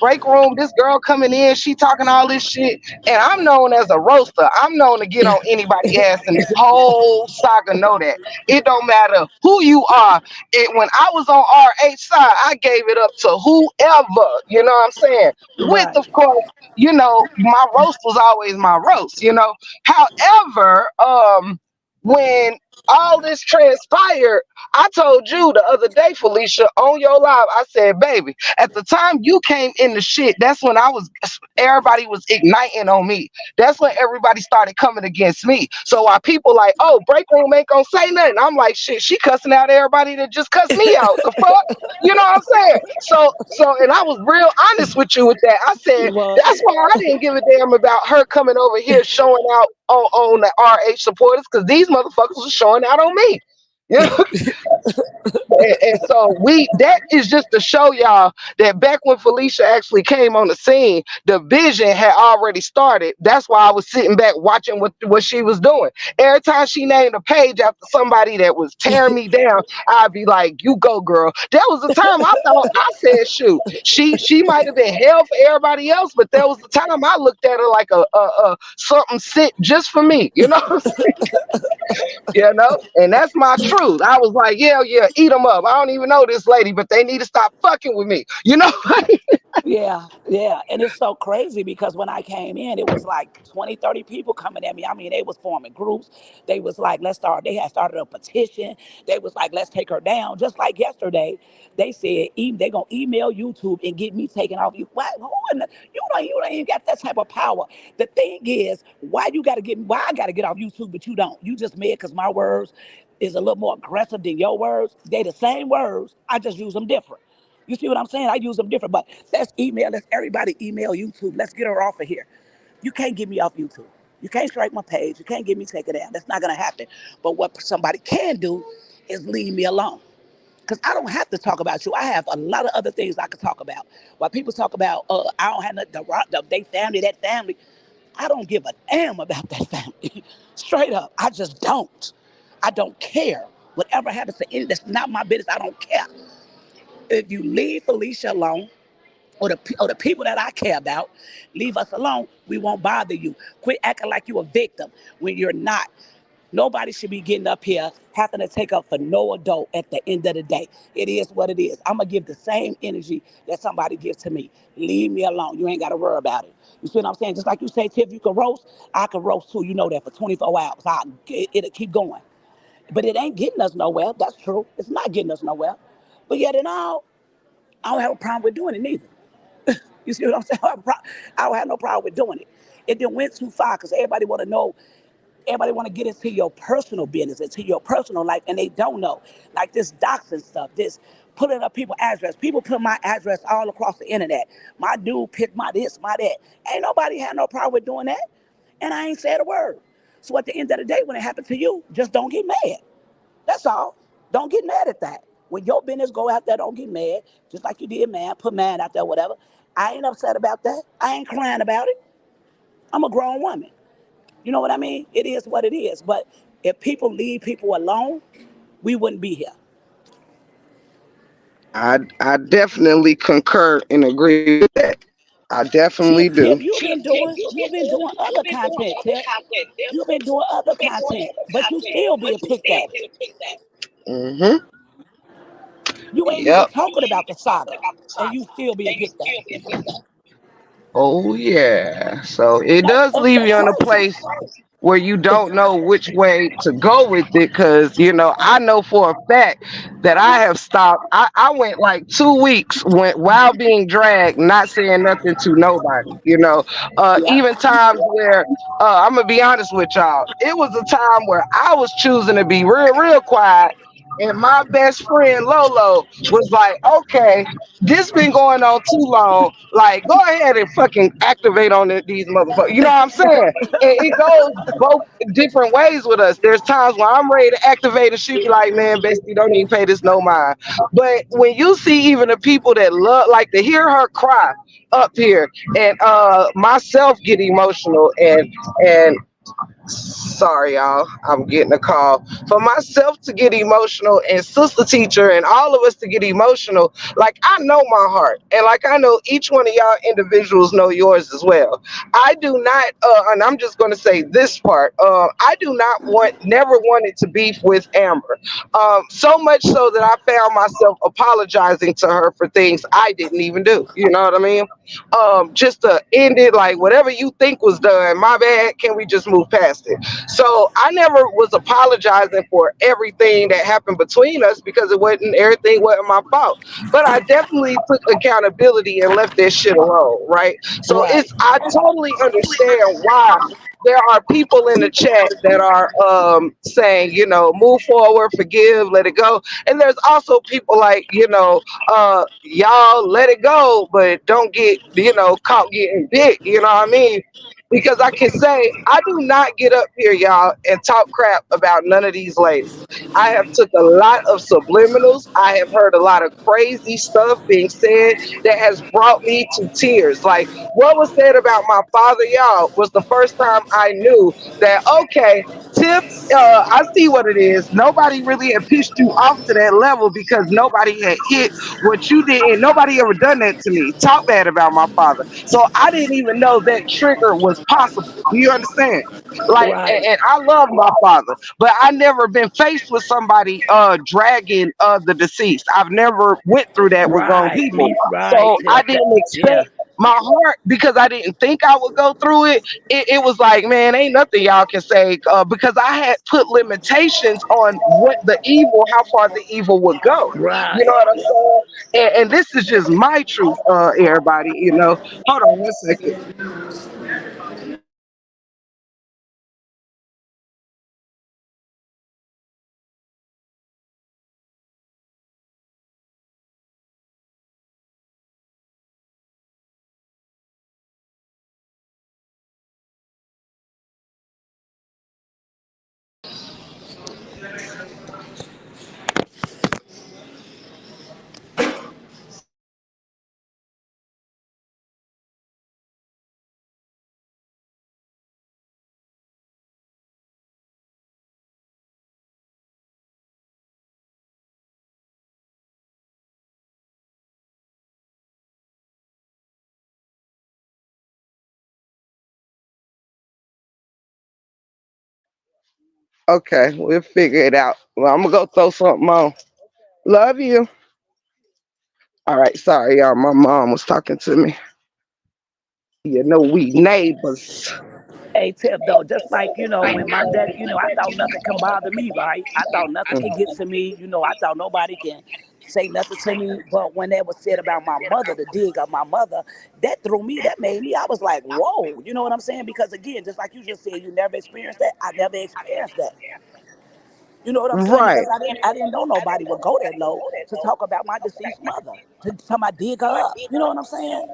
[SPEAKER 8] break room, this girl coming in, she talking all this shit. And I'm known as a roaster. I'm known to get on anybody ass, and this whole saga know that. It don't matter who you are. When I was on RH side, I gave it up to whoever, you know what I'm saying? With,
[SPEAKER 7] Right.
[SPEAKER 8] of course, my roast was always my roast. However, when all this transpired, I told you the other day, Felicia, on your live, I said, baby, at the time you came in the shit, that's when everybody was igniting on me. That's when everybody started coming against me. So while people like, oh, break room ain't gonna say nothing, I'm like, shit, she cussing out everybody that just cussed me out. The fuck? You know what I'm saying? And I was real honest with you with that. I said,
[SPEAKER 7] You was.
[SPEAKER 8] that's why I didn't give a damn about her coming over here showing out on the RH supporters, because these motherfuckers were showing out on me. You know, and so that is just to show y'all that back when Felicia actually came on the scene, the vision had already started. That's why I was sitting back watching what she was doing. Every time she named a page after somebody that was tearing me down, I'd be like, "You go, girl." There was a time I thought, I said, "Shoot, she might have been hell for everybody else," but there was a time I looked at her like a something sent just for me. You know what I'm and that's my truth. I was like, yeah, yeah, eat them up. I don't even know this lady, but they need to stop fucking with me.
[SPEAKER 7] Yeah, yeah. And it's so crazy because when I came in, it was like 20, 30 people coming at me. I mean, they was forming groups. They was like, they had started a petition. They was like, let's take her down. Just like yesterday, they said, they going to email YouTube and get me taken off. What? You don't even got that type of power. The thing is, why I got to get off YouTube, but you don't. You just mad because my words is a little more aggressive than your words. They the same words. I just use them different. You see what I'm saying? I use them different, but let's everybody email YouTube. Let's get her off of here. You can't get me off YouTube. You can't strike my page. You can't get me taken down. That's not gonna happen. But what somebody can do is leave me alone. Because I don't have to talk about you. I have a lot of other things I could talk about. While people talk about, I don't have they family, that family. I don't give a damn about that family. Straight up, I just don't. I don't care. Whatever happens to any, that's not my business. I don't care. If you leave Felicia alone, or the people that I care about, leave us alone. We won't bother you. Quit acting like you're a victim when you're not. Nobody should be getting up here having to take up for no adult at the end of the day. It is what it is. I'm going to give the same energy that somebody gives to me. Leave me alone. You ain't got to worry about it. You see what I'm saying? Just like you say, Tiff, you can roast. I can roast too. You know that for 24 hours. It'll keep going. But it ain't getting us nowhere. That's true. It's not getting us nowhere. But yet and all, I don't have a problem with doing it neither. You see what I'm saying? I don't have no problem with doing it. It then went too far because everybody want to know. Everybody want to get into your personal business, into your personal life, and they don't know. Like this doxing stuff, this putting up people's address. People put my address all across the internet. My dude picked my this, my that. Ain't nobody had no problem with doing that, and I ain't said a word. So at the end of the day, when it happened to you, just don't get mad. That's all. Don't get mad at that. When your business go out there, don't get mad. Just like you did, man. Put man out there, whatever. I ain't upset about that. I ain't crying about it. I'm a grown woman. You know what I mean? It is what it is. But if people leave people alone, we wouldn't be here.
[SPEAKER 8] I definitely concur and agree with that. I definitely
[SPEAKER 7] Tip,
[SPEAKER 8] do.
[SPEAKER 7] Tip, you've been doing other content, Tip. You've been doing other content, but you still being picked at.
[SPEAKER 8] Mm-hmm.
[SPEAKER 7] You ain't even
[SPEAKER 8] Yep.
[SPEAKER 7] talking about the saga, and you still being picked at.
[SPEAKER 8] Oh yeah. So it
[SPEAKER 7] That's
[SPEAKER 8] does
[SPEAKER 7] that's,
[SPEAKER 8] leave
[SPEAKER 7] that's
[SPEAKER 8] you in a
[SPEAKER 7] crazy.
[SPEAKER 8] place where you don't know which way to go with it, because I know for a fact that I have stopped. I went like 2 weeks while being dragged, not saying nothing to nobody.
[SPEAKER 7] Yeah.
[SPEAKER 8] Even times where I'm gonna be honest with y'all, it was a time where I was choosing to be real, real quiet. And my best friend Lolo was like, okay, this been going on too long. Like, go ahead and fucking activate on these motherfuckers. You know what I'm saying? And it goes both different ways with us. There's times when I'm ready to activate and she be like, man, bestie, don't even pay this no mind. But when you see even the people that love, like to hear her cry up here, and myself get emotional, and Sorry, y'all. I'm getting a call. For myself to get emotional and sister teacher and all of us to get emotional, like I know my heart. And like I know each one of y'all individuals know yours as well. I do not, and I'm just going to say this part. I do not never wanted to beef with Amber. So much so that I found myself apologizing to her for things I didn't even do. You know what I mean? Just to end it, like whatever you think was done, my bad. Can we just move past it? So I never was apologizing for everything that happened between us because everything wasn't my fault. But I definitely took accountability and left that shit alone, right? So
[SPEAKER 7] Right.
[SPEAKER 8] I totally understand why there are people in the chat that are saying, move forward, forgive, let it go. And there's also people like, y'all let it go, but don't get, caught getting big. You know what I mean? Because I can say I do not get up here, y'all, and talk crap about none of these ladies. I have took a lot of subliminals. I have heard a lot of crazy stuff being said that has brought me to tears. Like what was said about my father, y'all, was the first time I knew that okay, Tip, I see what it is. Nobody really had pitched you off to that level because nobody had hit what you did, and nobody ever done that to me. Talk bad about my father. So I didn't even know that trigger was possible. Do you understand? Like,
[SPEAKER 7] Right.
[SPEAKER 8] and I love my father, but I never been faced with somebody dragging the deceased. I've never went through that with grown
[SPEAKER 7] Right.
[SPEAKER 8] people.
[SPEAKER 7] Me. Right.
[SPEAKER 8] So I
[SPEAKER 7] Tip. That.
[SPEAKER 8] didn't
[SPEAKER 7] Yeah.
[SPEAKER 8] expect my heart because I didn't think I would go through it. It was like, man, ain't nothing y'all can say because I had put limitations on what the evil, how far the evil would go. You know
[SPEAKER 7] Right.
[SPEAKER 8] what I'm saying? And this is just my truth, everybody. Hold on one second. Okay, we'll figure it out. Well, I'm gonna go throw something on. Love you. All right, sorry, y'all. My mom was talking to me. We neighbors.
[SPEAKER 7] Hey, Tip, though, just like, when my dad, I thought nothing can bother me, right? I thought nothing can get to me. I thought nobody can say nothing to me. But when that was said about my mother, the dig of my mother, that threw me, that made me, I was like, whoa, you know what I'm saying? Because again, just like you just said, you never experienced that. I never experienced that. You know what I'm saying?
[SPEAKER 8] Right.
[SPEAKER 7] Because I didn't know nobody would go that low to talk about my deceased mother, to tell my dig her up. You know what I'm saying?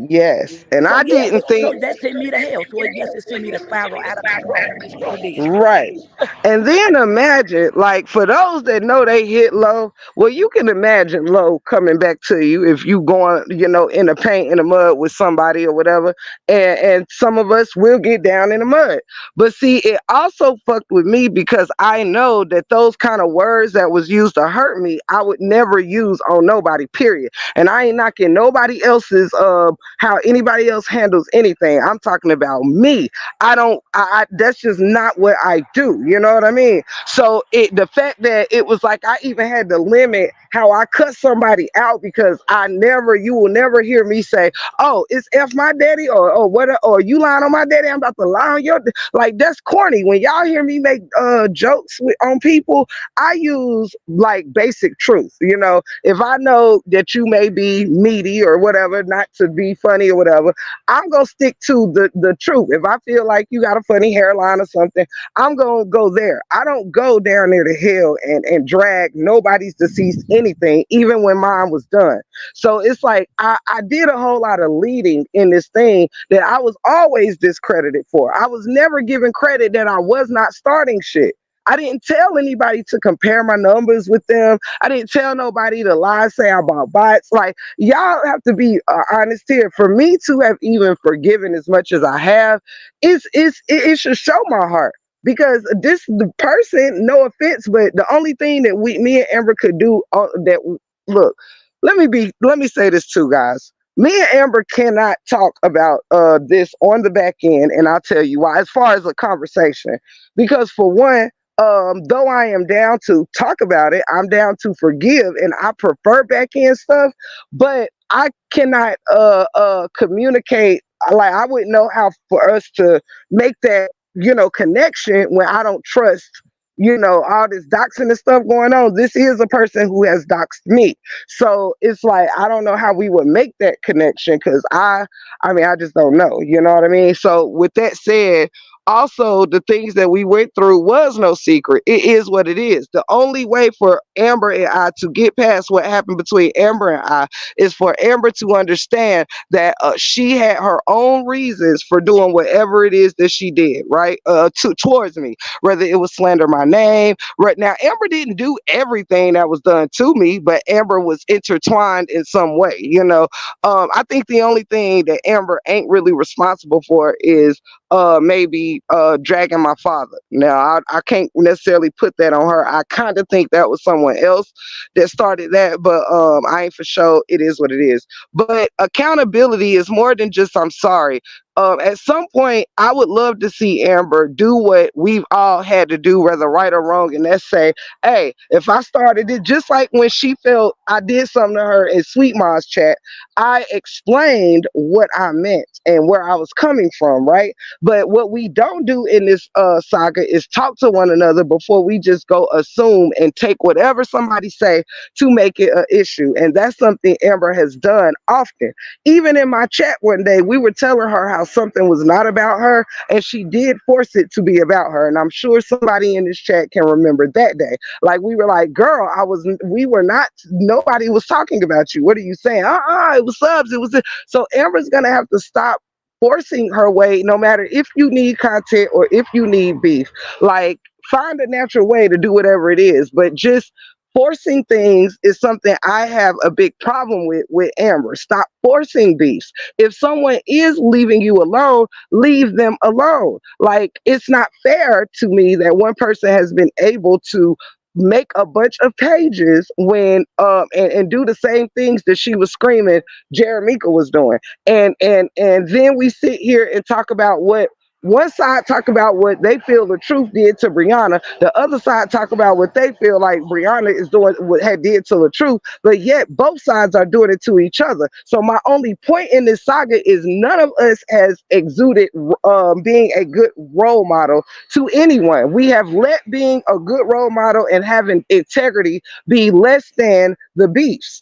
[SPEAKER 8] Yes. And
[SPEAKER 7] So
[SPEAKER 8] I
[SPEAKER 7] yeah,
[SPEAKER 8] didn't think.
[SPEAKER 7] so that sent me to hell. So yes, it sent me to spiral out of control. It sure did.
[SPEAKER 8] Right. And then imagine, like, for those that know they hit low, well, you can imagine low coming back to you if you going, in the paint, in the mud with somebody or whatever. And some of us will get down in the mud. But see, it also fucked with me because I know that those kind of words that was used to hurt me, I would never use on nobody, period. And I ain't knocking nobody else's, how anybody else handles anything. I'm talking about me. I don't. That's just not what I do. You know what I mean? So the fact that it was like I even had to limit how I cut somebody out because you will never hear me say, "Oh, it's F my daddy," or what, or you lying on my daddy. I'm about to lie on your. Like that's corny. When y'all hear me make jokes on people, I use like basic truth. If I know that you may be meaty or whatever, not to be funny or whatever, I'm gonna stick to the truth. If I feel like you got a funny hairline or something, I'm gonna go there. I don't go down there to hell and drag nobody's deceased anything, even when mine was done. So it's like I did a whole lot of leading in this thing that I was always discredited for. I was never given credit that I was not starting shit. I didn't tell anybody to compare my numbers with them. I didn't tell nobody to lie, say I bought bots. Like, y'all have to be honest here. For me to have even forgiven as much as I have, it should show my heart. Because this the person, no offense, but the only thing that me and Amber could do that look, let me say this too, guys. Me and Amber cannot talk about this on the back end, and I'll tell you why. As far as a conversation, because for one, though I am down to talk about it, I'm down to forgive, and I prefer back end stuff. But I cannot communicate. Like, I wouldn't know how for us to make that connection when I don't trust all this doxing and stuff going on. This is a person who has doxed me, so it's like I don't know how we would make that connection, because I mean, I just don't know, you know what I mean? So with that said, also the things that we went through was no secret. It is what it is. The only way for Amber and I to get past what happened between Amber and I is for Amber to understand that she had her own reasons for doing whatever it is that she did, right? Towards me, whether it was slander my name. Right now, Amber didn't do everything that was done to me, but Amber was intertwined in some way. I think the only thing that Amber ain't really responsible for is maybe dragging my father. Now, I can't necessarily put that on her. I kind of think that was someone else that started that, but I ain't for sure. It is what it is. But accountability is more than just I'm sorry. At some point, I would love to see Amber do what we've all had to do, whether right or wrong, and that's say, hey, if I started it, just like when she felt I did something to her in Sweet Ma's chat, I explained what I meant and where I was coming from, right? But what we don't do in this saga is talk to one another before we just go assume and take whatever somebody say to make it an issue. And that's something Amber has done often. Even in my chat one day, we were telling her how something was not about her, and she did force it to be about her. And I'm sure somebody in this chat can remember that day. Like, we were like, girl, we were not, nobody was talking about you. What are you saying? It was subs. It was, so Amber's going to have to stop forcing her way, no matter if you need content or if you need beef. Like, find a natural way to do whatever it is, but just forcing things is something I have a big problem with Amber. Stop forcing beefs. If someone is leaving you alone, leave them alone. Like, it's not fair to me that one person has been able to make a bunch of pages when and do the same things that she was screaming Jeremica was doing. And then we sit here and talk about what one side talk about what they feel the truth did to Brianna. The other side talk about what they feel like Brianna is doing, what had did to the truth. But yet both sides are doing it to each other. So my only point in this saga is none of us has exuded being a good role model to anyone. We have let being a good role model and having integrity be less than the beefs.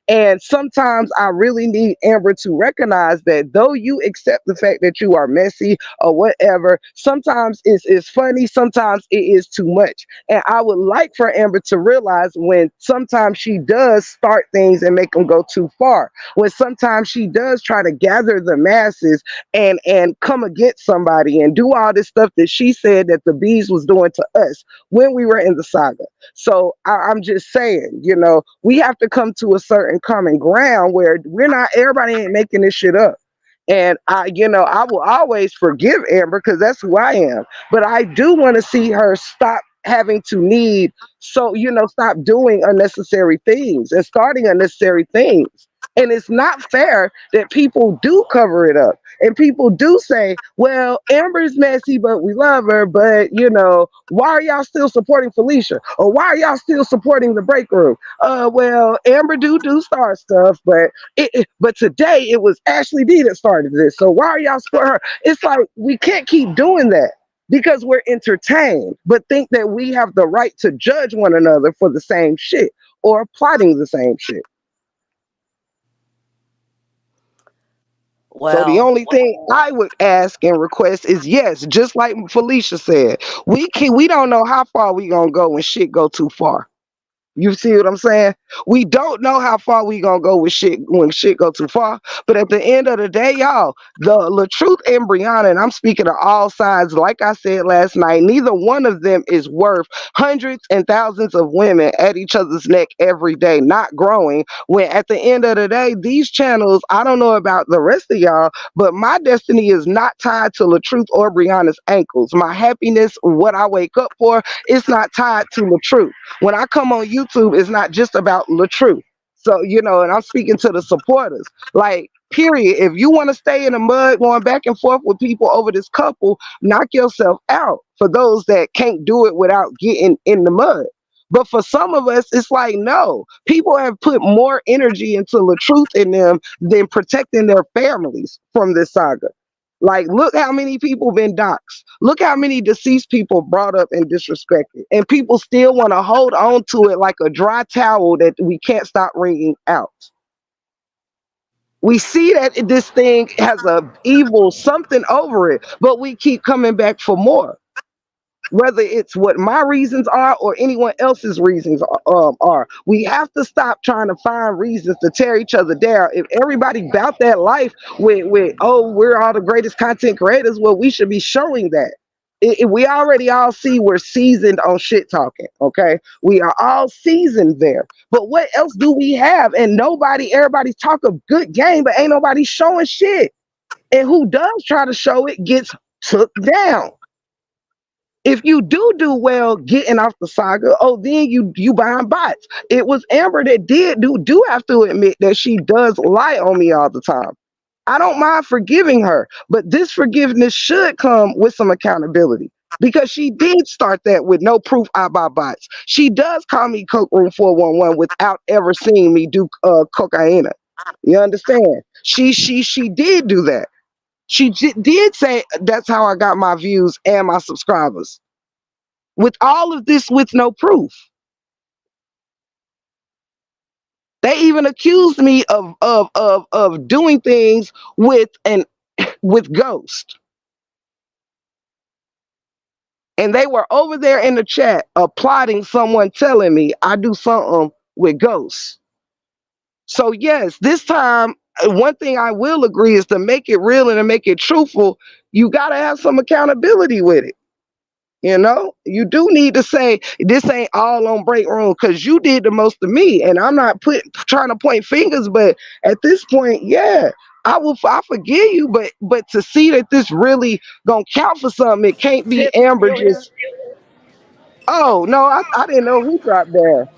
[SPEAKER 8] And sometimes I really need Amber to recognize that though you accept the fact that you are messy or whatever, sometimes it's funny, sometimes it is too much. And I would like for Amber to realize when sometimes she does start things and make them go too far. When sometimes she does try to gather the masses and come against somebody and do all this stuff that she said that the bees was doing to us when we were in the saga. So I'm just saying, we have to come to a certain common ground where we're not, everybody ain't making this shit up. And I will always forgive Amber because that's who I am. But I do want to see her stop having to need, so, stop doing unnecessary things and starting unnecessary things. And it's not fair that people do cover it up. And people do say, well, Amber's messy, but we love her. But, why are y'all still supporting Felicia? Or why are y'all still supporting the break room? Well, Amber do star stuff, but today it was Ashley D that started this. So why are y'all supporting her? It's like, we can't keep doing that because we're entertained, but think that we have the right to judge one another for the same shit or plotting the same shit. So the
[SPEAKER 6] Well,
[SPEAKER 8] only thing I would ask and request is, yes, just like Felicia said, we don't know how far we gonna go when shit go too far. You see what I'm saying? We don't know how far we gonna go with shit when shit go too far. But at the end of the day, y'all, the truth and Brianna, and I'm speaking to all sides. Like I said last night, neither one of them is worth hundreds and thousands of women at each other's neck every day, not growing. When at the end of the day, these channels, I don't know about the rest of y'all, but my destiny is not tied to Truth or Brianna's ankles. My happiness, what I wake up for, it's not tied to Truth. When I come on YouTube, it's not just about truth. So, and I'm speaking to the supporters. Like, period. If you want to stay in the mud going back and forth with people over this couple, knock yourself out for those that can't do it without getting in the mud. But for some of us, it's like, no, people have put more energy into the truth in them than protecting their families from this saga. Like, look how many people been doxxed. Look how many deceased people brought up and disrespected. And people still want to hold on to it like a dry towel that we can't stop wringing out. We see that this thing has a evil something over it, but we keep coming back for more, whether it's what my reasons are or anyone else's reasons are. We have to stop trying to find reasons to tear each other down. If everybody about that life with oh, we're all the greatest content creators, well, we should be showing that. We already all see we're seasoned on shit talking, okay? We are all seasoned there. But what else do we have? And everybody talk a good game, but ain't nobody showing shit. And who does try to show it gets took down. If you do well getting off the saga, oh, then you buying bots. It was Amber that do have to admit that she does lie on me all the time. I don't mind forgiving her, but this forgiveness should come with some accountability because she did start that with no proof I buy bots. She does call me Coke Room 411 without ever seeing me do cocaine. You understand? She did do that. She did say that's how I got my views and my subscribers. With all of this with no proof. They even accused me of doing things with Ghost. And they were over there in the chat applauding someone telling me I do something with Ghost. So yes, this time one thing I will agree is to make it real and to make it truthful, you gotta have some accountability with it. You do need to say this ain't all on break room because you did the most to me, and I'm not trying to point fingers, but at this point, yeah, I forgive you, but to see that this really gonna count for something, it can't be
[SPEAKER 7] Tiff, you
[SPEAKER 8] Amber
[SPEAKER 7] still here?
[SPEAKER 8] just. Oh no, I didn't know who dropped there.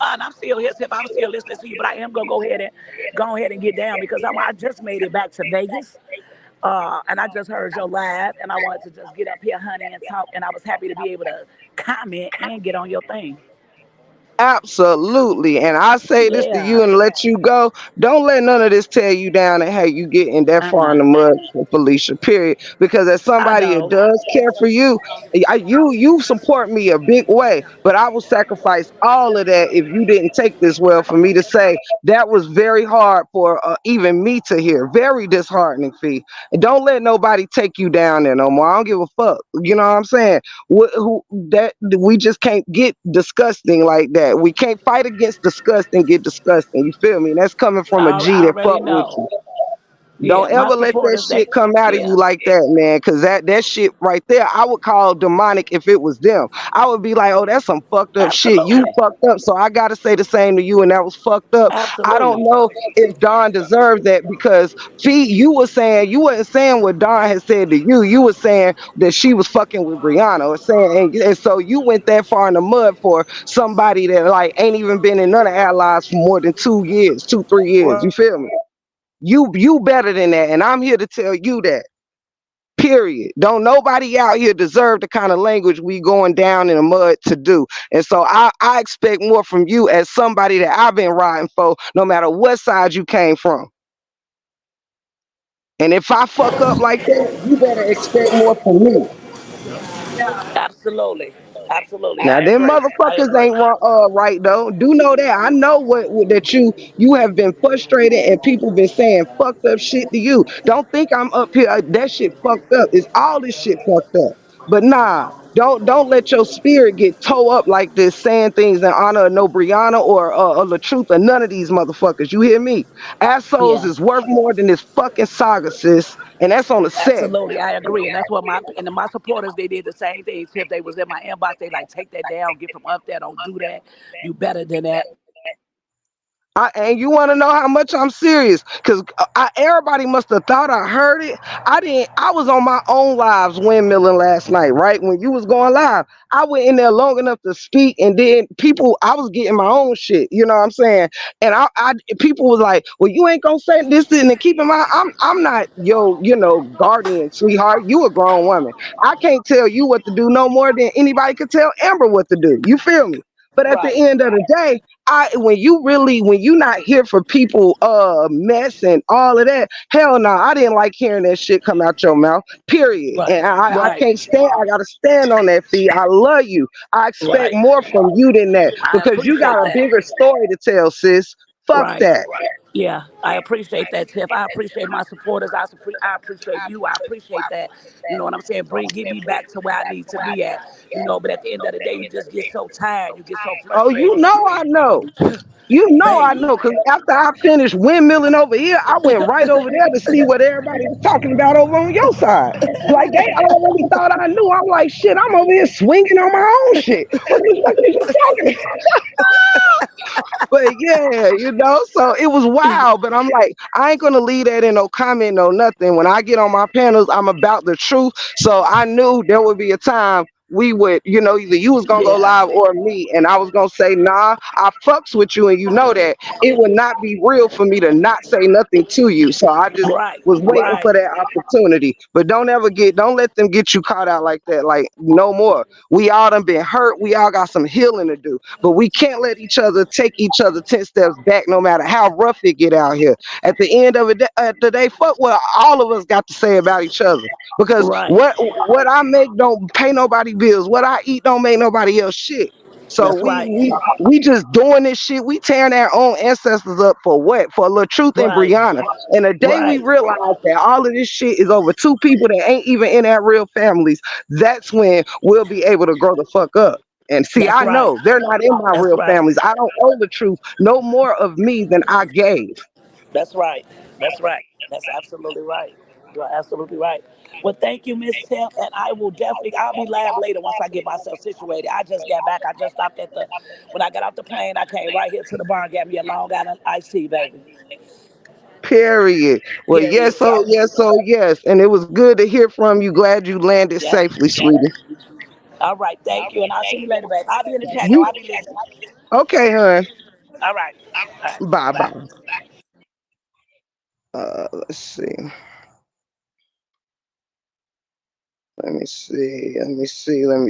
[SPEAKER 7] And I'm still here, Tiff. I'm still listening to you, but I am gonna go ahead and get down because I just made it back to Vegas. And I just heard your live, and I wanted to just get up here, honey, and talk. And I was happy to be able to comment and get on your thing.
[SPEAKER 8] Absolutely. And I say this to
[SPEAKER 7] Yeah,
[SPEAKER 8] you and let you go. Don't let none of this tear you down and hey, you getting that
[SPEAKER 7] I'm
[SPEAKER 8] far in
[SPEAKER 7] not.
[SPEAKER 8] the mud, Felicia, period. Because as
[SPEAKER 7] I
[SPEAKER 8] somebody that
[SPEAKER 7] know.
[SPEAKER 8] does care for you, you support me a big way. But I will sacrifice all of that if you didn't take this well for me to say that was very hard for even me to hear. Very disheartening, Fee. And don't let nobody take you down there no more. I don't give a fuck. You know what I'm saying? That we just can't get disgusting like that. We can't fight against disgust and get disgusting. You feel me? And that's coming from a G
[SPEAKER 7] I
[SPEAKER 8] that
[SPEAKER 7] already
[SPEAKER 8] fuck with
[SPEAKER 7] know.
[SPEAKER 8] you.
[SPEAKER 7] Yeah,
[SPEAKER 8] Don't
[SPEAKER 7] my
[SPEAKER 8] ever let that
[SPEAKER 7] supporters,
[SPEAKER 8] shit
[SPEAKER 7] they,
[SPEAKER 8] come out of
[SPEAKER 7] yeah,
[SPEAKER 8] you like that, man. Cause that shit right there, I would call demonic if it was them. I would be like, oh, that's some fucked up shit. You
[SPEAKER 7] absolutely,
[SPEAKER 8] fucked up. So I gotta say the same to you, and that was fucked up. I don't
[SPEAKER 7] absolutely.
[SPEAKER 8] know if Don deserved that because Fee, you wasn't saying what Don had said to you. You were saying that she was fucking with Brianna or saying and so you went that far in the mud for somebody that like ain't even been in none of our lives for more than 2 years, 3 years. You feel me? You better than that, and I'm here to tell you that. Period. Don't nobody out here deserve the kind of language we going down in the mud to do. And so I expect more from you as somebody that I've been riding for, no matter what side you came from. And if I fuck up like that, you better expect more from me.
[SPEAKER 7] Absolutely. Absolutely.
[SPEAKER 8] Now
[SPEAKER 7] I
[SPEAKER 8] them
[SPEAKER 7] agree. I
[SPEAKER 8] motherfuckers
[SPEAKER 7] agree.
[SPEAKER 8] ain't right though. Do know that. I know what that you have been frustrated and people been saying fucked up shit to you. Don't think I'm up here. That shit fucked up. It's all this shit fucked up. But nah, don't let your spirit get towed up like this, saying things in honor of no Brianna or the truth or none of these motherfuckers. You hear me? Our souls
[SPEAKER 7] Yeah.
[SPEAKER 8] is worth more than this fucking saga, sis, and that's on the set.
[SPEAKER 7] Absolutely, I agree, and that's what my supporters they did the same thing. If they was in my inbox, they like take that down, get from up there, don't do that. You better than that.
[SPEAKER 8] And you want to know how much I'm serious? Because everybody must have thought I heard it. I didn't. I was on my own lives windmilling last night, right? When you was going live, I went in there long enough to speak, and then people, I was getting my own shit. You know what I'm saying? And people was like, "Well, you ain't gonna say this, and keep in mind, I'm not your, guardian, sweetheart. You a grown woman. I can't tell you what to do no more than anybody could tell Amber what to do. You feel me? But at the
[SPEAKER 7] Right,
[SPEAKER 8] end of the day, when you not here for people mess and all of that, hell no, I didn't like hearing that shit come out your mouth. Period.
[SPEAKER 7] right,
[SPEAKER 8] And I
[SPEAKER 7] right,
[SPEAKER 8] can't stand. I gotta stand on that feet. I love you. I expect
[SPEAKER 7] right.
[SPEAKER 8] more from you than that
[SPEAKER 7] I
[SPEAKER 8] because you got
[SPEAKER 7] appreciate
[SPEAKER 8] a
[SPEAKER 7] that.
[SPEAKER 8] bigger story to tell, sis. Fuck
[SPEAKER 7] Right.
[SPEAKER 8] that.
[SPEAKER 7] Yeah, I appreciate that, Tiff. I appreciate my supporters. I appreciate you. I appreciate that. You know what I'm saying? Get me back to where I need to be at. But at the end of the day, you just get so tired. You get so
[SPEAKER 8] Oh, you
[SPEAKER 7] frustrated.
[SPEAKER 8] know I know. You know I
[SPEAKER 7] Baby.
[SPEAKER 8] know, because after I finished windmilling over here, I went right over there to see what everybody was talking about over on your side. Like they already thought I knew. I'm like, shit, I'm over here swinging on my own shit. What the fuck is you talking but yeah, so it was wild. But I'm like, I ain't gonna leave that in no comment, no nothing. When I get on my panels, I'm about the truth. So I knew there would be a time we would, either you was gonna go
[SPEAKER 7] Yeah.
[SPEAKER 8] live or me, and I was gonna say, nah, I fucks with you, and you know that it would not be real for me to not say nothing to you. So I just
[SPEAKER 7] Right.
[SPEAKER 8] was waiting
[SPEAKER 7] Right.
[SPEAKER 8] for that opportunity. But don't let them get you caught out like that. Like no more. We all done been hurt. We all got some healing to do. But we can't let each other take each other 10 steps back, no matter how rough it get out here. At the end of the day, fuck what all of us got to say about each other. Because
[SPEAKER 7] Right.
[SPEAKER 8] what I make don't pay nobody bills. What I eat don't make nobody else shit. So
[SPEAKER 7] That's
[SPEAKER 8] we
[SPEAKER 7] right.
[SPEAKER 8] we we just doing this shit. We tearing our own ancestors up for what? For Truth and
[SPEAKER 7] Right.
[SPEAKER 8] Brianna. And the day we
[SPEAKER 7] Right.
[SPEAKER 8] realize that all of this shit is over two people that ain't even in our real families, that's when we'll be able to grow the fuck up. And see,
[SPEAKER 7] That's
[SPEAKER 8] I
[SPEAKER 7] right.
[SPEAKER 8] know they're not in my
[SPEAKER 7] That's
[SPEAKER 8] real
[SPEAKER 7] right.
[SPEAKER 8] families. I don't owe the truth no more of me than I gave.
[SPEAKER 7] That's right. That's right. That's absolutely right. You're absolutely right. Well, thank you, Miss Tiff, and I'll be live later once I get myself situated. I just got back. I just stopped when I got off the plane, I came right here to the bar and got me a Long Island iced tea, baby.
[SPEAKER 8] Period. Well,
[SPEAKER 7] Period.
[SPEAKER 8] yes, so
[SPEAKER 7] So,
[SPEAKER 8] yes, so yes. And it was good to hear from you. Glad you landed
[SPEAKER 7] yeah.
[SPEAKER 8] safely, sweetie.
[SPEAKER 7] All right. Thank you, and I'll see you later, babe. I'll be in the chat, though.
[SPEAKER 8] You
[SPEAKER 7] I'll be listening.
[SPEAKER 8] okay, hon?
[SPEAKER 7] All right. All right.
[SPEAKER 8] Bye
[SPEAKER 7] Bye.
[SPEAKER 8] bye. Let's see. Let me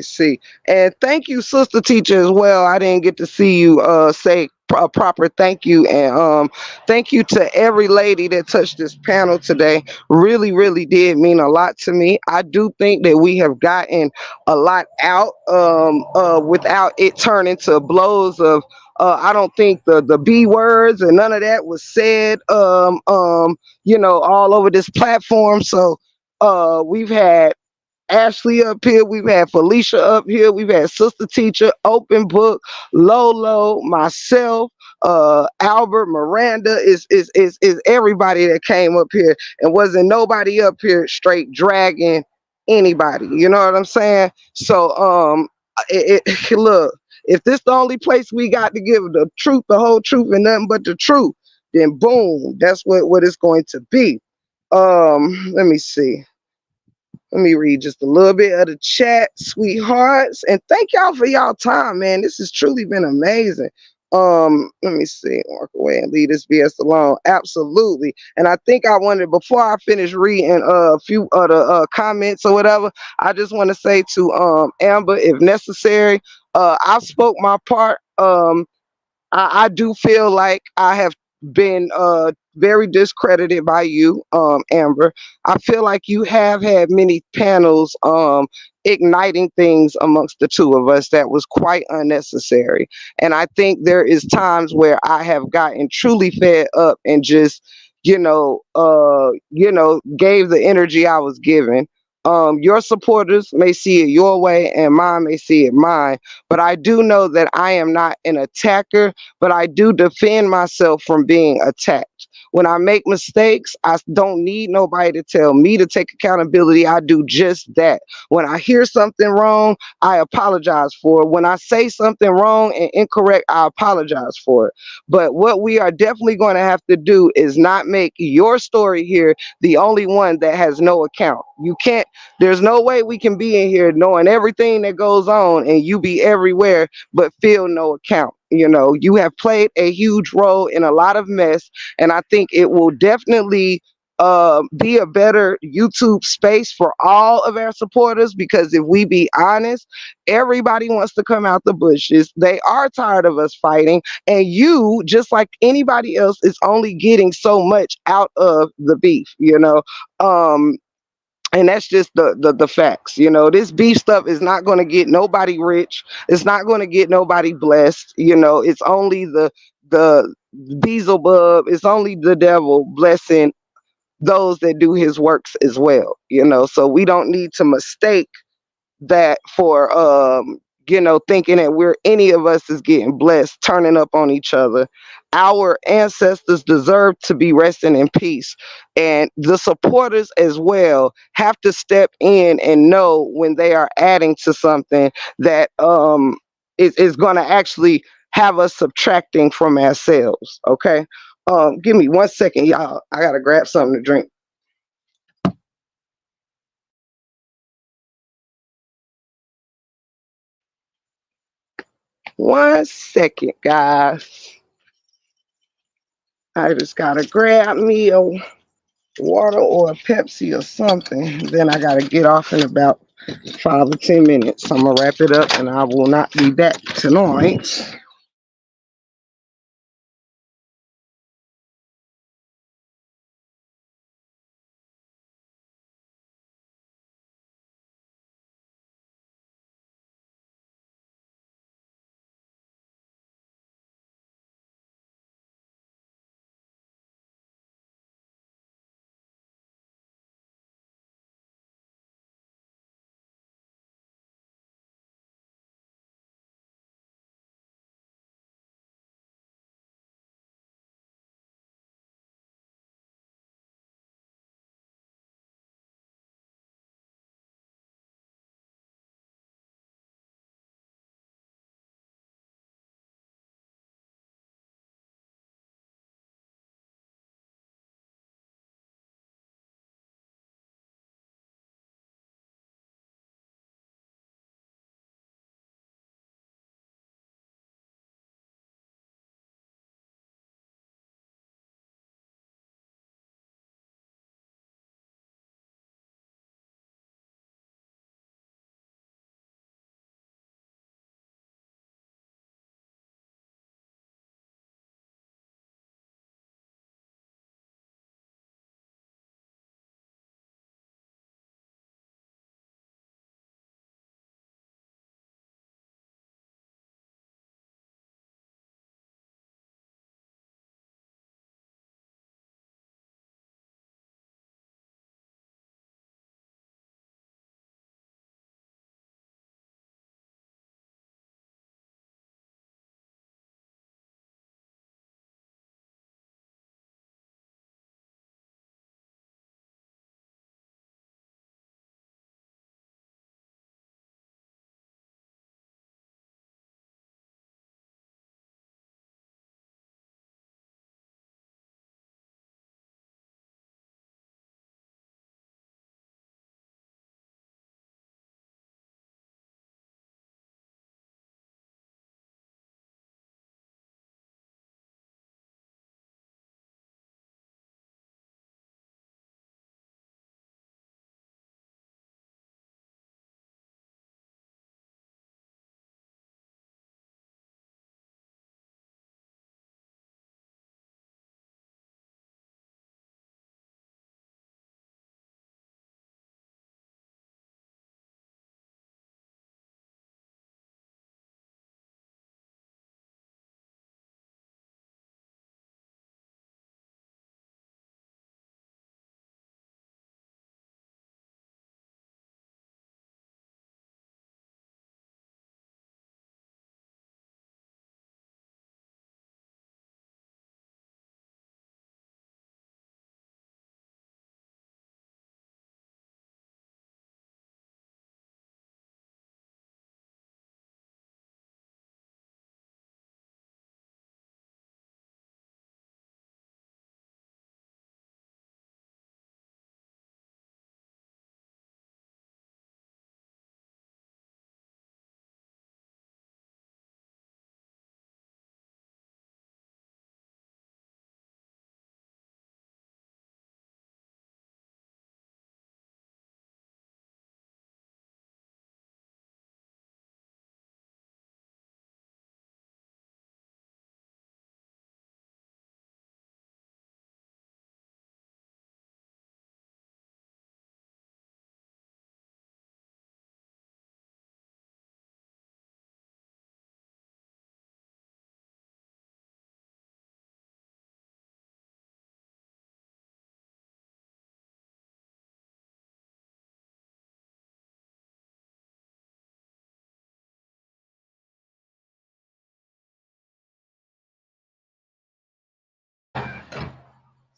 [SPEAKER 8] see. And thank you, sister teacher, as well. I didn't get to see you say a proper thank you. And thank you to every lady that touched this panel today. Really, really did mean a lot to me. I do think that we have gotten a lot out without it turning to blows of I don't think the B words and none of that was said all over this platform. So we've had Ashley up here. We've had Felicia up here. We've had Sister Teacher, Open Book, Lolo, myself, Albert, Miranda. Is everybody that came up here, and wasn't nobody up here straight dragging anybody. You know what I'm saying? So look, if this the only place we got to give the truth, the whole truth, and nothing but the truth, then boom, that's what it's going to be. Let me see. Let me read just a little bit of the chat, sweethearts. And thank y'all for y'all time, man. This has truly been amazing. Let me see. Walk away and leave this BS alone. Absolutely. And I think I wanted, before I finish reading a few of the comments or whatever, I just want to say to Amber, if necessary, I spoke my part. I do feel like I have been very discredited by you, Amber. I feel like you have had many panels igniting things amongst the two of us that was quite unnecessary. And I think there is times where I have gotten truly fed up and just, gave the energy I was given. Your supporters may see it your way and mine may see it mine, but I do know that I am not an attacker, but I do defend myself from being attacked. When I make mistakes, I don't need nobody to tell me to take accountability. I do just that. When I hear something wrong, I apologize for it. When I say something wrong and incorrect, I apologize for it. But what we are definitely going to have to do is not make your story here the only one that has no account. You can't, there's no way we can be in here knowing everything that goes on and you be everywhere but feel no account. You know, you have played a huge role in a lot of mess, and I think it will definitely be a better YouTube space for all of our supporters, because if we be honest, everybody wants to come out the bushes. They are tired of us fighting, and you, just like anybody else, is only getting so much out of the beef, you know. Um, and that's just the facts. You know, this beef stuff is not going to get nobody rich. It's not going to get nobody blessed. You know, it's only the Beelzebub. It's only the devil blessing those that do his works as well. You know, so we don't need to mistake that for you know, thinking that we're, any of us is getting blessed, turning up on each other. Our ancestors deserve to be resting in peace, and the supporters as well have to step in and know when they are adding to something that is going to actually have us subtracting from ourselves. Okay, give me 1 second, y'all. I gotta grab something to drink. 1 second, guys. I just gotta grab me a water or a Pepsi or something. Then I gotta get off in about 5 or 10 minutes. I'm gonna wrap it up and I will not be back tonight.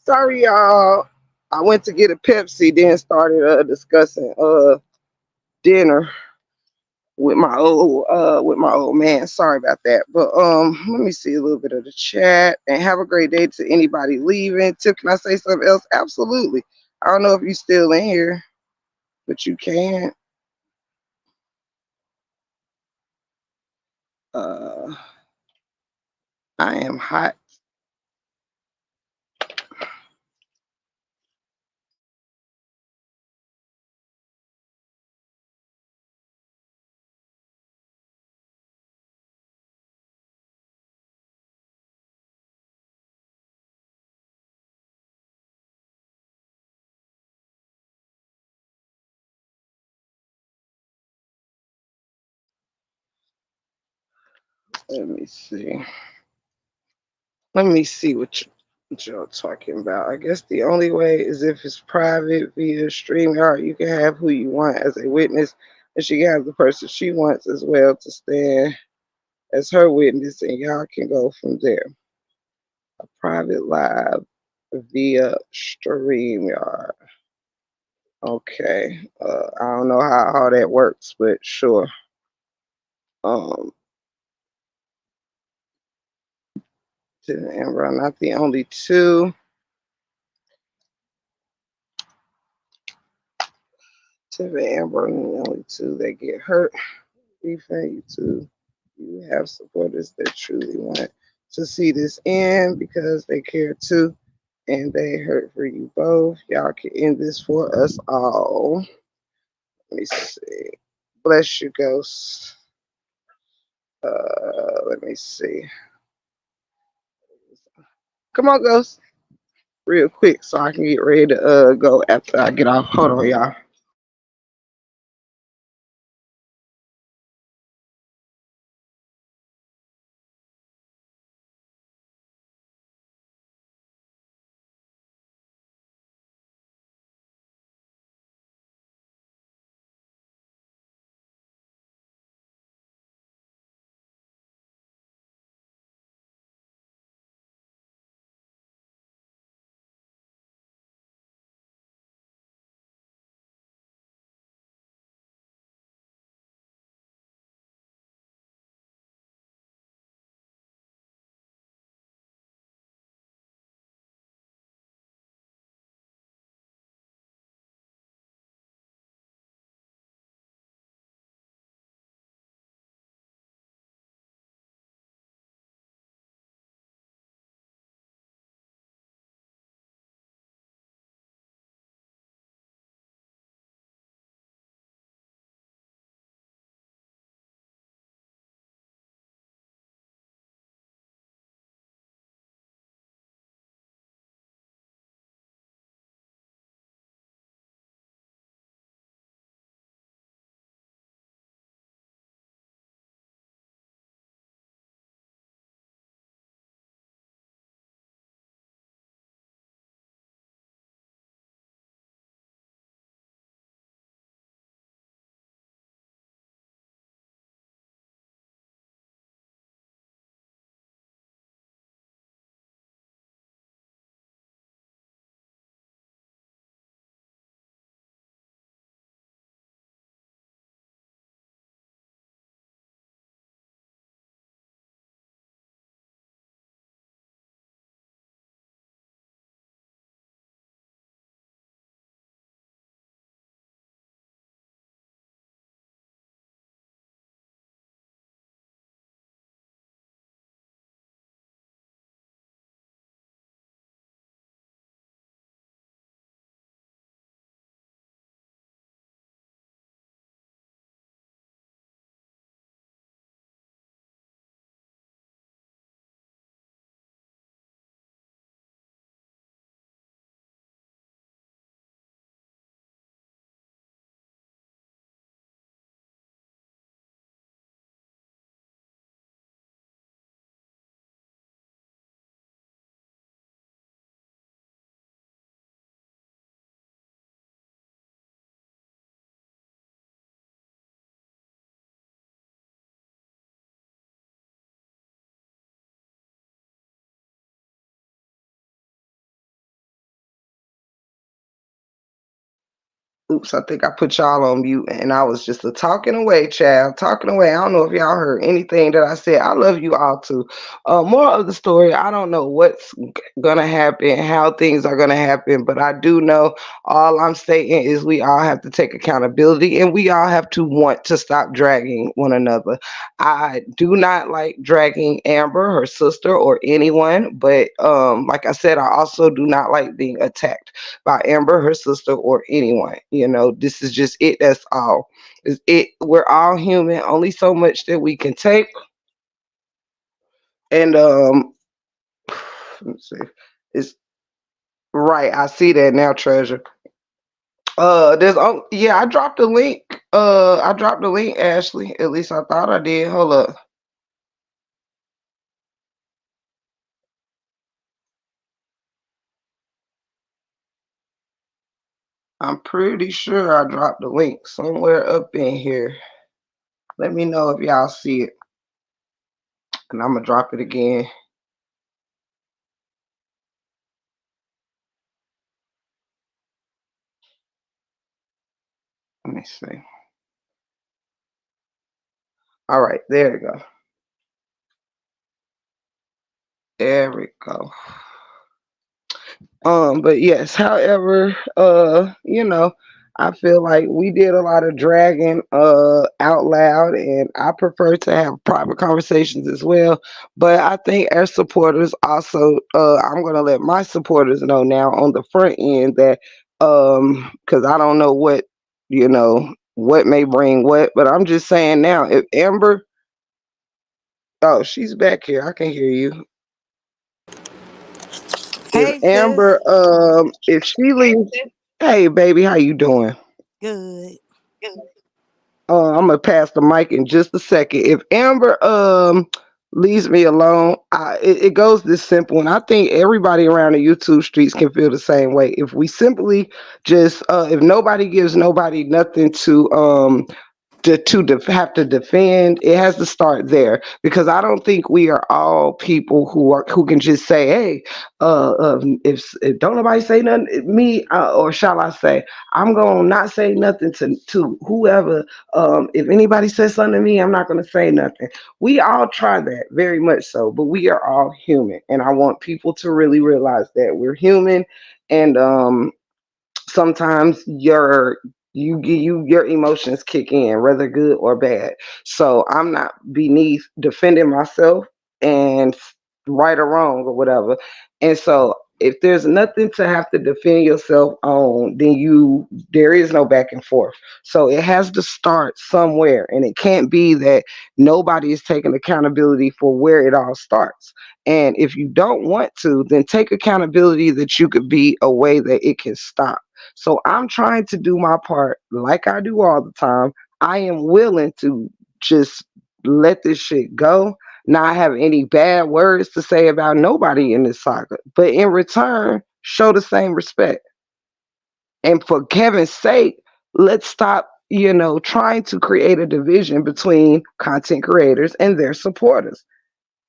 [SPEAKER 8] Sorry, y'all. I went to get a Pepsi, then started discussing dinner with my old man. Sorry about that. But let me see a little bit of the chat and have a great day to anybody leaving. Tip, can I say something else? Absolutely. I don't know if you still in here, but you can. Uh I am hot. Let me see. Let me see what y'all talking about. I guess the only way is if it's private via StreamYard. You can have who you want as a witness, and she can have the person she wants as well to stand as her witness, and y'all can go from there. A private live via StreamYard. Okay. I don't know how all that works, but sure. Um, and we're not the only two. Tiff and Amber are the only two that get hurt. You too. You have supporters that truly want to see this end because they care too, and they hurt for you both. Y'all can end this for us all. Let me see. Bless you, Ghost. Let me see. Come on, Ghost. Real quick so I can get ready to go after I get off. Hold on, y'all.
[SPEAKER 1] Oops, I think I put y'all on mute and I was just a talking away, child. Talking away. I don't know if y'all heard anything that I said. I love you all too. More of the story, I don't know what's gonna happen, how things are gonna happen, but I do know all I'm stating is we all have to take accountability and we all have to want to stop dragging one another. I do not like dragging Amber, her sister, or anyone, but like I said, I also do not like being attacked by Amber, her sister, or anyone. You know, this is just it. That's all. Is it? We're all human. Only so much that we can take. And let me see. It's right. I see that now, treasure. There's yeah. I dropped the link. I dropped the link, Ashley. At least I thought I did. Hold up. I'm pretty sure I dropped the link somewhere up in here. Let me know if y'all see it, and I'm gonna drop it again. Let me see. All right, there we go. There we go. But yes, however, I feel like we did a lot of dragging out loud, and I prefer to have private conversations as well. But I think as supporters also, I'm gonna let my supporters know now on the front end that because I don't know what may bring what, but I'm just saying now, if Amber, oh, she's back here, I can hear you. If
[SPEAKER 3] Hey, sis.
[SPEAKER 1] Amber, if she leaves, hey baby, how you doing?
[SPEAKER 3] Good.
[SPEAKER 1] I'm gonna pass the mic in just a second. If Amber leaves me alone, it goes this simple, and I think everybody around the YouTube streets can feel the same way. If we simply just, if nobody gives nobody nothing to have to defend, it has to start there, because I don't think we are all people who can just say, hey, if don't nobody say nothing me, or shall I say, I'm gonna not say nothing to whoever. If anybody says something to me, I'm not gonna say nothing. We all try that very much so, but we are all human, and I want people to really realize that we're human. And sometimes your emotions kick in, whether good or bad. So I'm not beneath defending myself, and right or wrong or whatever. And so if there's nothing to have to defend yourself on, then there is no back and forth. So it has to start somewhere, and it can't be that nobody is taking accountability for where it all starts. And if you don't want to, then take accountability that you could be a way that it can stop. So I'm trying to do my part like I do all the time. I am willing to just let this shit go, not have any bad words to say about nobody in this saga, but in return, show the same respect. And for Kevin's sake, let's stop, trying to create a division between content creators and their supporters,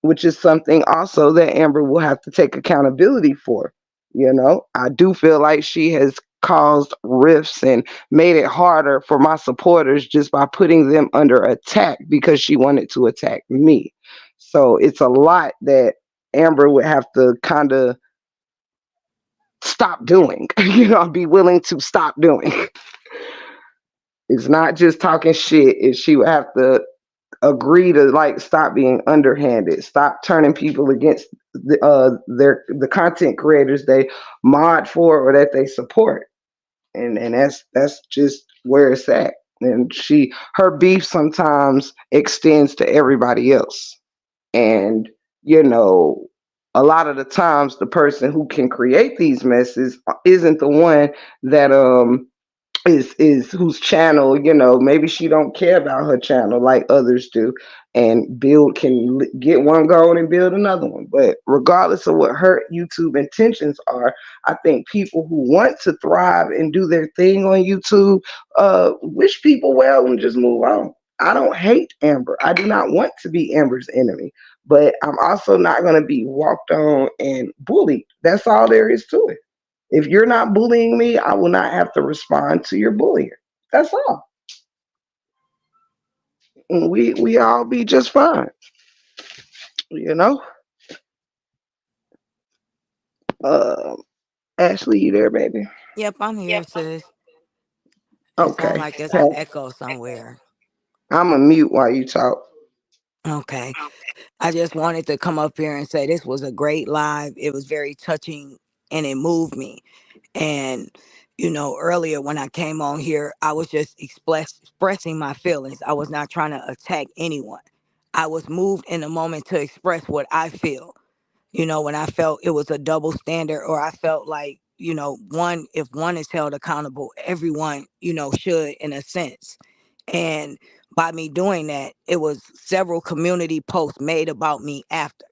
[SPEAKER 1] which is something also that Amber will have to take accountability for. I do feel like she has caused rifts and made it harder for my supporters just by putting them under attack because she wanted to attack me. So it's a lot that Amber would have to kind of stop doing, be willing to stop doing. It's not just talking shit. She would have to agree to like stop being underhanded, stop turning people against the content creators they mod for or that they support, and that's just where it's at. And her beef sometimes extends to everybody else, and you know a lot of the times the person who can create these messes isn't the one that is whose channel, maybe she don't care about her channel like others do, and get one going and build another one. But regardless of what her YouTube intentions are, I think people who want to thrive and do their thing on YouTube wish people well and just move on. I don't hate Amber. I do not want to be Amber's enemy, but I'm also not going to be walked on and bullied. That's all there is to it. If you're not bullying me, I will not have to respond to your bullying. That's all. And we all be just fine, you know. Um, Ashley, you there, baby?
[SPEAKER 3] Yep, I'm here, sis. It sounds
[SPEAKER 1] Okay.
[SPEAKER 3] like it's an echo somewhere.
[SPEAKER 1] I'm a mute while you talk.
[SPEAKER 3] Okay. I just wanted to come up here and say this was a great live. It was very touching and it moved me. And, earlier when I came on here, I was just expressing my feelings. I was not trying to attack anyone. I was moved in the moment to express what I feel. When I felt it was a double standard, or I felt like, if one is held accountable, everyone, should, in a sense. And by me doing that, it was several community posts made about me after.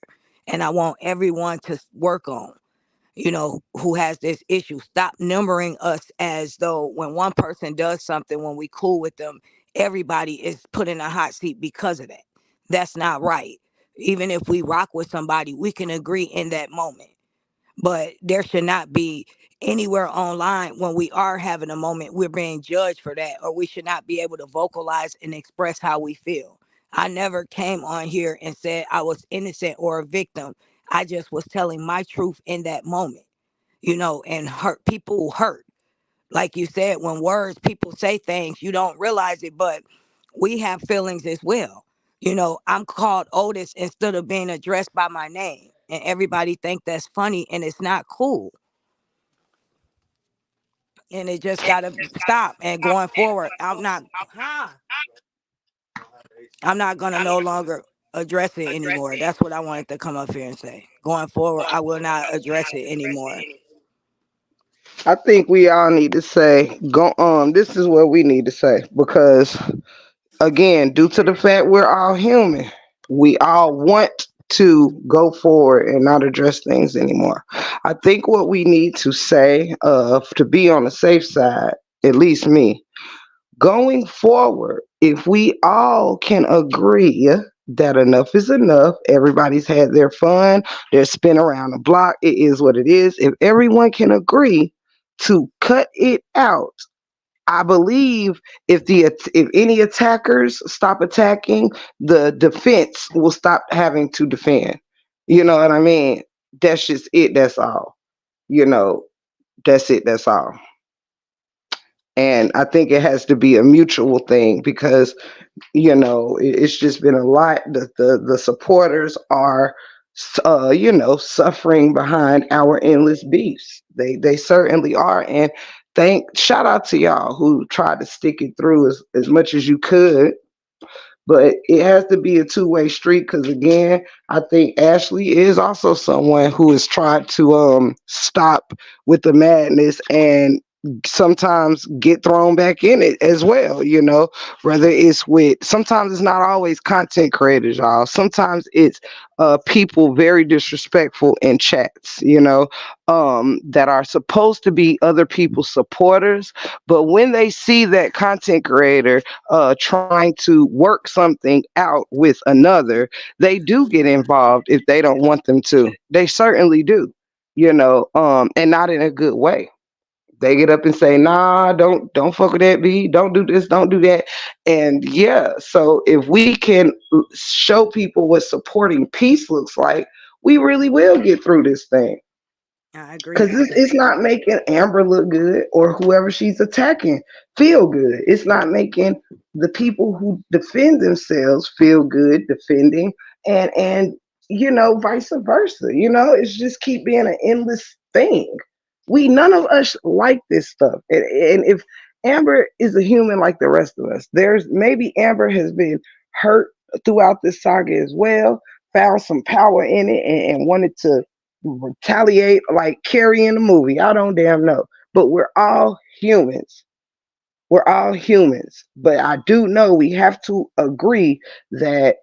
[SPEAKER 3] And I want everyone to work on, who has this issue. Stop numbering us as though when one person does something, when we cool with them, everybody is put in a hot seat because of that. That's not right. Even if we rock with somebody, we can agree in that moment. But there should not be anywhere online when we are having a moment, we're being judged for that, or we should not be able to vocalize and express how we feel. I never came on here and said I was innocent or a victim. I just was telling my truth in that moment, and hurt people hurt. Like you said, when words, people say things, you don't realize it, but we have feelings as well. I'm called Otis instead of being addressed by my name. And everybody think that's funny and it's not cool. And it just gotta stop. And going forward, I'm not gonna no longer address it anymore. That's what I wanted to come up here and say. Going forward, I will not address it anymore.
[SPEAKER 1] I think we all need to say, go this is what we need to say, because again, due to the fact we're all human, we all want to go forward and not address things anymore. I think what we need to say, to be on the safe side, at least me, going forward, if we all can agree that enough is enough, everybody's had their fun, their spin around the block, it is what it is. If everyone can agree to cut it out, I believe if any attackers stop attacking, the defense will stop having to defend. You know what I mean? That's just it. That's all. You know, that's it. That's all. And I think it has to be a mutual thing, because it's just been a lot. The supporters are suffering behind our endless beefs. They certainly are. And shout out to y'all who tried to stick it through as much as you could. But it has to be a two-way street, because again, I think Ashley is also someone who has tried to stop with the madness and sometimes get thrown back in it as well. Whether it's with, sometimes it's not always content creators, y'all. Sometimes it's people very disrespectful in chats, that are supposed to be other people's supporters, but when they see that content creator trying to work something out with another, they do get involved if they don't want them to. They certainly do, and not in a good way. They get up and say, "Nah, don't fuck with that B. Don't do this. Don't do that." And yeah, so if we can show people what supporting peace looks like, we really will get through this thing.
[SPEAKER 3] I agree
[SPEAKER 1] Because
[SPEAKER 3] with that.
[SPEAKER 1] it's not making Amber look good or whoever she's attacking feel good. It's not making the people who defend themselves feel good defending, and vice versa. It's just keep being an endless thing. None of us like this stuff. And if Amber is a human like the rest of us, there's maybe Amber has been hurt throughout this saga as well, found some power in it, and wanted to retaliate like Carrie in the movie. I don't damn know. But we're all humans. We're all humans. But I do know we have to agree that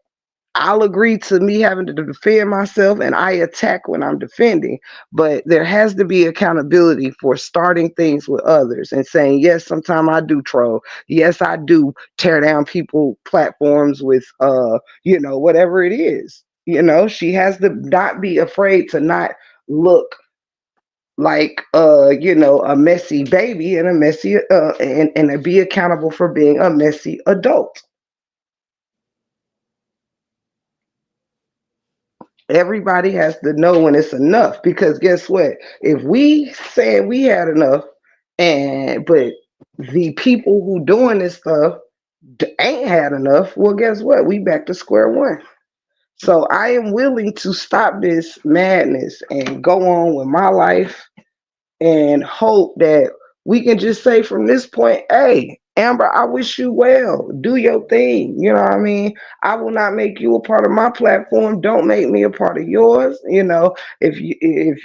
[SPEAKER 1] I'll agree to me having to defend myself, and I attack when I'm defending. But there has to be accountability for starting things with others and saying, yes, sometimes I do troll. Yes, I do tear down people platforms with whatever it is. She has to not be afraid to not look like a messy baby and a messy and be accountable for being a messy adult. Everybody has to know when it's enough, because guess what? If we said we had enough, and but the people who doing this stuff ain't had enough, well, guess what? We back to square one. So I am willing to stop this madness and go on with my life and hope that we can just say from this point, hey, Amber, I wish you well. Do your thing. You know what I mean? I will not make you a part of my platform. Don't make me a part of yours. If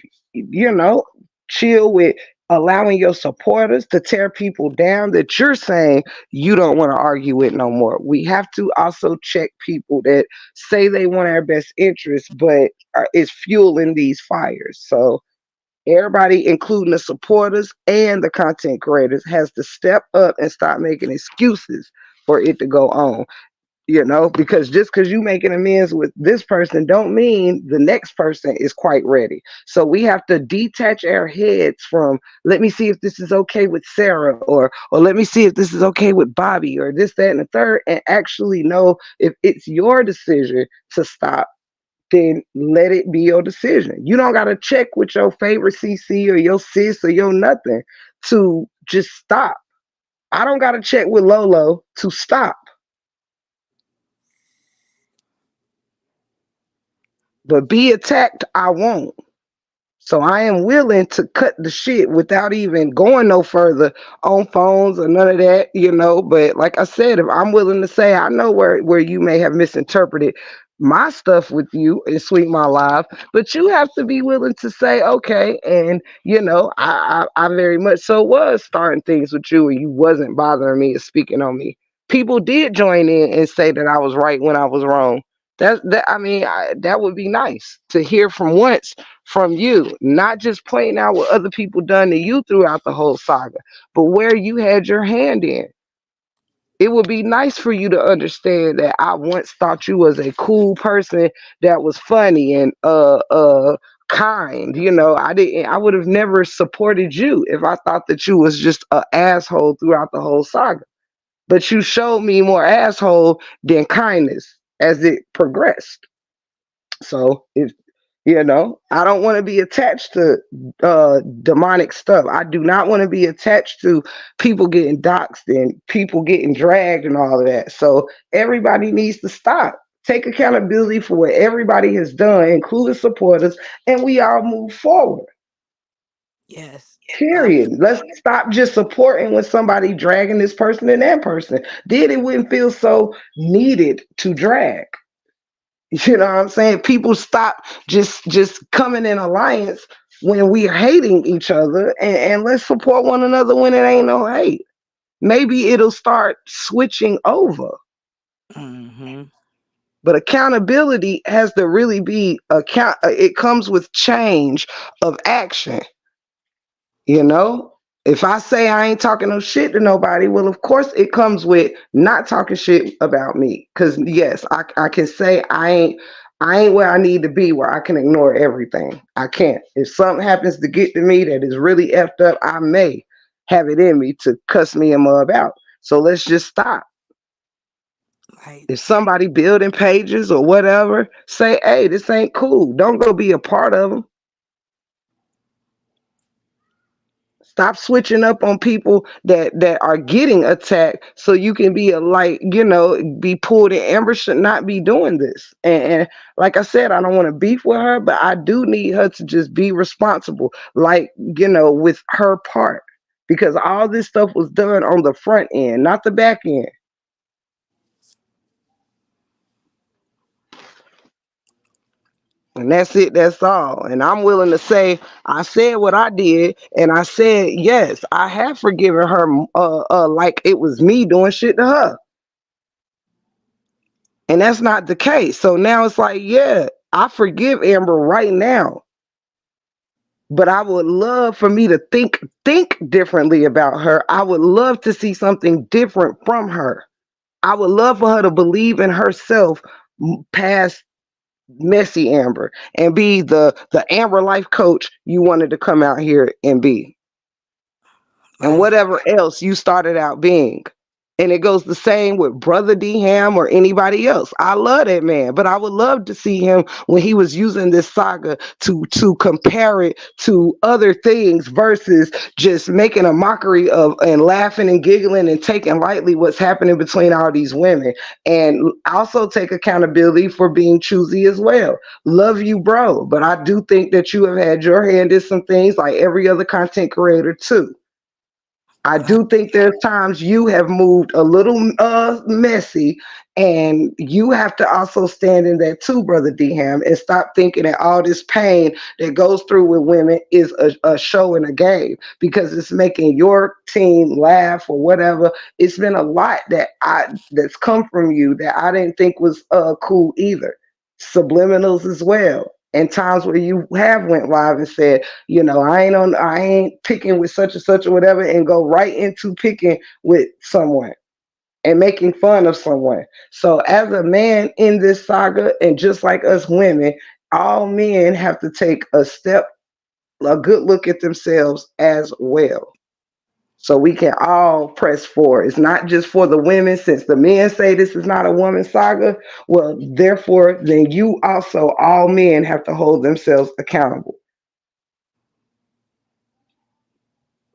[SPEAKER 1] chill with allowing your supporters to tear people down that you're saying you don't want to argue with no more. We have to also check people that say they want our best interests, but is fueling these fires. So everybody, including the supporters and the content creators, has to step up and stop making excuses for it to go on. Because just because you making amends with this person don't mean the next person is quite ready. So we have to detach our heads from, let me see if this is okay with Sarah, or let me see if this is okay with Bobby, or this, that, and the third, and actually know if it's your decision to stop, then let it be your decision. You don't got to check with your favorite CC or your sis or your nothing to just stop. I don't got to check with Lolo to stop. But be attacked, I won't. So I am willing to cut the shit without even going no further on phones or none of that. But like I said, if I'm willing to say, I know where you may have misinterpreted my stuff with you in Sweet My Life, but you have to be willing to say, okay, and I very much so was starting things with you, and you wasn't bothering me or speaking on me. People did join in and say that I was right when I was wrong. That would be nice to hear from once from you, not just pointing out what other people done to you throughout the whole saga, but where you had your hand in. It would be nice for you to understand that I once thought you was a cool person that was funny and kind. I would have never supported you if I thought that you was just an asshole throughout the whole saga. But you showed me more asshole than kindness as it progressed. So if I don't want to be attached to demonic stuff. I do not want to be attached to people getting doxxed and people getting dragged and all of that. So everybody needs to stop. Take accountability for what everybody has done, including supporters, and we all move forward.
[SPEAKER 3] Yes.
[SPEAKER 1] Period. Let's stop just supporting when somebody dragging this person and that person. Then it wouldn't feel so needed to drag. You know what I'm saying? People stop just coming in alliance when we're hating each other, and let's support one another when it ain't no hate. Maybe it'll start switching over.
[SPEAKER 3] Mm-hmm.
[SPEAKER 1] But accountability has to really be it comes with change of action. You know, if I say I ain't talking no shit to nobody, well, of course it comes with not talking shit about me. Cause yes, I can say I ain't where I need to be where I can ignore everything. I can't. If something happens to get to me that is really effed up, I may have it in me to cuss me and mub out. So let's just stop.
[SPEAKER 3] Right.
[SPEAKER 1] If somebody building pages or whatever, say, hey, this ain't cool. Don't go be a part of them. Stop switching up on people that are getting attacked so you can be a light, be pulled in. Amber should not be doing this. And like I said, I don't want to beef with her, but I do need her to just be responsible, like, with her part. Because all this stuff was done on the front end, not the back end. And that's it, that's all. And I'm willing to say I said what I did, and I said yes, I have forgiven her, like it was me doing shit to her. And that's not the case. So now it's like, yeah, I forgive Amber right now. But I would love for me to think differently about her. I would love to see something different from her. I would love for her to believe in herself past
[SPEAKER 8] messy Amber and be the Amber life coach you wanted to come out here and be, and
[SPEAKER 3] Right.
[SPEAKER 8] whatever else you started out being. And it goes the same with Brother D Ham or anybody else. I love that man, but I would love to see him when he was using this saga to compare it to other things versus just making a mockery of and laughing and giggling and taking lightly what's happening between all these women. And also take accountability for being choosy as well. Love you, bro, but I do think that you have had your hand in some things like every other content creator too. I
[SPEAKER 3] Right.
[SPEAKER 8] do think there's times you have moved a little messy, and you have to also stand in that too, brother Dham, and stop thinking that all this pain that goes through with women is a show and a game because it's making your team laugh or whatever. It's been a lot that's come from you that I didn't think was cool either. Subliminals as well. And times where you have went live and said, I ain't picking with such and such or whatever, and go right into picking with someone and making fun of someone. So as a man in this saga, and just like us women, all men have to take a good look at themselves as well. So we can all press forward. It's not just for the women, since the men say this is not a woman saga. Well, therefore, then you also, all men have to hold themselves accountable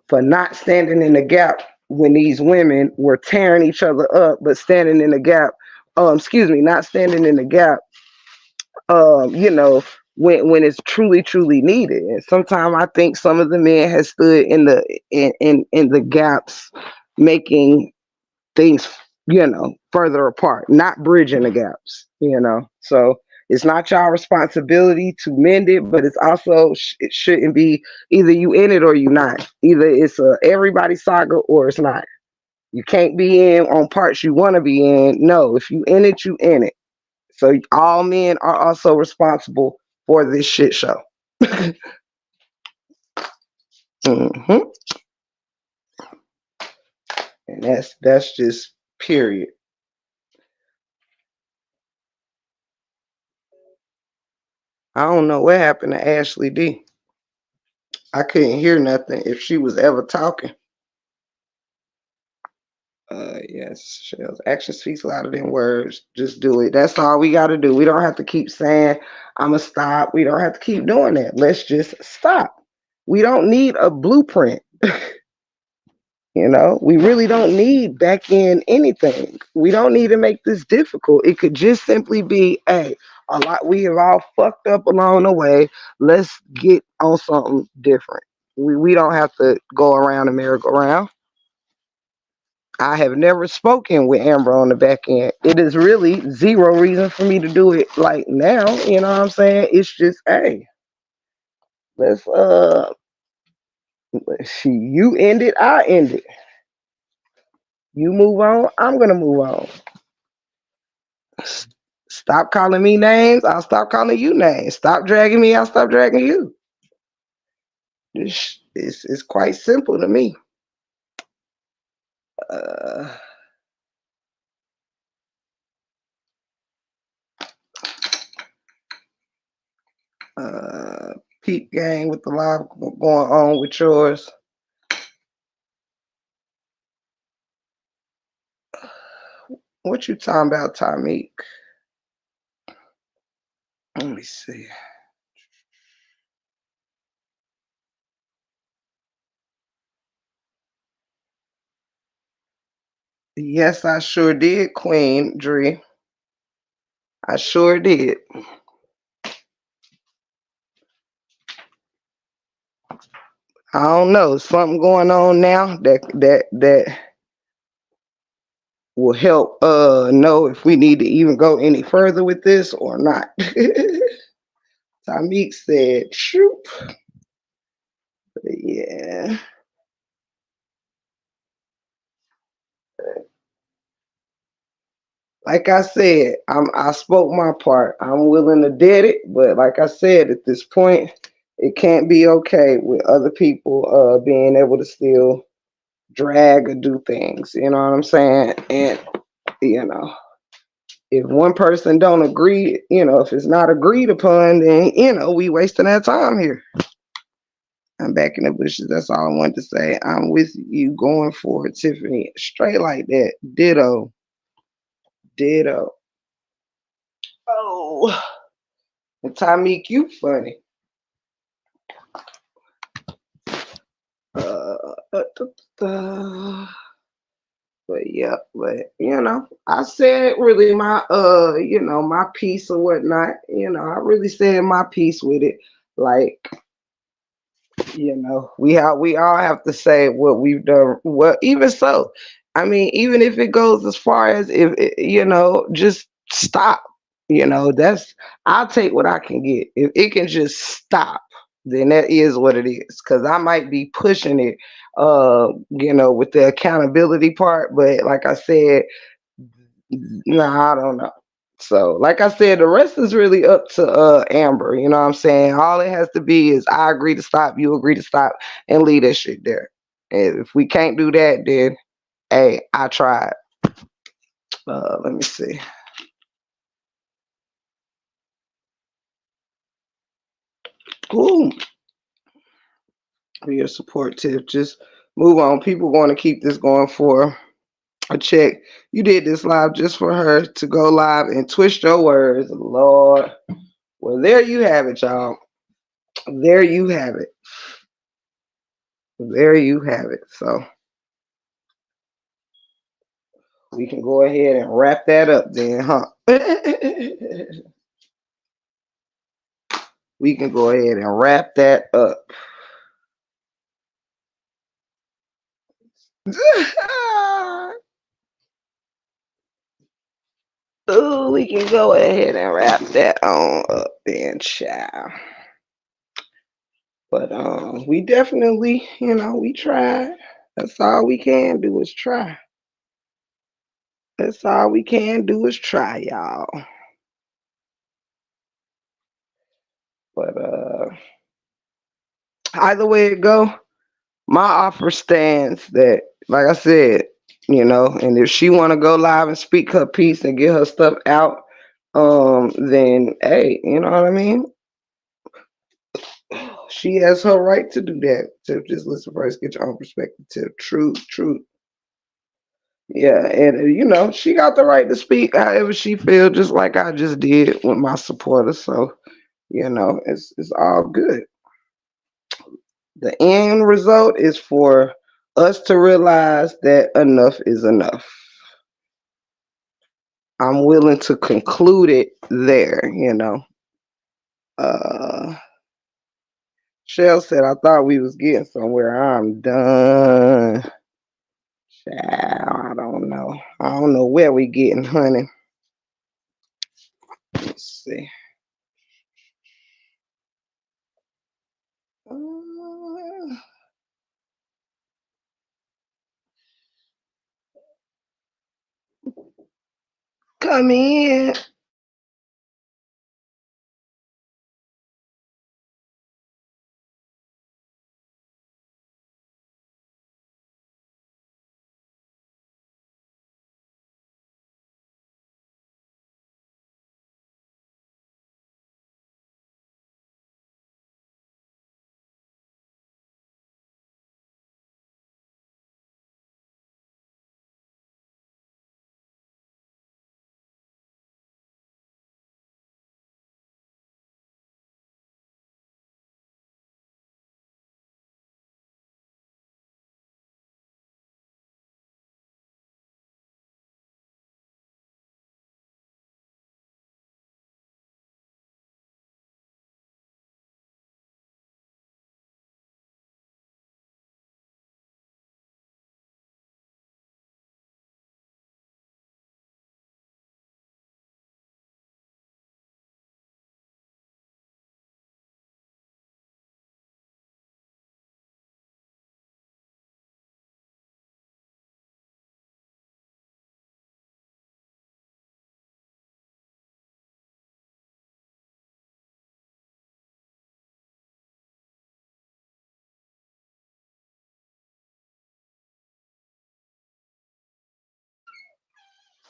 [SPEAKER 8] for not standing in the gap when these women were tearing each other up, but standing in the gap. Not standing in the gap. When it's truly needed. And sometimes I think some of the men have stood in the gaps, making things further apart, not bridging the gaps. So it's not your responsibility to mend it, but it's also it shouldn't be either you in it or you not. Either it's a everybody saga or it's not. You can't be in on parts you want to be in. No, if you in it, you in it. So all men are also responsible for this shit show. hmm And that's just period. I don't know what happened to Ashley D. I couldn't hear nothing if she was ever talking. Yes, Shells. Action speaks louder than words. Just do it. That's all we got to do. We don't have to keep saying, I'm going to stop. We don't have to keep doing that. Let's just stop. We don't need a blueprint. We really don't need back in anything. We don't need to make this difficult. It could just simply be, hey, a lot we have all fucked up along the way. Let's get on something different. We don't have to go around the merry-go-round. I have never spoken with Amber on the back end. It is really zero reason for me to do it like now. You know what I'm saying? It's just, hey, let's you end it, I end it. You move on, I'm gonna move on. Stop calling me names, I'll stop calling you names. Stop dragging me, I'll stop dragging you. It's quite simple to me. Uh, uh, Peep gang with the live going on with yours. What you talking about, Tommy? Let me see. Yes, I sure did, Queen Dree. I sure did. I don't know. Something going on now that will help know if we need to even go any further with this or not. Tamik said, shoot. Yeah. Like I said, I spoke my part. I'm willing to did it, but like I said, at this point, it can't be okay with other people being able to still drag or do things. You know what I'm saying? And you know, If one person don't agree, if it's not agreed upon, then we wasting our time here. I'm back in the bushes. That's all I wanted to say. I'm with you going for it, Tiffany. Straight like that. Ditto. Ditto. Oh, and Tommy, you funny. Uh, but yeah, but I said really my my piece or whatnot. I really said my piece with it. Like, we all have to say what we've done. Well, even so, I mean, even if it goes as far as if just stop. That's I'll take what I can get. If it can just stop, then that is what it is. Because I might be pushing it, with the accountability part. But like I said, no, I don't know. So, like I said, the rest is really up to Amber. You know what I'm saying? All it has to be is I agree to stop, you agree to stop, and leave that shit there. And if we can't do that, then hey, I tried. Let me see. Ooh, for your support tip. Just move on. People want to keep this going for a check. You did this live just for her to go live and twist your words, Lord. Well, there you have it, y'all. There you have it. There you have it. So we can go ahead and wrap that up then, huh? We can go ahead and wrap that up. Ooh, we can go ahead and wrap that on up then, child. But we definitely, we tried. That's all we can do is try. That's all we can do is try, y'all. But either way it go, my offer stands that, like I said, and if she want to go live and speak her piece and get her stuff out, then hey, you know what I mean? She has her right to do that. To just listen first, get your own perspective. Truth, truth. Yeah, and she got the right to speak however she feels, just like I just did with my supporters. So, it's all good. The end result is for us to realize that enough is enough. I'm willing to conclude it there. Uh Shell said I thought we was getting somewhere. I'm done. Child, I don't know. I don't know where we getting, honey. Let's see. Uh, Come in.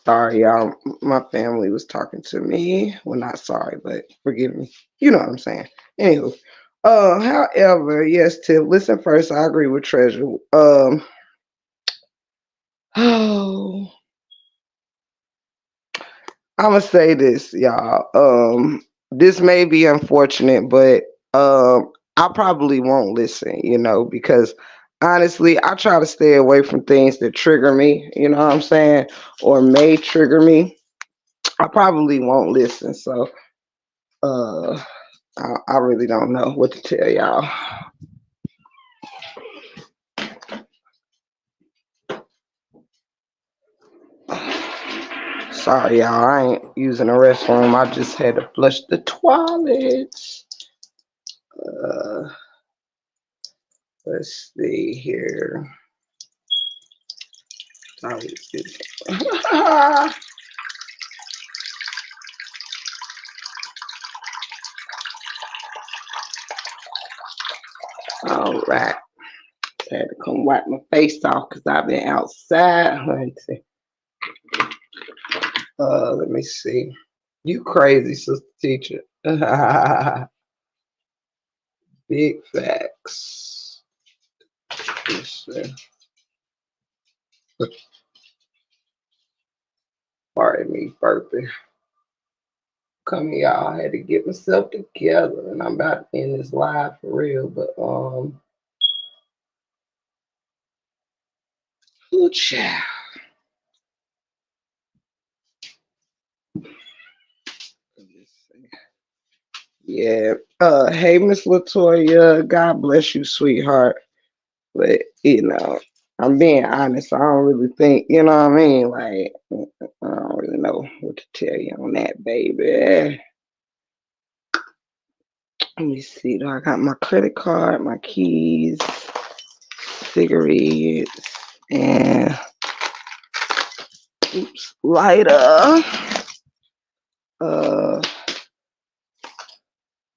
[SPEAKER 1] Sorry, y'all. My family was talking to me. Well, not sorry, but forgive me. You know what I'm saying. Anywho, however, yes, Tip. Listen first. I agree with Treasure. Oh, I'm gonna say this, y'all. This may be unfortunate, but I probably won't listen. Because honestly, I try to stay away from things that trigger me. You know what I'm saying, or may trigger me. I probably won't listen. So, uh, I really don't know what to tell y'all. Sorry, y'all. I ain't using the restroom. I just had to flush the toilets. Uh, let's see here. All right. I had to come wipe my face off because I've been outside. Let me see. You crazy, sister teacher. Big facts. Let's see. Pardon me, burping. Come here, y'all. I had to get myself together, and I'm about to end this live for real. But good child. Yeah. Hey, Miss Latoya. God bless you, sweetheart. But I'm being honest. I don't really think, you know what I mean? Like, I don't really know what to tell you on that, baby. Let me see. Do I got my credit card, my keys, cigarettes, and lighter.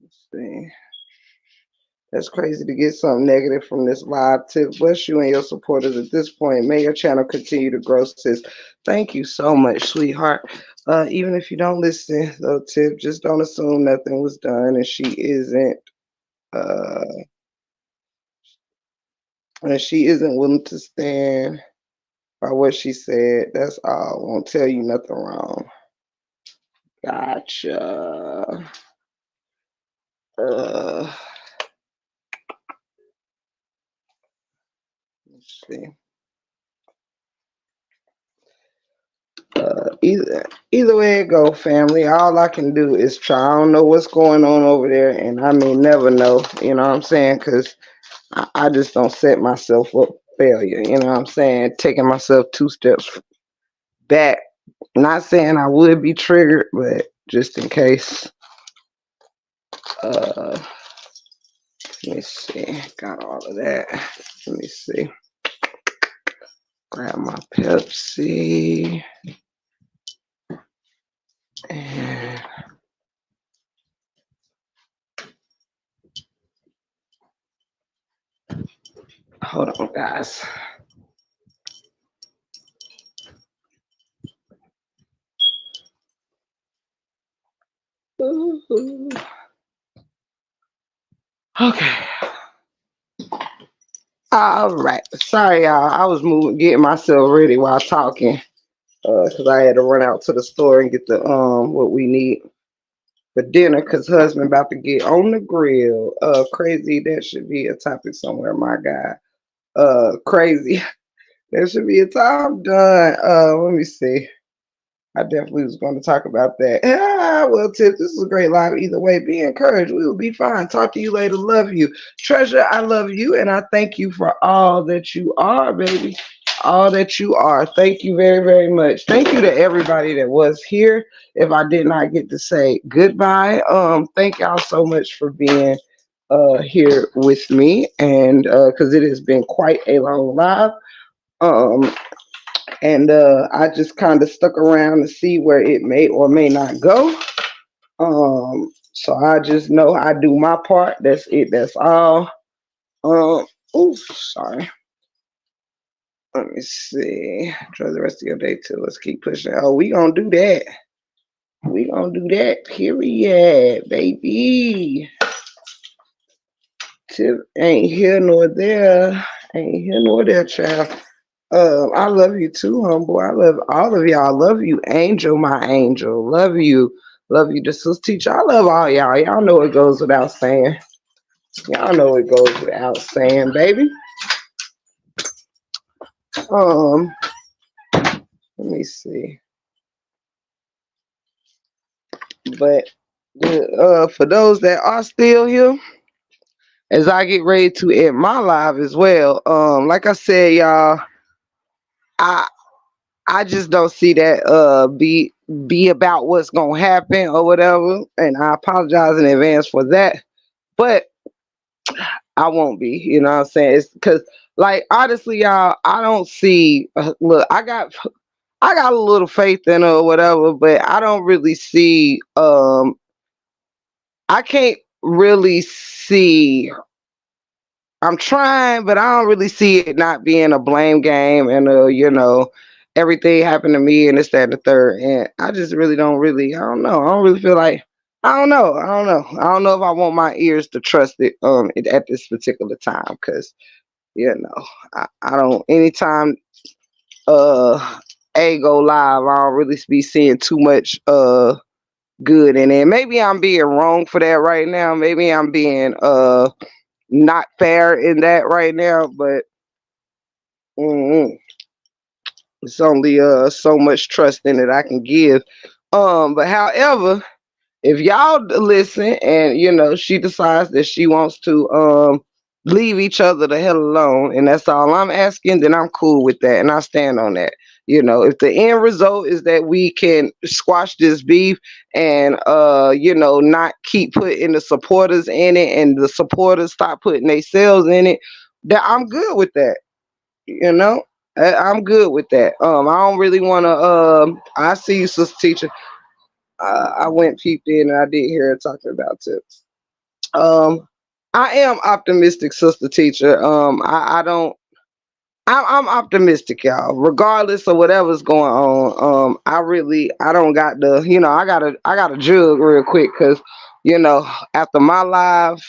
[SPEAKER 1] Let's see. That's crazy to get something negative from this live. Tip. Bless you and your supporters at this point. May your channel continue to grow, sis. Thank you so much, sweetheart. Even if you don't listen, though, Tip, just don't assume nothing was done, and she isn't. Uh, and she isn't willing to stand by what she said. That's all. Won't tell you nothing wrong. Gotcha. Let's see. Either way it go, family. All I can do is try. I don't know what's going on over there, and I may never know. You know what I'm saying? Because I just don't set myself up for failure. You know what I'm saying? Taking myself 2 steps back. Not saying I would be triggered, but just in case. Let me see. Got all of that. Let me see. Grab my Pepsi. And hold on, guys. Ooh. Okay. All right. Sorry, y'all. I was getting myself ready while talking. Cause I had to run out to the store and get the what we need for dinner. Cause husband about to get on the grill. Crazy. That should be a topic somewhere, my guy. Crazy. There should be a time done. Let me see. I definitely was going to talk about that. Well, Tip, this is a great live. Either way, be encouraged. We will be fine. Talk to you later. Love you. Treasure, I love you. And I thank you for all that you are, baby. All that you are. Thank you very, very much. Thank you to everybody that was here. If I did not get to say goodbye, thank y'all so much for being here with me. And because it has been quite a long live. Um, and I just kind of stuck around to see where it may or may not go. So I just know I do my part. That's it. That's all. Oh, sorry. Let me see. Try the rest of your day too. Let's keep pushing. Oh, we gonna do that. We gonna do that. Period, baby. Tip ain't here nor there. Ain't here nor there, child. I love you too, homeboy. I love all of y'all. Love you, Angel, my angel. Love you. Love you, the sis teacher. I love all y'all. Y'all know it goes without saying. Y'all know it goes without saying, baby. Um, let me see. But for those that are still here, as I get ready to end my live as well, like I said, y'all, I I just don't see that be about what's gonna happen or whatever, and I apologize in advance for that. But I won't be, you know what I'm saying? It's because, like, honestly, y'all, I don't see. Look, I got a little faith in her or whatever, but I don't really see. I can't really see. I'm trying, but I don't really see it not being a blame game and everything happened to me and this, that, and the third. And I just really don't really I don't know. I don't really feel like I don't know. I don't know. I don't know if I want my ears to trust it at this particular time because I don't anytime A go live, I don't really be seeing too much good in it. Maybe I'm being wrong for that right now. Maybe I'm being not fair in that right now, but mm, it's only so much trust in it I can give. But however, if y'all listen and she decides that she wants to leave each other the hell alone, and that's all I'm asking, then I'm cool with that and I stand on that. If the end result is that we can squash this beef and not keep putting the supporters in it and the supporters stop putting themselves in it, that I'm good with that. you know I'm good with that. I don't really want to I see you, sister teacher. I went peeped in and I did hear her talking about tips. um I am optimistic, sister teacher. I don't I'm optimistic, y'all, regardless of whatever's going on. I don't got the I got a jug real quick because after my live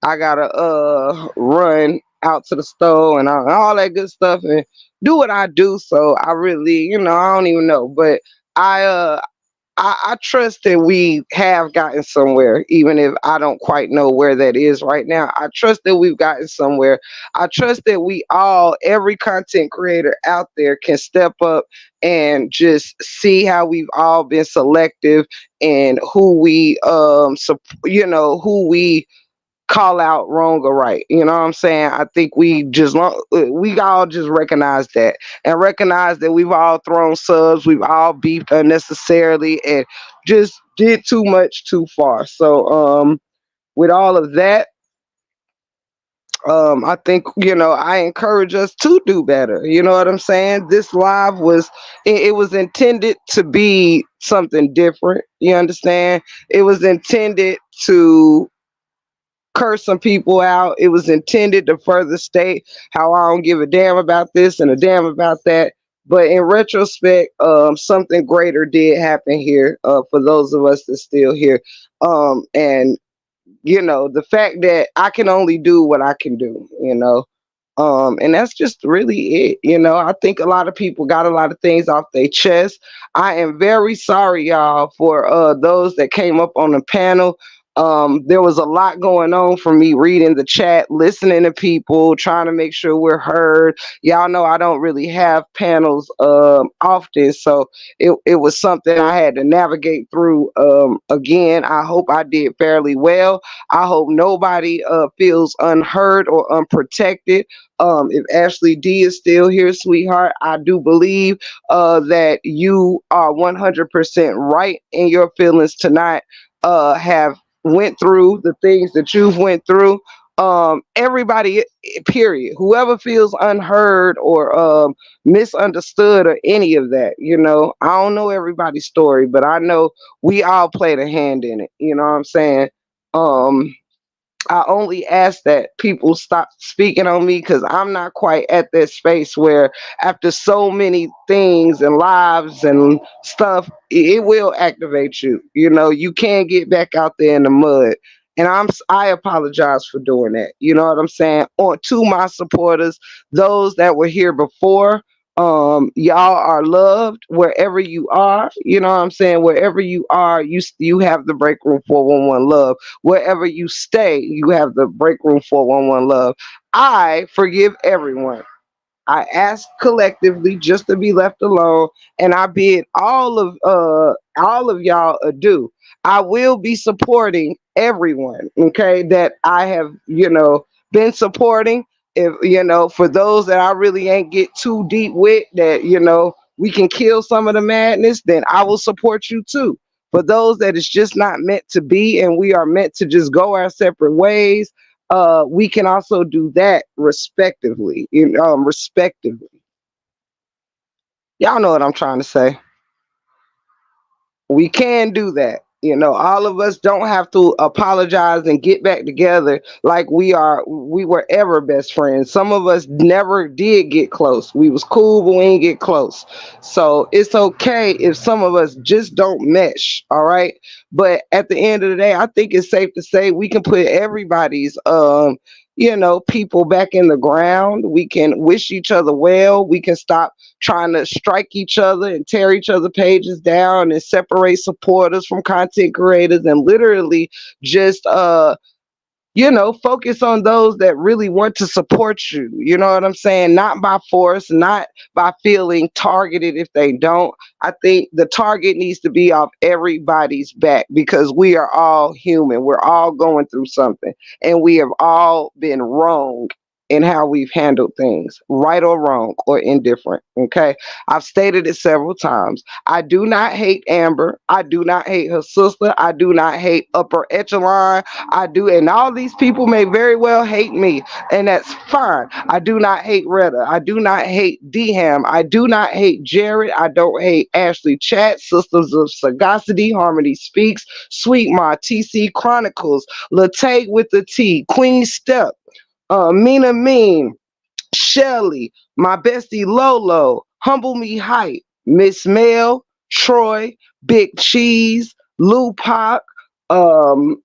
[SPEAKER 1] I gotta run out to the store and all that good stuff and do what I do. So I really, I don't even know, but I uh I trust that we have gotten somewhere, even if I don't quite know where that is right now. I trust that we've gotten somewhere. I trust that every content creator out there can step up and just see how we've all been selective and who we call out wrong or right. You know what I'm saying? I think we all just recognize that and recognize that we've all thrown subs, we've all beefed unnecessarily and just did too much too far. So with all of that, I think I encourage us to do better. You know what I'm saying? This live it was intended to be something different. You understand? It was intended to curse some people out. It was intended to further state how I don't give a damn about this and a damn about that. But in retrospect, something greater did happen here for those of us that's still here. And the fact that I can only do what I can do, and that's just really it. I think a lot of people got a lot of things off their chest. I am very sorry, y'all, for those that came up on the panel. There was a lot going on for me reading the chat, listening to people, trying to make sure we're heard. Y'all know I don't really have panels often, so it was something I had to navigate through. Again, I hope I did fairly well. I hope nobody feels unheard or unprotected. If Ashley D is still here, sweetheart, I do believe that you are 100% right in your feelings tonight. Have went through the things that you've went through. Everybody, period. Whoever feels unheard or misunderstood or any of that, I don't know everybody's story, but I know we all played a hand in it. You know what I'm saying? Um,
[SPEAKER 8] I only ask that people stop speaking on me because I'm not quite at that space where, after so many things and lives and stuff, it will activate you. You know, you can't get back out there in the mud. And I apologize for doing that. You know what I'm saying? On to my supporters, those that were here before, y'all are loved wherever you are. You know what I'm saying? Wherever you are, you have the break room 411 love. Wherever you stay, you have the break room 411 love. I forgive everyone. I ask collectively just to be left alone, and I bid all of y'all adieu. I will be supporting everyone, okay, that I have, been supporting. If for those that I really ain't get too deep with, that we can kill some of the madness, then I will support you too. For those that it's just not meant to be, and we are meant to just go our separate ways, we can also do that respectively. Respectively. Y'all know what I'm trying to say. We can do that. All of us don't have to apologize and get back together like we were ever best friends. Some of us never did get close. We was cool, but we ain't get close. So it's okay if some of us just don't mesh. All right. But at the end of the day, I think it's safe to say we can put everybody's people back in the ground. We can wish each other well. We can stop trying to strike each other and tear each other pages down and separate supporters from content creators, and literally just focus on those that really want to support you. You know what I'm saying? Not by force, not by feeling targeted if they don't. I think the target needs to be off everybody's back because we are all human. We're all going through something, and we have all been wrong in how we've handled things, right or wrong or indifferent. Okay. I've stated it several times. I do not hate Amber. I do not hate her sister. I do not hate upper echelon. I do, and all these people may very well hate me, and that's fine. I do not hate Retta. I do not hate Dham. I do not hate Jared. I don't hate Ashley Chat, Sisters of Sagacity, Harmony Speaks, Sweet Ma, TC Chronicles, Latay with the T, Queen Step, Mina Mean, Shelly, my bestie Lolo, Humble Me Hype, Miss Mel, Troy, Big Cheese, Lou Pop, um,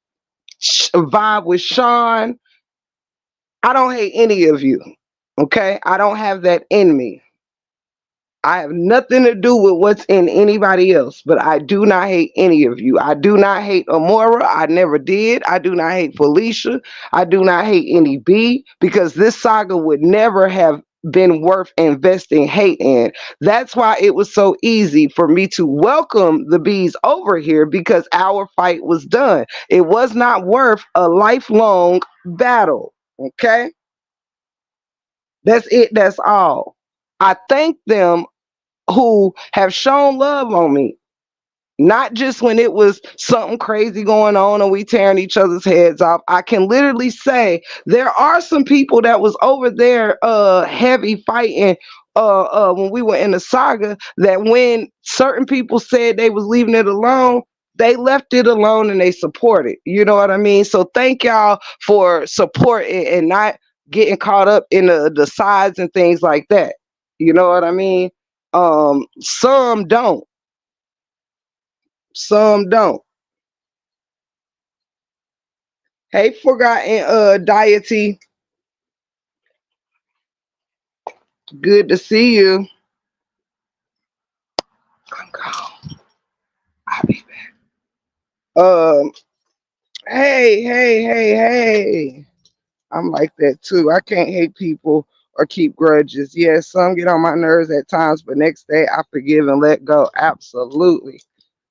[SPEAKER 8] Vibe with Sean. I don't hate any of you. Okay. I don't have that in me. I have nothing to do with what's in anybody else, but I do not hate any of you. I do not hate Amora. I never did. I do not hate Felicia. I do not hate any B, because this saga would never have been worth investing hate in. That's why it was so easy for me to welcome the bees over here, because our fight was done. It was not worth a lifelong battle. Okay? That's it. That's all. I thank them who have shown love on me. Not just when it was something crazy going on and we tearing each other's heads off. I can literally say there are some people that was over there heavy fighting when we were in the saga, that when certain people said they was leaving it alone, they left it alone and they supported. You know what I mean? So thank y'all for supporting and not getting caught up in the sides and things like that. You know what I mean? Some don't. Some don't. Hey, forgotten deity. Good to see you. I'm gone. I'll be back. Hey. I'm like that too. I can't hate people or keep grudges. Yes, some get on my nerves at times, but next day I forgive and let go. Absolutely.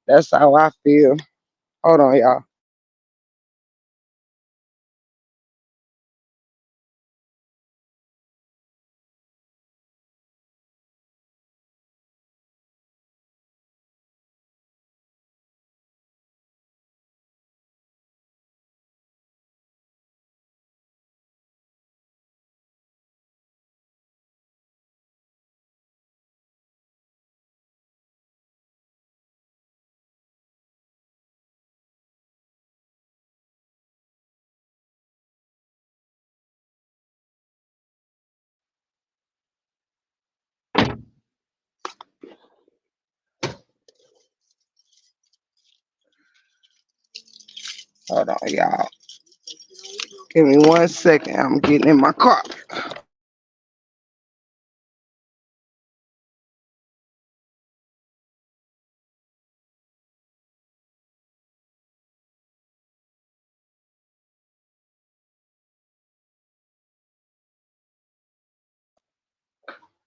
[SPEAKER 8] That's how I feel. Hold on, y'all.
[SPEAKER 1] Hold on, y'all. Give me 1 second. I'm getting in my car.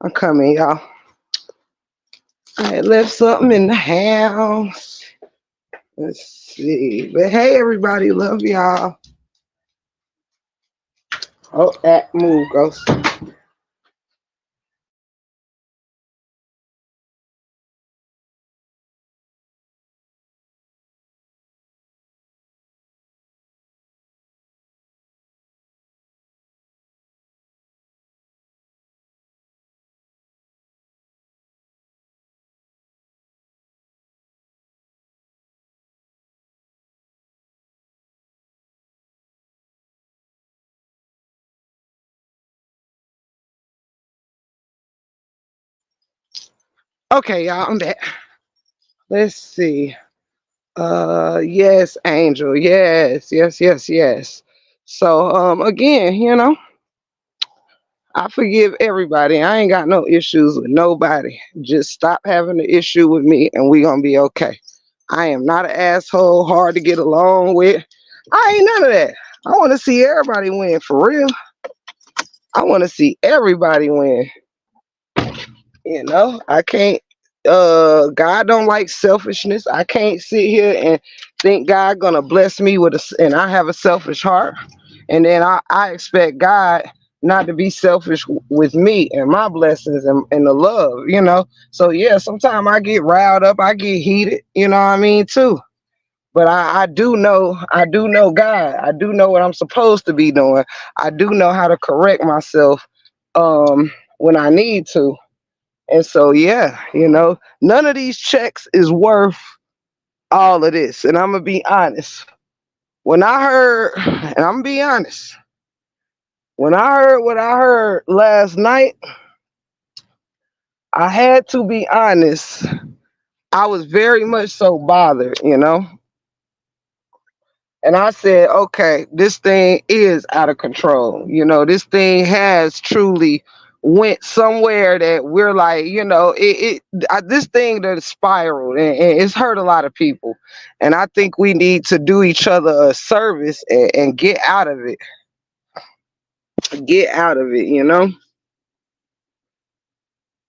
[SPEAKER 1] I'm coming, y'all. I left something in the house. Let's see. But hey, everybody, love y'all. Oh, that move, Ghost. Okay, y'all, I'm back. Let's see. Yes, Angel. Yes, yes, yes, yes. So, again, I forgive everybody. I ain't got no issues with nobody. Just stop having the issue with me and we gonna be okay. I am not an asshole, hard to get along with. I ain't none of that. I want to see everybody win for real. I want to see everybody win. I can't God don't like selfishness. I can't sit here and think God gonna bless me and I have a selfish heart. And then I expect God not to be selfish with me and my blessings and the love. So yeah, sometimes I get riled up, I get heated, you know what I mean, too. But I do know God. I do know what I'm supposed to be doing. I do know how to correct myself when I need to. And so, yeah, none of these checks is worth all of this. And I'm going to be honest. When I heard, and I'm going to be honest, when I heard what I heard last night, I had to be honest. I was very much so bothered. And I said, okay, this thing is out of control. This thing has truly went somewhere that we're like, this thing that spiraled and it's hurt a lot of people. And I think we need to do each other a service and get out of it. Get out of it.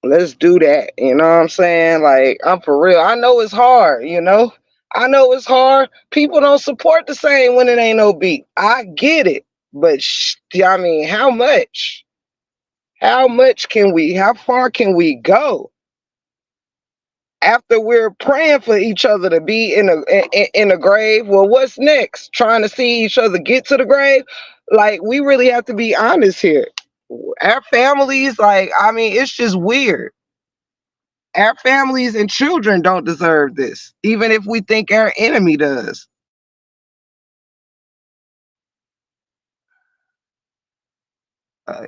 [SPEAKER 1] Let's do that. You know what I'm saying? Like, I'm for real. I know it's hard. I know it's hard. People don't support the same when it ain't no beat. I get it. But I mean, how much? How much how far can we go after we're praying for each other to be in a grave? Well, what's next? Trying to see each other get to the grave? Like, we really have to be honest here. Our families, like, I mean, it's just weird. Our families and children don't deserve this, even if we think our enemy does. Uh,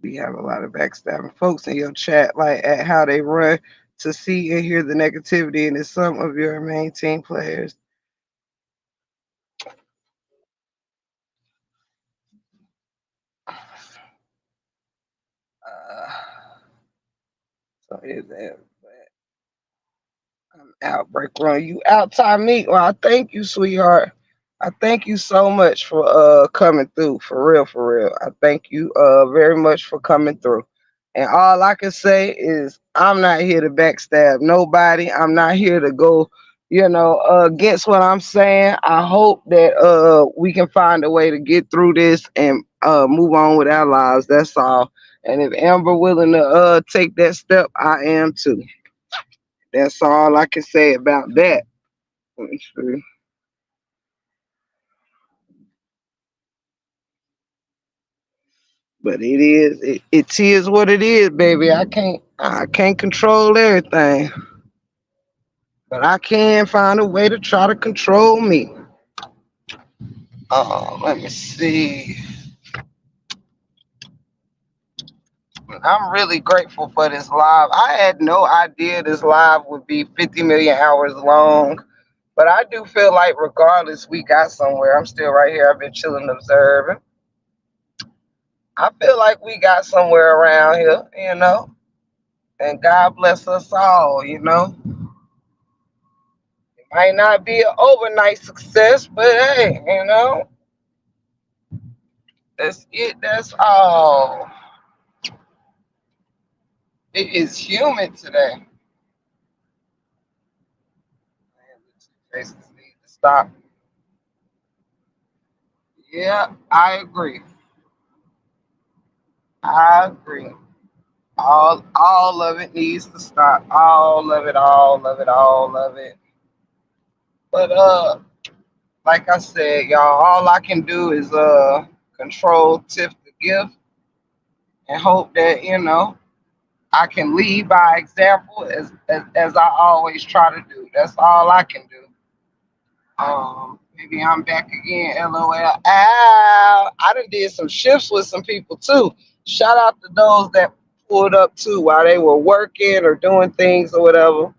[SPEAKER 1] we have a lot of backstabbing folks in your chat, like at how they run to see and hear the negativity, and it's some of your main team players. Uh, so is that outbreak run? You out, Tommy? Well, I thank you, sweetheart. I thank you so much for coming through. For real, for real. I thank you very much for coming through. And all I can say is I'm not here to backstab nobody. I'm not here to go, against what I'm saying. I hope that we can find a way to get through this and move on with our lives. That's all. And if Amber willing to take that step, I am too. That's all I can say about that. Let me see. But it is what it is, baby. I can't control everything. But I can find a way to try to control me. Let me see. I'm really grateful for this live. I had no idea this live would be 50 million hours long.
[SPEAKER 8] But I do feel like regardless, we got somewhere. I'm still right here. I've been chilling, observing. I feel like we got somewhere around here. And God bless us all. It might not be an overnight success, but hey, that's it. That's all. It is humid today. Man, the two faces need to stop. Yeah, I agree. I agree. All of it needs to stop. All of it, all of it, all of it. But like I said, y'all, all I can do is control tip the gift and hope that I can lead by example as I always try to do. That's all I can do. Maybe I'm back again. LOL. Ow. I done did some shifts with some people too. Shout out to those that pulled up too while they were working or doing things or whatever.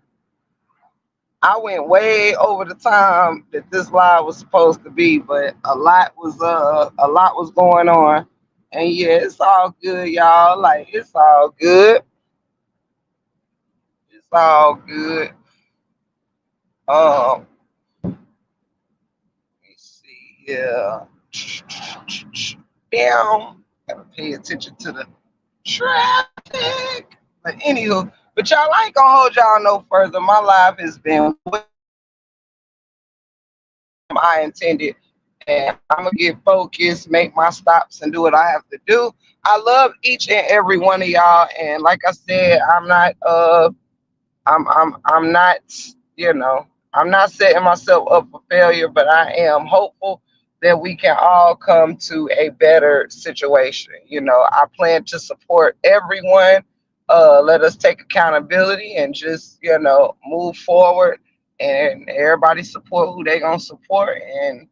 [SPEAKER 8] I went way over the time that this live was supposed to be, but a lot was going on. And yeah, it's all good, y'all. Like it's all good. It's all good. Let me see. Yeah. Damn. Gotta pay attention to the traffic. But anywho, but y'all, I ain't gonna hold y'all no further. My life has been what I intended, and I'm gonna get focused, make my stops, and do what I have to do. I love each and every one of y'all, and like I said, I'm not, you know, I'm not setting myself up for failure, but I am hopeful that we can all come to a better situation. I plan to support everyone. Let us take accountability and just, move forward and everybody support who they gonna support and,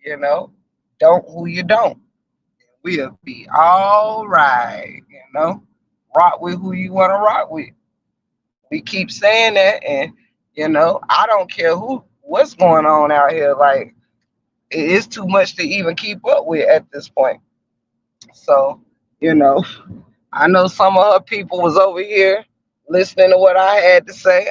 [SPEAKER 8] you know, don't who you don't. We'll be all right. Rock with who you wanna rock with. We keep saying that, and I don't care what's going on out here. Like it's too much to even keep up with at this point. So, you know, I know some of her people was over here listening to what I had to say.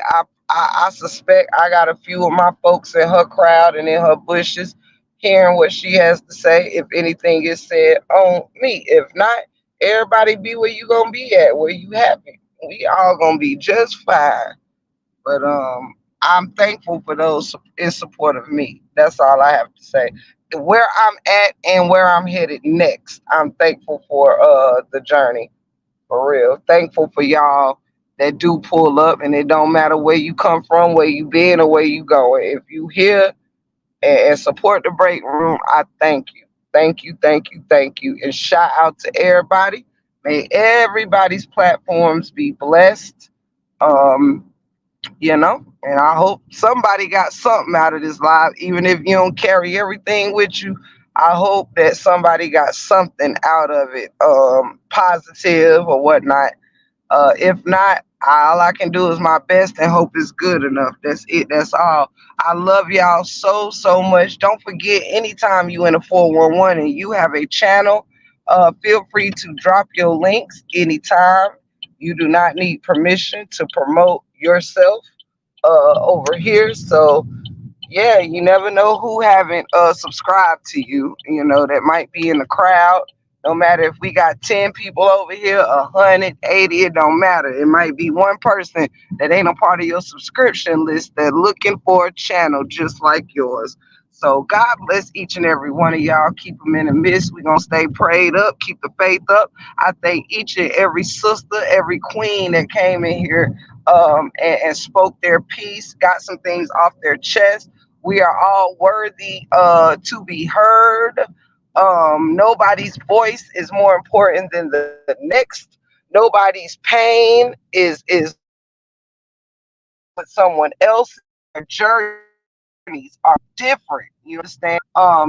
[SPEAKER 8] I suspect I got a few of my folks in her crowd and in her bushes hearing what she has to say. If anything is said on me, if not, everybody be where you gonna be at, where you happy. We all gonna be just fine. But I'm thankful for those in support of me. That's all I have to say. Where I'm at and where I'm headed next, I'm thankful for the journey, for real. Thankful for y'all that do pull up, and it don't matter where you come from, where you been, or where you going. If you here and support the break room, I thank you. Thank you, thank you, thank you. And shout out to everybody. May everybody's platforms be blessed. Um, and I hope somebody got something out of this live, even if you don't carry everything with you. I hope that somebody got something out of it, positive or whatnot. If not, all I can do is my best and hope it's good enough. That's it. That's all. I love y'all so, so much. Don't forget, anytime you in a 411 and you have a channel, feel free to drop your links anytime. You do not need permission to promote yourself over here. So yeah, you never know who haven't subscribed to you. That might be in the crowd. No matter if we got 10 people over here, 180, it don't matter. It might be one person that ain't a part of your subscription list that looking for a channel just like yours. So God bless each and every one of y'all. Keep them in the midst. We're gonna stay prayed up, keep the faith up. I thank each and every sister, every queen that came in here and spoke their piece, got some things off their chest. We are all worthy to be heard. Nobody's voice is more important than the next. Nobody's pain is with someone else. Their journeys are different. You understand?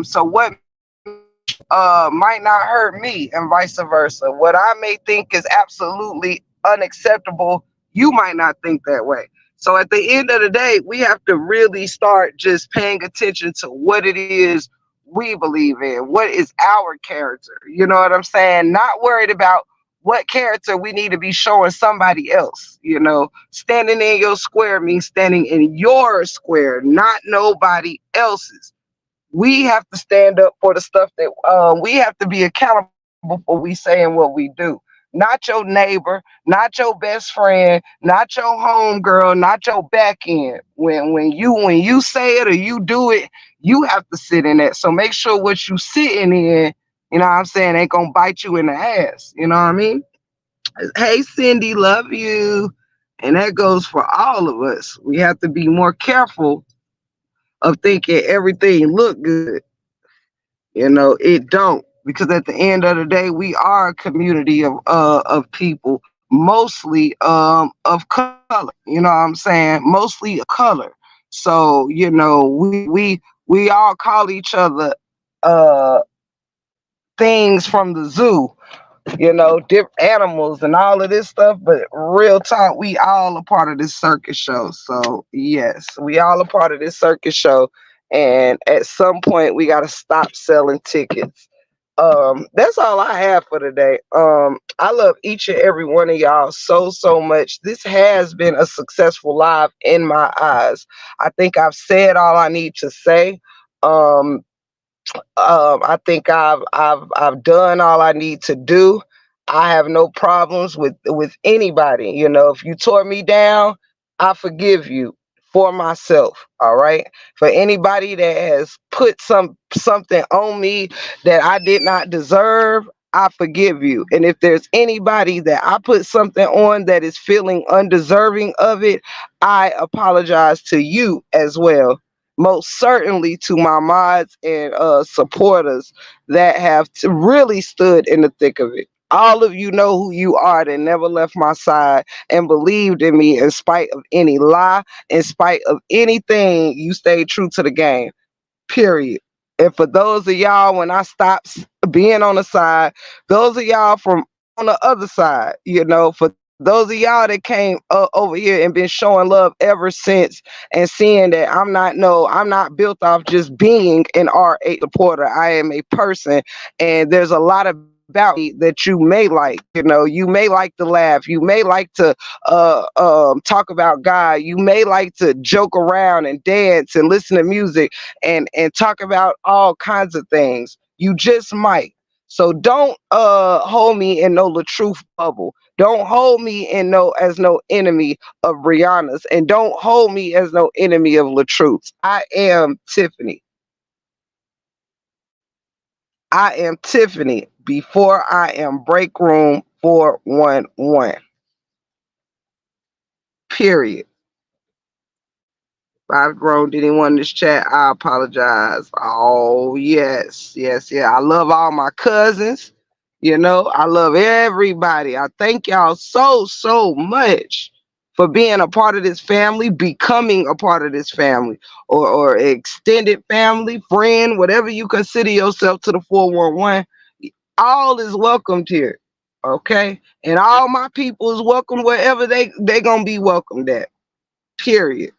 [SPEAKER 8] So what might not hurt me, and vice versa. What I may think is absolutely unacceptable, you might not think that way. So at the end of the day, we have to really start just paying attention to what it is we believe in. What is our character? You know what I'm saying? Not worried about what character we need to be showing somebody else. Standing in your square means standing in your square, not nobody else's. We have to stand up for the stuff that we have to be accountable for we say and what we do. Not your neighbor, not your best friend, not your home girl, not your back end. When you say it or you do it, you have to sit in that. So make sure what you sitting in, you know what I'm saying, ain't gonna bite you in the ass. You know what I mean? Hey Cindy, love you. And that goes for all of us. We have to be more careful of thinking everything look good. It don't, because at the end of the day, we are a community of people, mostly of color. You know what I'm saying? Mostly of color. So we all call each other uh things from the zoo, different animals and all of this stuff. But real talk, we all a part of this circus show. So yes, we all a part of this circus show. And at some point, we got to stop selling tickets. That's all I have for today. I love each and every one of y'all so much. This has been a successful live in my eyes. I think I've said all I need to say. Um, I think I've done all I need to do. I have no problems with anybody. If you tore me down, I forgive you for myself. All right. For anybody that has put something on me that I did not deserve, I forgive you. And if there's anybody that I put something on that is feeling undeserving of it, I apologize to you as well, most certainly to my mods and supporters that have really stood in the thick of it. All of you know who you are, that never left my side and believed in me in spite of any lie, in spite of anything. You stayed true to the game, period. And for those of y'all, when I stopped being on the side, those of y'all from on the other side, for those of y'all that came over here and been showing love ever since, and seeing that I'm not built off just being an R8 supporter. I am a person, and there's a lot about me that you may like. You may like to laugh. You may like to talk about God. You may like to joke around and dance and listen to music and talk about all kinds of things. You just might. So don't hold me in no truth bubble. Don't hold me in no enemy of Brianna's, and don't hold me as no enemy of LaTruth's. I am Tiffany. I am Tiffany before I am Break Room 411. Period. If I've grown anyone in this chat, I apologize. Oh, yes, yes, yeah. I love all my cousins. I love everybody. I thank y'all so much for being a part of this family, becoming a part of this family, or extended family, friend, whatever you consider yourself to the 411. All is welcomed here. Okay? And all my people is welcome wherever they gonna be welcomed at. Period.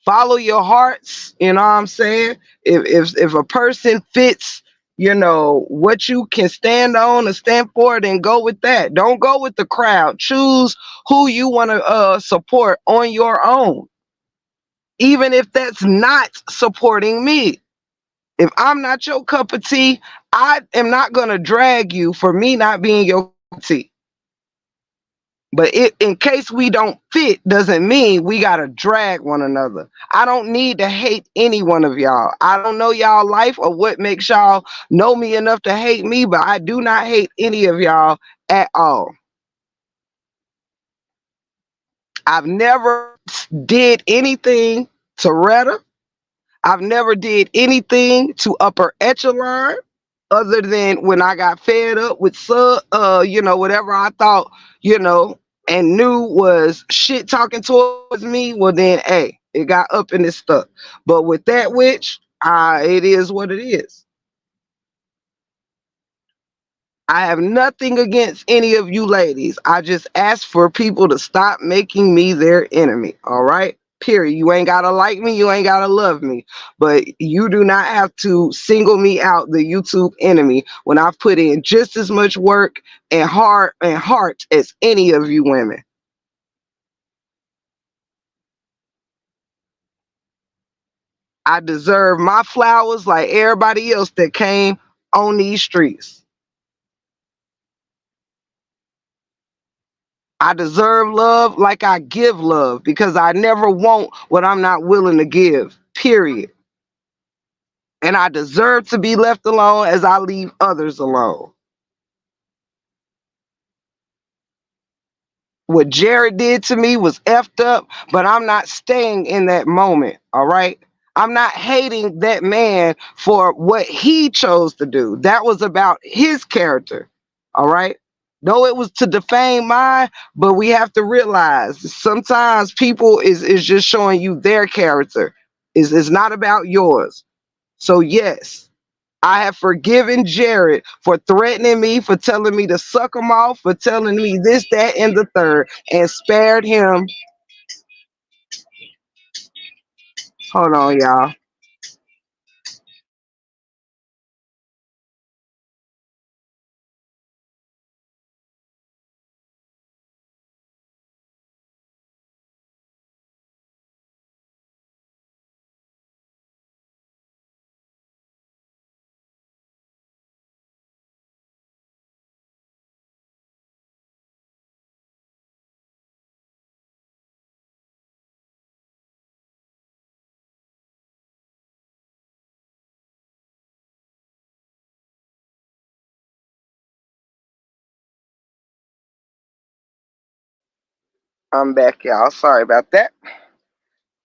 [SPEAKER 8] Follow your hearts. You know what I'm saying? If a person fits, what you can stand on and stand for, then go with that. Don't go with the crowd. Choose who you want to support on your own, even if that's not supporting me. If I'm not your cup of tea, I am not gonna drag you for me not being your cup of tea. But in case we don't fit, doesn't mean we gotta drag one another. I don't need to hate any one of y'all. I don't know y'all life or what makes y'all know me enough to hate me, but I do not hate any of y'all at all. I've never did anything to Retta. I've never did anything to upper echelon, other than when I got fed up with whatever I thought, and knew was shit talking towards me. Well then, hey, it got up and it stuck. But with that witch, it is what it is. I have nothing against any of you ladies. I just ask for people to stop making me their enemy. All right? Period. You ain't got to like me. You ain't got to love me. But you do not have to single me out, the YouTube enemy, when I've put in just as much work and heart as any of you women. I deserve my flowers like everybody else that came on these streets. I deserve love like I give love because I never want what I'm not willing to give, period. And I deserve to be left alone as I leave others alone. What Jared did to me was effed up, but I'm not staying in that moment. All right. I'm not hating that man for what he chose to do. That was about his character. All right. No, it was to defame mine, but we have to realize sometimes people is just showing you their character. It's not about yours. So yes, I have forgiven Jared for threatening me, for telling me to suck him off, for telling me this, that, and the third, and spared him. Hold on, y'all. I'm back, y'all. Sorry about that.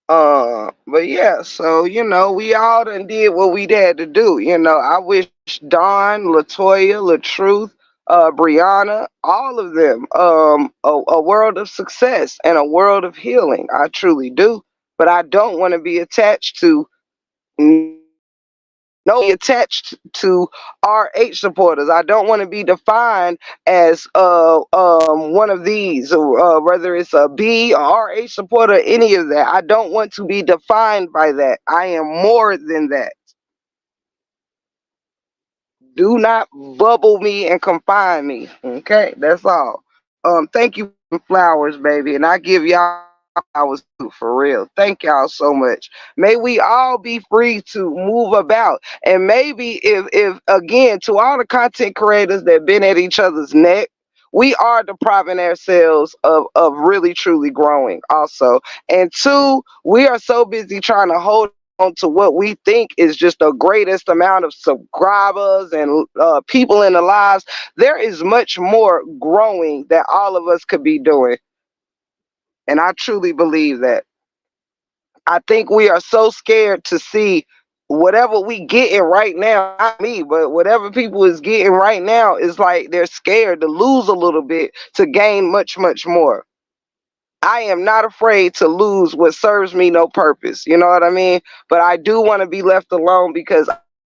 [SPEAKER 8] But yeah, so we all done did what we had to do. I wish Dawn, Latoya, Latruth, Brianna, all of them, a world of success and a world of healing. I truly do. But I don't want to be attached to attached to RH supporters. I don't want to be defined as one of these, whether it's a B or RH supporter, any of that. I don't want to be defined by that. I am more than that. Do not bubble me and confine me. Okay, that's all. Thank you for the flowers, baby, and I give y'all flowers too, for real. Thank y'all so much. May we all be free to move about, and maybe if again, to all the content creators that been at each other's neck, we are depriving ourselves of really truly growing also. And two, we are so busy trying to hold on to what we think is just the greatest amount of subscribers and people in the lives. There is much more growing that all of us could be doing. And I truly believe that. I think we are so scared to see whatever we getting right now, not me, but whatever people is getting right now is like they're scared to lose a little bit to gain much, much more. I am not afraid to lose what serves me no purpose. You know what I mean? But I do want to be left alone because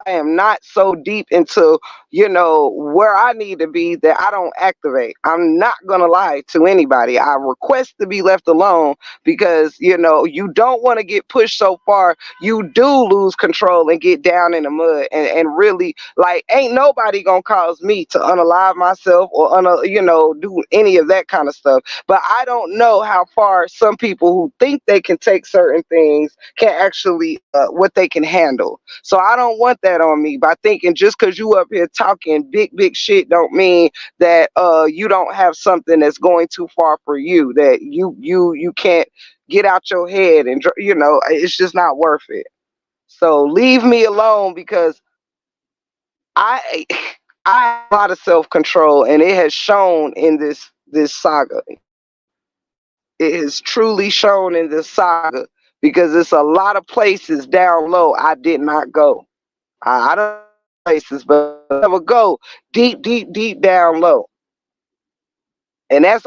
[SPEAKER 8] I am not so deep into, where I need to be that I don't activate. I'm not going to lie to anybody. I request to be left alone because, you don't want to get pushed so far. You do lose control and get down in the mud and really, like, ain't nobody going to cause me to unalive myself or, do any of that kind of stuff. But I don't know how far some people who think they can take certain things can actually, what they can handle. So I don't want that on me by thinking just because you up here talking big shit don't mean that you don't have something that's going too far for you, that you can't get out your head, and it's just not worth it. So leave me alone because I I have a lot of self-control, and it has shown in this saga. It has truly shown in this saga because it's a lot of places down low I did not go. I don't know places, but I never go deep down low. And that's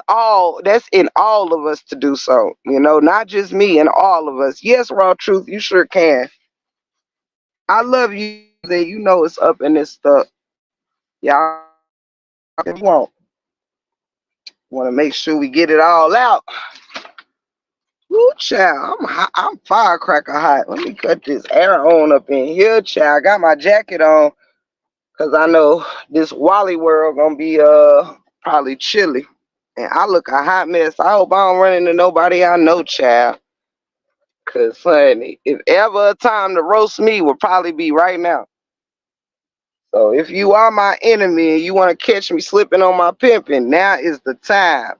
[SPEAKER 8] in all of us to do so, not just me, and all of us. Yes, Raw Truth, you sure can. I love you, that it's up in this stuff. Y'all Want to make sure we get it all out. Woo, child, I'm firecracker hot. Let me cut this air on up in here, child. I got my jacket on because I know this Wally world gonna be probably chilly. And I look a hot mess. I hope I don't run into nobody I know, child. Cause honey, if ever a time to roast me would probably be right now. So if you are my enemy and you want to catch me slipping on my pimping, now is the time.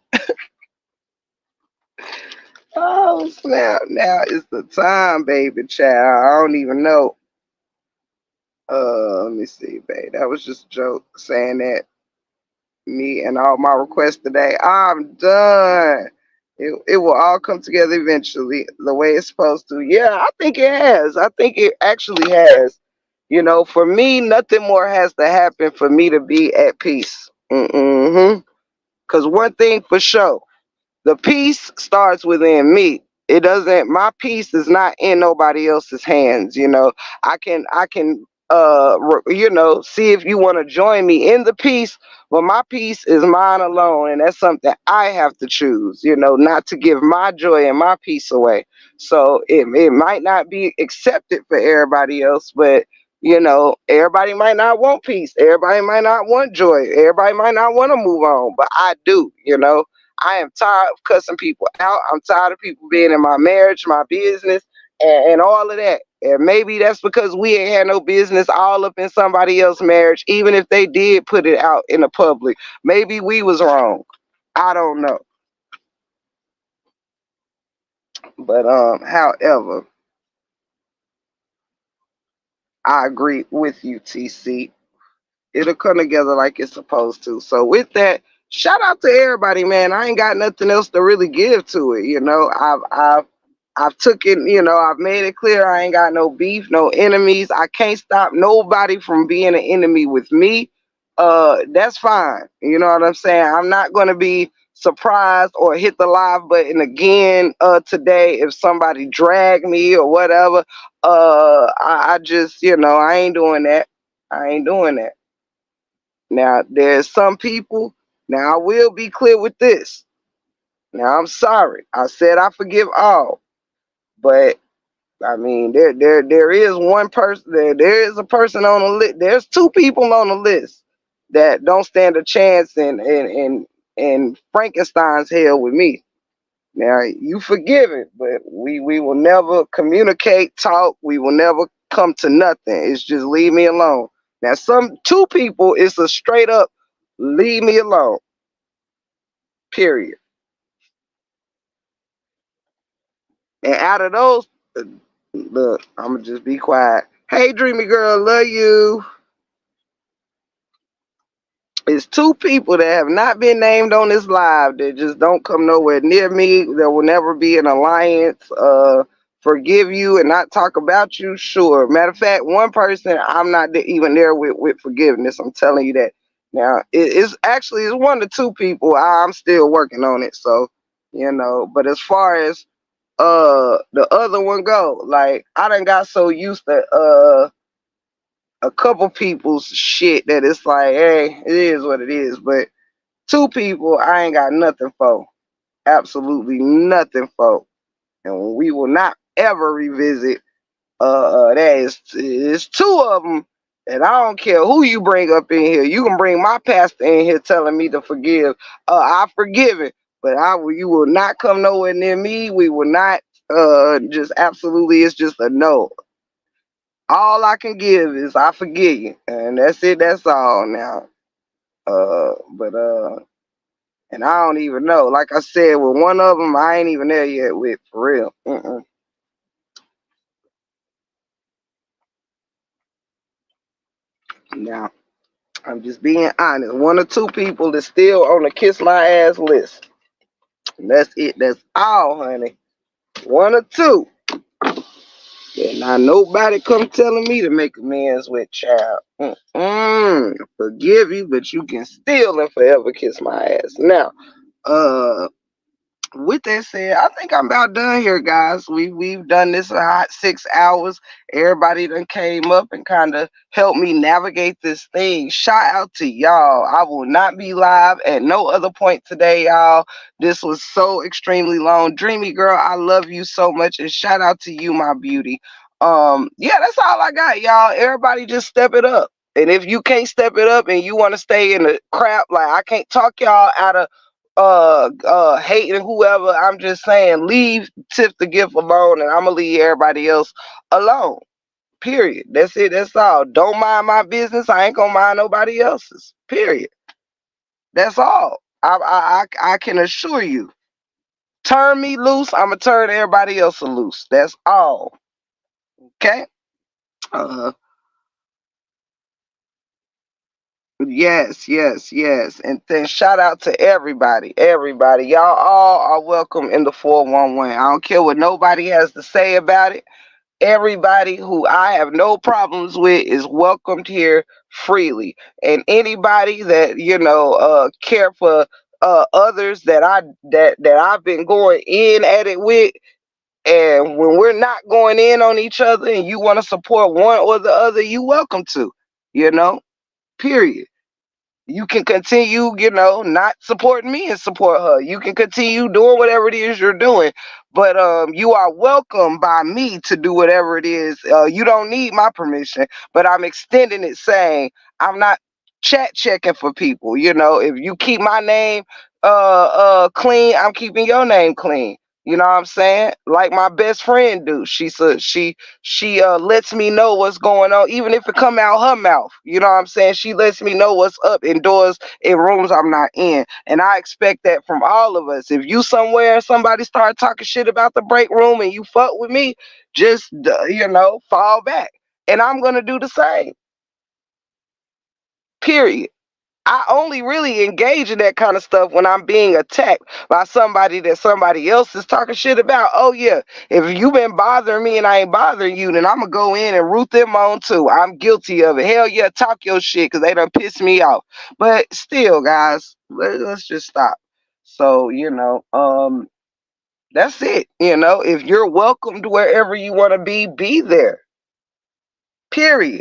[SPEAKER 8] Oh snap! Now is the time, baby child. I don't even know. Let me see, babe. That was just a joke saying that me and all my requests today. I'm done. It will all come together eventually, the way it's supposed to. Yeah, I think it has. I think it actually has. You know, for me, nothing more has to happen for me to be at peace. Mm-hmm. Because one thing for sure, the peace starts within me. It doesn't, my peace is not in nobody else's hands. You know, I can you know, see if you want to join me in the peace, but my peace is mine alone, and that's something I have to choose, you know, not to give my joy and my peace away. So it might not be accepted for everybody else, but you know, everybody might not want peace, everybody might not want joy, everybody might not want to move on, but I do, you know. I am tired of cussing people out. I'm tired of people being in my marriage, my business, and all of that. And maybe that's because we ain't had no business all up in somebody else's marriage, even if they did put it out in the public. Maybe we was wrong. I don't know. But however, I agree with you, TC. It'll come together like it's supposed to. So with that, shout out to everybody, man. I ain't got nothing else to really give to it. You know, I've took it, you know, I've made it clear I ain't got no beef, no enemies. I can't stop nobody from being an enemy with me. That's fine. You know what I'm saying? I'm not gonna be surprised or hit the live button again today if somebody drag me or whatever. I just, you know, I ain't doing that. I ain't doing that. Now, there's some people, now I will be clear with this. Now, I'm sorry. I said I forgive all, but I mean, there is one person, there is a person on the list. There's two people on the list that don't stand a chance in Frankenstein's hell with me. Now, you forgive it, but we will never communicate, talk. We will never come to nothing. It's just leave me alone. Now, some two people, it's a straight up leave me alone. Period. And out of those, look, I'm gonna just be quiet. Hey, dreamy girl, love you. It's two people that have not been named on this live that just don't come nowhere near me. There will never be an alliance. Forgive you and not talk about you. Sure. Matter of fact, one person I'm not even there with forgiveness. I'm telling you that. Now it's actually it's one to two people. I'm still working on it. So you know. But as far as the other one go, like I done got so used to a couple people's shit that it's like, hey, it is what it is. But two people, I ain't got nothing for. Absolutely nothing for. And we will not ever revisit that. It's two of them. And I don't care who you bring up in here. You can bring my pastor in here telling me to forgive. I forgive it. But you will not come nowhere near me. We will not just absolutely, it's just a no. All I can give is I forgive you, and that's it. That's all now. But and I don't even know. Like I said, with one of them, I ain't even there yet with for real. Now I'm just being honest. One or two people that's still on the kiss my ass list. And that's it. That's all, honey. One or two. Yeah, now nobody come telling me to make amends with, child. Forgive you, but you can still and forever kiss my ass. Now, uh,
[SPEAKER 1] with that said, I think I'm about done here, guys. We've done this a hot 6 hours. Everybody done came up and kind of helped me navigate this thing. Shout out to y'all. I will not be live at no other point today, y'all. This was so extremely long. Dreamy girl, I love you so much, and shout out to you, my beauty. Yeah, that's all I got, y'all. Everybody just step it up. And if you can't step it up and you want to stay in the crap, like I can't talk y'all out of hating whoever. I'm just saying leave Tiff the gift alone, and I'm gonna leave everybody else alone. Period. That's it. That's all. Don't mind my business. I ain't gonna mind nobody else's. Period. That's all. I can assure you. Turn me loose, I'm gonna turn everybody else loose. That's all. Okay. Uh, yes, yes, yes. And then shout out to everybody. Everybody. Y'all all are welcome in the 411. I don't care what nobody has to say about it. Everybody who I have no problems with is welcomed here freely. And anybody that, care for others that I've been going in at it with, and when we're not going in on each other and you want to support one or the other, you welcome to, you know, period. You can continue, not supporting me and support her. You can continue doing whatever it is you're doing, but you are welcome by me to do whatever it is. You don't need my permission, but I'm extending it, saying I'm not chat checking for people. If you keep my name clean, I'm keeping your name clean. You know what I'm saying? Like my best friend do. She lets me know what's going on, even if it come out her mouth. You know what I'm saying? She lets me know what's up indoors in rooms I'm not in. And I expect that from all of us. If you somewhere and somebody start talking shit about the break room and you fuck with me, just fall back. And I'm gonna do the same. Period. I only really engage in that kind of stuff when I'm being attacked by somebody that somebody else is talking shit about. Oh yeah, if you been bothering me and I ain't bothering you, then I'm gonna go in and root them on too. I'm guilty of it. Hell yeah, talk your shit because they done piss me off. But still, guys, let's just stop. So that's it. If you're welcomed wherever you want to be there. Period.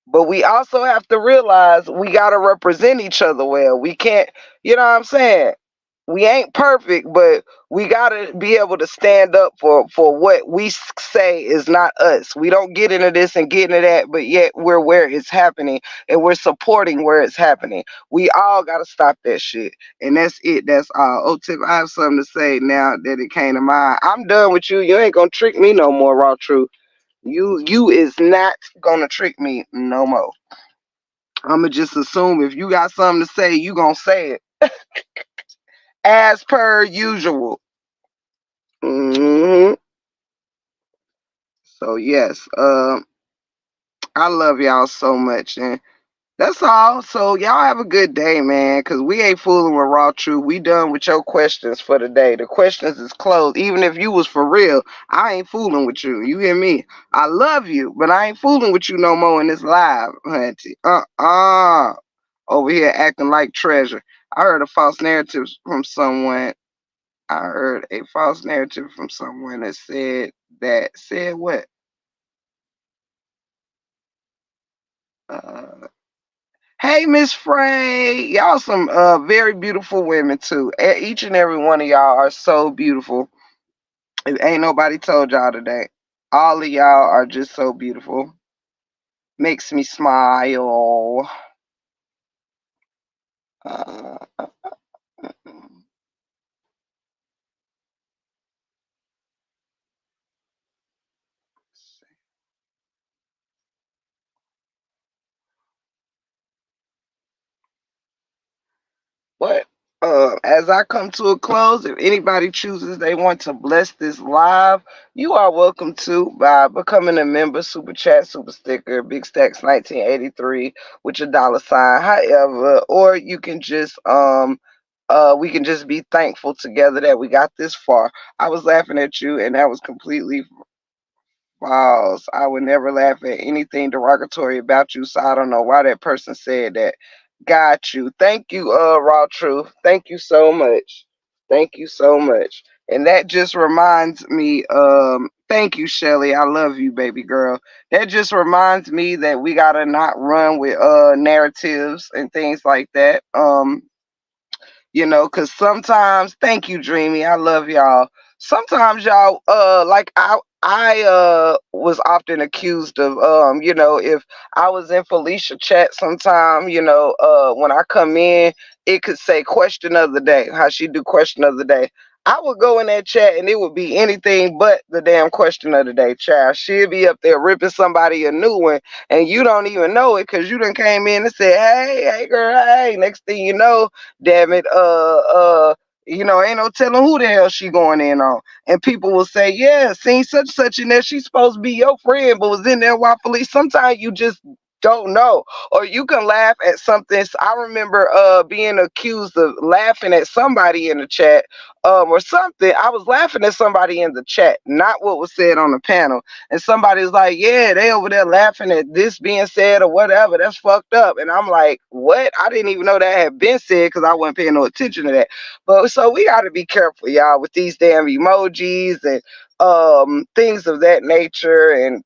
[SPEAKER 1] But we also have to realize we got to represent each other well. We can't, you know what I'm saying? We ain't perfect, but we got to be able to stand up for what we say is not us. We don't get into this and get into that, but yet we're where it's happening and we're supporting where it's happening. We all got to stop that shit. And that's it. That's all. Oh, Tip, I have something to say now that it came to mind. I'm done with you. You ain't going to trick me no more, Raw Truth. You is not gonna trick me no more. I'ma just assume if you got something to say, you gonna say it as per usual. hmm So yes, I love y'all so much, and that's all. So y'all have a good day, man. Cause we ain't fooling with Raw Truth. We done with your questions for the day. The questions is closed. Even if you was for real, I ain't fooling with you. You hear me? I love you, but I ain't fooling with you no more in this live, hunty. Over here acting like treasure. I heard a false narrative from someone. I heard a false narrative from someone that said what? Uh, Hey, Miss Frey, y'all some very beautiful women too. Each and every one of y'all are so beautiful. If ain't nobody told y'all today. All of y'all are just so beautiful. Makes me smile. Uh, But as I come to a close, if anybody chooses they want to bless this live, you are welcome to by becoming a member, super chat, super sticker, Big Stacks 1983 with your dollar sign. However, or you can just we can just be thankful together that we got this far. I was laughing at you, and that was completely false. I would never laugh at anything derogatory about you, so I don't know why that person said that. Got you. Thank you, Raw Truth. Thank you so much. Thank you so much. And that just reminds me, thank you, Shelly. I love you, baby girl. That just reminds me that we gotta not run with narratives and things like that. Because sometimes, thank you, Dreamy, I love y'all. Sometimes y'all, like I was often accused of, if I was in Felicia chat sometime, when I come in, it could say question of the day, how she do question of the day. I would go in that chat and it would be anything but the damn question of the day, child. She'd be up there ripping somebody a new one and you don't even know it because you done came in and said, hey, girl, hey. Next thing you know, damn it, ain't no telling who the hell she going in on. And people will say, yeah, seen such in there. She's supposed to be your friend, but was in there waffly. Sometimes you just don't know. Or you can laugh at something. I remember being accused of laughing at somebody in the chat or something. I was laughing at somebody in the chat, not what was said on the panel. And somebody's like, yeah, they over there laughing at this being said or whatever. That's fucked up. And I'm like, what? I didn't even know that had been said because I wasn't paying no attention to that. But so we got to be careful, y'all, with these damn emojis and things of that nature. And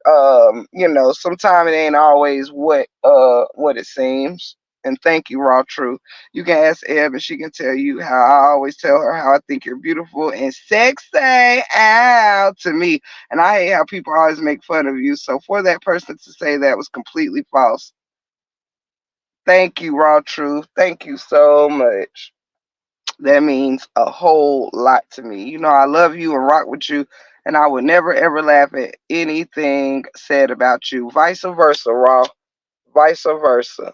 [SPEAKER 1] sometimes it ain't always what it seems. And thank you, Raw Truth. You can ask Eb and she can tell you how I always tell her how I think you're beautiful and sexy out to me. And I hate how people always make fun of you. So for that person to say that was completely false. Thank you, Raw Truth. Thank you so much. That means a whole lot to me. I love you and rock with you, and I would never ever laugh at anything said about you. Vice versa, Raw. Vice versa.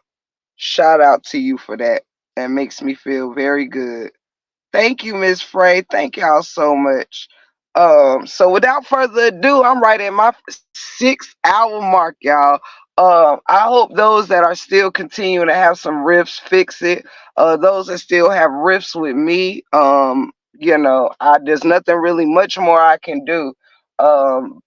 [SPEAKER 1] Shout out to you for that. That makes me feel very good. Thank you, Miss Frey. Thank y'all so much. So without further ado, I'm right at my 6 hour mark, y'all. I hope those that are still continuing to have some riffs fix it. Those that still have riffs with me, there's nothing really much more I can do. Um,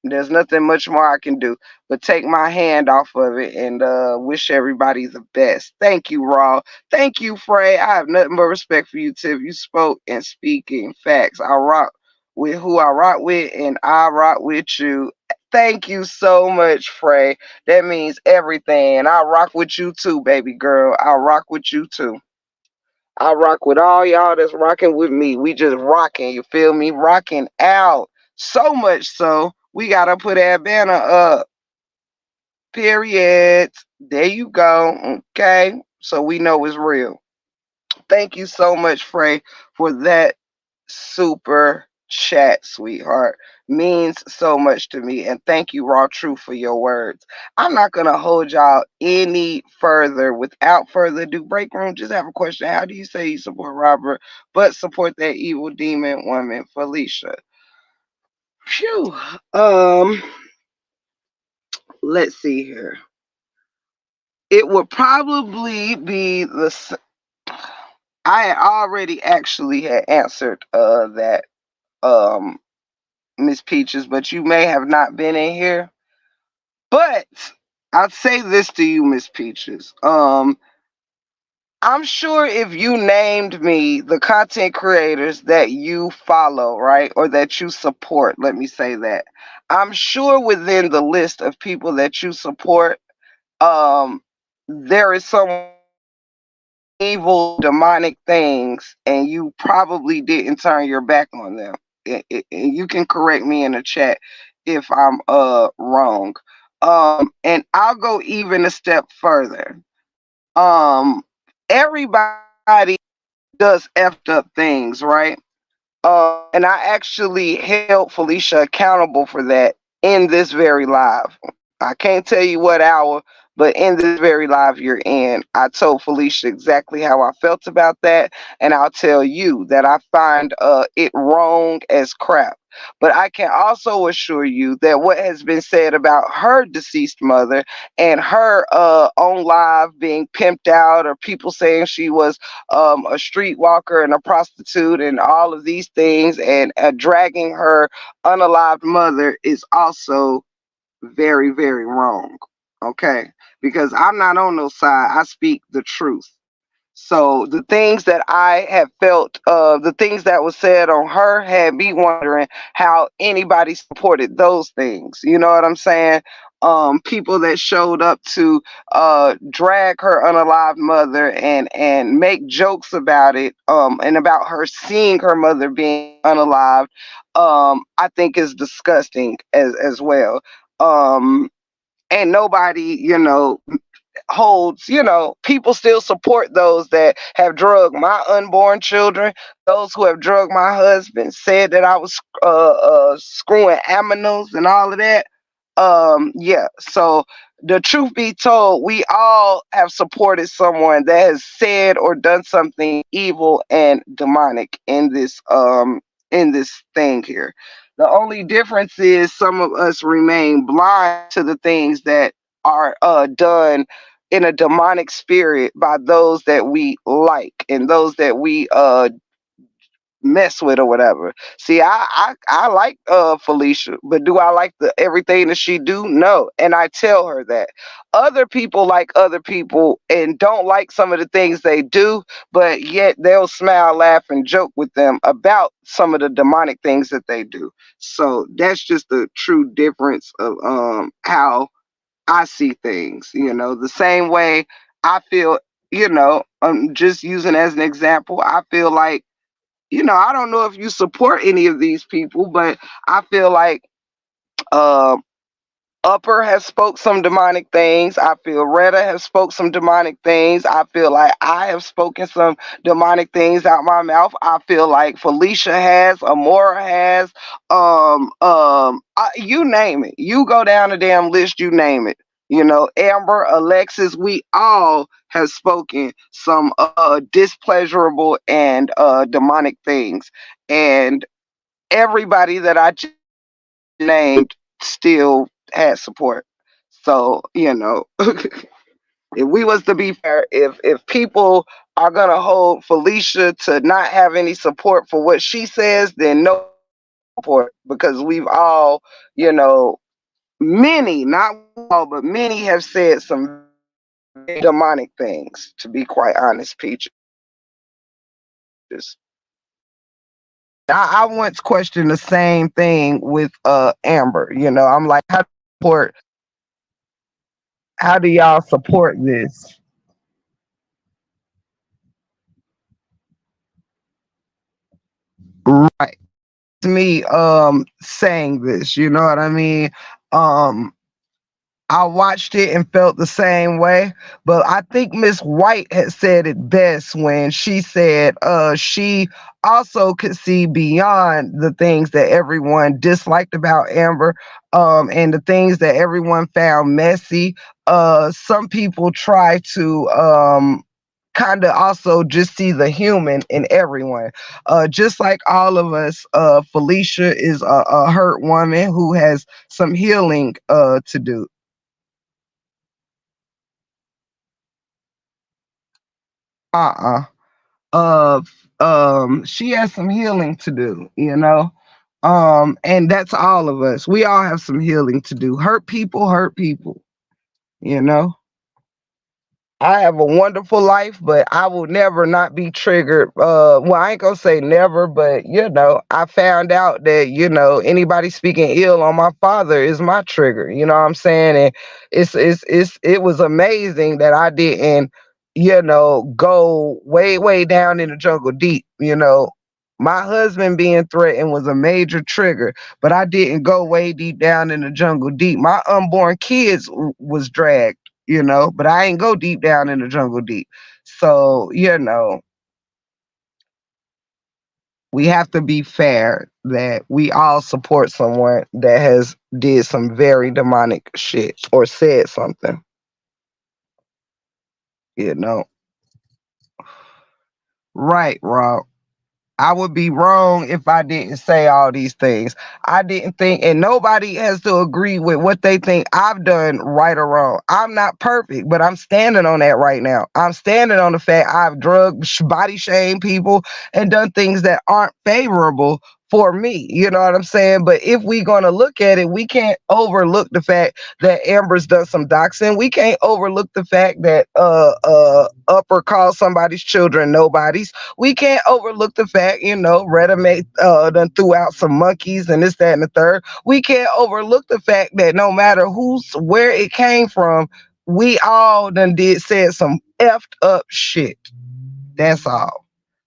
[SPEAKER 1] there's nothing much more I can do but take my hand off of it and wish everybody the best. Thank you, Raw. Thank you, Frey. I have nothing but respect for you, Tiff. You spoke and speaking facts. I rock with who I rock with, and I rock with you. Thank you so much, Frey. That means everything. And I rock with you too, baby girl. I rock with you too. I rock with all y'all that's rocking with me. We just rocking, you feel me? Rocking out. So much so, we gotta put that banner up. Period. There you go. Okay. So we know it's real. Thank you so much, Frey, for that super chat, sweetheart. Means so much to me. And thank you, Raw Truth, for your words. I'm not going to hold y'all any further. Without further ado, break room, just have a question. How do you say you support Robert, but support that evil demon woman, Felicia? Phew. Um, let's see here. It would probably be I had already actually had answered that um Miss Peaches, but you may have not been in here. But I'll say this to you, Miss Peaches. I'm sure if you named me the content creators that you follow, right, or that you support, let me say that. I'm sure within the list of people that you support, um, there is someone evil, demonic things, and you probably didn't turn your back on them. And you can correct me in the chat if I'm wrong. And I'll go even a step further. Everybody does effed up things, right? And I actually held Felicia accountable for that in this very live. I can't tell you what hour, but in this very live you're in, I told Felicia exactly how I felt about that, and I'll tell you that I find it wrong as crap. But I can also assure you that what has been said about her deceased mother and her on live being pimped out, or people saying she was a streetwalker and a prostitute and all of these things, and dragging her unalived mother is also very, very wrong. Okay? Because I'm not on no side. I speak the truth.
[SPEAKER 8] So the things that I have felt, the things that was said on her had me wondering how anybody supported those things. You know what I'm saying? People that showed up to drag her unalived mother and make jokes about it, and about her seeing her mother being unalived, I think is disgusting as well. Um, and nobody, holds, people still support those that have drugged my unborn children, those who have drugged my husband, said that I was screwing aminals and all of that. Yeah, so the truth be told, we all have supported someone that has said or done something evil and demonic in this thing here. The only difference is some of us remain blind to the things that are done in a demonic spirit by those that we like and those that we mess with or whatever. See, I like Felicia, but do I like the everything that she do? No, and I tell her that. Other people like other people and don't like some of the things they do, but yet they'll smile, laugh, and joke with them about some of the demonic things that they do. So that's just the true difference of how I see things, the same way I feel, I'm just using as an example. I feel like, I don't know if you support any of these people, but I feel like um Upper has spoke some demonic things. I feel Retta has spoke some demonic things. I feel like I have spoken some demonic things out my mouth. I feel like Felicia has, Amora has, you name it. You go down the damn list, you name it. Amber, Alexis, we all have spoken some displeasurable and demonic things. And everybody that I just named still had support. So, if we was to be fair, if people are gonna hold Felicia to not have any support for what she says, then no support, because we've all, many, not all, but many have said some demonic things, to be quite honest, Peaches. I once questioned the same thing with Amber. I'm like, how do y'all support this? Right. Me saying this, you know what I mean? Um I watched it and felt the same way, but I think Miss White had said it best when she said she also could see beyond the things that everyone disliked about Amber, and the things that everyone found messy. Some people try to kind of also just see the human in everyone. Just like all of us, Felicia is a hurt woman who has some healing to do. Uh-uh. She has some healing to do, and that's all of us. We all have some healing to do. Hurt people, you know. I have a wonderful life, but I will never not be triggered. Well, I ain't gonna say never, but I found out that anybody speaking ill on my father is my trigger. You know what I'm saying? And it was amazing that I didn't, go way down in the jungle deep. My husband being threatened was a major trigger, but I didn't go way deep down in the jungle deep. My unborn kids was dragged, but I ain't go deep down in the jungle deep. So, we have to be fair that we all support someone that has did some very demonic shit or said something, you know. Right, Rob. I would be wrong if I didn't say all these things. I didn't think, and nobody has to agree with what they think I've done right or wrong. I'm not perfect, but I'm standing on that right now. I'm standing on the fact I've body shamed people and done things that aren't favorable for me. You know what I'm saying? But if we gonna look at it, we can't overlook the fact that Amber's done some doxing. We can't overlook the fact that Upper calls somebody's children nobodies. We can't overlook the fact, Retta made done threw out some monkeys and this, that, and the third. We can't overlook the fact that no matter where it came from, we all done said some effed up shit. That's all.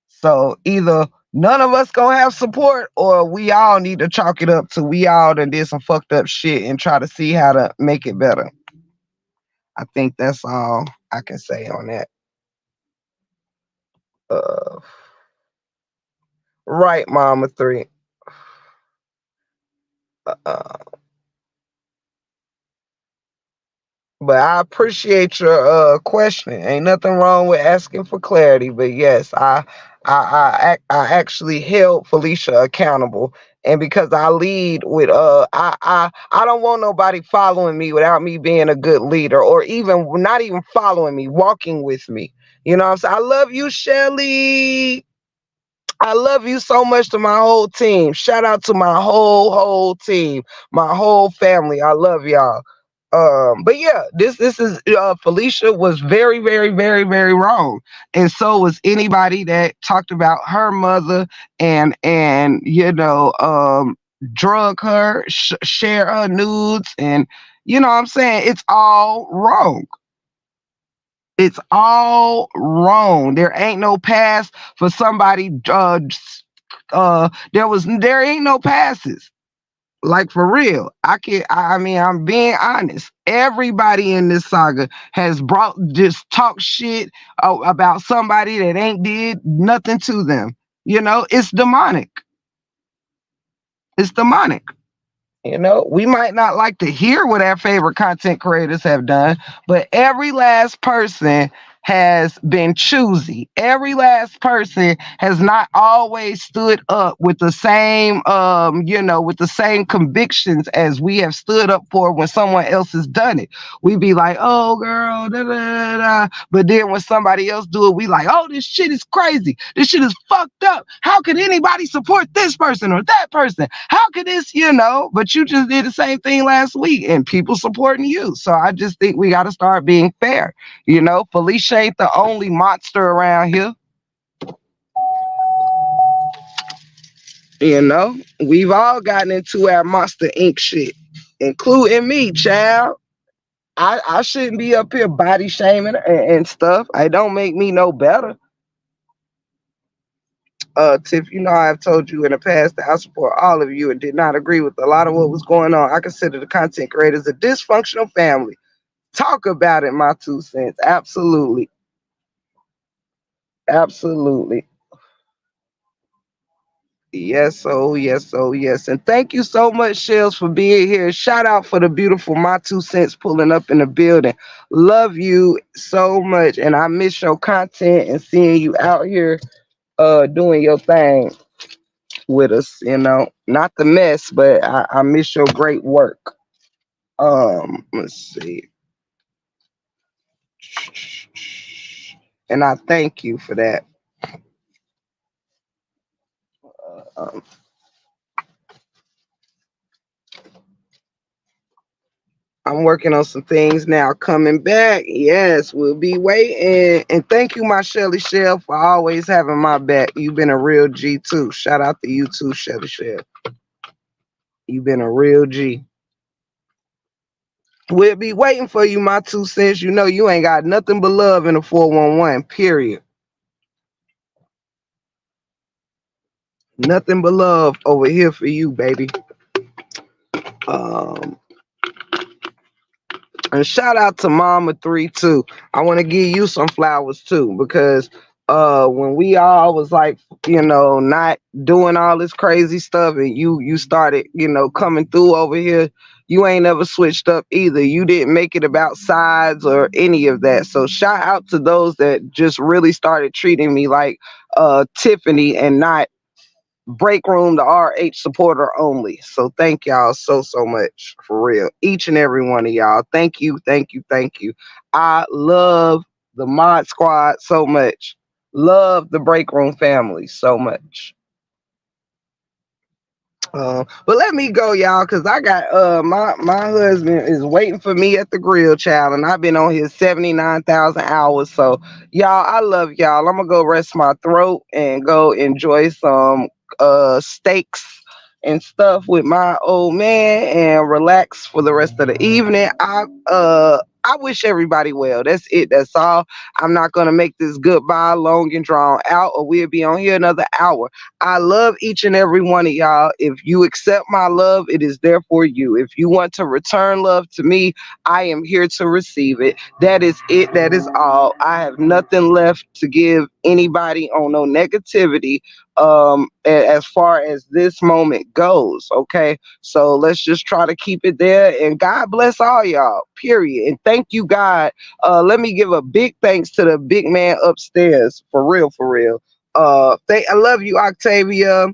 [SPEAKER 8] So either none of us gonna have support, or we all need to chalk it up to we all done did some fucked up shit and try to see how to make it better. I think that's all I can say on that. Uh, right, Mama Three. Uh, but I appreciate your question. Ain't nothing wrong with asking for clarity. But yes, I actually held Felicia accountable, and because I lead with I don't want nobody following me without me being a good leader, or even not even following me, walking with me. You know what I'm saying? I love you, Shelly. I love you so much, to my whole team. Shout out to my whole team, my whole family. I love y'all. But yeah, this is Felicia was very, very, very, very wrong, and so was anybody that talked about her mother and drug her, share her nudes, and you know what I'm saying, it's all wrong. It's all wrong. There ain't no pass for somebody. There ain't no passes. Like for real. I mean, I'm being honest. Everybody in this saga has brought just talk shit about somebody that ain't did nothing to them. It's demonic. It's demonic. We might not like to hear what our favorite content creators have done, but every last person has been choosy. Every last person has not always stood up with the same, with the same convictions as we have stood up for when someone else has done it. We be like, oh girl, da, da, da, da. But then when somebody else do it, we like, oh, this shit is crazy. This shit is fucked up. How could anybody support this person or that person? How could this, but you just did the same thing last week and people supporting you. So I just think we got to start being fair. Felicia ain't the only monster around here. We've all gotten into our Monster Inc. shit, including me, child. I shouldn't be up here body shaming and stuff. It don't make me no better. Tiff, I've told you in the past that I support all of you and did not agree with a lot of what was going on. I consider the content creators a dysfunctional family. Talk about it, my 2 cents. Absolutely. Absolutely. Yes, oh, yes, oh, yes. And thank you so much, Shells, for being here. Shout out for the beautiful My 2 cents pulling up in the building. Love you so much. And I miss your content and seeing you out here doing your thing with us, Not the mess, but I miss your great work. Let's see. And I thank you for that. Um, I'm working on some things now. Coming back, yes, we'll be waiting. And thank you, my Shelly Shell, for always having my back. You've been a real G too. Shout out to you too, Shelly Shell. You've been a real G. We'll be waiting for you, my 2 cents. You ain't got nothing but love in the 411. Period. Nothing but love over here for you, baby. Um, And shout out to Mama 3 too. I want to give you some flowers too, because when we all was like, not doing all this crazy stuff, and you started, coming through over here, you ain't never switched up either. You didn't make it about sides or any of that. So shout out to those that just really started treating me like Tiffany and not break room the RH supporter only. So thank y'all so much, for real. Each and every one of y'all. Thank you, thank you, thank you. I love the Mod Squad so much. Love the break room family so much. But let me go, y'all, cause I got my husband is waiting for me at the grill, child, and I've been on here 79,000 hours. So y'all, I love y'all. I'm gonna go rest my throat and go enjoy some steaks and stuff with my old man and relax for the rest of the evening. I wish everybody well. That's it. That's all. I'm not gonna make this goodbye long and drawn out, or we'll be on here another hour. I love each and every one of y'all. If you accept my love, it is there for you. If you want to return love to me, I am here to receive it. That is it. That is all. I have nothing left to give anybody on no negativity as far as this moment goes. Okay. So let's just try to keep it there. And God bless all y'all. Period. And thank you, God. Let me give a big thanks to the big man upstairs. For real, for real. I love you, Octavia.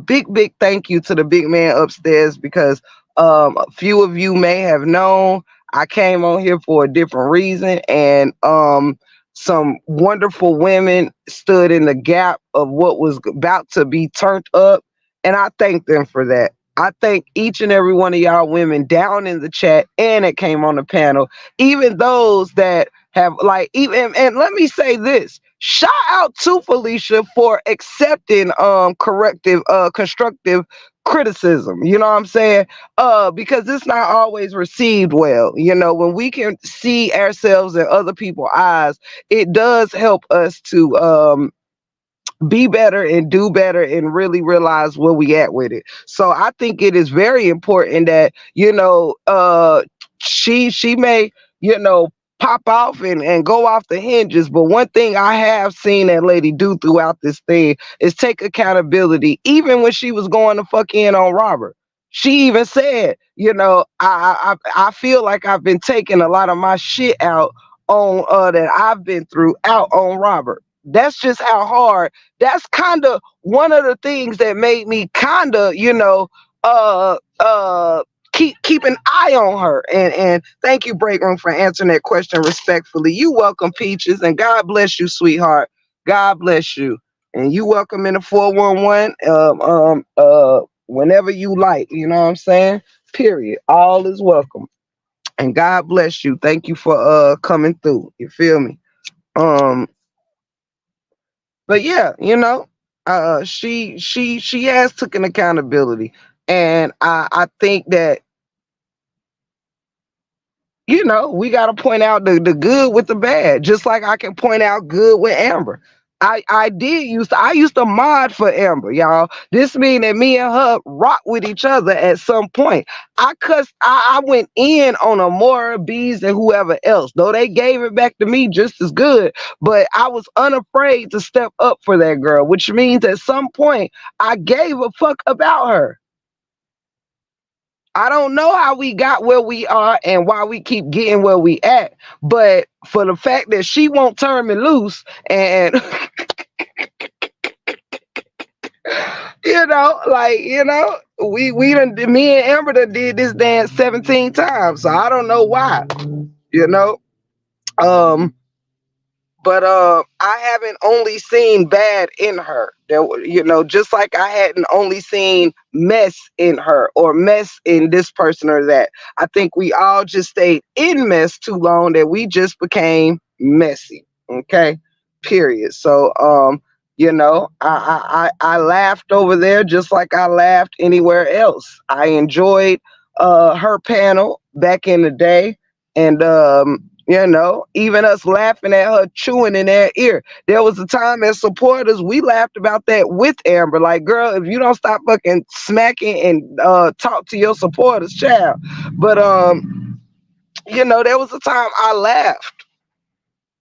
[SPEAKER 8] Big thank you to the big man upstairs, because a few of you may have known I came on here for a different reason, and some wonderful women stood in the gap of what was about to be turned up, and I thank them for that. I thank each and every one of y'all women down in the chat and it came on the panel, even those that have, like, even, and let me say this, shout out to Felicia for accepting corrective constructive criticism. You know what I'm saying? Because it's not always received well. You know, when we can see ourselves in other people's eyes, it does help us to be better and do better and really realize where we at with it. So I think it is very important that, she may, you know, pop off and go off the hinges. But one thing I have seen that lady do throughout this thing is take accountability. Even when she was going to fuck in on Robert, she even said, I feel like I've been taking a lot of my shit out on that I've been through out on Robert. That's just how hard. That's kind of one of the things that made me kind of, uh keep an eye on her. And thank you, Break Room, for answering that question respectfully. You welcome, Peaches, and God bless you, sweetheart. God bless you. And you welcome in the 411 whenever you like. You know what I'm saying? Period. All is welcome. And God bless you. Thank you for coming through. You feel me? Um but yeah, she has taken accountability, and I think that, we got to point out the good with the bad, just like I can point out good with Amber. I used to mod for Amber, y'all. This mean that me and her rock with each other at some point. I went in on Amora, Bees, and whoever else, though they gave it back to me just as good. But I was unafraid to step up for that girl, which means at some point I gave a fuck about her. I don't know how we got where we are and why we keep getting where we at, but for the fact that she won't turn me loose, and we done, me and Amber done did this dance 17 times, so I don't know why, you know. Um, but I haven't only seen bad in her. Just like I hadn't only seen mess in her or mess in this person or that. I think we all just stayed in mess too long that we just became messy. Okay, period. So I laughed over there just like I laughed anywhere else. I enjoyed her panel back in the day, and even us laughing at her chewing in their ear. There was a time as supporters, we laughed about that with Amber. Like, girl, if you don't stop fucking smacking and talk to your supporters, child. But there was a time I laughed,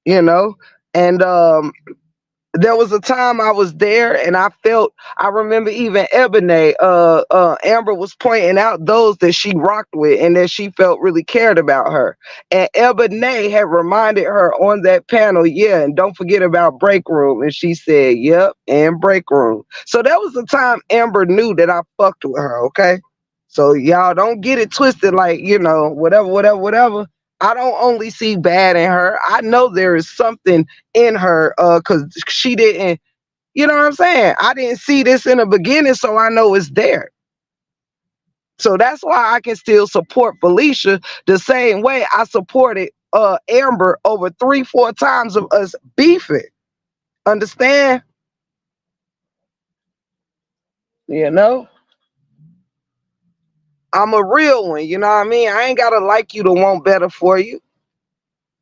[SPEAKER 8] you know, and there was a time I was there and I remember even Ebony, Amber was pointing out those that she rocked with and that she felt really cared about her. And Ebony had reminded her on that panel, yeah, and don't forget about Break Room. And she said, yep, and Break Room. So that was the time Amber knew that I fucked with her, okay? So y'all don't get it twisted, like, whatever. I don't only see bad in her. I know there is something in her, because she didn't. You know what I'm saying? I didn't see this in the beginning, so I know it's there. So that's why I can still support Felicia the same way I supported Amber over 3, 4 times of us beefing. Understand? You know? I'm a real one, you know what I mean? I ain't gotta like you to want better for you.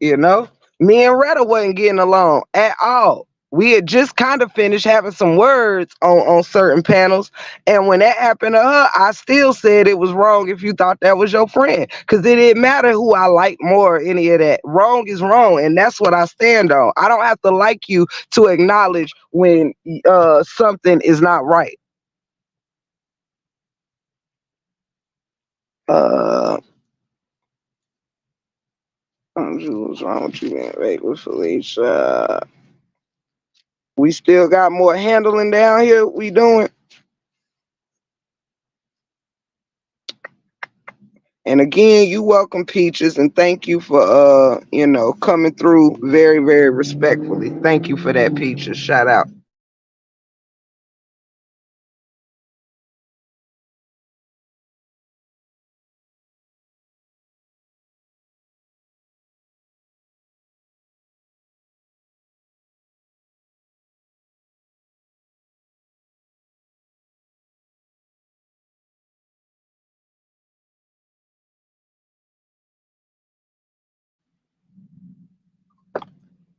[SPEAKER 8] You know, me and Retta wasn't getting along at all. We had just kind of finished having some words on certain panels. And when that happened to her, I still said it was wrong if you thought that was your friend. Because it didn't matter who I liked more or any of that. Wrong is wrong. And that's what I stand on. I don't have to like you to acknowledge when something is not right. Uh, what's wrong with you, man? Wait, with Felicia. We still got more handling down here. We doing. And again, you welcome Peaches and thank you for coming through very, very respectfully. Thank you for that, Peaches. Shout out.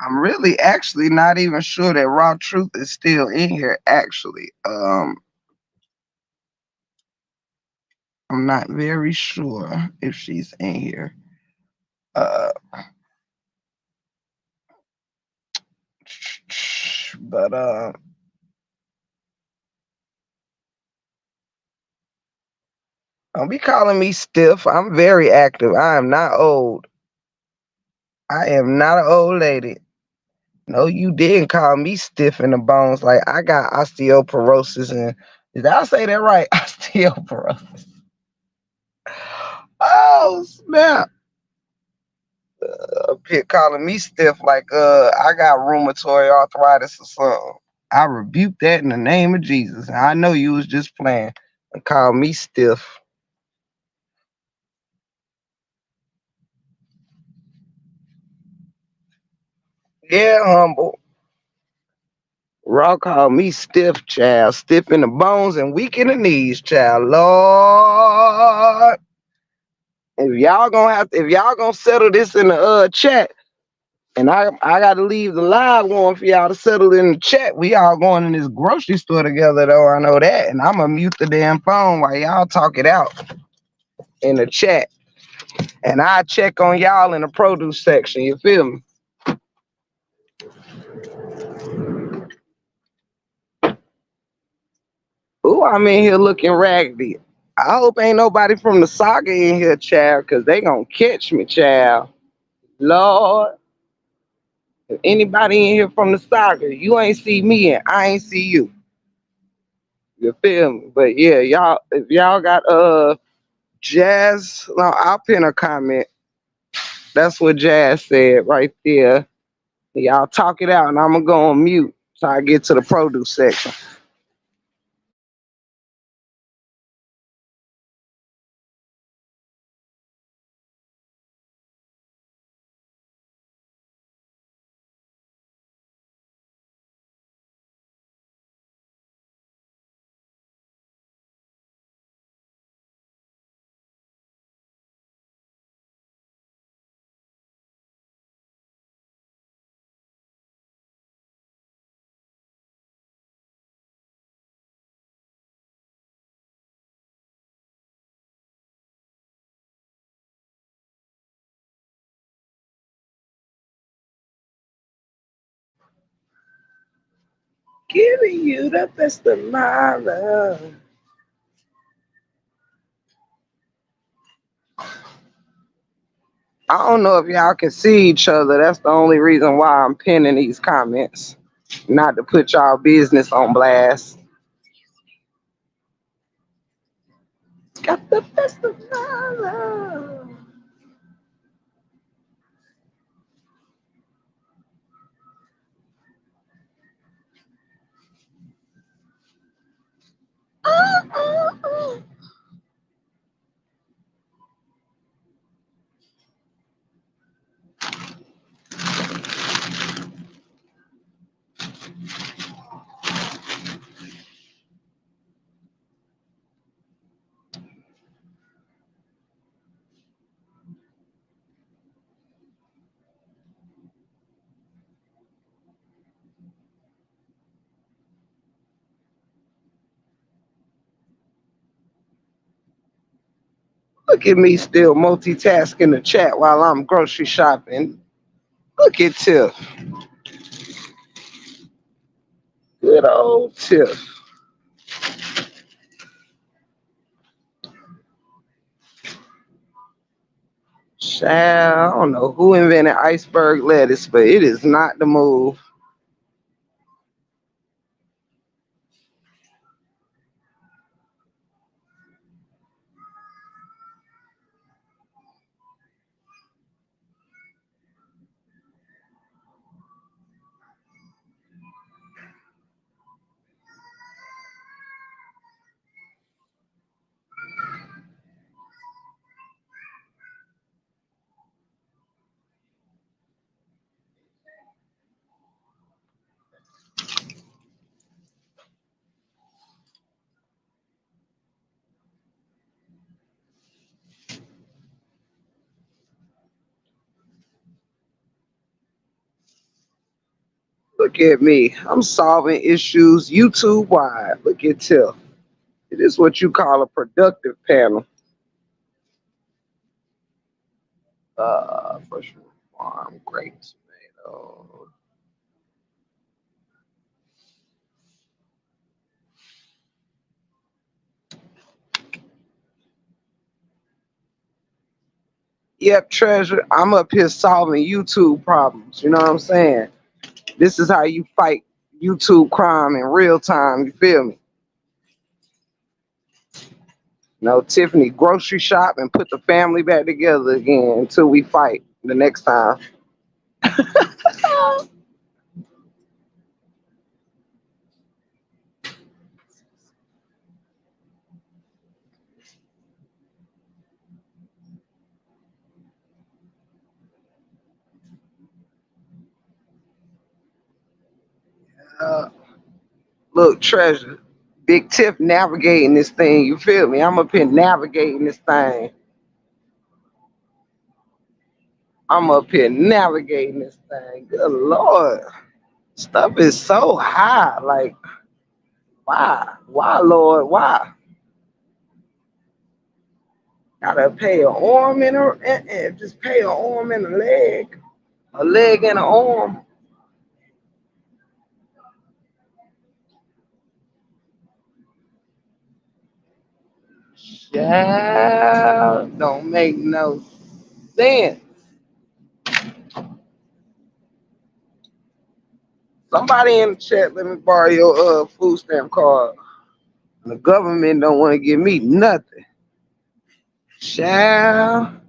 [SPEAKER 8] I'm really actually not even sure that Raw Truth is still in here, actually. I'm not very sure if she's in here. Uh but don't be calling me stiff. I'm very active. I am not old. I am not an old lady. No, you didn't call me stiff in the bones. Like I got osteoporosis and did I say that right? Osteoporosis. Oh snap. Up here calling me stiff like I got rheumatoid arthritis or something. I rebuke that in the name of Jesus. I know you was just playing and call me stiff. Yeah, humble. Raw called me stiff, child. Stiff in the bones and weak in the knees, child. Lord. If y'all gonna settle this in the chat, and I gotta leave the live one for y'all to settle in the chat. We all going in this grocery store together though, I know that. And I'ma mute the damn phone while y'all talk it out in the chat. And I check on y'all in the produce section, you feel me? Ooh, I'm in here looking raggedy. I hope ain't nobody from the saga in here, child, cause they gonna catch me, child. Lord. If anybody in here from the saga, you ain't see me and I ain't see you. You feel me? But yeah, y'all, if y'all got Jazz, no, I'll pin a comment. That's what Jazz said right there. Y'all talk it out and I'm gonna go on mute so I get to the produce section. Giving you the best of my love. I don't know if y'all can see each other. That's the only reason why I'm pinning these comments. Not to put y'all business on blast. Got the best of my love. Look at me still multitasking the chat while I'm grocery shopping. Look at Tiff. Good old Tiff. Child, I don't know who invented iceberg lettuce, but it is not the move. Look at me. I'm solving issues YouTube wide. Look at Tiff. It is what you call a productive panel. Fresh farm grapes, tomato. Yep, treasure. I'm up here solving YouTube problems. You know what I'm saying? This is how you fight YouTube crime in real time. You feel me? No, Tiffany, grocery shop and put the family back together again until we fight the next time. Uh, Look, treasure. Big Tiff navigating this thing. You feel me? I'm up here navigating this thing. I'm up here navigating this thing. Good Lord. Stuff is so high. Like, why? Why, Lord? Why? Gotta pay an arm and just pay an arm and a leg and an arm. Yeah, don't make no sense. Somebody in the chat, let me borrow your food stamp card. The government don't want to give me nothing. Child,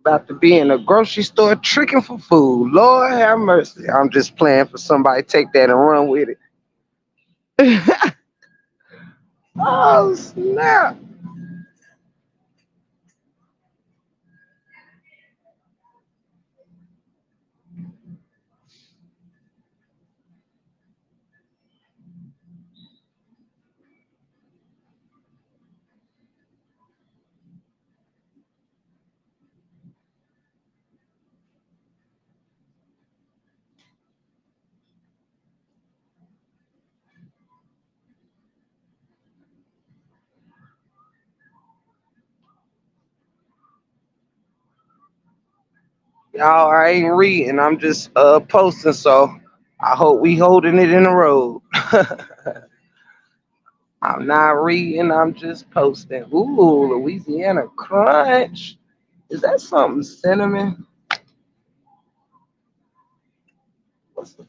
[SPEAKER 8] about to be in a grocery store tricking for food. Lord have mercy. I'm just playing for somebody to take that and run with it. Oh snap! Y'all, I ain't reading. I'm just posting. So I hope we holding it in the road. I'm not reading. I'm just posting. Ooh, Louisiana Crunch. Is that something cinnamon? What's the,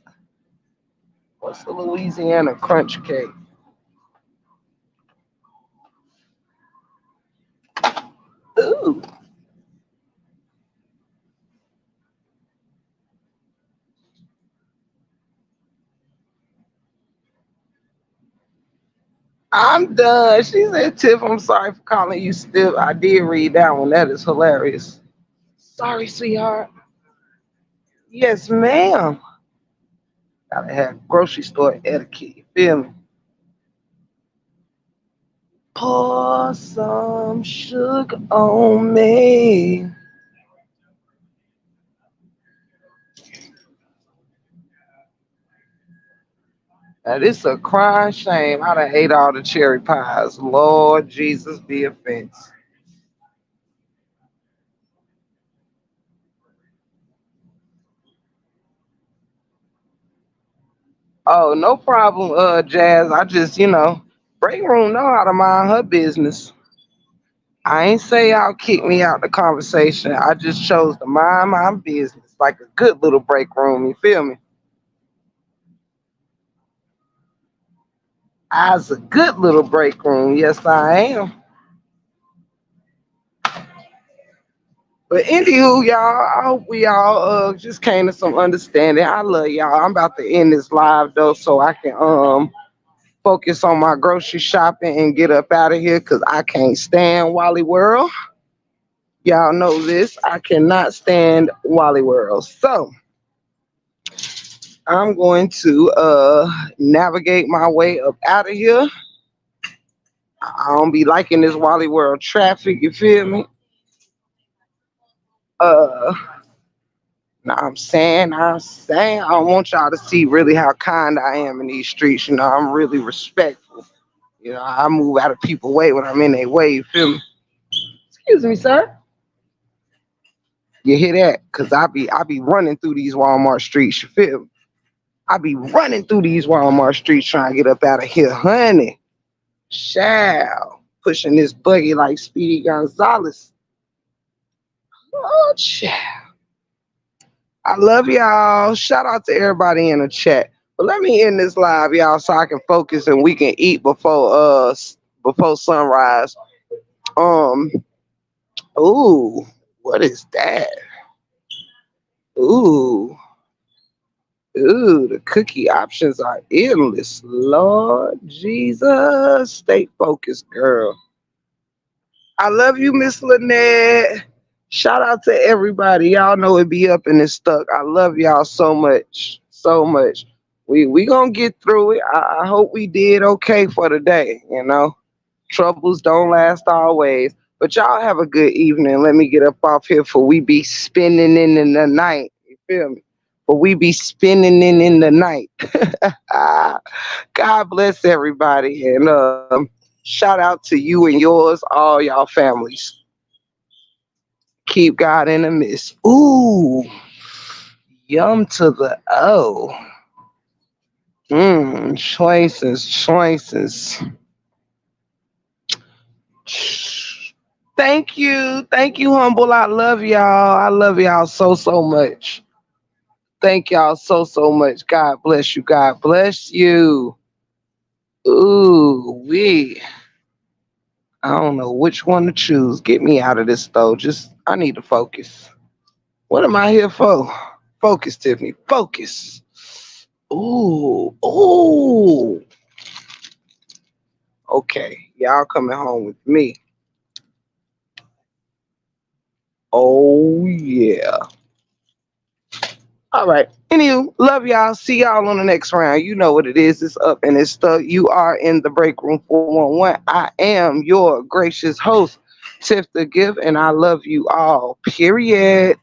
[SPEAKER 8] what's the Louisiana Crunch cake? Ooh, I'm done. She said, Tiff, I'm sorry for calling you stiff. I did read that one. That is hilarious. Sorry, sweetheart. Yes, ma'am. Gotta have grocery store etiquette. You feel me? Pour some sugar on me. Now, this a crying shame. I done ate all the cherry pies. Lord Jesus be offense. Oh, no problem, Jazz. I just, break room know how to mind her business. I ain't say y'all kick me out the conversation. I just chose to mind my business like a good little break room. You feel me? I's a good little break room. Yes, I am. But anywho, y'all, I hope we all just came to some understanding. I love y'all. I'm about to end this live though, so I can focus on my grocery shopping and get up out of here because I can't stand Wally World. Y'all know this. I cannot stand Wally World. So I'm going to navigate my way up out of here. I don't be liking this Wally World traffic, you feel me? Uh I'm saying, I don't want y'all to see really how kind I am in these streets. I'm really respectful. I move out of people's way when I'm in their way, you feel me? Excuse me, sir. You hear that? Cause I be running through these Walmart streets, you feel me? I be running through these Walmart streets trying to get up out of here, honey. Shall pushing this buggy like Speedy Gonzalez. Oh, child. I love y'all. Shout out to everybody in the chat. But let me end this live, y'all, so I can focus and we can eat before sunrise. Um, ooh, what is that? Ooh, the cookie options are endless. Lord Jesus, stay focused, girl. I love you, Miss Lynette. Shout out to everybody. Y'all know it be up and it's stuck. I love y'all so much. So much. We gonna get through it. I hope we did okay for the day. Troubles don't last always. But y'all have a good evening. Let me get up off here for we be spinning in the night. You feel me? For we be spinning in the night. God bless everybody. And shout out to you and yours, all y'all families. Keep God in the midst. Ooh, yum to the O. Choices. Thank you, humble. I love y'all. I love y'all so much. Thank y'all so much. God bless you. God bless you. Ooh, I don't know which one to choose. Get me out of this though. I need to focus. What am I here for? Focus, Tiffany. Focus. Ooh. Okay, y'all coming home with me. Oh yeah. All right. Anywho, love y'all. See y'all on the next round. You know what it is. It's up and it's stuck. You are in the break room 411. I am your gracious host, Tiff the Gift, and I love you all. Period.